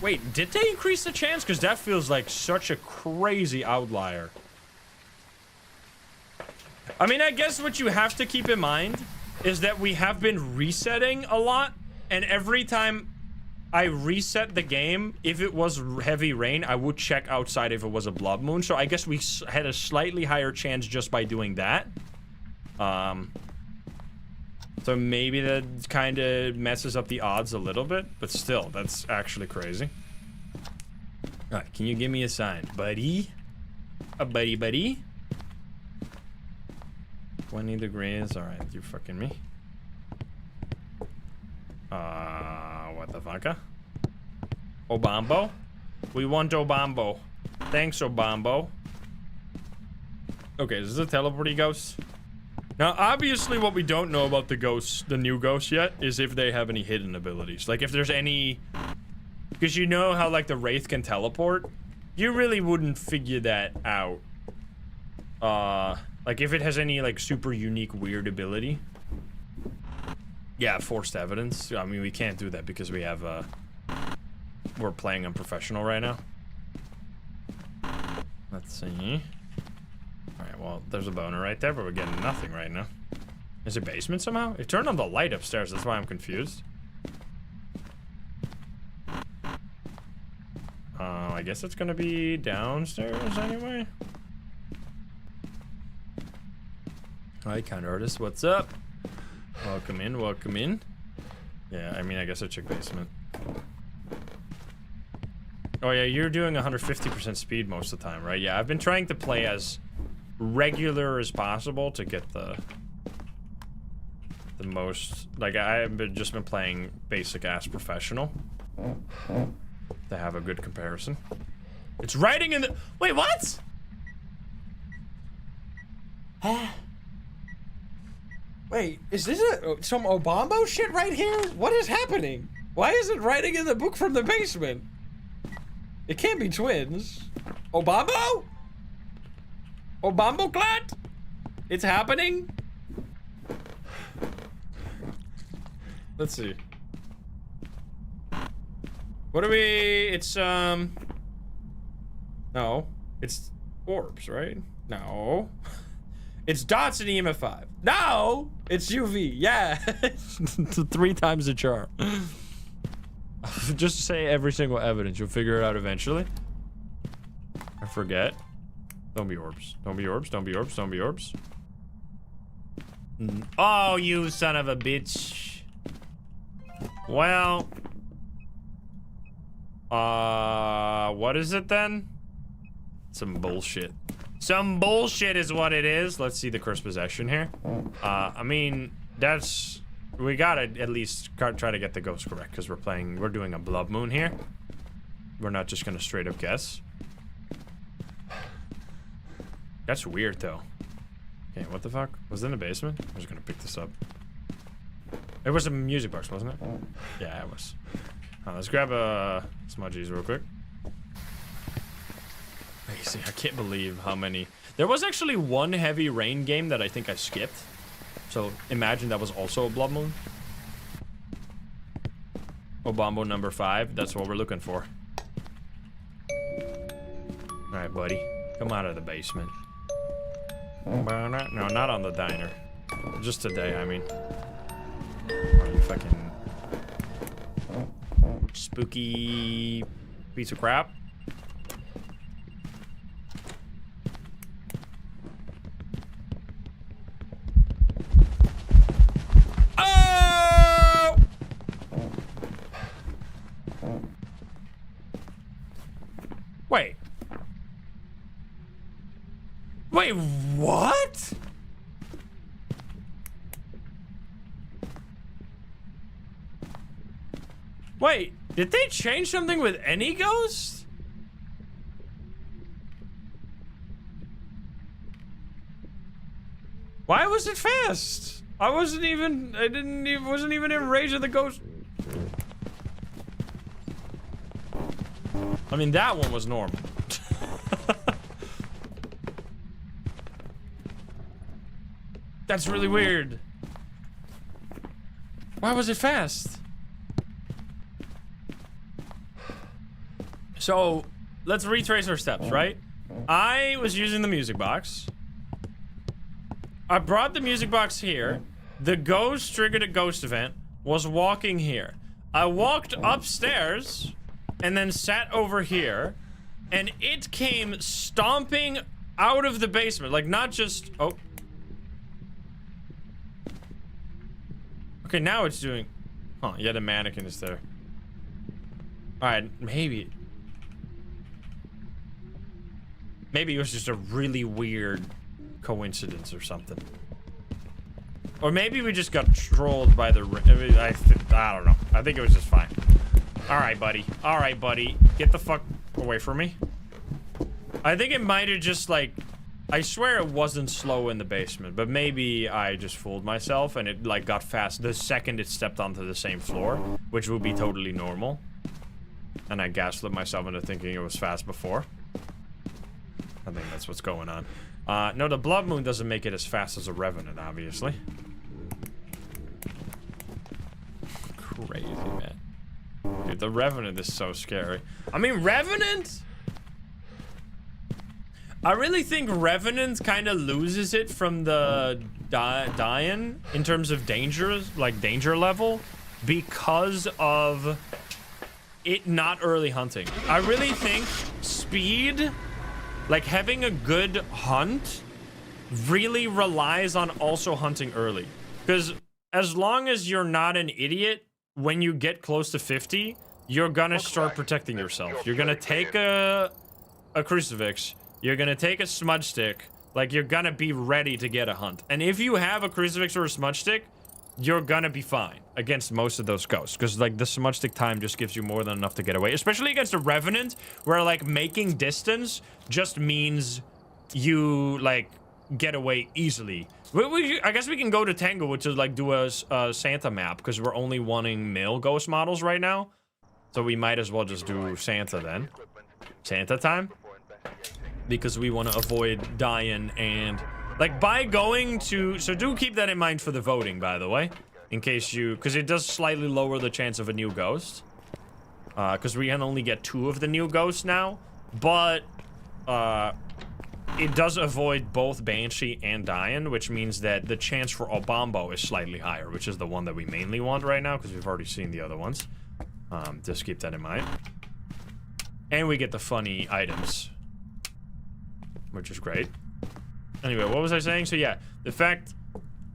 Wait, did they increase the chance? Because that feels like such a crazy outlier. I mean, I guess what you have to keep in mind is that we have been resetting a lot, and every time I reset the game, if it was heavy rain, I would check outside if it was a blood moon. So I guess we had a slightly higher chance just by doing that. So maybe that kind of messes up the odds a little bit, but still, that's actually crazy. All right, can you give me a sign, buddy? A buddy. 20 degrees. All right, you fucking me. What the fuck? Obambo? We want Obambo. Thanks, Obambo. Okay, is this a teleporty ghost? Now, obviously, what we don't know about the ghosts, the new ghosts yet, is if they have any hidden abilities. Like, if there's any... Because you know how, like, the Wraith can teleport? You really wouldn't figure that out. Like, if it has any, like, super unique, weird ability. Yeah, forced evidence. I mean, we can't do that because we have, we're playing on professional right now. Let's see. Alright, well, there's a boner right there, but we're getting nothing right now. Is it basement somehow? It turned on the light upstairs, that's why I'm confused. I guess it's gonna be downstairs anyway. Hi, kind artist, what's up? Welcome in, welcome in. Yeah, I mean, I guess I check basement. Oh yeah, you're doing 150% speed most of the time, right? Yeah, I've been trying to play as regular as possible to get the most, like, I've just been playing basic ass professional to have a good comparison. It's writing in the, wait, what? Wait, is this some Obambo shit right here? What is happening? Why is it writing in the book from the basement? It can't be twins. Obambo? Obambo clat? It's happening? Let's see. What do we, it's, no. It's orbs, right? No. It's dots in EMF5. No! It's UV, yeah. 3 times the charm. Just say every single evidence. You'll figure it out eventually. I forget. Don't be orbs. Don't be orbs. Don't be orbs. Don't be orbs. Oh, you son of a bitch. Well. What is it then? Some bullshit. Some bullshit is what it is. Let's see the curse possession here. I mean, that's... We gotta at least try to get the ghost correct, because we're doing a blood moon here. We're not just gonna straight up guess. That's weird, though. Okay, what the fuck? Was it in the basement? I'm just gonna pick this up. It was a music box, wasn't it? Yeah, it was. Let's grab smudgies real quick. Crazy, I can't believe how many. There was actually one heavy rain game that I think I skipped. So imagine that was also a blood moon. Obambo number 5, that's what we're looking for. Alright, buddy. Come out of the basement. No, not on the diner. Just today, I mean. Oh, you fucking spooky piece of crap. Oh! Wait. Wait, what? Wait, did they change something with any ghost? Why was it fast? I wasn't even in range of the ghost. I mean, that one was normal. That's really weird. Why was it fast? So, let's retrace our steps, right? I was using the music box. I brought the music box here. The ghost triggered a ghost event. Was walking here. I walked upstairs and then sat over here. And it came stomping out of the basement. Like, not just... Oh. Okay, now it's doing... Huh, yeah, the mannequin is there. Alright, maybe... Maybe it was just a really weird coincidence or something. Or maybe we just got trolled by the... I don't know. I think it was just fine. Alright, buddy. Alright, buddy. Get the fuck away from me. I think it might have just, like... I swear it wasn't slow in the basement, but maybe I just fooled myself and it, like, got fast the second it stepped onto the same floor, which would be totally normal. And I gaslit myself into thinking it was fast before. I think that's what's going on. No, the Blood Moon doesn't make it as fast as a Revenant, obviously. Crazy, man. Dude, the Revenant is so scary. I mean, Revenant... I really think Revenant kind of loses it from the Dayan in terms of dangers, like danger level, because of it not early hunting. I really think speed, like having a good hunt, really relies on also hunting early. Because as long as you're not an idiot, when you get close to 50, you're gonna start protecting yourself. You're gonna take a crucifix. You're gonna take a smudge stick, like you're gonna be ready to get a hunt. And if you have a crucifix or a smudge stick, you're gonna be fine against most of those ghosts. Because like the smudge stick time just gives you more than enough to get away. Especially against a Revenant, where like making distance just means you like get away easily. I guess we can go to Tanglewood to like do a Santa map, because we're only wanting male ghost models right now. So we might as well just do Santa then. Santa time. Because we want to avoid Dayan and... Like, by going to... So do keep that in mind for the voting, by the way. In case you... Because it does slightly lower the chance of a new ghost. Because we can only get 2 of the new ghosts now. But... it does avoid both Banshee and Dayan, which means that the chance for Obambo is slightly higher, which is the one that we mainly want right now, because we've already seen the other ones. Just keep that in mind. And we get the funny items, which is great. Anyway, what was I saying? So yeah, the fact...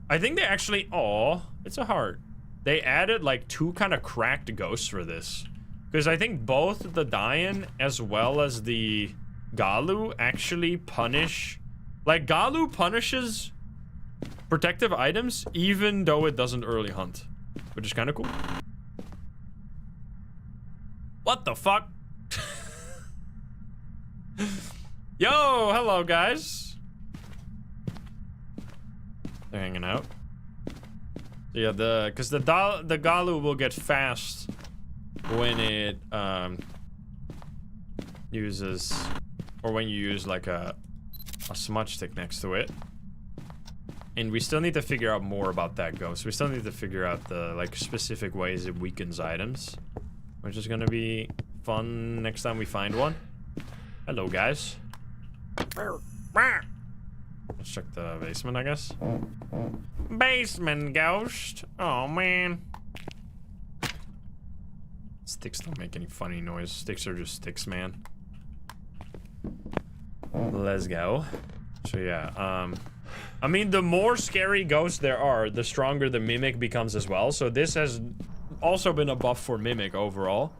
I think they actually... Oh, it's a heart. They added like 2 kind of cracked ghosts for this. Because I think both the Dayan as well as the Gallu actually punish... Like, Gallu punishes protective items even though it doesn't early hunt. Which is kind of cool. What the fuck? Yo, hello guys. They're hanging out. Yeah, because the Gallu will get fast when it uses, or when you use like a smudge stick next to it. And we still need to figure out more about that ghost. We still need to figure out the like specific ways it weakens items, which is gonna be fun next time we find one. Hello guys. Let's check the basement, I guess. Basement ghost. Oh man. Sticks don't make any funny noise. Sticks are just sticks, man. Let's go. So yeah, I mean, the more scary ghosts there are, the stronger the Mimic becomes as well. So this has also been a buff for Mimic overall.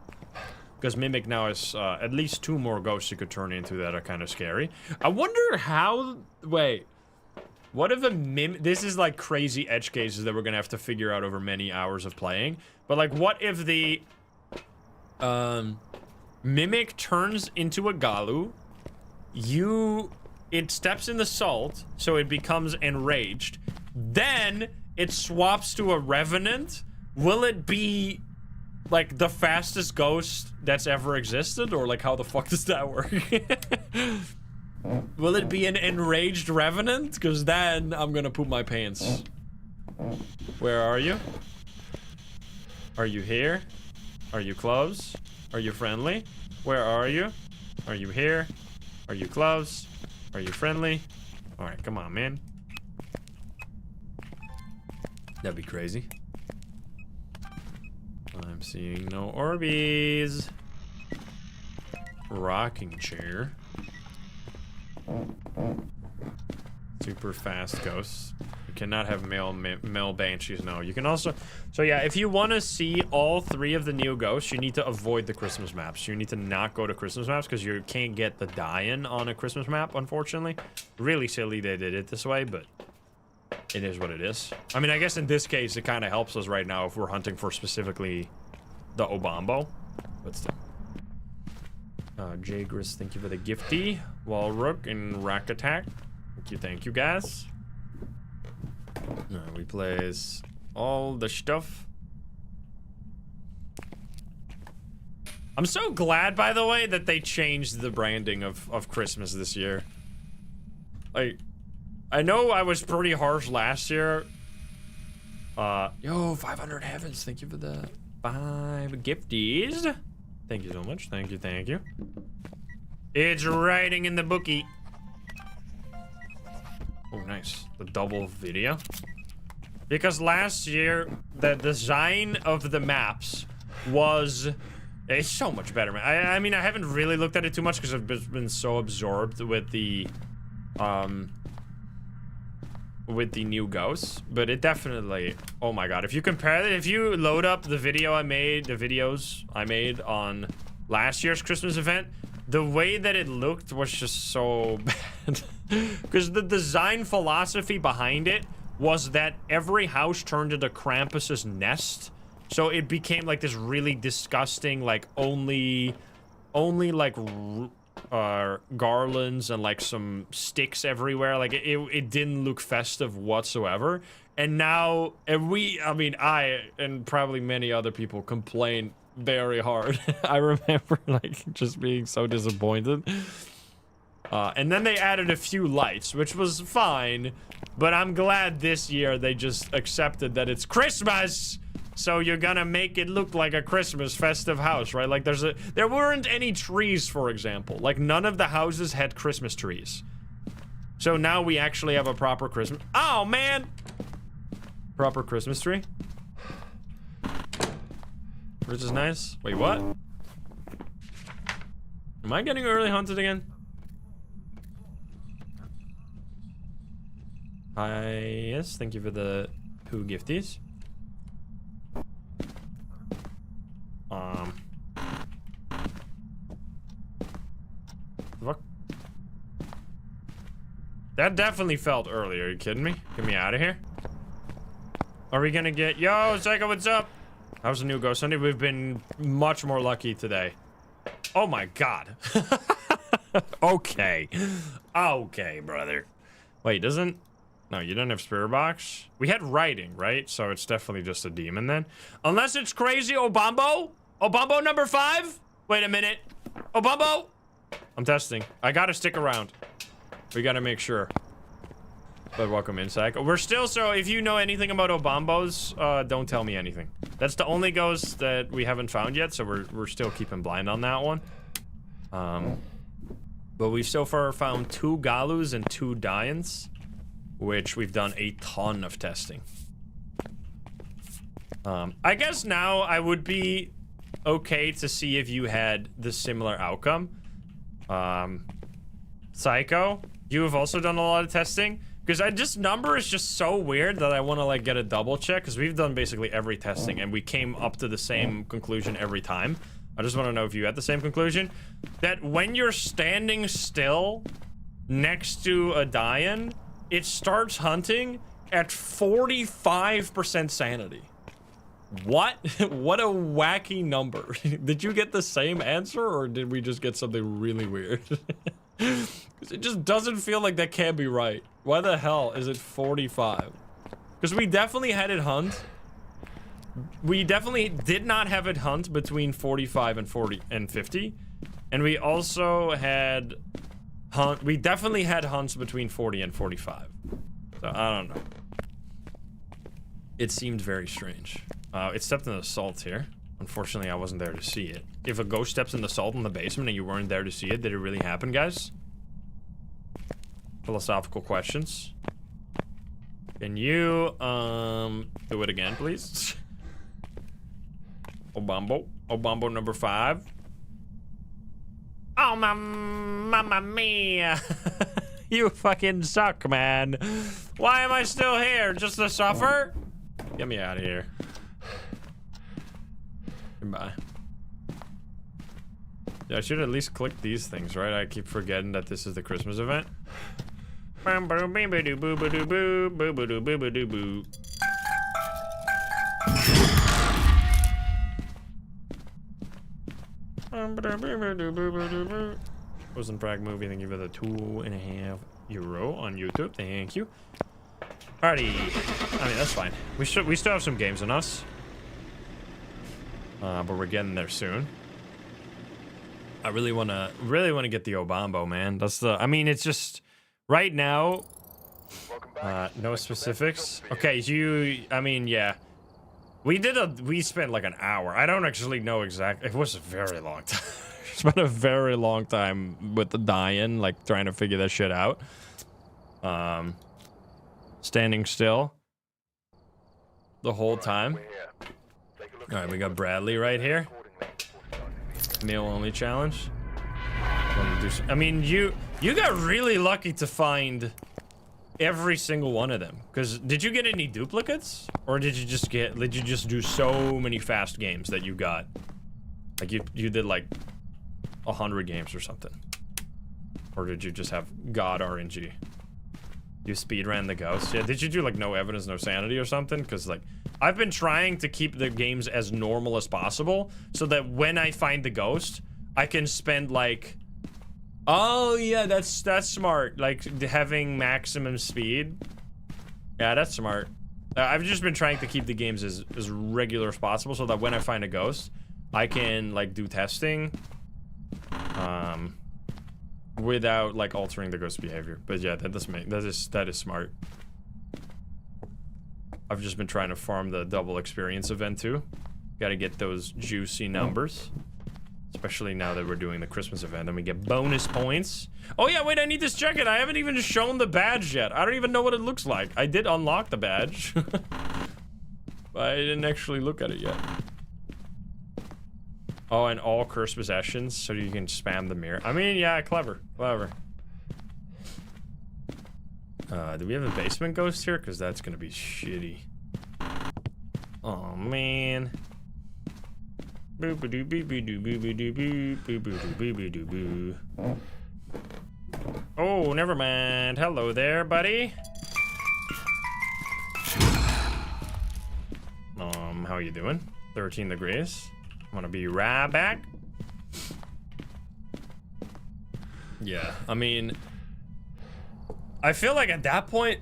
Because Mimic now has at least 2 more ghosts you could turn into that are kind of scary. I wonder how... Wait. What if a Mimic... This is like crazy edge cases that we're going to have to figure out over many hours of playing. But like, what if the... Mimic turns into a Gallu. It steps in the salt, so it becomes enraged. Then, it swaps to a Revenant. Will it be... like the fastest ghost that's ever existed, or like how the fuck does that work? Will it be an enraged revenant? Because then I'm gonna poop my pants. Where are you? Are you here? Are you close? Are you friendly? Where are you? Are you here? Are you close? Are you friendly? All right, come on, man. That'd be crazy. I'm seeing no Orbeez. Rocking chair. Super fast ghosts. You cannot have male banshees. No, you can also. So yeah, if you want to see all 3 of the new ghosts, you need to avoid the Christmas maps. You need to not go to Christmas maps because you can't get the Dayan on a Christmas map, unfortunately. Really silly they did it this way, but it is what it is. I mean, I guess in this case, it kind of helps us right now if we're hunting for specifically the Obambo. But still. Jagris, thank you for the gifty. Walrook and Rack Attack. Thank you, guys. We place all the stuff. I'm so glad, by the way, that they changed the branding of Christmas this year. Like, I know I was pretty harsh last year. Yo, 500 heavens. Thank you for the 5 gifties. Thank you so much. Thank you, thank you. It's writing in the bookie. Oh, nice. The double video. Because last year, the design of the maps was... It's so much better, man. I mean, I haven't really looked at it too much because I've been so absorbed with the new ghosts. But it definitely... Oh my god. If you compare it, if you load up the video I made, the videos I made on last year's Christmas event, the way that it looked was just so bad. Because the design philosophy behind it was that every house turned into Krampus's nest. So it became like this really disgusting, like only like garlands and like some sticks everywhere. Like it didn't look festive whatsoever. And now, I mean, I and probably many other people complain very hard. I remember like just being so disappointed. And then they added a few lights, which was fine, but I'm glad this year they just accepted that it's Christmas, so you're gonna make it look like a Christmas festive house, right? Like there weren't any trees, for example. Like none of the houses had Christmas trees. So now we actually have a proper Christmas. Oh man! Proper Christmas tree. Which is nice. Wait, what? Am I getting early hunted again? Hi, yes, thank you for the 2 gifties. Fuck. That definitely felt early. Are you kidding me? Get me out of here. Are we gonna get... Yo, Psycho, what's up? How's the new Ghost Sunday? We've been much more lucky today. Oh my god. Okay. Okay, brother. Wait, doesn't... No, you don't have Spirit Box. We had writing, right? So it's definitely just a demon then. Unless it's crazy Obambo? Obambo number 5? Wait a minute. Obambo? I'm testing. I gotta stick around. We gotta make sure. But welcome in, Psycho. We're still, so if you know anything about Obambos, don't tell me anything. That's the only ghost that we haven't found yet, so we're still keeping blind on that one. But we've so far found 2 Gallus and 2 Dayans, which we've done a ton of testing. I guess now I would be okay to see if you had the similar outcome. Psycho, you have also done a lot of testing? Because this number is just so weird that I want to like get a double check, because we've done basically every testing and we came up to the same conclusion every time. I just want to know if you had the same conclusion. That when you're standing still next to a Dayan, it starts hunting at 45% sanity. What? What a wacky number. Did you get the same answer, or did we just get something really weird? It just doesn't feel like that can be right. Why the hell is it 45? Because we definitely had it hunt we definitely did not have it hunt between 45 and 40 and 50. And we also had we definitely had hunts between 40 and 45. So I don't know. It seemed very strange. It stepped in the salt here. Unfortunately, I wasn't there to see it. If a ghost steps in the salt in the basement and you weren't there to see it, did it really happen, guys? Philosophical questions. Can you, do it again, please? Obambo number 5. Oh, mamma mia. You fucking suck, man. Why am I still here? Just to suffer? Get me out of here. Goodbye. Yeah, I should at least click these things, right? I keep forgetting that this is the Christmas event. Frozen Frag movie, thank you for the €2.50 on YouTube. Thank you. Alrighty. I mean, that's fine. We still have some games in us. But we're getting there soon. I really wanna get the Obambo, man. That's the, I mean, it's just right now, no specifics. Okay, I mean, yeah. We spent like an hour. I don't actually know exactly. It was a very long time. Spent a very long time with the Dayan, like trying to figure that shit out. Standing still the whole time. All right, we got Bradley right here. Meal only challenge. I mean, you got really lucky to find every single one of them. Because did you get any duplicates, or did you just do so many fast games that you got? Like you did like 100 games or something, or did you just have God RNG? You speedran the ghost? Yeah. Did you do like no evidence, no sanity or something? Because like I've been trying to keep the games as normal as possible so that when I find the ghost, I can spend like, oh yeah, that's smart. Like having maximum speed. Yeah, that's smart. I've just been trying to keep the games as regular as possible so that when I find a ghost, I can like do testing without like altering the ghost behavior. But yeah, that is smart. I've just been trying to farm the double experience event too. Gotta get those juicy numbers. Especially now that we're doing the Christmas event and we get bonus points. Oh yeah, wait, I need this jacket. I haven't even shown the badge yet. I don't even know what it looks like. I did unlock the badge. But I didn't actually look at it yet. Oh, and all cursed possessions, so you can spam the mirror. I mean, yeah, clever. Do we have a basement ghost here? Because that's gonna be shitty. Oh, man. Oh, never mind. Hello there, buddy. How you doing? 13 degrees. Wanna be right back? Yeah, I mean, I feel like at that point,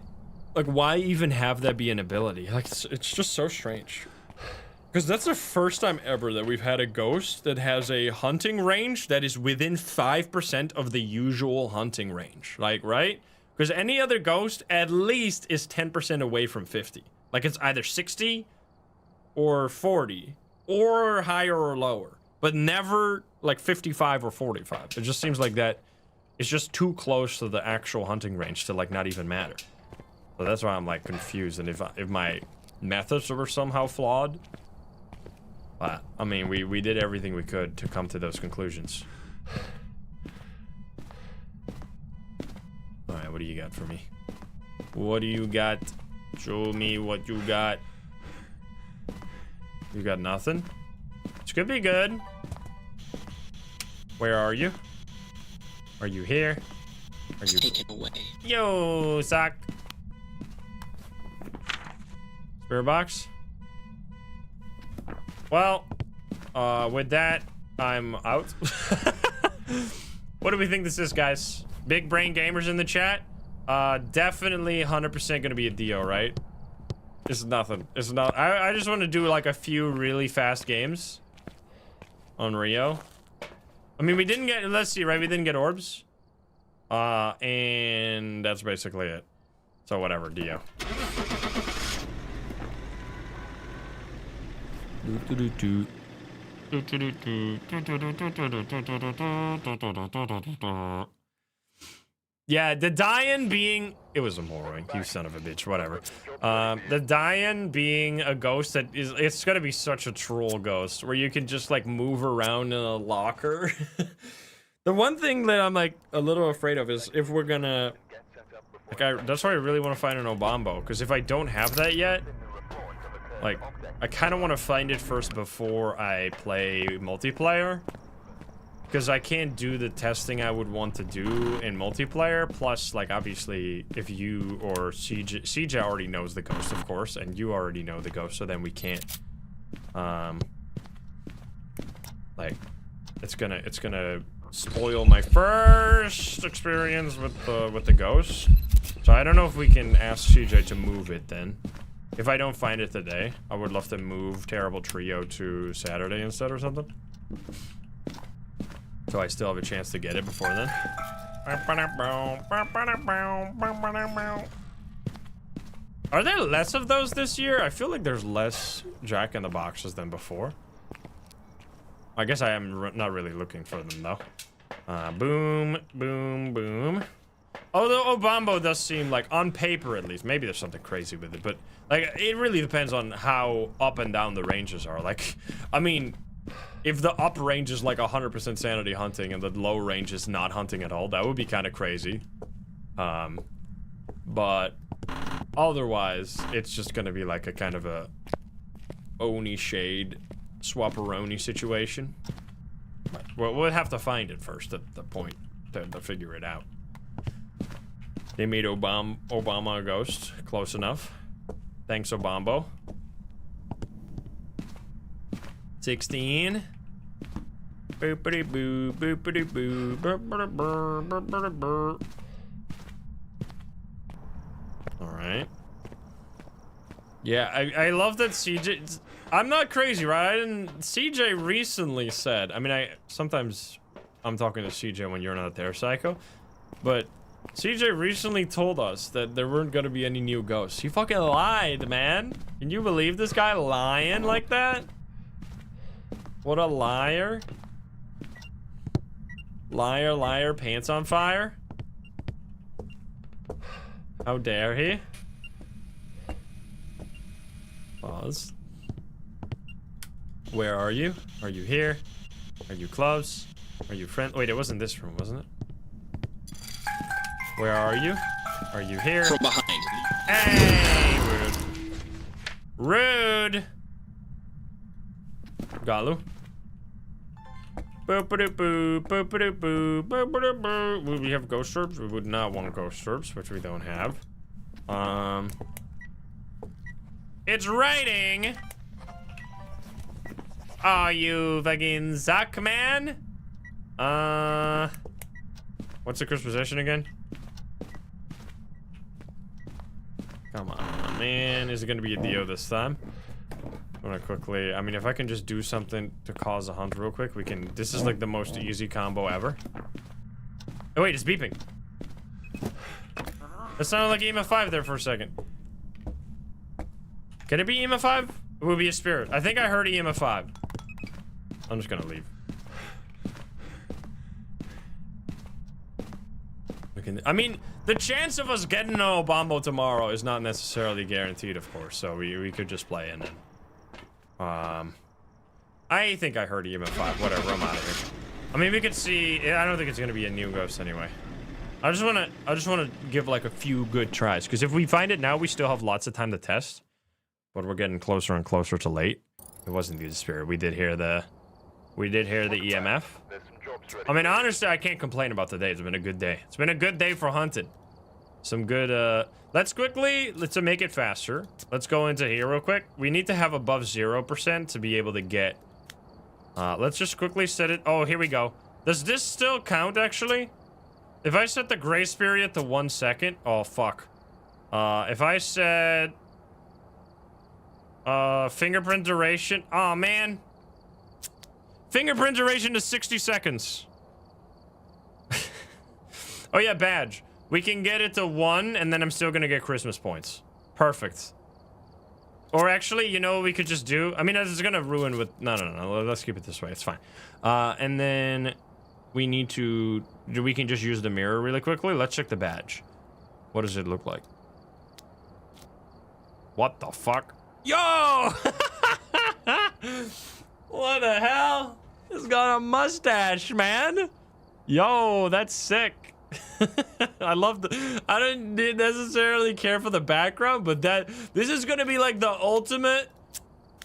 like, why even have that be an ability? Like, it's just so strange. Because that's the first time ever that we've had a ghost that has a hunting range that is within 5% of the usual hunting range. Like, right? Because any other ghost at least is 10% away from 50. Like, it's either 60 or 40 or higher or lower, but never like 55 or 45. It just seems like that it's just too close to the actual hunting range to like not even matter. So that's why I'm like confused, and if my methods were somehow flawed. But I mean, we did everything we could to come to those conclusions. All right, what do you got for me? What do you got? Show me what you got. You got nothing? Which could be good. Where are you? Are you here? Are you taken away? Yo, sock. Spirit box? Well, with that, I'm out. What do we think this is, guys? Big brain gamers in the chat? Definitely 100% gonna be a Dio, right? It's nothing. It's not. I just want to do like a few really fast games on Rio. I mean, we didn't get. Let's see, right? We didn't get orbs. And that's basically it. So whatever, Dio. Yeah, the Dayan being... It was a moron, you son of a bitch, whatever. The Dayan being a ghost that is... It's gonna be such a troll ghost, where you can just, like, move around in a locker. The one thing that I'm, like, a little afraid of is if we're gonna... Like, that's why I really want to find an Obambo, because if I don't have that yet... Like, I kind of want to find it first before I play multiplayer. Because I can't do the testing I would want to do in multiplayer. Plus, like, obviously, if you or CJ already knows the ghost, of course, and you already know the ghost, so then we can't. Like, it's gonna spoil my first experience with the ghost. So I don't know if we can ask CJ to move it then. If I don't find it today, I would love to move Terrible Trio to Saturday instead or something. So I still have a chance to get it before then. Are there less of those this year? I feel like there's less Jack in the Boxes than before. I guess I am not really looking for them though. Boom, boom, boom. Although Obambo does seem like, on paper at least, maybe there's something crazy with it, but like it really depends on how up and down the ranges are. Like, I mean, if the up range is like 100% sanity hunting and the low range is not hunting at all, that would be kind of crazy. But otherwise, it's just gonna be like a kind of a Oni shade swapperoni situation. Well, we'll have to find it first at the point to figure it out. They made Obama a ghost. Close enough. Thanks, Obambo. 16. Boopity boo, boopity boo, boopity boo, boopity boo. Alright. Yeah, I love that CJ... I'm not crazy, right? CJ recently said... I mean, sometimes I'm talking to CJ when you're not there, Psycho. But CJ recently told us that there weren't gonna be any new ghosts. He fucking lied, man. Can you believe this guy lying like that? What a liar. Liar, liar, pants on fire. How dare he? Pause. Where are you? Are you here? Are you close? Are you friend? Wait, it wasn't this room, wasn't it? Where are you? Are you here? From behind. Hey, rude. Rude. Gallu. Boop-a-doop-boo, boop-a-doop-boo, boop-a-doop-boo. Would we have ghost orbs? We would not want ghost orbs, which we don't have. It's raining. Oh, you fucking suck, man. What's the Chris position again? Come on, man. Is it gonna be a Dio this time? I'm gonna quickly... I mean, if I can just do something to cause a hunt real quick, we can... This is like the most easy combo ever. Oh, wait, it's beeping. That sounded like EMF 5 there for a second. Can it be EMF 5? It would be a spirit. I think I heard EMF 5. I'm just gonna leave. I mean, the chance of us getting an Obambo tomorrow is not necessarily guaranteed, of course, so we could just play in it. I think I heard EMF 5. Whatever, I'm out of here. I mean, we could see... I don't think it's gonna be a new ghost anyway. I just wanna give like a few good tries, because if we find it now, we still have lots of time to test. But we're getting closer and closer to late. It wasn't the spirit. We did hear the EMF. I mean, honestly, I can't complain about the day. It's been a good day. It's been a good day for hunting. Some good, let's make it faster. Let's go into here real quick. We need to have above 0% to be able to get, let's just quickly set it. Oh, here we go. Does this still count, actually? If I set the grace period to 1 second, oh, fuck. If I said Fingerprint duration. Oh, man. Fingerprint duration is 60 seconds. Oh, yeah, badge. We can get it to 1, and then I'm still gonna get Christmas points. Perfect. Or actually, you know what we could just do? I mean, it's gonna ruin with... No. Let's keep it this way. It's fine. And then we need to... We can just use the mirror really quickly. Let's check the badge. What does it look like? What the fuck? Yo! What the hell? It's got a mustache, man. Yo, that's sick. I love the... I don't necessarily care for the background, but this is gonna be like the ultimate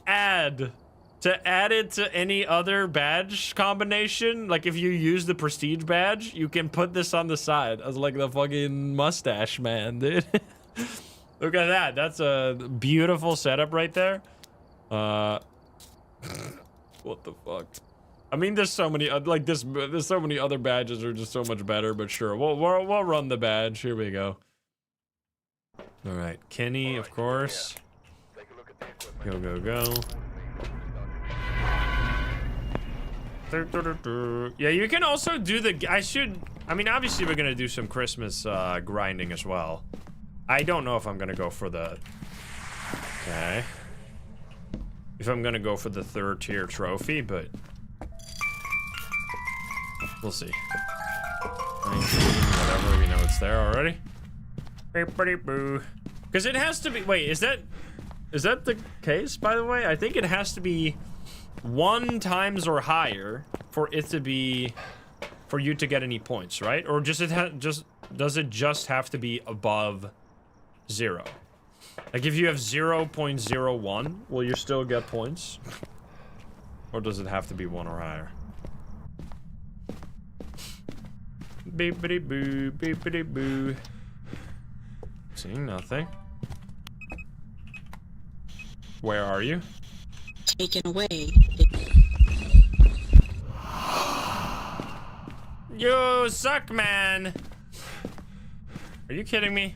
ad to add it to any other badge combination. Like if you use the prestige badge, you can put this on the side as like the fucking mustache man, dude. Look at that. That's a beautiful setup right there. What the fuck? I mean, there's so many like this. There's so many other badges that are just so much better. But sure, we'll run the badge. Here we go. All right, Kenny, of course. Go. Yeah, you can also do the. I mean, obviously we're gonna do some Christmas grinding as well. I don't know if I'm gonna go for the. Okay. If I'm gonna go for the 3rd tier trophy, but. We'll see. 19, whatever, we know it's there already. Because it has to be, wait, is that the case, by the way? I think it has to be 1 times or higher for it to be, for you to get any points, right? Or does it just have to be above 0? Like if you have 0.01, will you still get points? Or does it have to be 1 or higher? Beepity boo, beepity boo. Seeing nothing. Where are you? Taken away. You suck, man. Are you kidding me?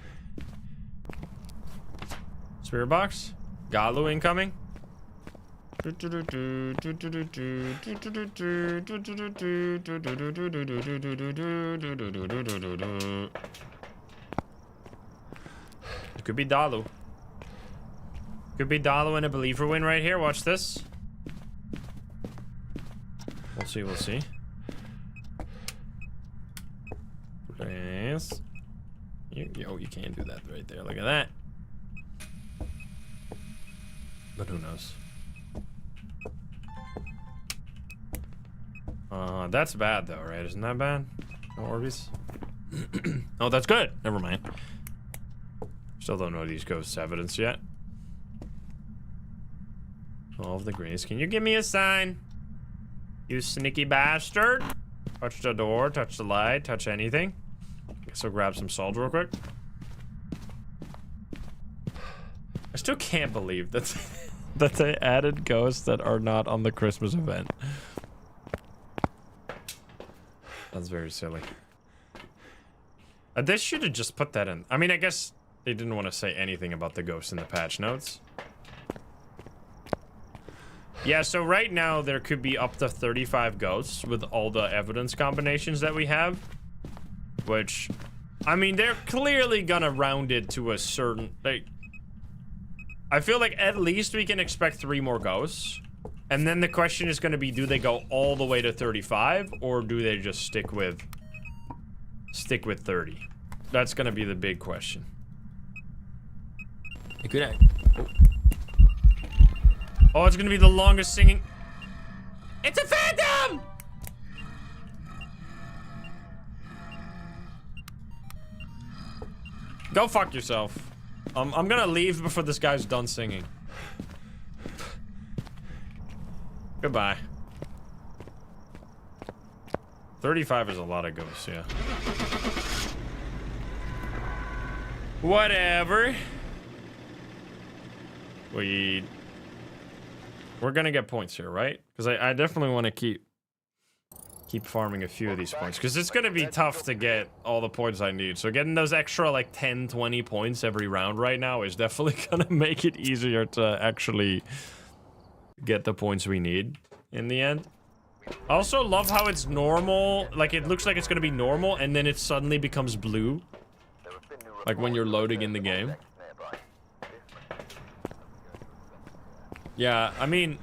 Spirit box? Gallu incoming? It could be Dalu. Could be Dalu and a believer win right here. Watch this. We'll see. Yes. Yo, you can't do that right there. Look at that. But who knows? That's bad though, right? Isn't that bad? No Orbeez? Oh, that's good. Never mind. Still don't know these ghosts' evidence yet. All of the greens. Can you give me a sign? You sneaky bastard. Touch the door, touch the light, touch anything. Guess I'll grab some salt real quick. I still can't believe that that they added ghosts that are not on the Christmas event. That's very silly. They should have just put that in. I mean, I guess they didn't want to say anything about the ghosts in the patch notes. Yeah, so right now there could be up to 35 ghosts with all the evidence combinations that we have. Which, I mean, they're clearly gonna round it to a certain... Like, I feel like at least we can expect 3 more ghosts. And then the question is gonna be, do they go all the way to 35? Or do they just stick with 30? That's gonna be the big question. Oh, it's gonna be the longest singing. It's a phantom! Go fuck yourself. I'm gonna leave before this guy's done singing. Goodbye. 35 is a lot of ghosts, yeah. Whatever. We're gonna get points here, right? Because I definitely want to keep keep farming a few of these points, because it's gonna be tough to get all the points I need. So getting those extra like 10, 20 points every round right now is definitely gonna make it easier to actually get the points we need in the end. I also love how it's normal, like it looks like it's gonna be normal and then it suddenly becomes blue. Like when you're loading in the game. Yeah, I mean,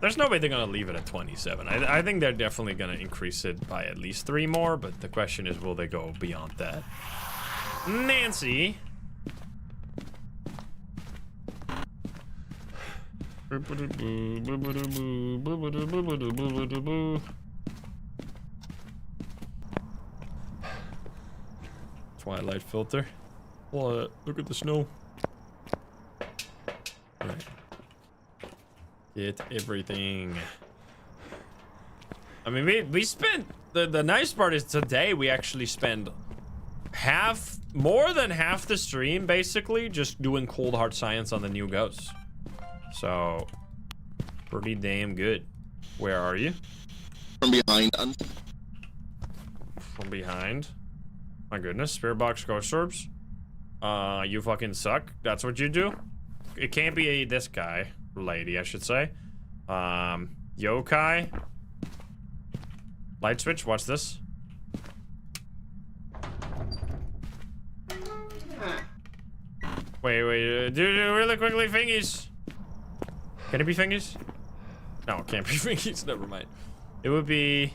there's no way they're gonna leave it at 27. I think they're definitely gonna increase it by at least 3 more, but the question is, will they go beyond that? Nancy. Twilight filter. What? Look at the snow. Right. Get everything. I mean, we spent the nice part is today we actually spend more than half the stream basically just doing cold hard science on the new ghosts. So pretty damn good. Where are you? From behind. From behind. My goodness, spirit box ghost orbs. You fucking suck. That's what you do. It can't be this guy. Lady, I should say. Yokai. Light switch, watch this. Wait, do really quickly fingies. Can it be fingies? No, it can't be fingies, never mind. It would be...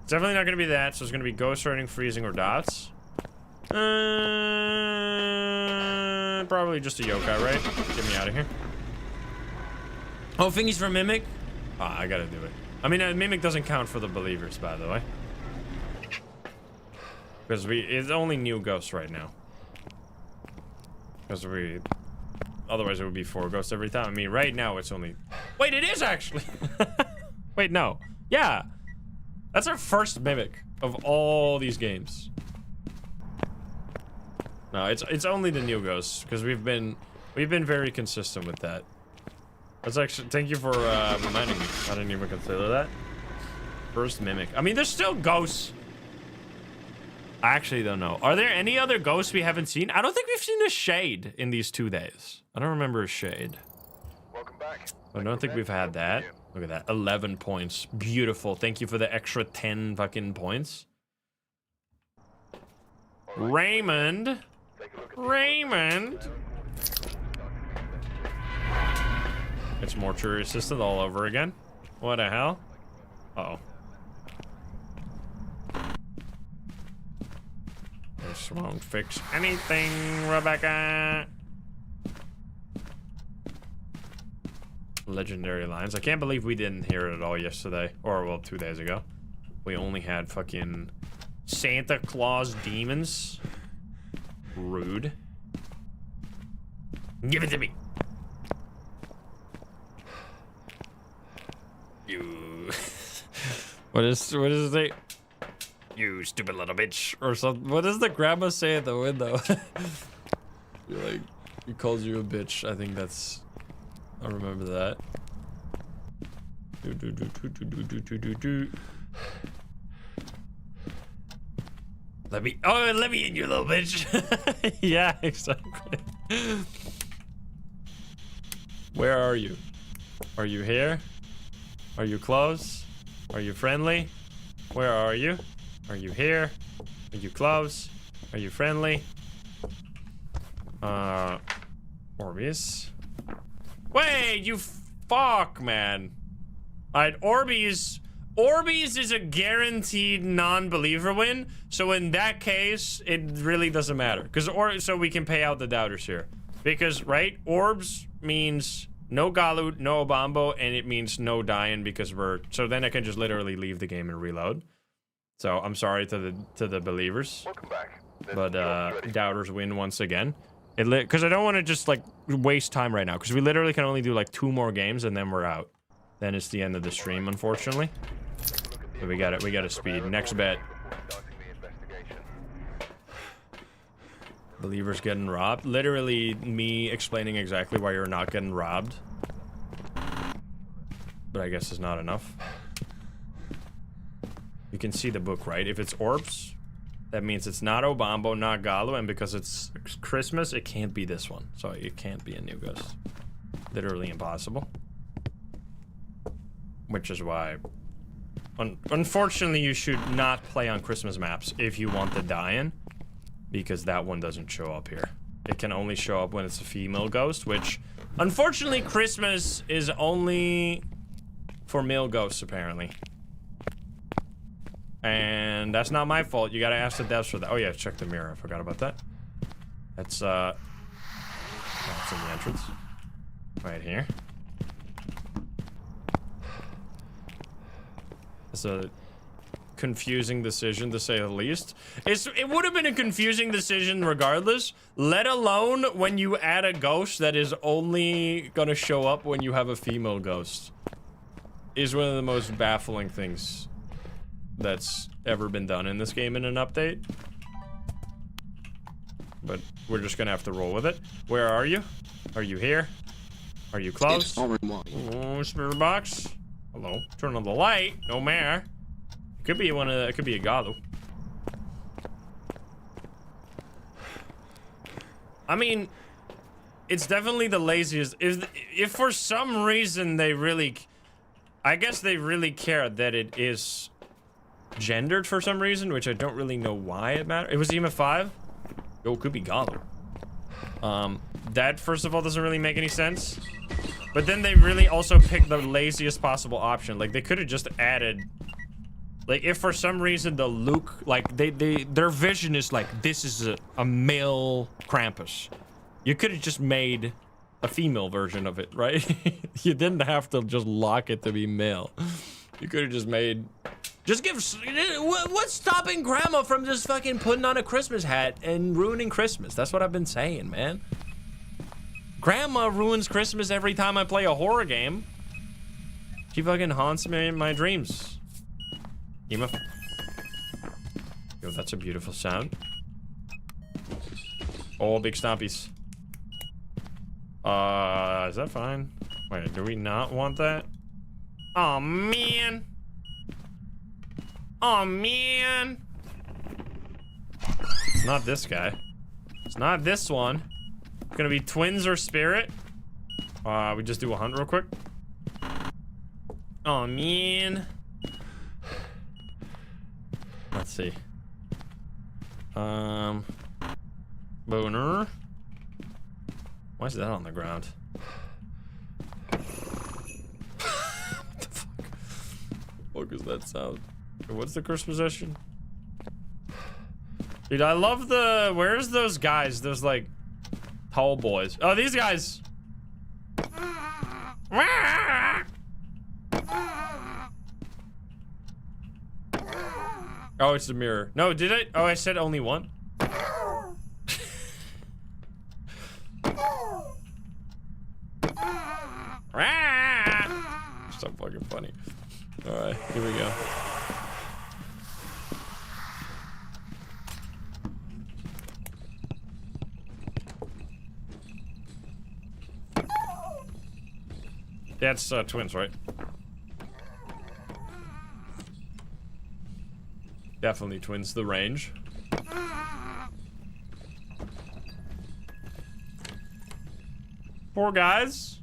It's definitely not gonna be that, so it's gonna be ghost running, freezing, or dots. Probably just a yokai, right? Get me out of here. Oh, fingies for mimic? Ah, I gotta do it. I mean, mimic doesn't count for the believers, by the way. Because it's only new ghosts right now. Because otherwise it would be 4 ghosts every time. I mean, right now it's only... Wait, it is actually! Wait, no. Yeah. That's our first mimic of all these games. No, it's only the new ghosts, because we've been very consistent with that. That's actually, thank you for reminding me. I didn't even consider that. First mimic. I mean, there's still ghosts. I actually don't know. Are there any other ghosts we haven't seen? I don't think we've seen a shade in these 2 days. I don't remember a shade. Welcome back. I don't think we've had that. Look at that. 11 points. Beautiful. Thank you for the extra 10 fucking points. Raymond. Raymond. It's mortuary assistant all over again. What the hell? Uh-oh. This won't fix anything, Rebecca. Legendary lines. I can't believe we didn't hear it at all yesterday. Or, well, 2 days ago. We only had fucking Santa Claus demons. Rude. Give it to me. You. What is it? You stupid little bitch, or something. What does the grandma say at the window? You're like, he calls you a bitch. I think that's. I remember that. Let me in, you little bitch. Yeah, exactly. Where are you? Are you here? Are you close? Are you friendly? Where are you? Are you here? Are you close? Are you friendly? Orbeez. Wait, you fuck, man. Alright, Orbeez is a guaranteed non-believer win, so in that case, it really doesn't matter. So we can pay out the doubters here. Because, right, Orbs means no Gallu, no Obambo, and it means no Dayan because so then I can just literally leave the game and reload. So I'm sorry to the believers. Welcome back. But doubters win once again. Because I don't want to just like waste time right now, because we literally can only do like 2 more games and then we're out. Then it's the end of the stream, unfortunately. So we got to speed. Next bet. Believers getting robbed. Literally me explaining exactly why you're not getting robbed. But I guess it's not enough. You can see the book, right? If it's orbs, that means it's not Obambo, not Gallu, and because it's Christmas, it can't be this one. So it can't be a new ghost. Literally impossible. Which is why, unfortunately, you should not play on Christmas maps if you want the Dayan, because that one doesn't show up here. It can only show up when it's a female ghost, which, unfortunately, Christmas is only for male ghosts, apparently. And that's not my fault. You gotta ask the devs for that. Oh yeah, check the mirror. I forgot about that. That's in the entrance. Right here. It's a confusing decision, to say the least. It would have been a confusing decision regardless, let alone when you add a ghost that is only gonna show up when you have a female ghost. Is one of the most baffling things that's ever been done in this game in an update. But we're just gonna have to roll with it. Where are you? Are you here? Are you close? Oh, spirit box. Hello. Turn on the light. No mare. Could be one of the, it could be a Gallu. I mean, it's definitely the laziest. If for some reason they really, I guess they really care that it is gendered for some reason, which I don't really know why it matters. It was EMF 5? Yo, it could be Gallu. That, first of all, doesn't really make any sense. But then they really also picked the laziest possible option. Like, they could have just added... Like, if for some reason the Luke... Like, their vision is like, this is a male Krampus. You could have just made a female version of it, right? You didn't have to just lock it to be male. You could have just made... Just give... What's stopping Grandma from just fucking putting on a Christmas hat and ruining Christmas? That's what I've been saying, man. Grandma ruins Christmas every time I play a horror game. She fucking haunts me in my dreams. Yo, that's a beautiful sound. Oh, big stompies. Is that fine? Wait, do we not want that? Oh, man. Oh, man. It's not this guy. It's not this one. It's gonna be twins or spirit. We just do a hunt real quick. Oh, man. Let's see. Boner. Why is that on the ground? What the fuck? What is that sound? What's the curse possession? Dude, I love the... Where's those guys? Those, like, tall boys. Oh, these guys! Oh, it's the mirror. No, did I? Oh, I said only one. So fucking funny. Alright, here we go. That's twins, right? Definitely twins, the range. Poor guys.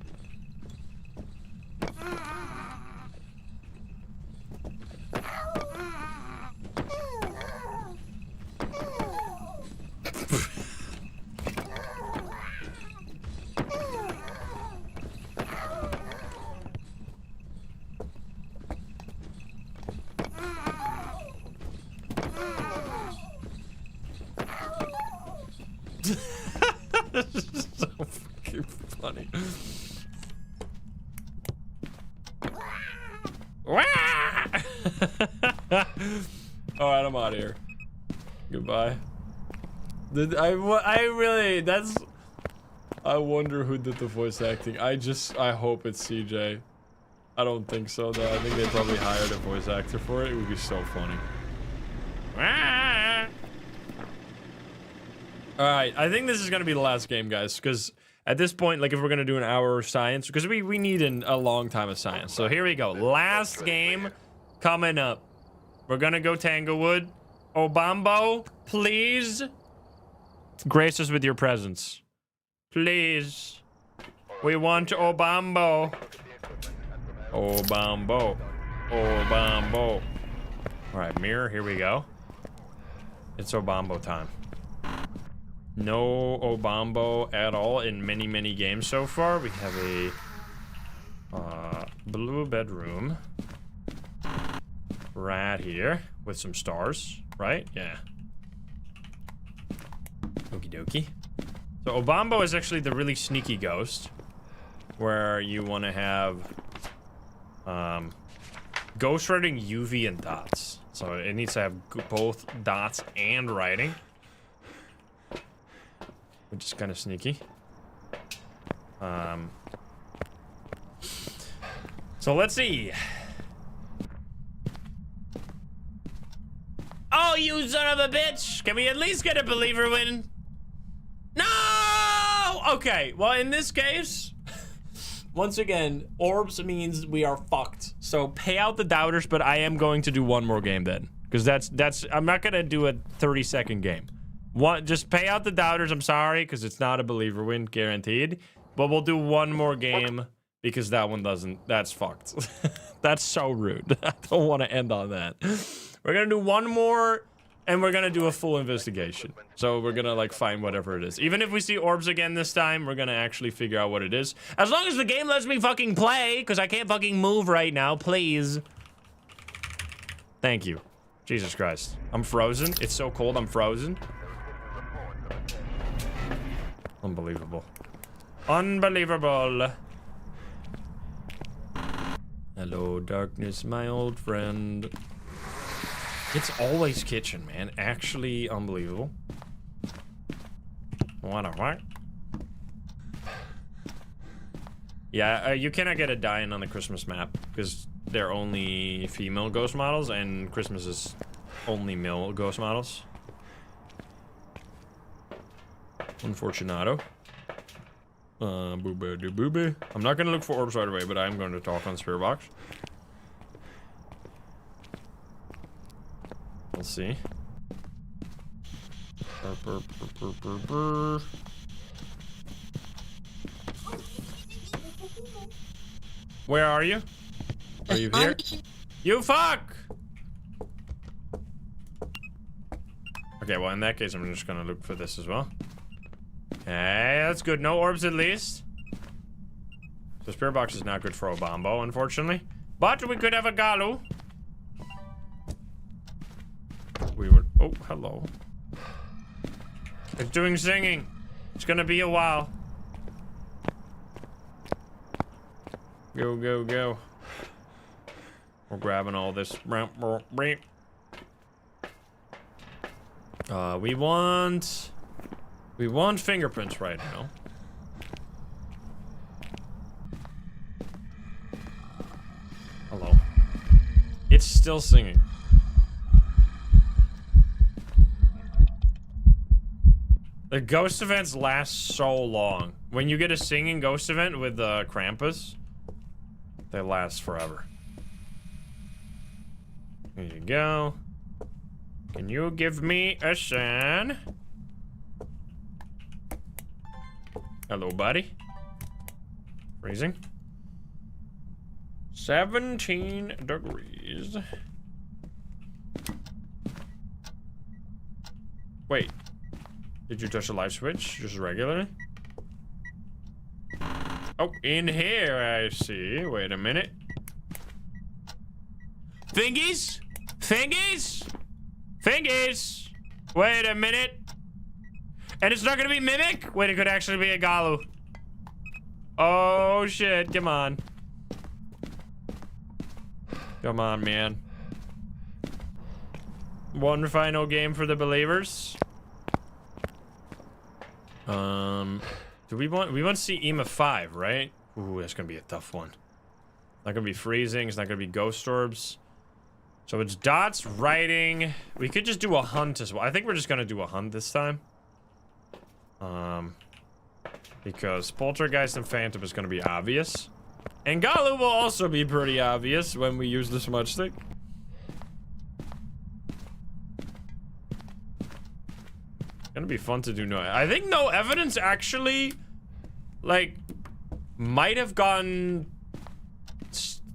This is so fucking funny. Alright, I'm out of here. Goodbye. I really, that's... I wonder who did the voice acting. I hope it's CJ. I don't think so, though. I think they probably hired a voice actor for it. It would be so funny. Alright, I think this is gonna be the last game, guys, because at this point, like, if we're gonna do an hour of science, because we need a long time of science. So here we go. Last game coming up. We're gonna go Tanglewood. Obambo, please. Grace us with your presence. Please. We want Obambo. Obambo. Obambo. Alright, mirror, here we go. It's Obambo time. No Obambo at all in many, many games so far. We have a blue bedroom right here with some stars, right? Yeah. Okie dokie. So Obambo is actually the really sneaky ghost where you want to have ghost writing, UV, and dots. So it needs to have both dots and writing, which is kind of sneaky. So let's see. Oh, you son of a bitch! Can we at least get a believer win? No! Okay, well, in this case, once again, orbs means we are fucked. So pay out the doubters, but I am going to do one more game then. Because that's I'm not gonna do a 30-second game. Just pay out the doubters, I'm sorry, because it's not a believer win, guaranteed. But we'll do one more game, because that one doesn't, that's fucked. That's so rude. I don't want to end on that. We're gonna do one more, and we're gonna do a full investigation. So we're gonna, like, find whatever it is. Even if we see orbs again this time, we're gonna actually figure out what it is. As long as the game lets me fucking play, because I can't fucking move right now, please. Thank you. Jesus Christ. I'm frozen. It's so cold, I'm frozen. Unbelievable. Unbelievable. Hello, darkness, my old friend. It's always kitchen, man. Actually unbelievable. What a what? Yeah, you cannot get a Dayan on the Christmas map because they're only female ghost models and Christmas is only male ghost models. Unfortunato. Boobie do boobie. I'm not gonna look for orbs right away, but I'm going to talk on Spirit Box. We'll see. Where are you? Are you here? You fuck! Okay, well in that case I'm just gonna look for this as well. Okay, that's good. No orbs at least. The Spirit Box is not good for Obambo, unfortunately. But we could have a Gallu. We would. Oh, hello. It's doing singing. It's gonna be a while. Go, go, go. We're grabbing all this. We want fingerprints right now. Hello. It's still singing. The ghost events last so long. When you get a singing ghost event with Krampus, they last forever. There you go. Can you give me a sign? Hello, buddy. Freezing. 17 degrees. Wait. Did you touch the light switch? Just regularly? Oh, in here, I see. Wait a minute. Fingies? Fingies? Fingies? Wait a minute. And it's not gonna be Mimic? Wait, it could actually be a Gallu. Oh, shit. Come on. Come on, man. One final game for the believers. Do we want to see EMA 5, right? Ooh, that's gonna be a tough one. Not gonna be freezing, it's not gonna be ghost orbs. So it's dots, writing. We could just do a hunt as well. I think we're just gonna do a hunt this time. Because Poltergeist and Phantom is gonna be obvious. And Gallu will also be pretty obvious when we use the smudge stick. gonna be fun to do no. I think no evidence actually, like, might have gotten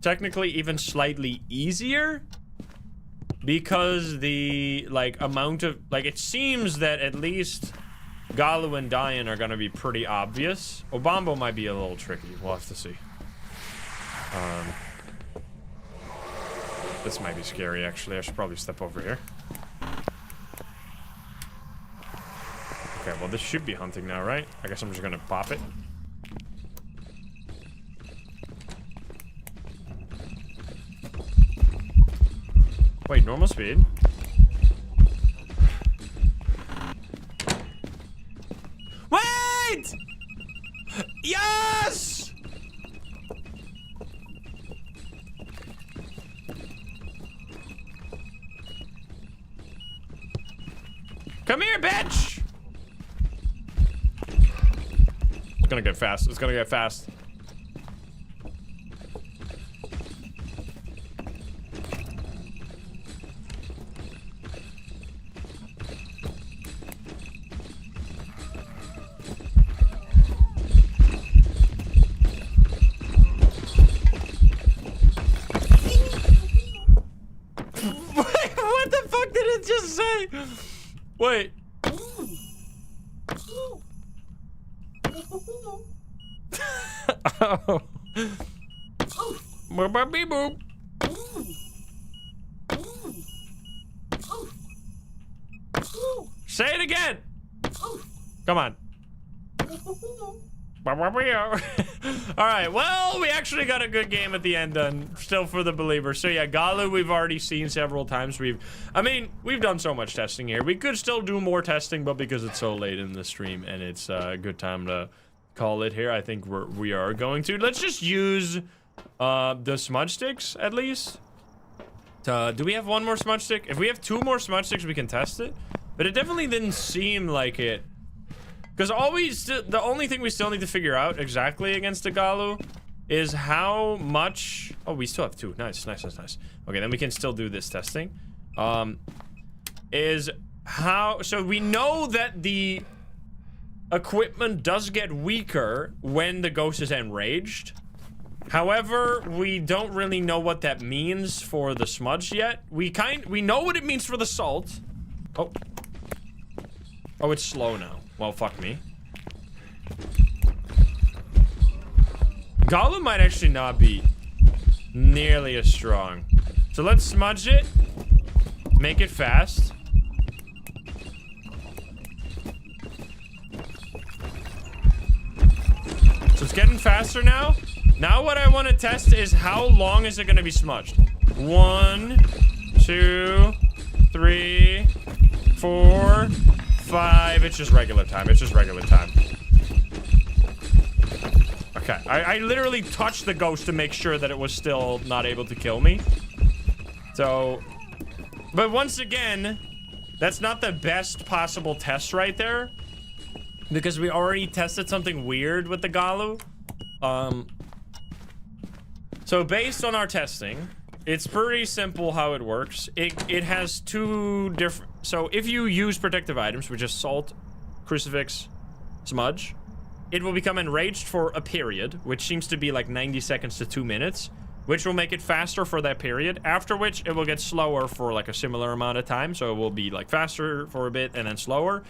technically even slightly easier because the, like, amount of, like, it seems that at least Gallu and Dayan are gonna be pretty obvious. Obambo might be a little tricky. We'll have to see. This might be scary, actually. I should probably step over here. Okay, well, this should be hunting now, right? I guess I'm just gonna pop it. Wait, normal speed? Wait! Yes! Come here, bitch! It's gonna get fast. It's gonna get fast. What the fuck did it just say? Wait. Oh. Boop, boop. Say it again. Come on. Alright, well, we actually got a good game at the end done, still for the believers. So yeah, Gallu we've already seen several times. We've done so much testing here. We could still do more testing, but because it's so late in the stream and it's a good time to call it here, I think we are going to. Let's just use the smudge sticks, at least. Do we have one more smudge stick? If we have 2 more smudge sticks, we can test it. But it definitely didn't seem like it. Because the only thing we still need to figure out exactly against the Gallu is how much... Oh, we still have 2. Nice, nice, nice, nice. Okay, then we can still do this testing. Is how... So we know that the equipment does get weaker when the ghost is enraged. However, we don't really know what that means for the smudge yet. We know what it means for the salt. Oh. Oh, it's slow now. Well, fuck me. Gallu might actually not be nearly as strong. So let's smudge it. Make it fast. So it's getting faster now. Now what I want to test is how long is it going to be smudged? 1, 2, 3, 4, 5. It's just regular time. It's just regular time. Okay. I literally touched the ghost to make sure that it was still not able to kill me. So, but once again, that's not the best possible test right there. Because we already tested something weird with the Gallu. So based on our testing, it's pretty simple how it works. It has 2 different... So if you use protective items, which is salt, crucifix, smudge, it will become enraged for a period, which seems to be like 90 seconds to 2 minutes, which will make it faster for that period, after which it will get slower for like a similar amount of time. So it will be like faster for a bit and then slower.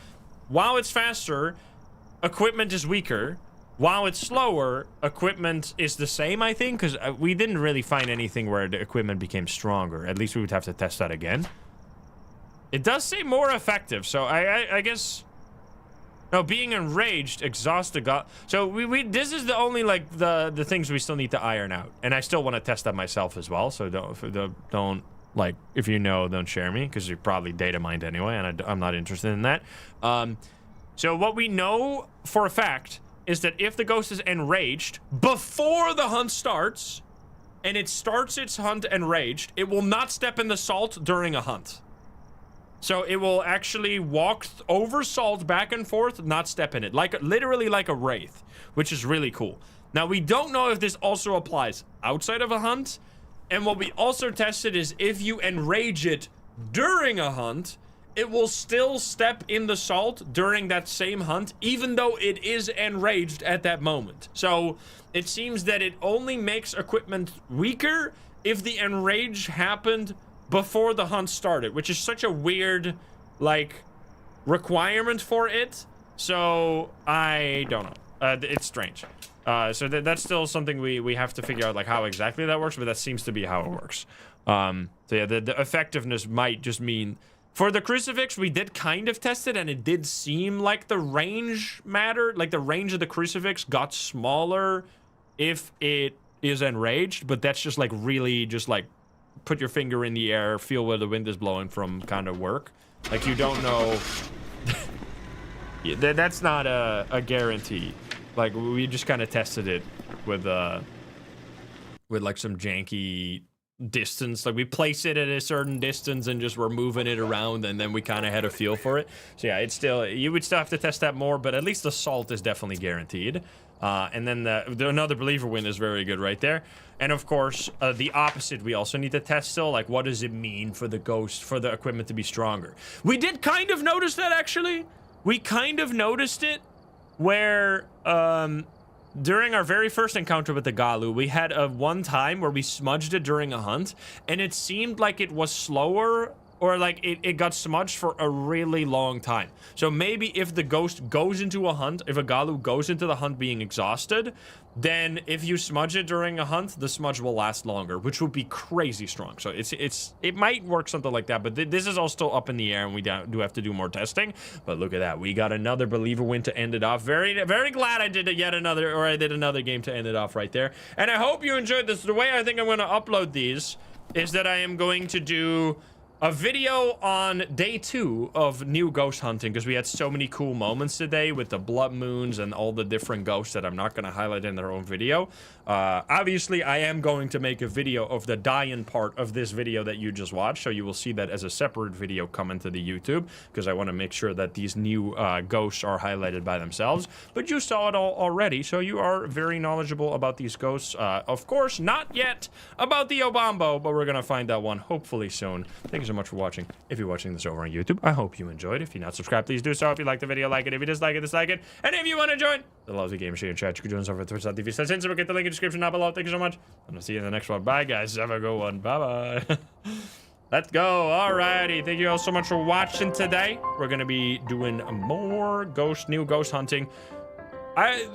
While it's faster, equipment is weaker. While it's slower, equipment is the same, I think, because we didn't really find anything where the equipment became stronger. At least we would have to test that again. It does say more effective, so I guess... No, being enraged, exhaust the god. So this is the only, like, the things we still need to iron out. And I still want to test that myself as well, so don't like, if you know, don't share me, because you're probably data mined anyway, and I'm not interested in that. So what we know for a fact is that if the ghost is enraged before the hunt starts, and it starts its hunt enraged, it will not step in the salt during a hunt. So it will actually walk over salt back and forth, not step in it, like literally like a wraith, which is really cool. Now we don't know if this also applies outside of a hunt, and what we also tested is if you enrage it during a hunt, it will still step in the salt during that same hunt, even though it is enraged at that moment. So it seems that it only makes equipment weaker if the enrage happened before the hunt started, which is such a weird, like, requirement for it. So I don't know. It's strange. So that's still something we have to figure out, like, how exactly that works, but that seems to be how it works. So yeah, the effectiveness might just mean... For the crucifix, we did kind of test it, and it did seem like the range mattered. Like, the range of the crucifix got smaller if it is enraged, but that's just, like, really just, like, put your finger in the air, feel where the wind is blowing from kind of work. Like, you don't know... Yeah, that's not a guarantee. Like, we just kind of tested it with like, some janky... distance. Like, we place it at a certain distance and just we're moving it around, and then we kind of had a feel for it. So yeah, it's still, you would still have to test that more, but at least the salt is definitely guaranteed. And then the another believer win is very good right there. And of course, the opposite we also need to test still. Like, what does it mean for the ghost, for the equipment to be stronger? We did kind of notice that, actually. We kind of noticed it where during our very first encounter with the Gallu, we had one time where we smudged it during a hunt, and it seemed like it was slower, or like it got smudged for a really long time. So maybe if the ghost goes into a hunt, if a Gallu goes into the hunt being exhausted, then if you smudge it during a hunt, the smudge will last longer, which would be crazy strong. So it might work something like that, but this is all still up in the air, and we do have to do more testing. But look at that, we got another believer win to end it off. Very, very glad I did I did another game to end it off right there. And I hope you enjoyed this. The way I think I'm going to upload these is that I am going to do a video on day 2 of new ghost hunting, because we had so many cool moments today with the blood moons and all the different ghosts that I'm not going to highlight in their own video. Obviously, I am going to make a video of the Dayan part of this video that you just watched, so you will see that as a separate video coming to the YouTube, because I want to make sure that these new ghosts are highlighted by themselves. But you saw it all already, so you are very knowledgeable about these ghosts. Of course, not yet about the Obambo, but we're going to find that one hopefully soon. Thank you so much for watching. If you're watching this over on YouTube, I hope you enjoyed. If you're not subscribed, please do so. If you like the video, like it. If you dislike it, dislike it. And if you want to join the lovely game share chat, you can join us over at twitch.tv/Instagram. Get the link in the description down below. Thank you so much. And I'll see you in the next one. Bye, guys. Have a good one. Bye-bye. Let's go. Alrighty. Thank you all so much for watching today. We're going to be doing more new ghost hunting. I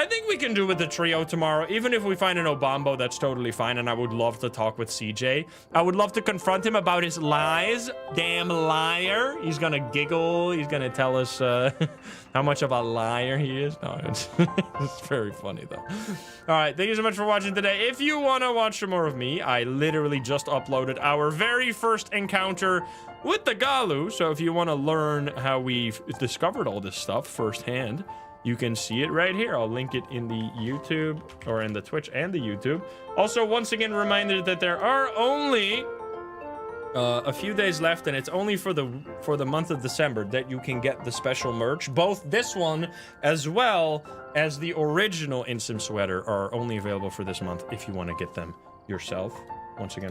think we can do with the trio tomorrow. Even if we find an Obambo, that's totally fine. And I would love to talk with CJ. I would love to confront him about his lies. Damn liar. He's gonna giggle. He's gonna tell us how much of a liar he is. No, it's very funny though. All right, thank you so much for watching today. If you want to watch some more of me, I literally just uploaded our very first encounter with the Gallu. So if you want to learn how we've discovered all this stuff firsthand, you can see it right here. I'll link it in the YouTube, or in the Twitch and the YouTube. Also, once again, reminder that there are only a few days left, and it's only for the month of December that you can get the special merch. Both this one as well as the original Instant sweater are only available for this month if you want to get them yourself. Once again,